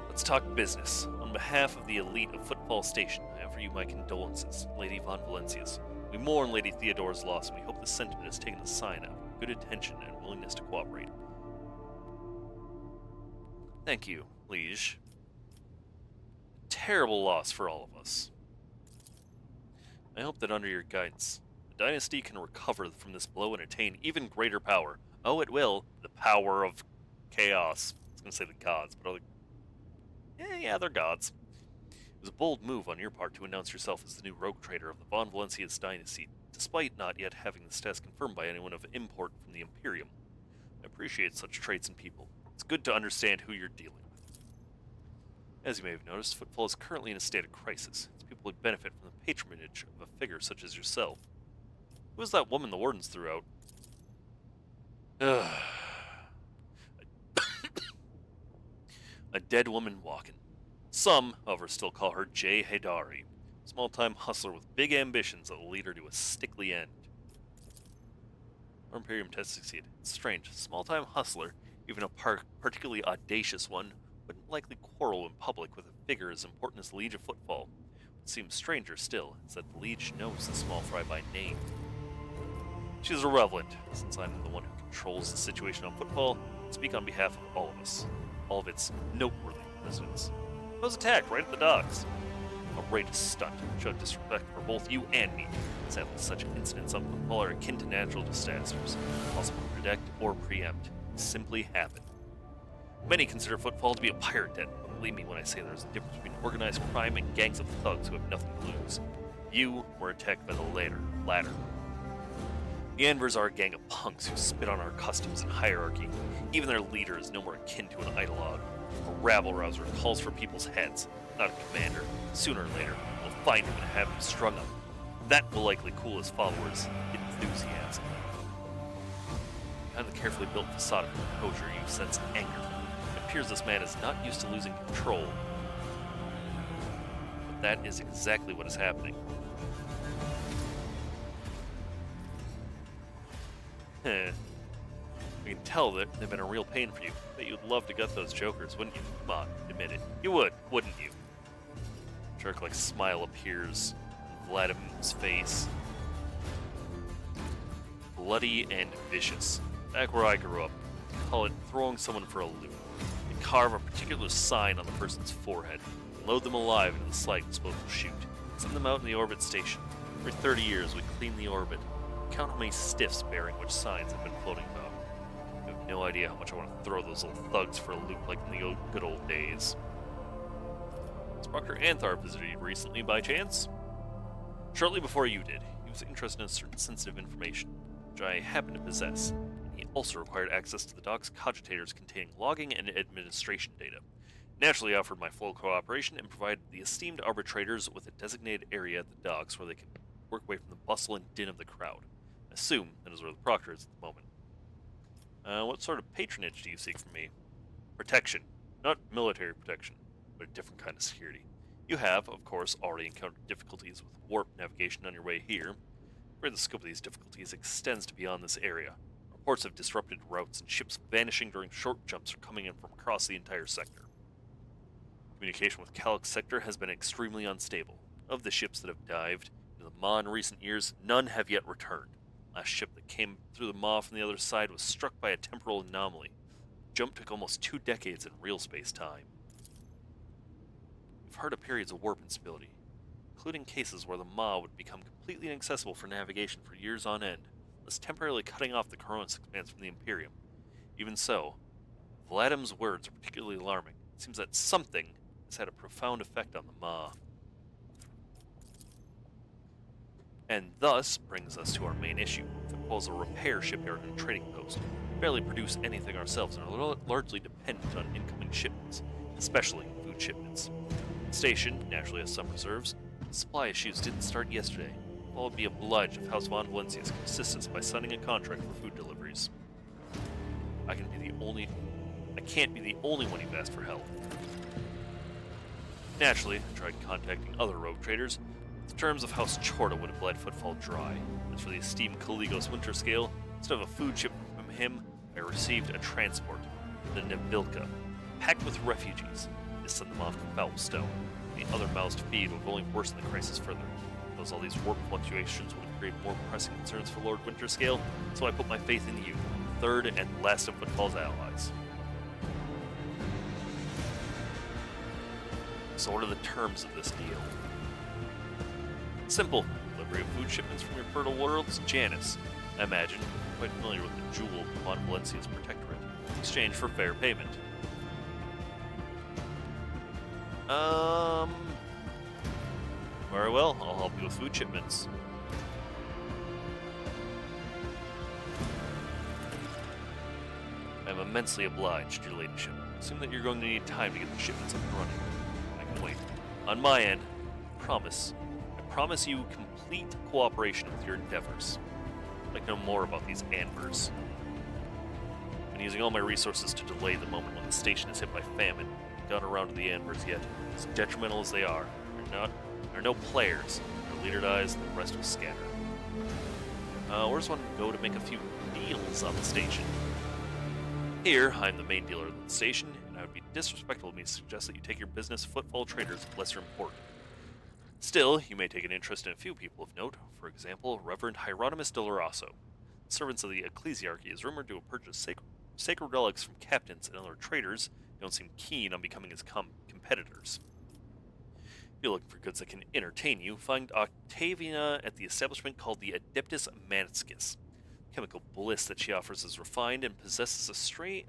Let's talk business. On behalf of the elite of Footfall Station, I offer you my condolences, Lady Von Valencius. We mourn Lady Theodora's loss, and we hope the sentiment is taken as a sign of good intention and willingness to cooperate. Thank you, Liege. Terrible loss for all of us. I hope that under your guidance, the dynasty can recover from this blow and attain even greater power. Oh, it will. The power of chaos. I was going to say the gods, but yeah, they're gods. It was a bold move on your part to announce yourself as the new rogue trader of the Von Valencius dynasty, despite not yet having the status confirmed by anyone of import from the Imperium. I appreciate such traits in people. It's good to understand who you're dealing with. As you may have noticed, Footfall is currently in a state of crisis. Its people would benefit from the patronage of a figure such as yourself. Who was that woman the wardens threw out? A dead woman walking. Some, however, still call her Jay Hidari, small-time hustler with big ambitions that will lead her to a stickly end. Our Imperium test succeeded. It's strange. Small-time hustler, even a particularly audacious one, wouldn't likely quarrel in public with a figure as important as the Liege of Footfall. What seems stranger still is that the Liege knows the small fry by name. She's irrelevant, since I'm the one who controls the situation on Footfall, and speak on behalf of all of us. All of its noteworthy residents. I was attacked right at the docks. Outrageous stunt, showed disrespect for both you and me. Sadly, such incidents on Footfall are akin to natural disasters, possible to predict or preempt. Simply happen. Many consider Footfall to be a pirate den, but believe me when I say there's a difference between organized crime and gangs of thugs who have nothing to lose. You were attacked by the latter. The Anvers are a gang of punks who spit on our customs and hierarchy. Even their leader is no more akin to an ideologue. A rabble-rouser calls for people's heads, not a commander. Sooner or later, we'll find him and have him strung up. That will likely cool his followers' enthusiasm. Behind the carefully built facade of composure, you sense anger. It appears this man is not used to losing control. But that is exactly what is happening. can tell that they've been a real pain for you. But you'd love to gut those jokers, wouldn't you? Come on, admit it. You would, wouldn't you? A jerk-like smile appears on Vladimir's face. Bloody and vicious. Back where I grew up, they call it throwing someone for a loop. They carve a particular sign on the person's forehead, and load them alive into the slight disposable chute. Send them out in the orbit station. Every 30 years, we clean the orbit. Count how many stiffs bearing which signs have been floating about. You have no idea how much I want to throw those little thugs for a loop like in the good old days. Has Proctor Antharp visited you recently, by chance? Shortly before you did, he was interested in certain sensitive information, which I happen to possess, and he also required access to the dock's cogitators containing logging and administration data. Naturally, I offered my full cooperation and provided the esteemed arbitrators with a designated area at the docks where they could work away from the bustle and din of the crowd. I assume that is where the Proctor is at the moment. What sort of patronage do you seek from me? Protection. Not military protection, but a different kind of security. You have, of course, already encountered difficulties with warp navigation on your way here. Where the scope of these difficulties extends to beyond this area. Reports of disrupted routes and ships vanishing during short jumps are coming in from across the entire sector. Communication with Calyx Sector has been extremely unstable. Of the ships that have dived into the Maw in recent years, none have yet returned. Last ship that came through the Maw from the other side was struck by a temporal anomaly. The jump took almost 2 decades in real space-time. We've heard of periods of warp instability, including cases where the Maw would become completely inaccessible for navigation for years on end, thus temporarily cutting off the Coronis expanse from the Imperium. Even so, Vladimir's words are particularly alarming. It seems that something has had a profound effect on the Maw. And thus brings us to our main issue. Footfall's a repair shipyard and trading post. We barely produce anything ourselves and are largely dependent on incoming shipments, especially food shipments. The station naturally has some reserves. The supply issues didn't start yesterday. All would be obliged if House von Valencius can assist us by signing a contract for food deliveries. I can't be the only one you've asked for help. Naturally, I tried contacting other rogue traders. The terms of House Chorda would have bled Footfall dry. As for the esteemed Kaligos Winterscale, instead of a food shipment from him, I received a transport, the Nevilka, packed with refugees, to send them off to Foul Stone. The other mouths to feed would only worsen the crisis further. Because all these warp fluctuations would create more pressing concerns for Lord Winterscale, so I put my faith in you, third and last of Footfall's allies. So what are the terms of this deal? Simple. Delivery of food shipments from your fertile worlds, Janus. I imagine you're quite familiar with the jewel von Valencia's protectorate, in exchange for fair payment. Very well, I'll help you with food shipments. I'm immensely obliged, your ladyship. Assume that you're going to need time to get the shipments up and running. I can wait. On my end, I promise you complete cooperation with your endeavors. I'd like to know more about these Anvers. I've been using all my resources to delay the moment when the station is hit by famine. I haven't gotten around to the Anvers yet. As detrimental as they are, there are no players. Their leader dies, the rest will scatter. Where's one to go to make a few deals on the station? Here, I'm the main dealer of the station, and I would be disrespectful of me to suggest that you take your business Footfall traders of lesser import. Still, you may take an interest in a few people of note. For example, Reverend Hieronymus de Lorasso. Servants of the Ecclesiarchy is rumored to have purchased sacred relics from captains and other traders who don't seem keen on becoming his competitors. If you're looking for goods that can entertain you, find Octavia at the establishment called the Adeptus Maniscus. The chemical bliss that she offers is refined and possesses a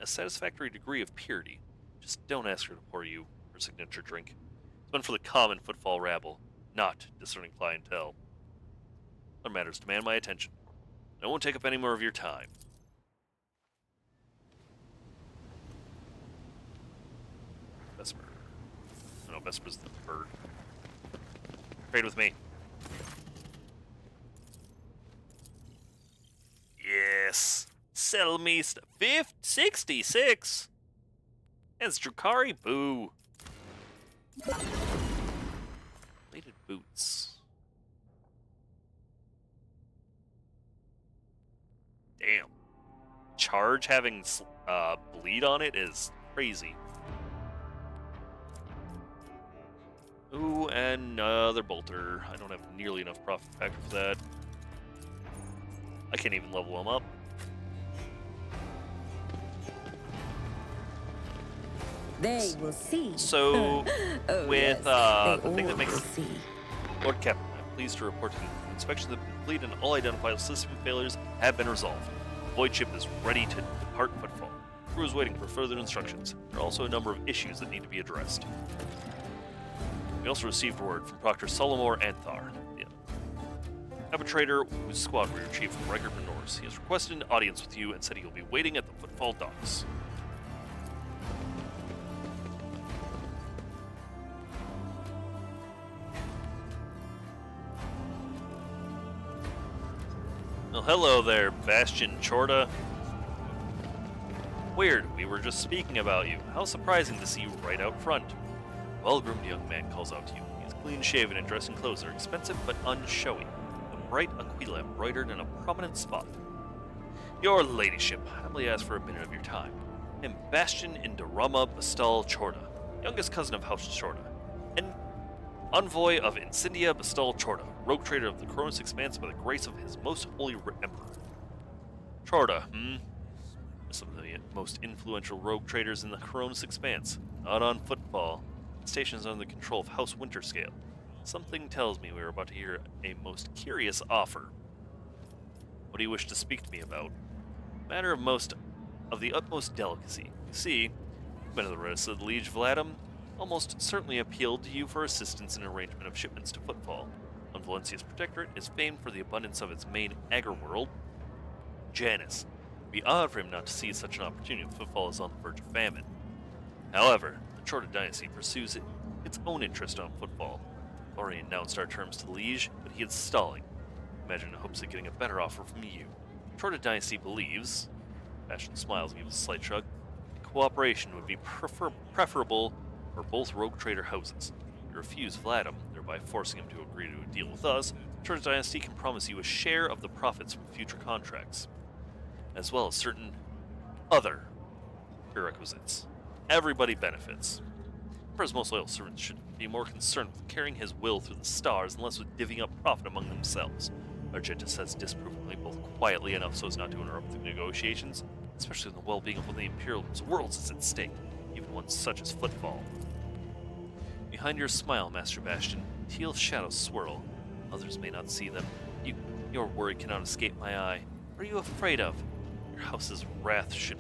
satisfactory degree of purity. Just don't ask her to pour you her signature drink. It's meant for the common Footfall rabble, not discerning clientele. Other matters demand my attention. I won't take up any more of your time. Vesper. No, Vesper's the bird. Trade with me. Yes. Sell me 66. It's Drukhari. Boo. Plated boots. Damn. charge having bleed on it is crazy. Ooh, another bolter. I don't have nearly enough profit factor for that. I can't even level them up. They will see. So, Oh, with yes, the they thing that all makes will see. Lord Captain, I'm pleased to report to you that inspections have been complete and all identifiable system failures have been resolved. The Void Ship is ready to depart Footfall. The crew is waiting for further instructions. There are also a number of issues that need to be addressed. We also received word from Proctor Solomor Anthar, the arbitrator whose squad we retrieved from Riker Benors. He has requested an audience with you and said he will be waiting at the Footfall docks. Well, hello there, Bastion Chorda. Weird, we were just speaking about you. How surprising to see you right out front. A well-groomed young man calls out to you. He is clean-shaven and dressed in clothes that are expensive but unshowy. A bright aquila embroidered in a prominent spot. Your ladyship, I humbly ask for a minute of your time. I am Bastion Indorama Bastal Chorda, youngest cousin of House Chorda, and envoy of Incendia Bastal Chorda, rogue trader of the Cronus Expanse by the grace of his most holy emperor. Chorda, some of the most influential rogue traders in the Cronus Expanse, not on Footfall. The station is under the control of House Winterscale. Something tells me we are about to hear a most curious offer. What do you wish to speak to me about? Matter of the utmost delicacy. You see, men of the rest of the Liege Vladim almost certainly appealed to you for assistance in arrangement of shipments to Footfall. On Valencia's protectorate is famed for the abundance of its main agri-world, Janus. It would be odd for him not to seize such an opportunity if Footfall is on the verge of famine. However, the Chorda dynasty pursues its own interest on Footfall. We've already announced our terms to Liege, but he is stalling. Imagine in hopes of getting a better offer from you. The Chorda dynasty believes, Bastion smiles and gives a slight shrug, that cooperation would be preferable for both rogue trader houses. You refuse Vladim, thereby forcing him to agree to a deal with us. The Chorda dynasty can promise you a share of the profits from future contracts, as well as certain other prerequisites. Everybody benefits. Emperor's most loyal servants should be more concerned with carrying his will through the stars and less with divvying up profit among themselves. Argenta says disapprovingly, both quietly enough so as not to interrupt the negotiations, especially when the well-being of one of the Imperial's worlds is at stake, even one such as Footfall. Behind your smile, Master Bastion, teal shadows swirl. Others may not see them. Your worry cannot escape my eye. What are you afraid of? Your house's wrath should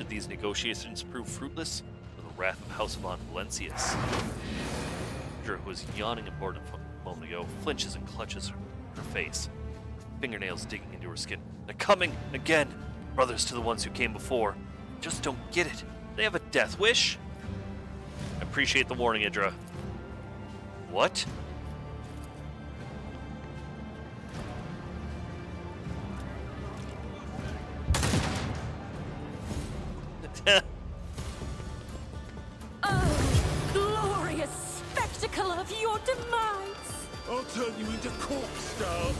these negotiations prove fruitless, or the wrath of House von Valencius. Hydra, who was yawning and bored a moment ago, flinches and clutches her face, fingernails digging into her skin. They're coming again! Brothers to the ones who came before. Just don't get it. They have a death wish? I appreciate the warning, Idra. What? Oh, glorious spectacle of your demise! I'll turn you into corpse starch.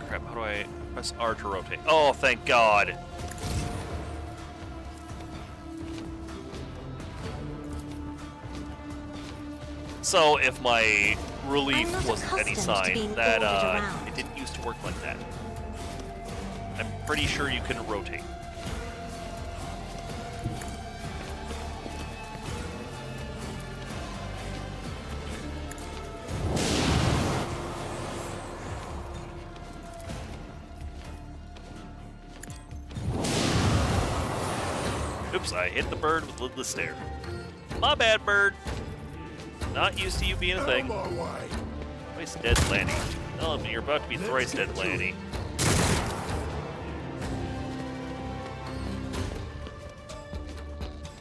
Crap, how do I press R to rotate? Oh, thank God! So, if my relief wasn't any sign, that it didn't used to work like that. I'm pretty sure you can rotate. Oops, I hit the bird with lidless stare. My bad, bird. Not used to you being a thing. Thrice dead Lanny. Oh, but you're about to be thrice dead Lanny.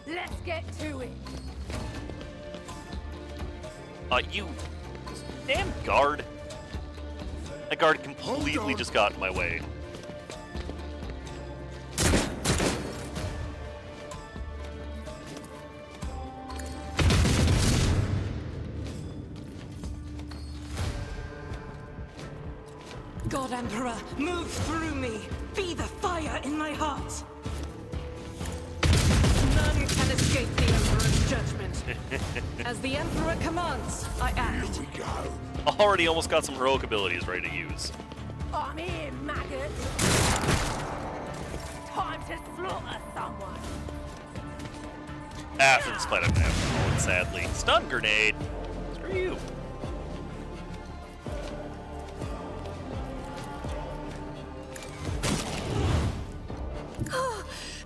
Let's get to it. You damn guard. That guard completely just got in my way. God Emperor, move through me. Be the fire in my heart. None can escape the Emperor's judgment. As the Emperor commands, I act. Here we go. Already almost got some heroic abilities ready to use. I'm here, maggot. Time to slaughter someone. After this fight, I'm gonna have to roll it, sadly. Stun grenade. Screw you.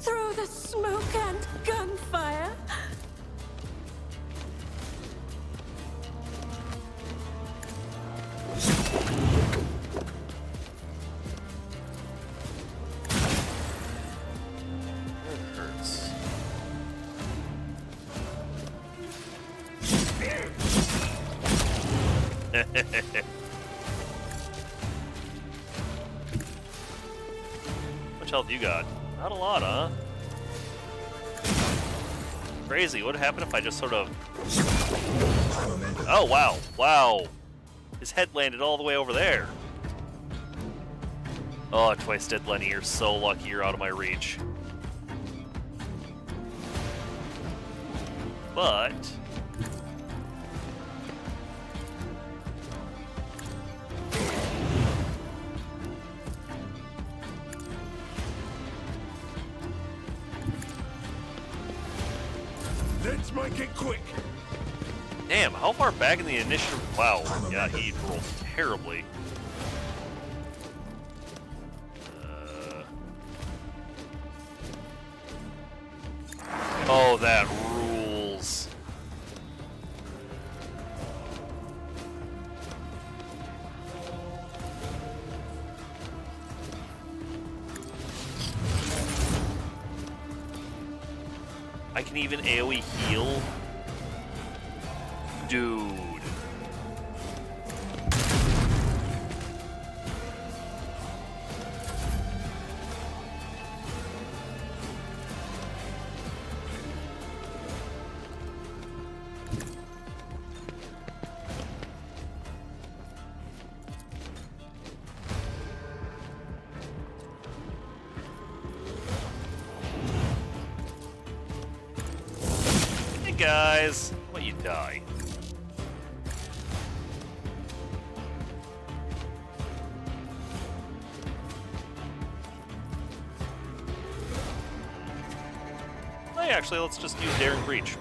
Through the smoke and gunfire. It hurts. How much health you got? Not a lot, huh? Crazy. What would happen if I just sort of... Oh, wow. Wow. His head landed all the way over there. Oh, twice dead Lenny, you're so lucky you're out of my reach. But... Let's make it quick. Damn, how far back in the initiative? Wow, yeah, he rolled terribly. Oh, that rules. I can even AoE heal? Dude. Hey guys, how about you die? Hey, actually, let's just use Daring Breach.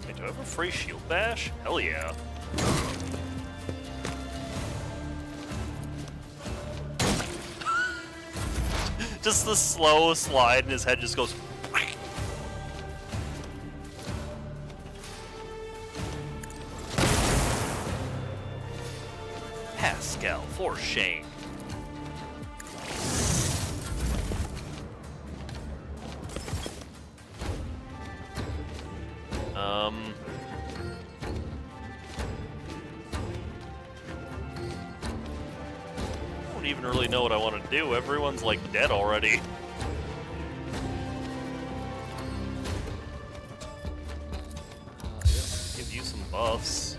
Hey, do I have a free shield bash? Hell yeah. Just the slow slide and his head just goes. Pascal, for shame. I don't even really know what I want to do. Everyone's like dead already. Give you some buffs.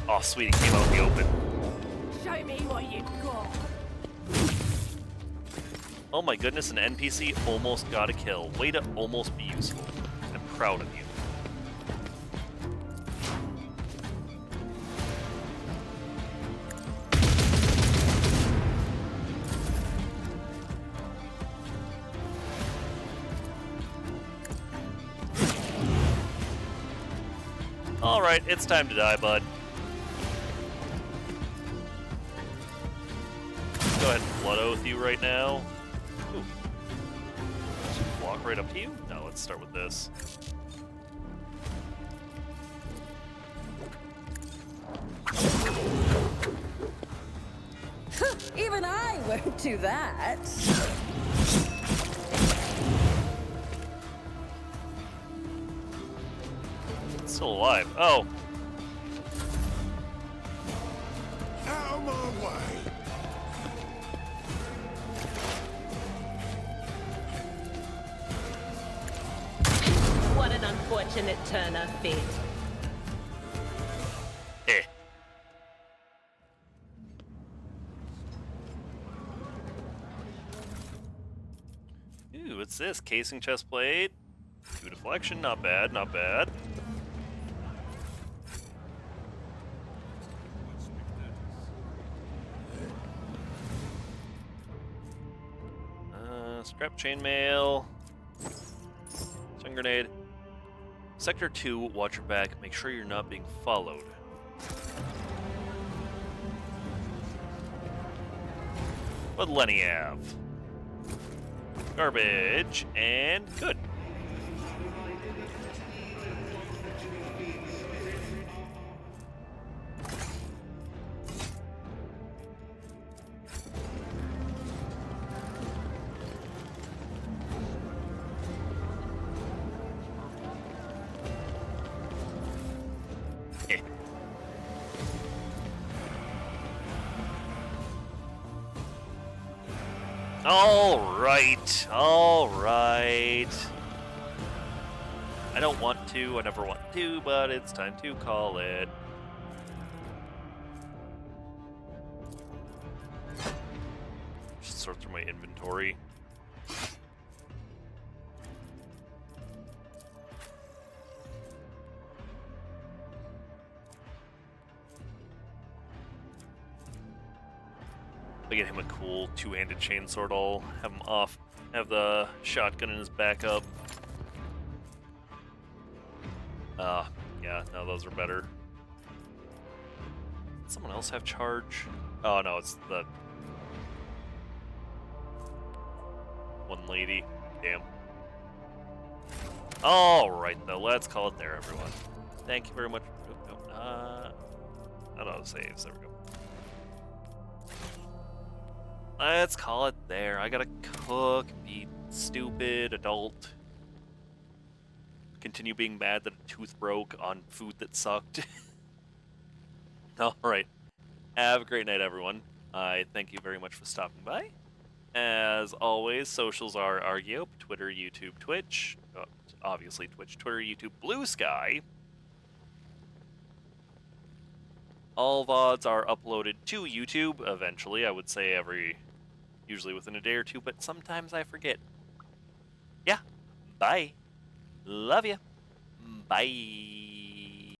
Oh, sweet, it came out in the open. Show me what you've got. Oh my goodness, an NPC almost got a kill. Way to almost be useful. I'm proud of you. Alright, it's time to die, bud. Go ahead and Blood Oath you right now. Ooh. Walk right up to you? No, let's start with this. Even I won't do that. It's still alive. Oh. Out of my way. What an unfortunate turn of fate. Eh. Ooh, what's this? Casing chest plate. 2 deflection, not bad, not bad. Scrap chainmail. Stun grenade. Sector 2, watch your back. Make sure you're not being followed. What Lenny have? Garbage and good. All right. I don't want to, I never want to, but it's time to call it. Just sort through my inventory. I get him a cool two-handed chainsword. I'll have him off. Have the shotgun in his backup. Yeah, no, those are better. Does someone else have charge? Oh no, it's the one lady. Damn. All right, though, let's call it there, everyone. Thank you very much. I don't know, saves. There we go. Let's call it there. I gotta cook, be stupid, adult. Continue being mad that a tooth broke on food that sucked. Alright. Have a great night, everyone. I thank you very much for stopping by. As always, socials are Argio, Twitter, YouTube, Twitch. Obviously Twitch, Twitter, YouTube, Blue Sky. All VODs are uploaded to YouTube eventually. I would say usually within a day or two, but sometimes I forget. Yeah. Bye. Love ya. Bye.